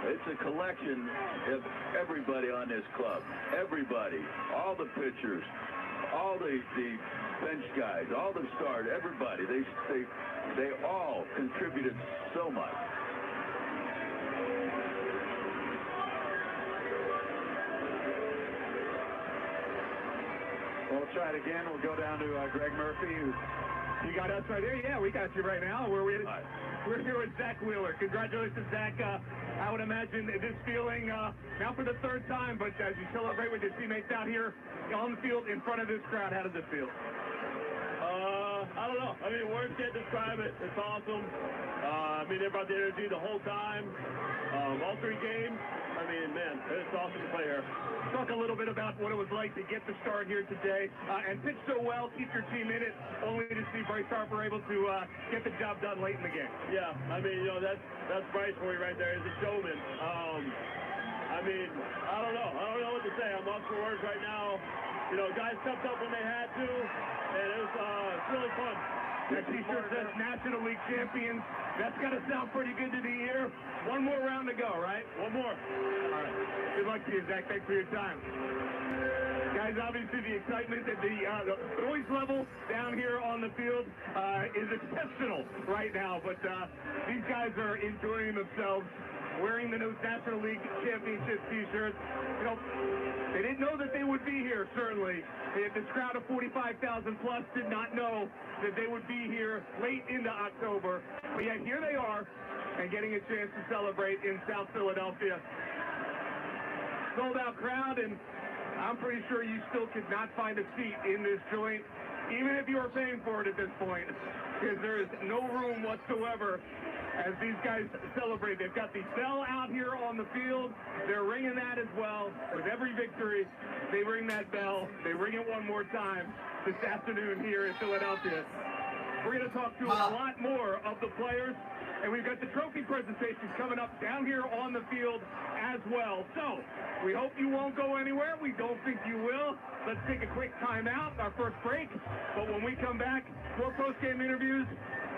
It's a collection of everybody on this club. Everybody. All the pitchers. All the bench guys. All the stars. Everybody. They all contributed so much. We'll try it again. We'll go down to Greg Murphy, who's You got us right here? Yeah, we got you right now. We're here with Zach Wheeler. Congratulations, Zach. I would imagine this feeling now for the third time, but as you celebrate with your teammates out here on the field in front of this crowd, how does it feel? I don't know. I mean, words can't describe it. It's awesome. I mean, they brought the energy the whole time. All three games. I mean, man, it's awesome to play here. Talk a little bit about what it was like to get the start here today and pitch so well, keep your team in it, only to see Bryce Harper able to get the job done late in the game. Yeah, I mean, you know, that's Bryce for you right there. He's a showman. I mean, I don't know what to say. I'm lost for words right now. You know, guys stepped up when they had to, and it's really fun. That t-shirt says National League Champions. That's got to sound pretty good to the ear. One more round to go, right? One more. All right. Good luck to you, Zach. Thanks for your time. Guys, obviously the excitement at the noise level down here on the field is exceptional right now, but these guys are enjoying themselves, wearing the National League Championship t-shirts. You know, they didn't know that they would be here, certainly. This crowd of 45,000 plus did not know that they would be here late into October. But yet here they are, and getting a chance to celebrate in South Philadelphia. Sold out crowd, and I'm pretty sure you still could not find a seat in this joint, even if you were paying for it at this point, because there is no room whatsoever as these guys celebrate. They've got the bell out here on the field. They're ringing that as well. With every victory, they ring that bell. They ring it one more time this afternoon here in Philadelphia. We're going to talk to a lot more of the players, and we've got the trophy presentations coming up down here on the field as well. So we hope you won't go anywhere. We don't think you will. Let's take a quick timeout, our first break. But when we come back, more post-game interviews,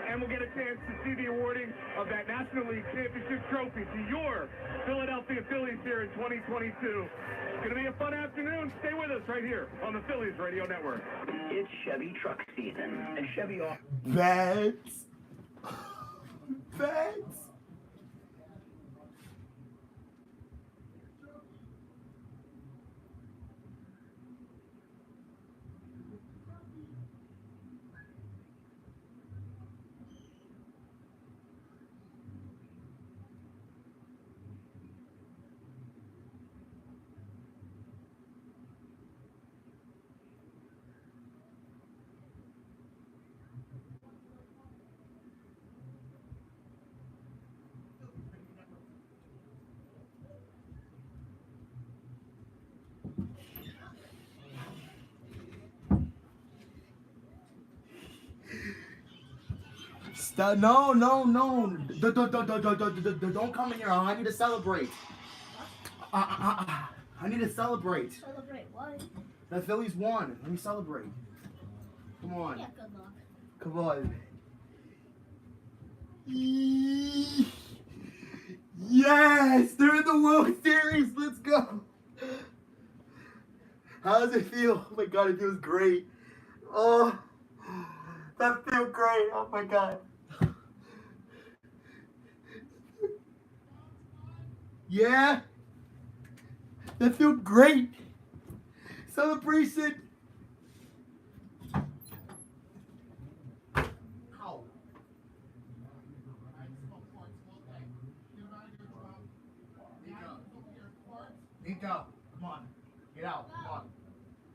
and we'll get a chance to see the awarding of that National League Championship trophy to your Philadelphia Phillies here in 2022. It's going to be a fun afternoon. Stay with us right here on the Phillies Radio Network. It's Chevy truck season, and Chevy off. Bats. Bats. Stop. No. Don't come in here. I need to celebrate. I need to celebrate. Celebrate what? The Phillies won. Let me celebrate. Come on. Yeah, good luck. Come on. Yes! They're in the World Series! Let's go! How does it feel? Oh my god, it feels great. Oh, that feels great. Oh my god. Yeah? That feels great. Celebration. Nico, come on. Get out. Come on.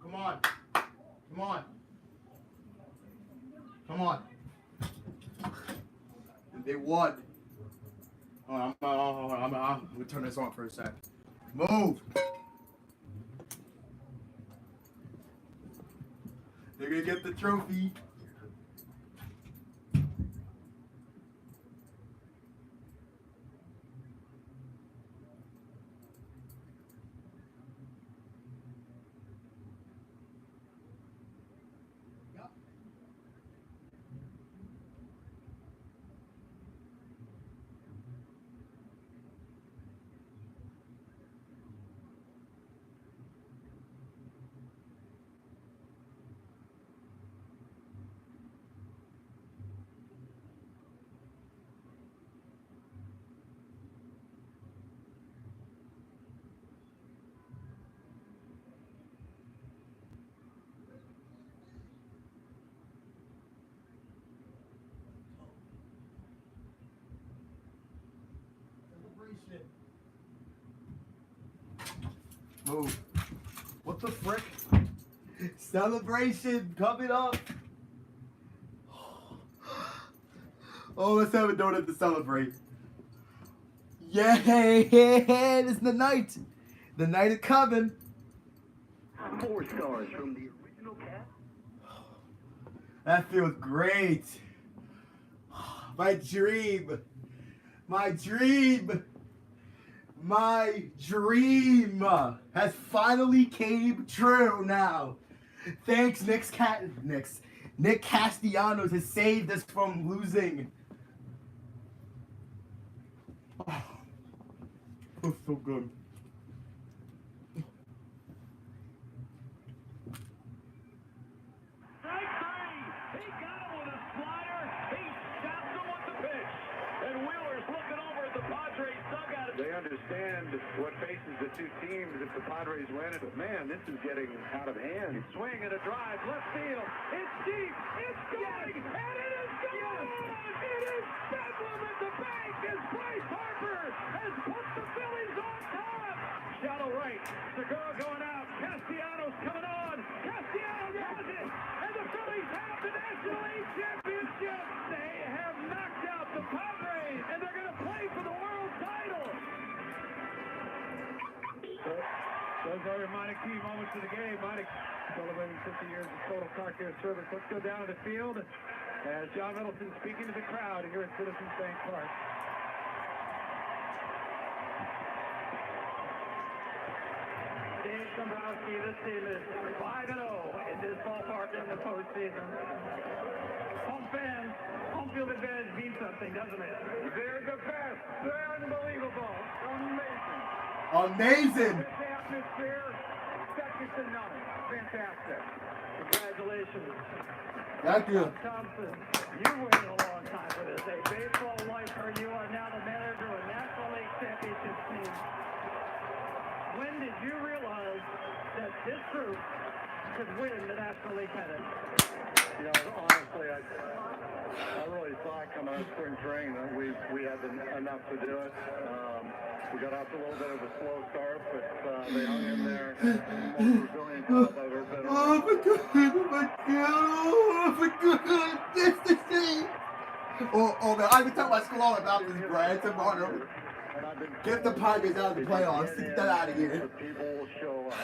Come on. Come on. Come on. They won. I'm gonna turn this on for a sec. Move. They're gonna get the trophy. Move. What the frick? Celebration coming up. Oh, let's have a donut to celebrate. Yay! This is the night. The night is coming. 4 stars from the original cast. That feels great. My dream. My dream. My dream has finally came true now. Thanks, Nick Castellanos has saved us from losing. Oh, feels so good. Strike 3. He got him with a slider. He stops him with the pitch. And Wheeler's looking over at the Padres dugout. They understand what faces the two teams if the Padres win it. But man, this is getting out of hand. Swing and a drive, left field. It's deep. It's going. And it is gone. It is bedlam at the bank as Bryce Harper has put the Phillies on top. Shallow right. Segura going out. Castellanos coming on. Castellanos has it. And the Phillies have the National League Championship. They have knocked out the Padres. And they're going to play for the world title. Those are your minor key moments of the game. Minor celebrating 50 years of total car care service. Let's go down to the field as John Middleton speaking to the crowd here at Citizens Bank Park. Dave Dombrowski, this team is 5-0 in this ballpark in the postseason. Home fans, home field advantage means something, doesn't it? They're the best. They're unbelievable. Amazing. Amazing. This atmosphere, second to none. Fantastic. Congratulations. Thank you. Thompson, you waited a long time for this. A baseball lifer, you are now the manager of a National League Championship team. When did you realize that this group could win the National League pennant? You know, honestly, I really thought coming out of spring training that we had enough to do it. We got off to a little bit of a slow start, but they hung in there. The most resilient club I've ever been on. Oh my god, oh my god, this is it. Oh man, I can tell my school all about this, Brian, tomorrow. Get the Padres out of the playoffs, get that out of here. People will show up.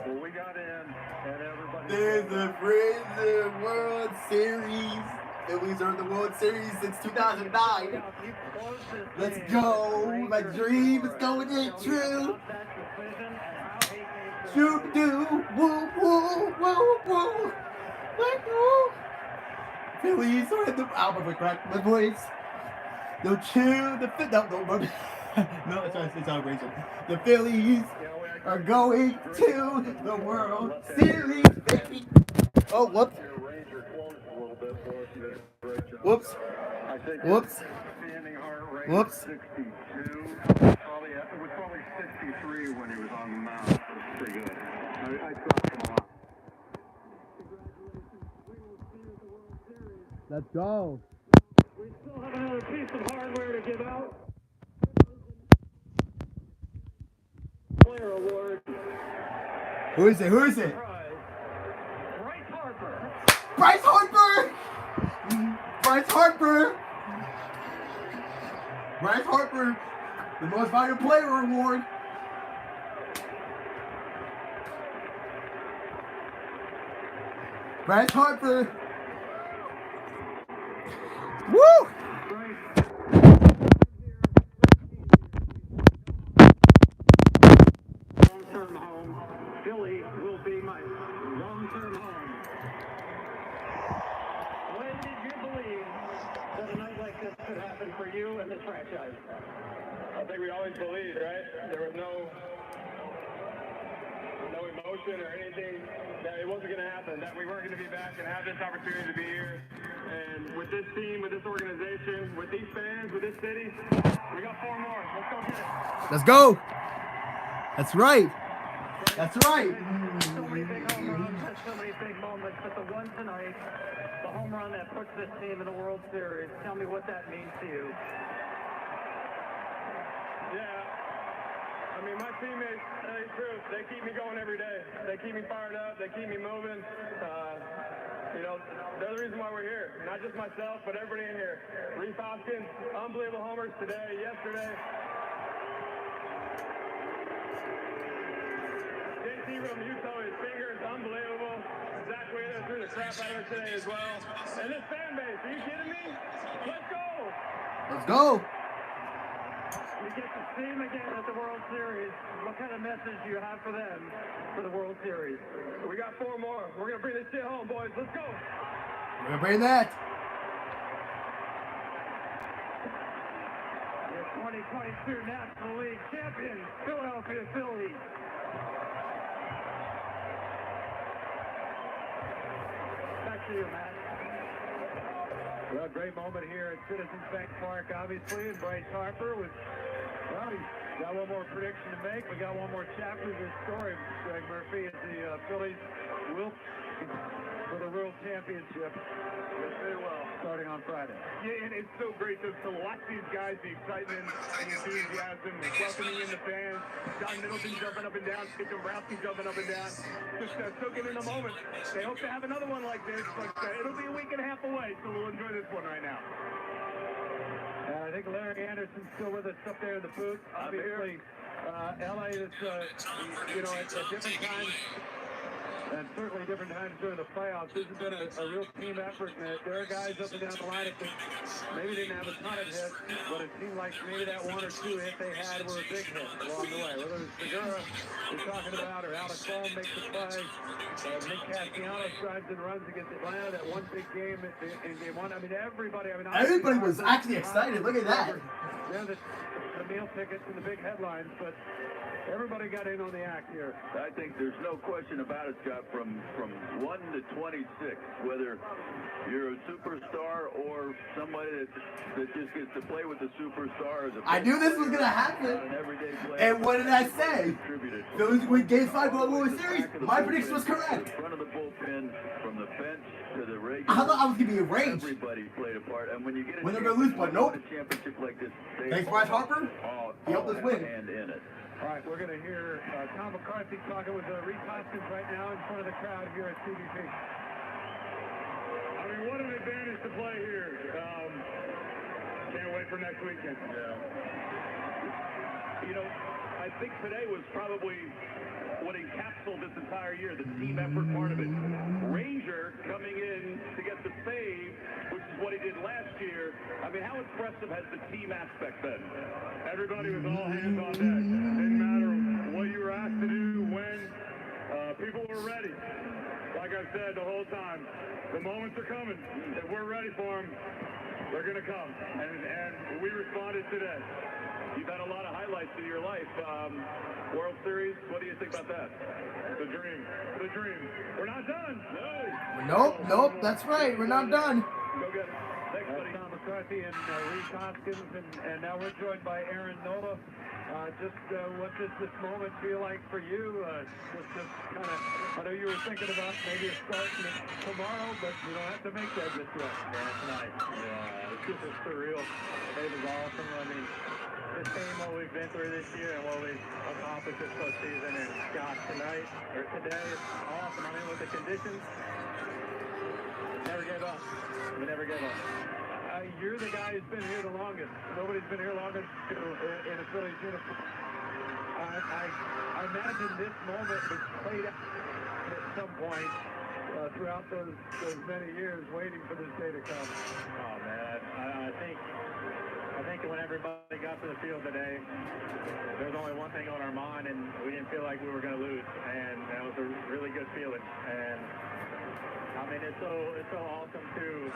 Well, we got in, and everybody... There's a Prison World Series. Phillies are in the World Series since 2009. Let's go. My dream is going in true. Shoot, do, woo, woo, woo, woo. Woo. Phillies are in the album with crack my voice. No chew, the fit. No, it's celebration. The Phillies are going to the World Series, baby. Oh, whoops. Whoops. Whoops. Whoops. 62. It was probably 63 when he was on the mound. It was pretty good. I thought him a lot. Let's go. We still have another piece of hardware to give out. Player award. Who is it? Who is it? Bryce Harper. Bryce Harper! Bryce Harper! Bryce Harper, the most valuable player award. Bryce Harper. Woo! Long-term home. Philly will be my long-term home. When did you believe that a night like this could happen for you and this franchise? I think we always believed, right? There was no emotion or anything that it wasn't going to happen, that we weren't going to be back and have this opportunity to be here. And with this team, with this organization, with these fans, with this city, we got 4 more. Let's go get it. Let's go. That's right. That's right. So many big home runs and so many big moments, but the one tonight, the home run that puts this team in the World Series, tell me what that means to you. Yeah. I mean, my teammates, tell you the truth, they keep me going every day. They keep me fired up. They keep me moving. You know, they're the reason why we're here. Not just myself, but everybody in here. Reese Hoskins, unbelievable homers today, yesterday. JC from Utah, his fingers, unbelievable. Zach Wheeler threw the crap out of it today as well. And this fan base, are you kidding me? Let's go! Let's go. You get to see them again at the World Series. What kind of message do you have for them for the World Series? We got 4 more. We're going to bring this shit home, boys. Let's go. We're gonna bring that. Your 2022 National League champions, Philadelphia Phillies. Back to you, Matt. Well, great moment here at Citizens Bank Park, obviously, and Bryce Harper was, well, he's got one more prediction to make. We got one more chapter of this story, Greg Murphy, as the Phillies will for the World Championship. Yes, they will. Starting on Friday. Yeah, and it's so great to watch these guys, the excitement, the enthusiasm, welcoming in the fans. John Middleton jumping up and down, Steve Dombrowski jumping up and down. Just soaking in the moment. They hope to have another one like this, but it'll be a week and a half away, so we'll enjoy this one right now. I think Larry Anderson's still with us up there in the booth. Obviously, LA is, you know, at different times, and certainly different times during the playoffs, this has been a real team effort. And there are guys up and down the line that maybe didn't have a ton of hits, but it seemed like maybe that 1 or 2 hits they had were a big hit along the way. Whether it's Segura we're talking about, or Alex Hall makes a play, Nick Castellanos drives and runs against Atlanta, that one big game in game 1. I mean, everybody was actually excited. Look at that. They're the meal tickets and the big headlines, but everybody got in on the act here. I think there's no question about it, Scott, from 1 to 26, whether you're a superstar or somebody that just gets to play with the superstar. I knew this was going to happen. And what did I say? Phillies win Game 5 of the World Series. My prediction was correct. The front of the bullpen, from the bench to the regular. I thought I was going to be enraged. Everybody played a part. And when you get when they're going to lose, but nope. A championship like this, thanks, Bryce Harper. He helped us win. And in it. All right, we're going to hear Tom McCarthy talking with Reese Hoskins right now in front of the crowd here at CBP. I mean, what an advantage to play here. Can't wait for next weekend. Yeah. You know, I think today was probably what encapsulated this entire year, the team effort part of it. Ranger coming in to get the save, which is what he did last year. I mean, how impressive has the team aspect been? Everybody was all hands on deck. Didn't matter what you were asked to do, when. People were ready. Like I said the whole time, the moments are coming. If we're ready for them, they're going to come. And we responded today. You've had a lot of highlights in your life. World Series, what do you think about that? The dream. The dream. We're not done. Nope. That's right. We're not done. Go get it. Thanks, buddy. Tom McCarthy and Reese Hoskins, and now we're joined by Aaron Nola. What does this moment feel like for you? Just kind of, I know you were thinking about maybe a start tomorrow, but you don't have to make that just yet. Yeah, tonight. Yeah, it's just surreal. It was awesome. I mean, this team, what we've been through this year and what we've accomplished this postseason, and God, tonight, or today, it's awesome. I mean, with the conditions, never gave up. We never gave up. You're the guy who's been here the longest. Nobody's been here longer in a Phillies uniform. I imagine this moment was played out at some point throughout those many years waiting for this day to come. Oh, man. I think when everybody got to the field today, there was only one thing on our mind, and we didn't feel like we were going to lose. And that was a really good feeling. And I mean, it's so awesome to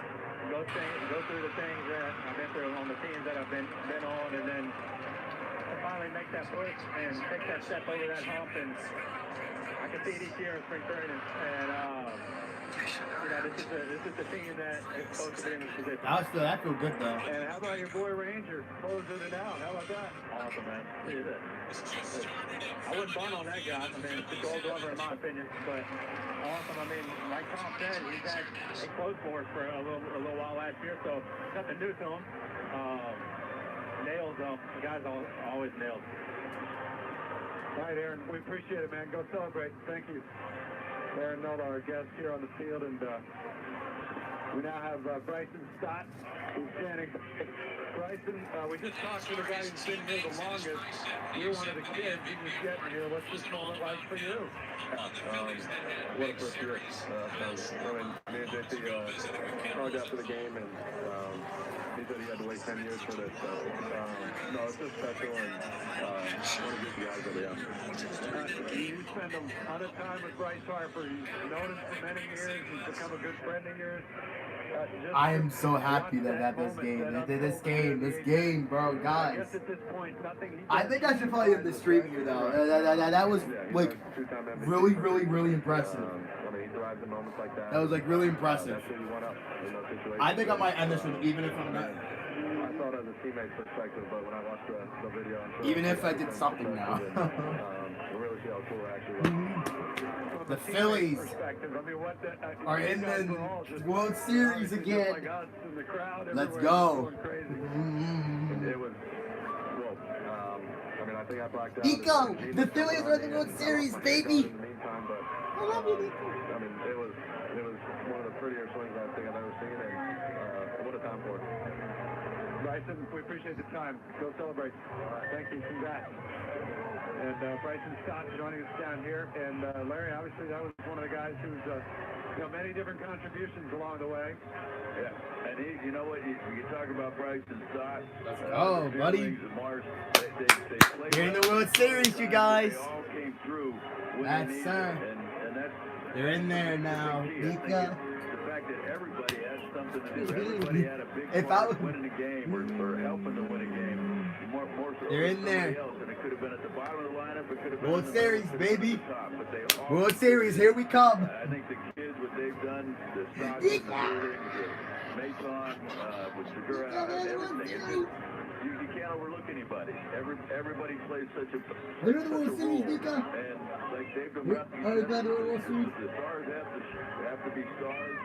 go through the things that I've been through on the teams that I've been on, and then to finally make that push and take that step over that hump. And I can see it each year in spring training. And you know, this is the team that is supposed to be in this position. That feel good though. And how about your boy Ranger closing it out? How about that? Awesome, man. I wouldn't bunt on that guy. I mean, it's a gold glover in my opinion, but awesome. I mean, like Tom said, he's had a close for us for a little while last year, so nothing new to him. nails, though. The guys always nailed. All right, Aaron, we appreciate it, man. Go celebrate. Thank you. Aaron Nola, our guest here on the field, and we now have Bryson Stott, who's standing. Bryson, we just talked to the guy who's been here the longest. You're one of the kids. You just getting here. What's this moment like for you? What a first year. I mean, me and JT talked after the game, and he said he had to wait 10 years for this. So, no, it's just special, and one of the guys that we have. You spend a ton of time with Bryce Harper. You've known him for many years. He's become a good friend of yours. I am so happy that this game, bro, guys. I think I should probably end the stream here, though. That was like really impressive. I mean, he thrives in moments like that. That was like really impressive. That's who you want up in those situations. I think I might end this one, even if I'm not. I saw it as a teammate's perspective, but when I watched the video, Even if I did something now. we really see how cool it actually was. The Phillies are in the World Series again. Let's go. It was, well, I mean, I think I blacked out. Nico, the Phillies are in the World Series, baby. I love you, Nico. I mean, it was one of the prettier swings I think I've ever seen, and what a time for it. Bryson, we appreciate the time. Go celebrate. Thank you. Congrats. And Bryson Stott joining us down here. And Larry, obviously, that was one of the guys who's many different contributions along the way. Yeah, and you know what? You talk about Bryson Stott. Oh, buddy. Mars, they played. You're in the World Series, you guys. They all came through. That's sir. And that's. They're in there now, Nico. The fact that everybody had something to do. Everybody had a big part of winning a game or helping to win a game. More so they're in there. else, and it could have been at the bottom of the lineup. It could have been World Series, baby. Top, but they all World Series, here we come. I think the kids, what they've done, the Stockton, the Mason, with Segura, everything. You can't overlook anybody. Everybody plays such a They're in the World Series, Nico. And like they've been the stars have to be stars,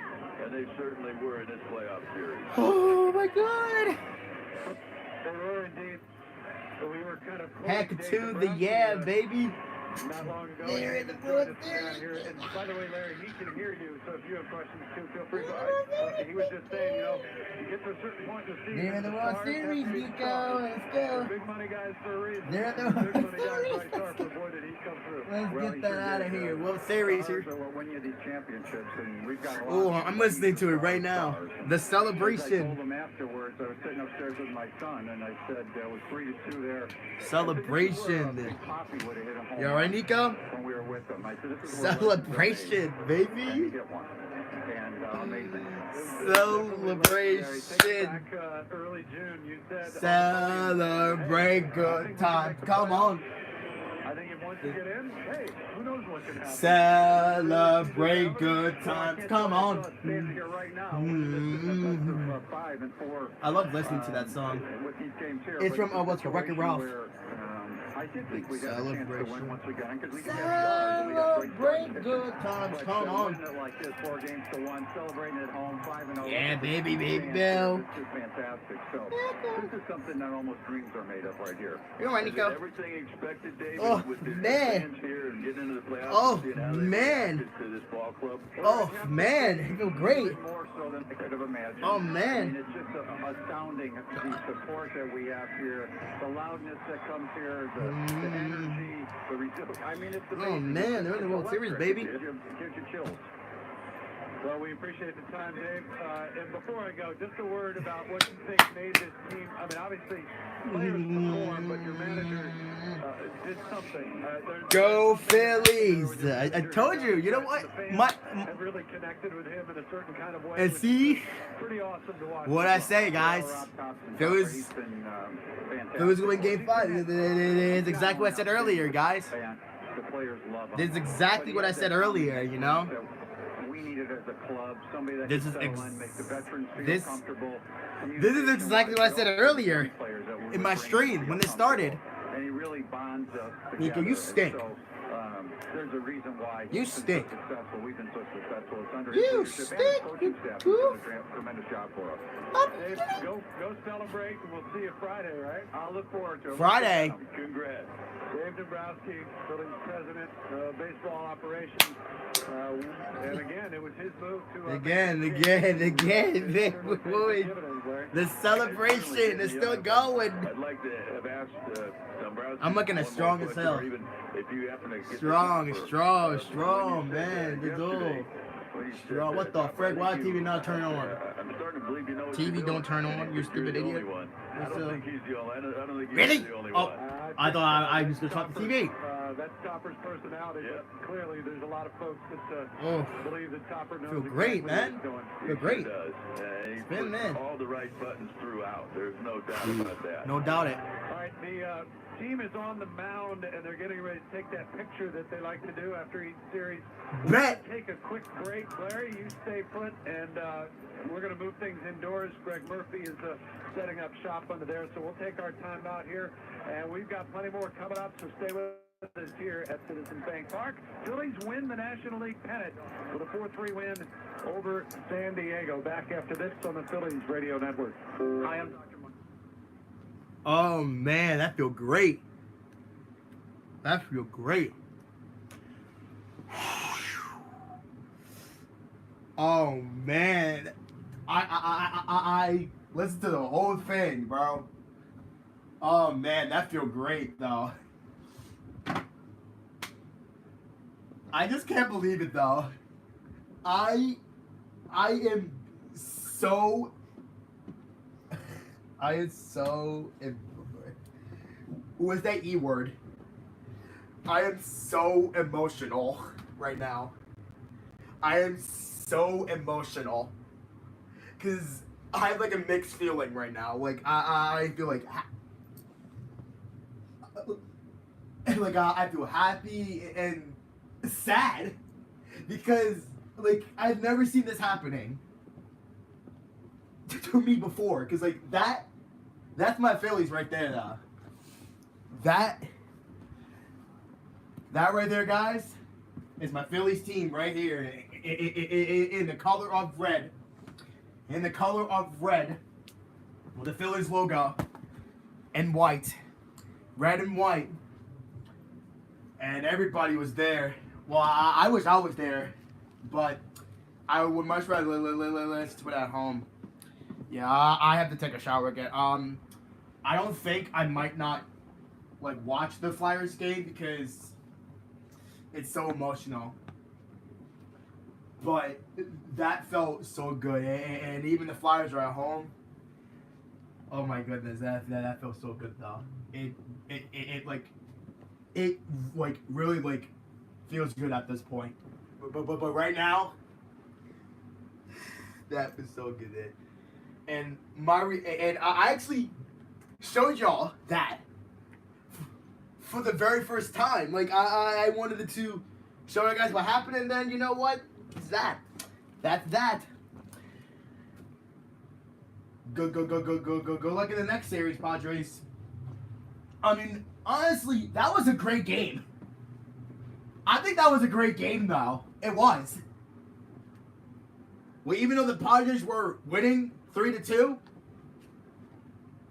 and they certainly were in this playoff series. Oh my God. They were indeed. So we were kind of Heck to the yeah, baby. Not long ago. They're in the World Series. And by the way, Larry, he can hear you, so if you have questions too, feel free to. He was just saying, you get to a certain point in the season. They're in the World Series, Nico. Let's go. Big money guys for a reason. They're in the World Series. Boy, did he come through. Let's get that out of here. World Series here. We'll win you these championships, and we've got a lot. Oh, I'm listening to it right now. The I celebration. told him afterwards, I was sitting upstairs with my son, and I said there was 3-2 there. Celebration. Poppy would have hit a home You alright, Nico? when we were with them. I said, this is where Celebration, and baby. he hit one. And amazing. Celebration. Back early June, you said. Celebrate good times. Come on. I think if once you get in, hey, who knows what can happen. Celebrate good times. Come on. Standing here right now. 5 and 4. I love listening to that song. With these games here, It's but from what's the Wreck-It Ralph. where, I did think we got a chance to win once we got in, because we Celebrate good times. Come on. winning it like this, 4 games to 1, celebrating at home, 5-0. Yeah, baby, big Bill. It's just fantastic. So this is something that almost dreams are made of right here. You're right, Nico. Everything expected, David, Oh, with the man. fans here and getting into the playoffs. Oh, seeing how they man. reacted to this ball club. Oh, man. I feel great. More so than I could have imagined. Oh, I mean, man. it's just astounding the support that we have here, the loudness that comes here, the energy, the resilience. I mean, it's amazing. Oh, man. They're in the World Series, baby. It gives you chills. Well, we appreciate the time, Dave. And before I go, just a word about what you think made this team. I mean, obviously, players perform, but your manager did something. Go Phillies! I told you. You know what? Have really connected with him in a certain kind of way. And see Pretty awesome to watch. what I say, guys. Phillies will win Game 5. It's exactly what I said earlier, guys. The players love them. This is exactly what I said earlier, you know? We needed as a club somebody that This could is settle in, make the veterans feel this- comfortable. This is exactly what I said earlier in my stream when it started. And he really bonds us Nico, together. you stink. And so, there's a reason why You he's been stink. so successful. We've been so successful. It's under You his leadership stink, and his coaching you staff. goof. He's done a tremendous job for us. Dave, go go celebrate, and we'll see you Friday, right? I'll look forward to it. Friday. Congrats. Dave Dombrowski, Phillies president, baseball operations. And again, it was his move to... Again. The celebration is still going. I'd like to have asked Dombrowski. I'm looking as strong as hell. If you happen to get Strong, man. The goal. Strong. What the frick? Why TV not turn on? I'm starting to believe you know what TV you're don't doing. turn on, you stupid idiot. I don't think he's the only. I don't think he's Really? the only Oh, one. I thought I was gonna talk to TV. That's Topper's personality. Yeah. But clearly, there's a lot of folks that Oh, believe that Topper knows feel great, exactly man. what he's doing. Feel great. He does. He Spin, puts man. all the right buttons throughout. There's no doubt about that. No doubt it. All right, the team is on the mound, and they're getting ready to take that picture that they like to do after each series. Bet. Take a quick break. Larry, you stay put, and we're going to move things indoors. Greg Murphy is setting up shop under there, so we'll take our time out here, and we've got plenty more coming up, so stay with us here at Citizens Bank Park. Phillies win the National League pennant with a 4-3 win over San Diego. Back after this on the Phillies Radio Network. Hi, I'm Dr. Mike. Oh man, that feel great. That feel great. Oh man, I listened to the whole thing, bro. Oh man, that feel great though. I just can't believe it though. I am so. What's that E word? I am so emotional right now. I am so emotional because I have like a mixed feeling right now. Like I feel like I feel happy and sad because like I've never seen this happening to me before. Because like that's my Phillies right there though. That right there, guys, is my Phillies team right here in the color of red. In the color of red with the Phillies logo and white. Red and white. And everybody was there. Well, I wish I was there, but I would much rather listen to it at home. Yeah, I have to take a shower again. I don't think I might not like watch the Flyers game because it's so emotional. But that felt so good, and even the Flyers are at home. Oh my goodness, that felt so good though. It really like feels good at this point. But right now, that was so good. And I actually showed y'all that for the very first time. Like I wanted to show you guys what happened, and then you know what? It's that. That's that. Go luck in the next series, Padres. I mean, honestly, that was a great game. I think that was a great game, though. It was. Well, even though the Padres were winning 3-2,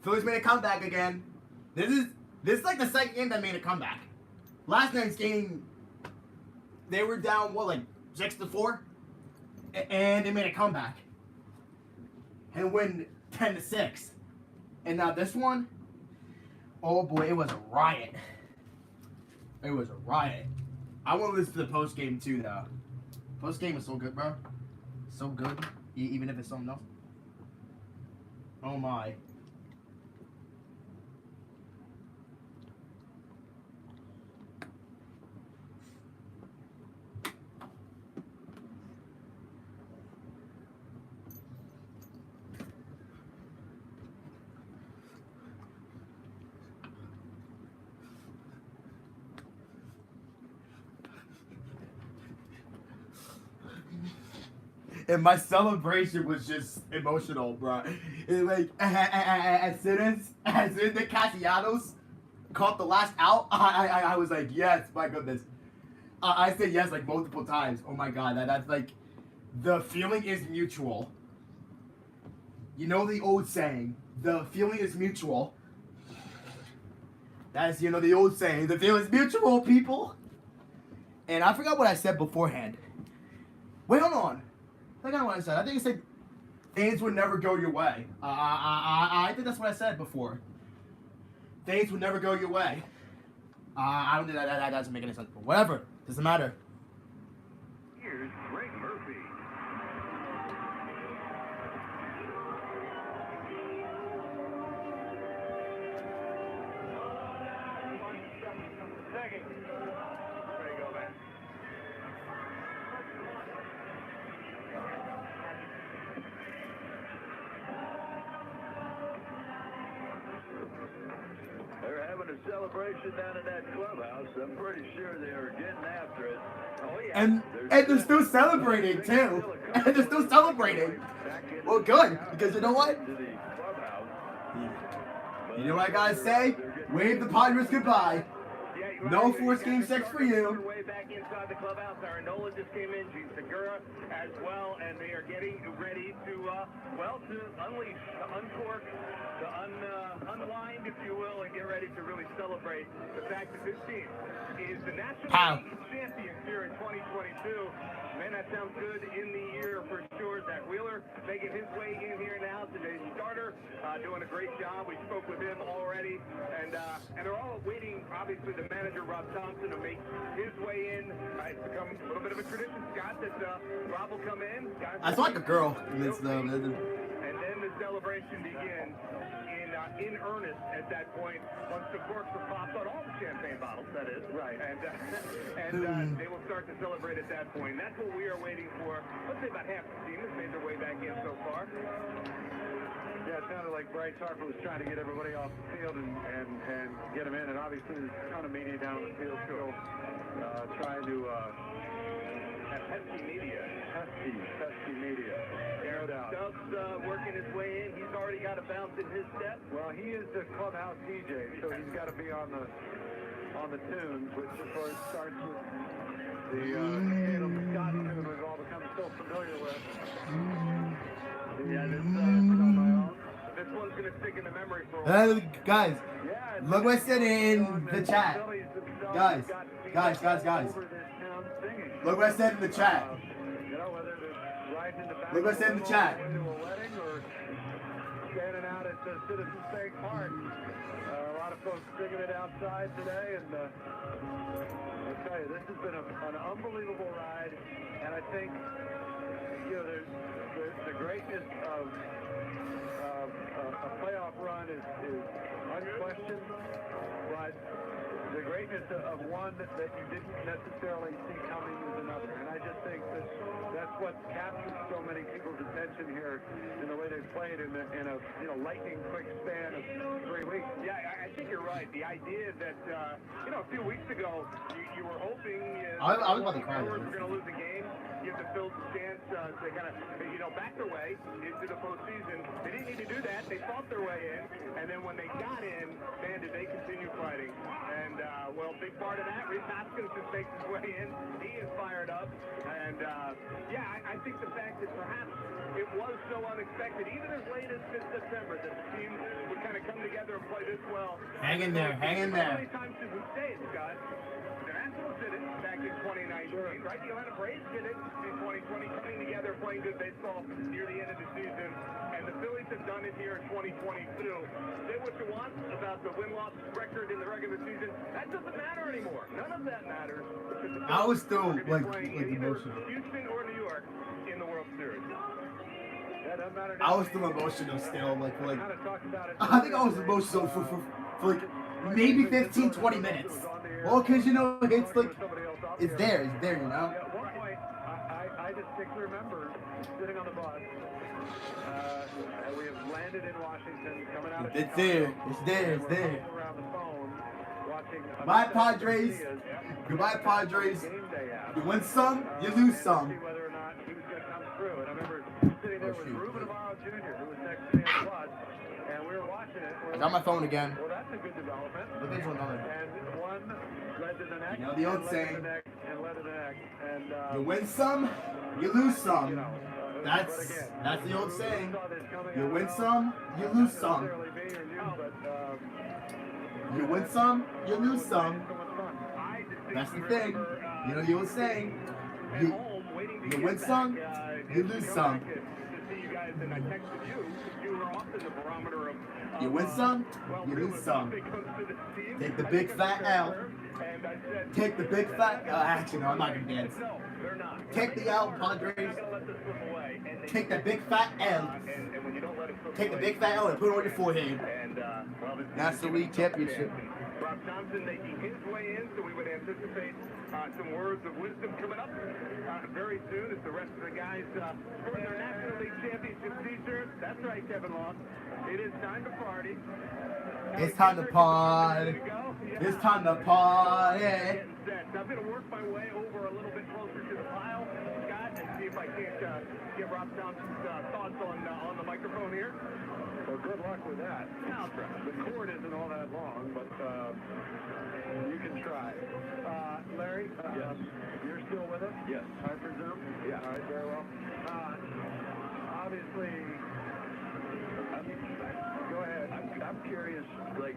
Phillies made a comeback again. This is like the second game that made a comeback. Last night's game, they were down, what, like 6-4? And they made a comeback. And win 10-6. And now this one, oh boy, it was a riot. It was a riot. I want to listen to the post game too, though. Post game was so good, bro. So good, even if it's something else. Oh my. And my celebration was just emotional, bro. It, like as soon as the Castellanos caught the last out, I was like, yes, my goodness. I said yes like multiple times. Oh my god, that's like the feeling is mutual. You know the old saying, the feeling is mutual. That's, you know, the old saying, the feeling is mutual, people. And I forgot what I said beforehand. Wait, hold on. I forgot what I said. I think I said things would never go your way. I think that's what I said before. Things would never go your way. I don't think that doesn't make any sense. But whatever. Doesn't matter. Here's Greg Murphy. Second. There you go, man. They're having a celebration down in that clubhouse. I'm pretty sure they are getting after it. Oh, yeah. And they're still celebrating too. And they're still celebrating. Well, good, because you know what? You know what I gotta say? Wave the Padres goodbye. No forced game 6 for you. Way back inside the clubhouse. Arnola just came in. Gene Segura as well, and they are getting ready to to unleash, to uncork, to unwind, if you will, and get ready to really celebrate the fact that this team is the National League champions here in 2022. Man, that sounds good in the year for sure. Zach Wheeler making his way in here now. Today's starter, doing a great job. We spoke with him already, and they're all waiting. Obviously, the manager Rob Thompson to make his way in. It's become a little bit of a tradition, Scott, that Rob will come in. I saw like a girl. It's and then the celebration begins in earnest at that point. Once the corks are popped on all the champagne bottles, that is. Right. And they will start to celebrate at that point. And that's what we are waiting for. Let's say about half the team has made their way back in so far. Yeah, it sounded like Bryce Harper was trying to get everybody off the field and get them in. And obviously there's a ton of media down on the field still trying to... pesky media. Pesky media. No doubt. Stubbs working his way in. He's already got a bounce in his step. Well, he is the clubhouse DJ, so he's got to be on the tunes, which of course starts with the scale of the Scott tune we've all become so familiar with. Yeah, this on my own. This one's going to stick in the memory for a while. Guys, look what I said in the chat. Guys. Look what I said in the chat. Look what I said in the chat. Standing out at Citizens Bank Park. A lot of folks digging it outside today, and I'll tell you, this has been an unbelievable ride, and I think, you know, the greatness of a playoff run is unquestioned, but the greatness of one that you didn't necessarily see coming is another, and I just think that's what captured so many people's attention here in the way they played in a lightning quick span of 3 weeks. Yeah, I think you're right. The idea that a few weeks ago you were hoping I was about to cry. We're going to lose the game, give the Phillies a chance to kind of back their way into the postseason. They didn't need to do that. They fought their way in, and then when they got in, man, did they continue fighting. And big part of that, Reese Hoskins just makes his way in. He is fired up, and I think the fact that perhaps it was so unexpected, even as late as September, that the team would kind of come together and play this well. Hang in there. How many times did we say it, Scott? The Nationals did it back in 2019, right? The Atlanta Braves did it in 2020, coming together, playing good baseball near the end of the season. And the Phillies have done it here in 2022. Say what you want about the win-loss record in the regular season. That doesn't matter anymore. None of that matters. I was still like emotional. Houston or New York in the World Series. I was still emotional still, I think I was emotional for like maybe 15-20 minutes. Well, because it's like it's there, you know. At one point, I distinctly remember sitting on the bus. We have landed in Washington, coming out of It's Chicago. there. Around the phone, watching. Goodbye, Padres. Goodbye, Padres. You win some, you lose some. Whether or not he was going to come through. And I remember sitting there with Ruben Navarro Jr., who was next to me on the bus, and we were watching it. I got my phone again. Well, that's a good development. Look at this one coming. And one led to the next. You know the old saying. And led to the next. And you win some, you lose some. That's the old saying. You win some, you lose some. You win some, you lose some. That's the thing. You know the old saying. You win some, you lose some. You win some, you lose some. Take the big fat L. Take the big fat L. Actually, no, I'm not going to dance. Take the L, Padres. Take the big fat L. Take the big fat L and put it on your forehead. That's the league championship. Rob Thompson making his way in, so we would anticipate some words of wisdom coming up very soon as the rest of the guys earn their National League Championship t-shirts. That's right, Kevin Loss. It is time to party. It's time to party. It's time to party. I'm going to work my way over a little bit closer to the pile, Scott, and see if I can't get Rob Thompson's thoughts on the microphone here. Well, good luck with that. I'll try. The cord isn't all that long, but you can try. Larry, Yes. you're still with us? Yes. I presume? Yeah. All right, very well. Obviously, go ahead. I'm curious, like,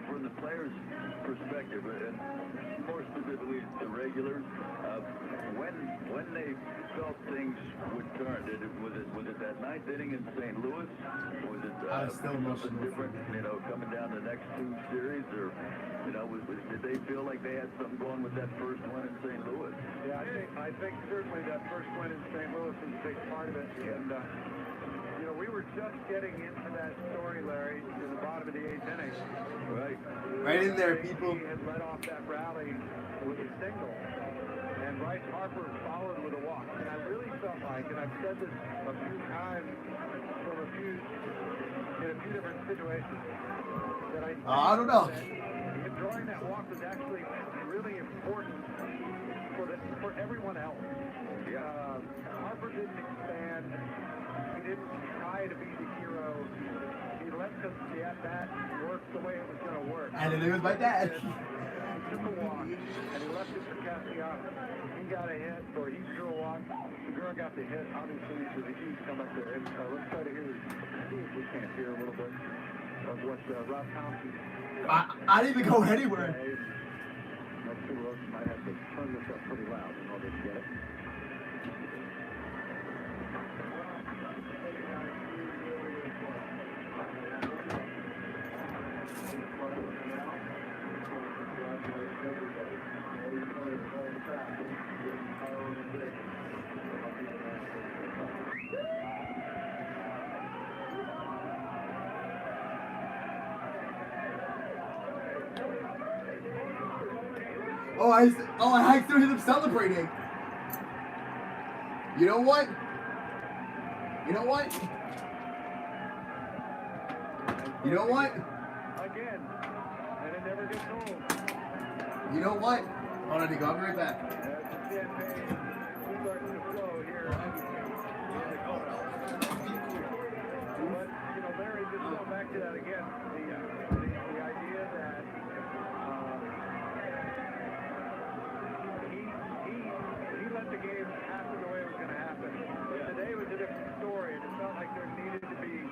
from the players' perspective, and more specifically the regulars, when they felt things would turn, was it that ninth inning in St. Louis? Was it still something different, coming down the next two series, or did they feel like they had something going with that first win in St. Louis? Yeah, I think certainly that first win in St. Louis was a big part of it, and we were just getting into that story, Larry, in the bottom of the eighth inning. Right. Right in there, people. He had led off that rally with a single, and Bryce Harper followed with a walk. And I really felt like, and I've said this a few times in a few different situations, that I don't know. that drawing that walk was actually really important for everyone else. Harper didn't expand. He didn't try to be the hero. He let the at-bat work the way it was going to work. And then it was my dad. He took a walk, and he left it for Castellanos. He got a hit, or he drew a walk. Segura got the hit. Obviously, it was a huge comeback there. And let's try to see if we can't hear a little bit of what Rob Thompson. I didn't even go anywhere. Let's see, Rose might have to turn this up pretty loud in order to get it. I still hear them celebrating. You know what? You know what? You know what? Again, and it never gets old. You know what? Hold on, Nico. I'll be right back. As the champagne starts to flow here in the clubhouse. But, Larry, just going back to that again, the idea that he let the game happen the way it was going to happen. But today was a different story, and it felt like there needed to be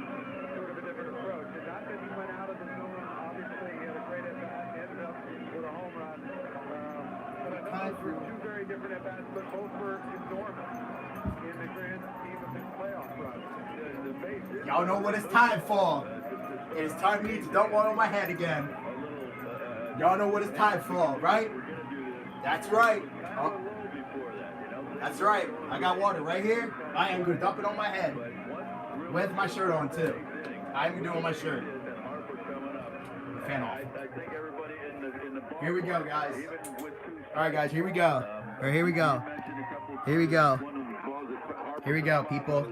sort of a different approach. And not that he went out of the zone. Obviously, he had a great at-bat, ended up with a home run. But I know those were two very different at-bats, but both were enormous in the grand scheme of this playoff run. Y'all know what it's time for. It is time for me to dump one on my head again. Y'all know what it's time for, right? That's right. Oh. That's right. I got water right here. I am going to dump it on my head. With my shirt on, too. I'm going to do it on my shirt. Fan off. Here we go, guys. All right, guys. Here we go. All right, here we go. Here we go. Here we go, people.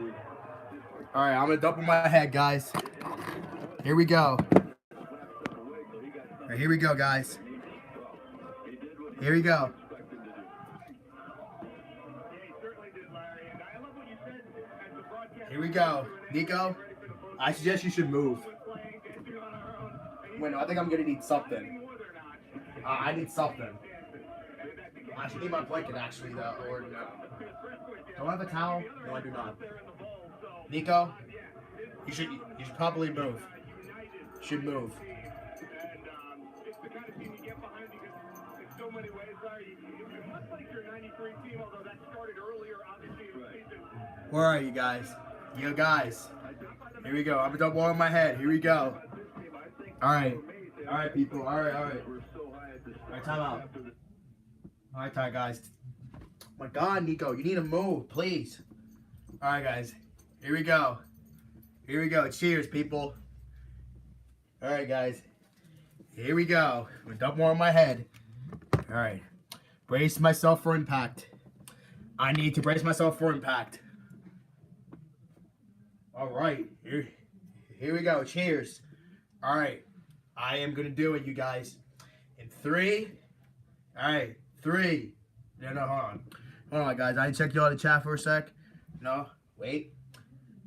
All right, I'm going to dump on my head, guys. Here we go. All right, here we go, guys. Here we go. Here we go. Nico, I suggest you should move. Wait, no, I think I'm going to need something. I need something. I should need my blanket, actually, though. Or no. Do I have a towel? No, I do not. Nico, you should probably move. Should move. And it's the kind of team you get behind because in so many ways, Larry, it looks like your 93 team, although that started earlier, obviously, in the season. Where are you guys? You guys. Here we go. I'm gonna blow in my head. Here we go. All right, people. All right. Time out. All right, guys. Oh my God, Nico, you need to move, please. All right, guys. Here we go. Cheers, people. All right, guys. Here we go. I'm gonna dump more on my head. All right. Brace myself for impact. I need to brace myself for impact. All right. Here we go. Cheers. All right. I am gonna do it, you guys. In 3. All right. 3. No, hold on, guys. I need to check you all the chat for a sec. No, wait.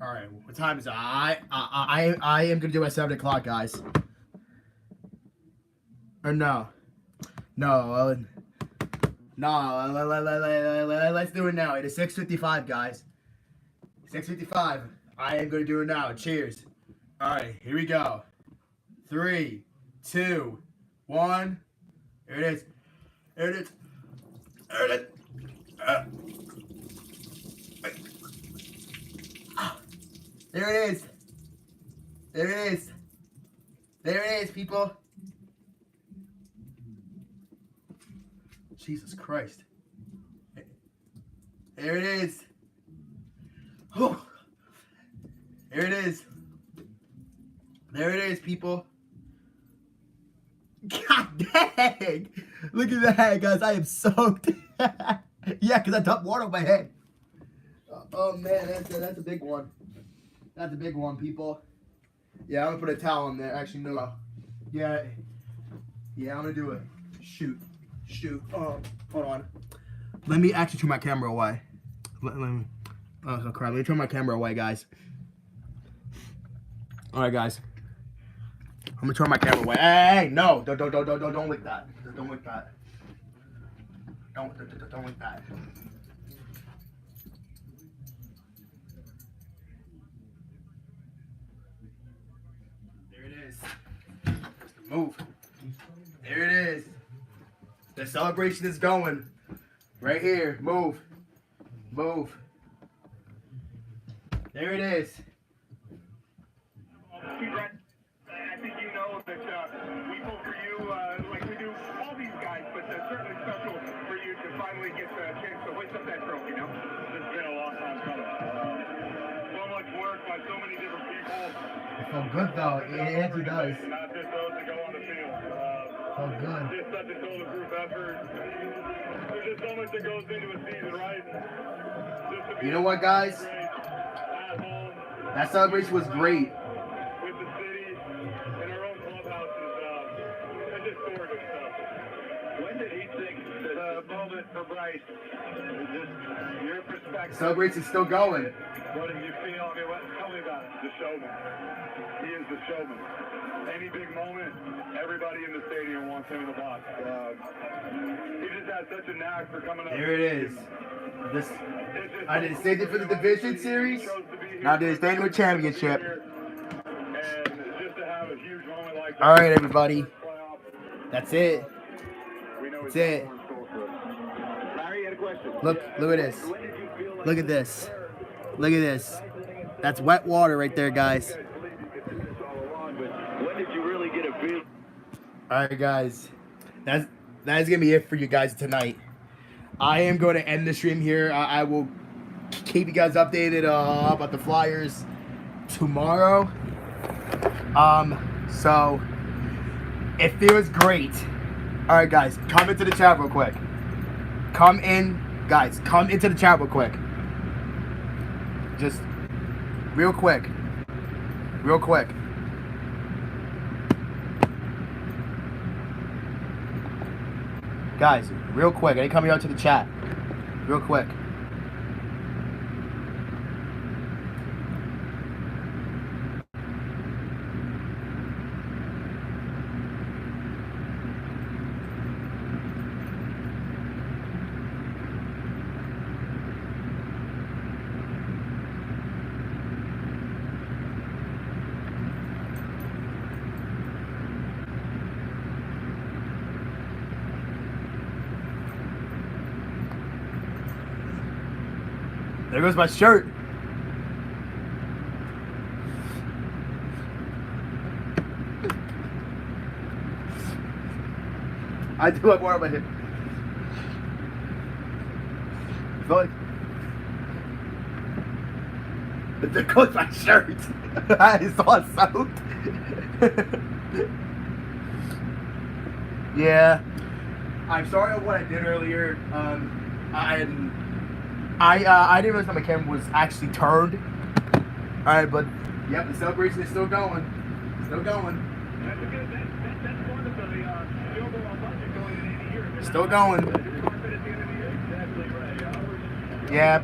All right. What time is it? I am gonna do it at 7 o'clock, guys. Or no. Let's do it now. It is 6:55, guys. 6:55. I am gonna do it now. Cheers. All right. Here we go. 3, 2, 1. Here it is. There it is. There it is, people. Jesus Christ. There it is. Whew. There it is, people. God dang! Look at that, guys. I am soaked. Yeah, because I dumped water on my head. Oh, man. That's a big one. That's a big one, people. Yeah, I'm going to put a towel in there. Actually, no. Yeah, I'm going to do it. Shoot. Oh, hold on. Let me actually turn my camera away. Oh, crap. Let me turn my camera away, guys. All right, guys. I'm gonna turn my camera away. Hey, no! Don't lick that. Don't lick that. Don't lick that. There it is. Move. There it is. The celebration is going. Right here. Move. There it is. I think you know that we pull for you like we do all these guys, but certainly special for you to finally get the chance to hoist up that trophy, you know? This has been a long time coming. So much work by so many different people. It felt good, though. It actually does. Not just those that go on the field. Felt good. Just such a total group effort. There's just so much that goes into a season, right? You know what, guys? That celebration was great. With the city and our own clubhouses, it's just gorgeous stuff. When did he think The moment for Bryce is just your perspective. Celebration's still going. What did you feel? I mean, tell me about it. The showman. He is the showman. Any big moment, everybody in the stadium wants him in the box. He just has such a knack for coming up. There it is. I did the same thing for the division series. Now I did the stadium championship. All right, everybody. That's it. That's it. Look at this. Look at this. Look at this. That's wet water right there, guys. When did you really get a feel? All right, guys. That is gonna be it for you guys tonight. I am going to end the stream here. I will keep you guys updated about the Flyers tomorrow. So it feels great. All right, guys, come into the chat real quick. Come into the chat real quick. Just real quick. Guys, real quick. I need to come out to the chat. Real quick. There goes my shirt. I do have more on my hip. But there goes my shirt. It's all soaked. Yeah. I'm sorry on what I did earlier. I didn't realize that my camera was actually turned. Alright, but yep, the celebration is still going. Still going. Still going. Yeah.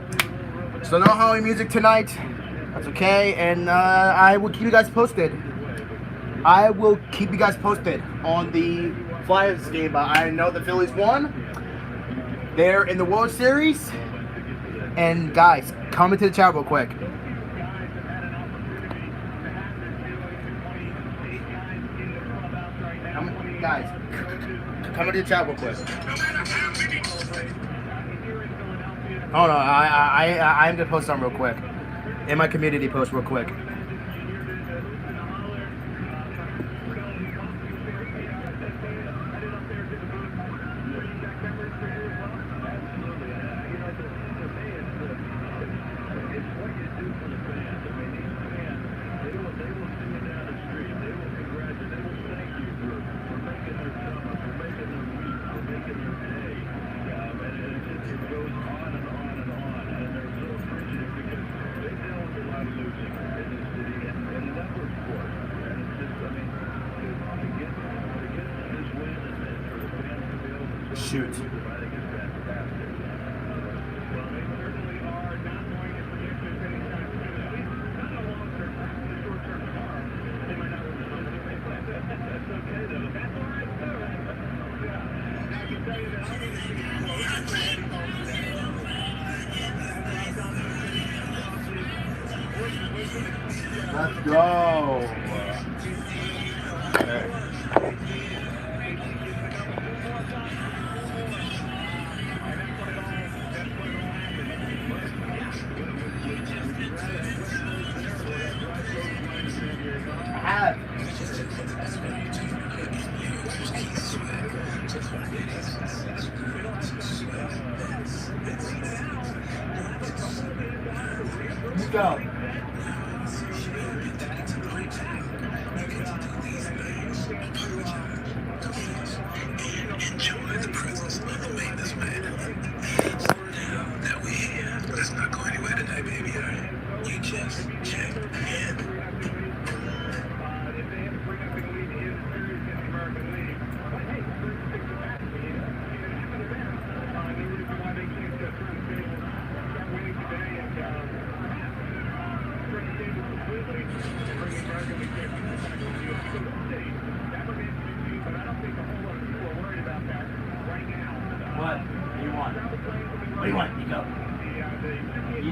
So no Halloween music tonight. That's okay. And I will keep you guys posted. I will keep you guys posted on the Flyers game. I know the Phillies won. They're in the World Series. And guys, come into the chat real quick. Guys, come into the chat real quick. Oh no, I'm gonna post something real quick in my community post real quick. Shoot. Let's go. Let's go. Enjoy the presence of the maintenance man. Now that we're here, let's not go anywhere tonight, baby. All right? You just check in. What do you want? What do you want, Nico? Do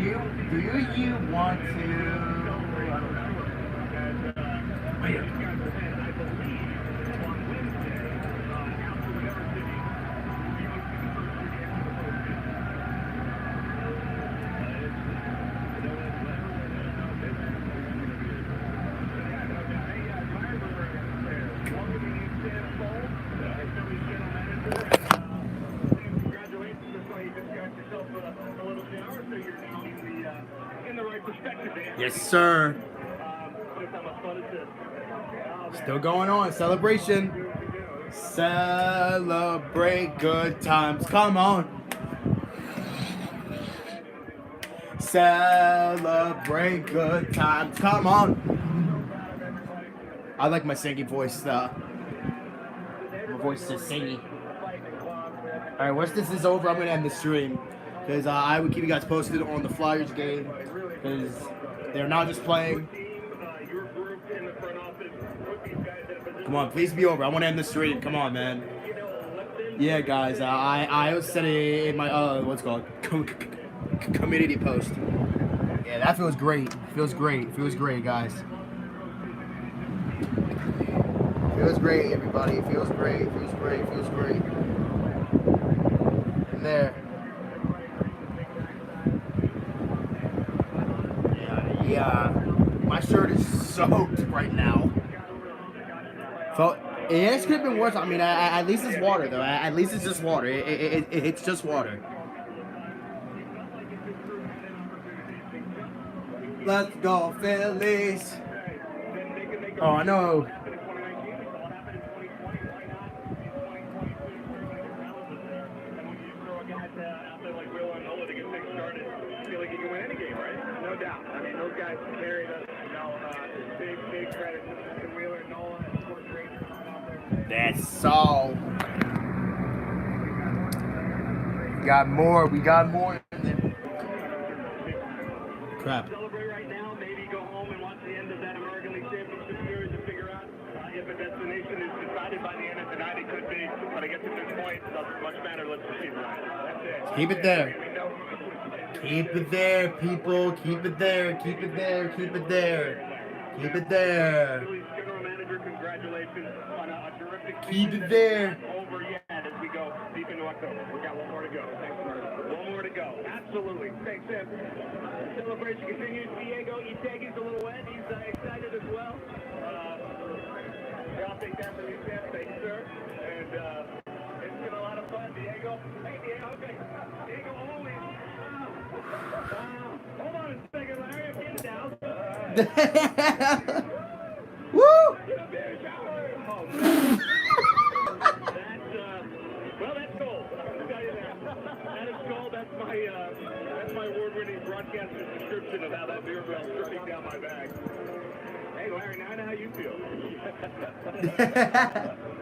you want to? I don't know. Wait. Yes, sir. Still going on. Celebration. Celebrate good times. Come on. Celebrate good times. Come on. I like my singing voice. My voice is singing. Alright, once this is over, I'm going to end the stream. Because I will keep you guys posted on the Flyers game. Because they're not just playing. Come on, please be over. I want to end the stream. Come on, man. Yeah, guys. I also said it in my what's it called community post. Yeah, that feels great. Feels great. Feels great, guys. Feels great, everybody. Feels great. Feels great. Feels great. And there. my shirt is soaked right now. So it could have been worse. I mean, at least it's water though. At least it's just water. It's just water. Let's go, Phillies. Oh no. No doubt. I mean, those guys carried us. Big credit to Wheeler, Nola, and of course Rangers. That's all. We got more. We got more. Crap. Celebrate right now. Maybe go home and watch the end of that American League Championship Series and figure out if a destination is decided by the end of tonight. It could be, but I guess at this point, it doesn't much matter. Let's proceed. That's it. Keep it there. Keep it there, people. Keep it there. Keep it there. Keep it there. Keep it there. General manager, congratulations on a terrific Keep it there. over yet as we go deep into October. We got one more to go. Thanks, Mark. One more to go. Absolutely. Thanks, Sam. The celebration continues. Diego Itegui's a little wet. He's excited as well. I'll take that from you, Sam. Thank you, sir. And it's been a lot of fun, Diego. Hey, Diego. Okay. Diego always. Hold on a second, Larry. I'm getting down. Woo! Well, that's gold. I'll tell you that. That is gold. That's my award-winning broadcaster's description of how that beer bell's running down my bag. Hey, Larry, now I know how you feel.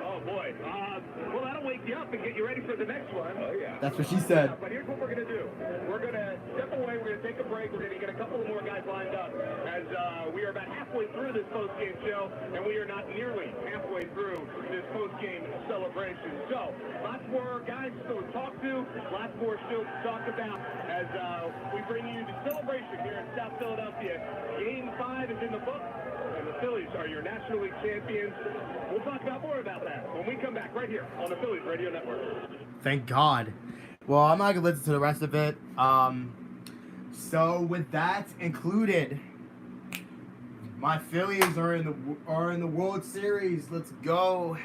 Oh, boy. Well, that'll wake you up and get you ready for the next one. Oh, yeah. That's what she said. But here's what we're going to do. We're going to step away. We're going to take a break. We're going to get a couple of more guys lined up as we are about halfway through this post-game show, and we are not nearly halfway through this post-game celebration. So, lots more guys to talk to, lots more shows to talk about as we bring you the celebration here in South Philadelphia. Game 5 is in the book, and the Phillies are your National League champions. We'll talk about more about that when we come back right here on the Phillies Radio Network. Thank God. Well, I'm not gonna listen to the rest of it. So with that included, my Phillies are in the World Series. Let's go.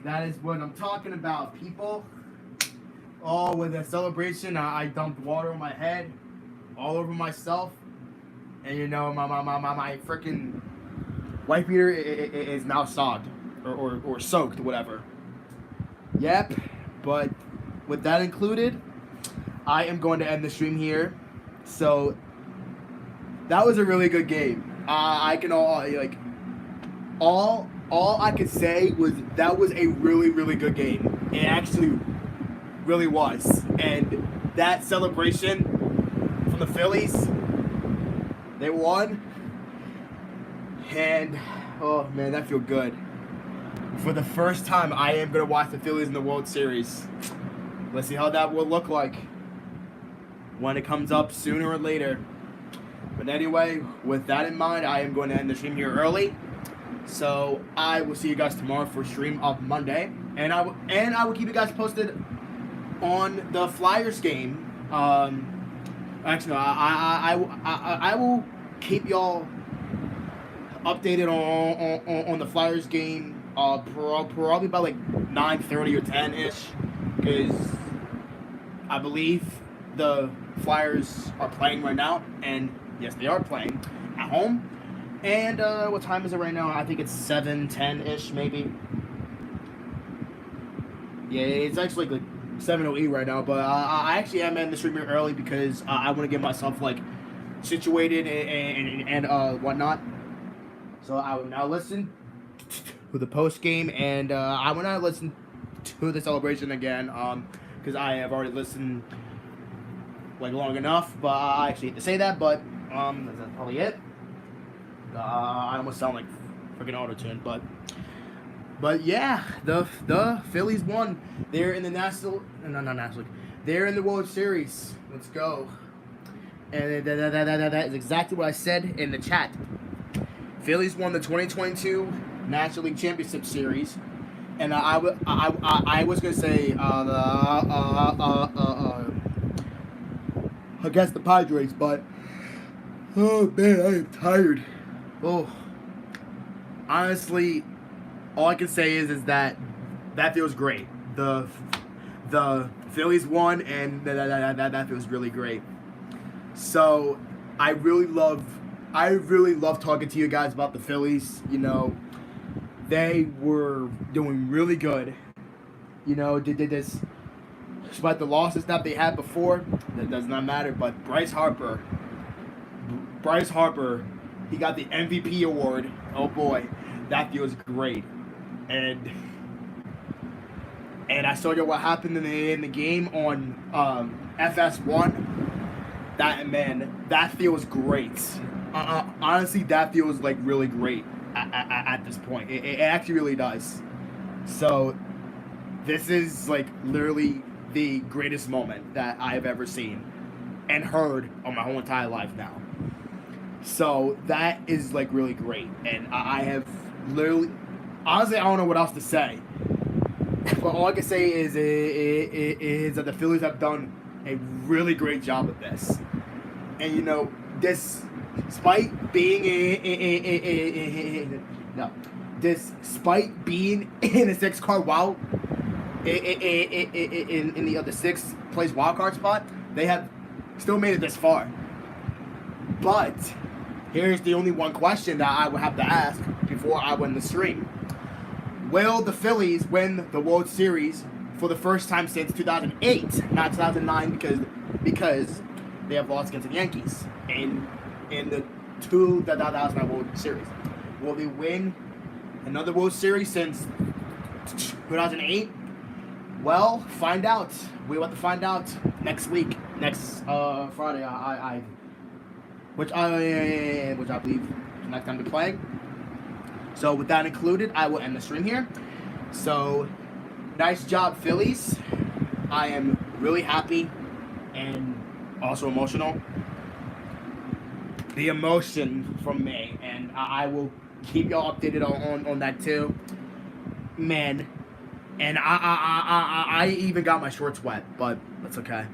That is what I'm talking about, people. Oh, with a celebration, I dumped water on my head, all over myself, and you know my freaking wife beater is now soaked or soaked, whatever. Yep, but with that included, I am going to end the stream here. So that was a really good game. I can all I could say was that was a really good game. It actually really was. And that celebration from the Phillies, they won. And oh man, that feels good. For the first time, I am gonna watch the Phillies in the World Series. Let's see how that will look like when it comes up sooner or later. But anyway, with that in mind, I am going to end the stream here early. So I will see you guys tomorrow for stream of Monday, and I will keep you guys posted on the Flyers game. Actually, no, I will keep y'all updated on the Flyers game. Probably about like 9:30 or 10-ish, because I believe the Flyers are playing right now, and yes, they are playing at home. And what time is it right now? I think it's 7:10-ish, maybe. Yeah, it's actually like 7:08 right now, but I actually am ending the stream here early because I want to get myself like situated and whatnot. So I will now listen to the post game, and I will not listen to the celebration again because I have already listened like long enough. But I actually hate to say that, but that's probably it. I almost sound like freaking auto-tune, but yeah, the Phillies won. They're in the they're in the World Series. Let's go. And that is exactly what I said in the chat. Phillies won the 2022 National League Championship Series, and I was gonna say against the Padres, but Oh man, I am tired. Oh, honestly, all I can say is that feels great. The Phillies won, and that feels really great. So I really love talking to you guys about the Phillies. You know, they were doing really good. You know, they did this despite the losses that they had before. That does not matter. But Bryce Harper, he got the MVP award. Oh boy, that feels great. And I saw you what happened in the game on FS1. That feels great. Honestly, that feels like really great at this point. It actually really does. So this is like literally the greatest moment that I have ever seen and heard on my whole entire life now. So that is like really great, and I have literally, honestly, I don't know what else to say. But all I can say is that the Phillies have done a really great job of this. And you know, despite being despite being in a 6-card wild in the other 6th place wild card spot, they have still made it this far. But here's the only one question that I would have to ask before I win the stream. Will the Phillies win the World Series for the first time since 2008, not 2009, because they have lost against the Yankees in the 2009 World Series? Will they win another World Series since 2008? Well, find out. We'll have to find out next week, next Friday. Which I believe is the next time they're playing. So with that included, I will end the stream here. So, nice job, Phillies. I am really happy and also emotional. The emotion from me, and I will keep y'all updated on that too. Man, and I even got my shorts wet, but that's okay.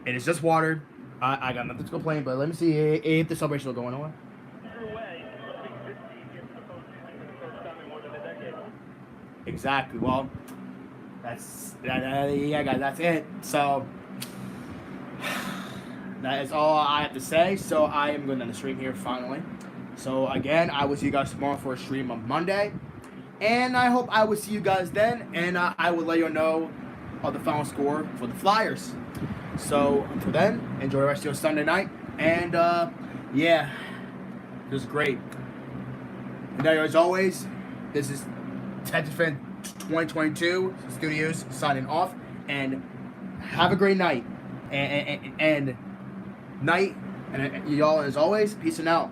It is just water. I got nothing to complain, but let me see if the celebration will go on. Exactly. Well, yeah, guys. That's it. So that is all I have to say. So I am going to end the stream here finally. So again, I will see you guys tomorrow for a stream on Monday, and I hope I will see you guys then. And I will let you know of the final score for the Flyers. So until then, enjoy the rest of your Sunday night. And yeah, it was great. And as always, this is Texas Fan 2022 Studios signing off, and have a great night and y'all, as always, peace and out.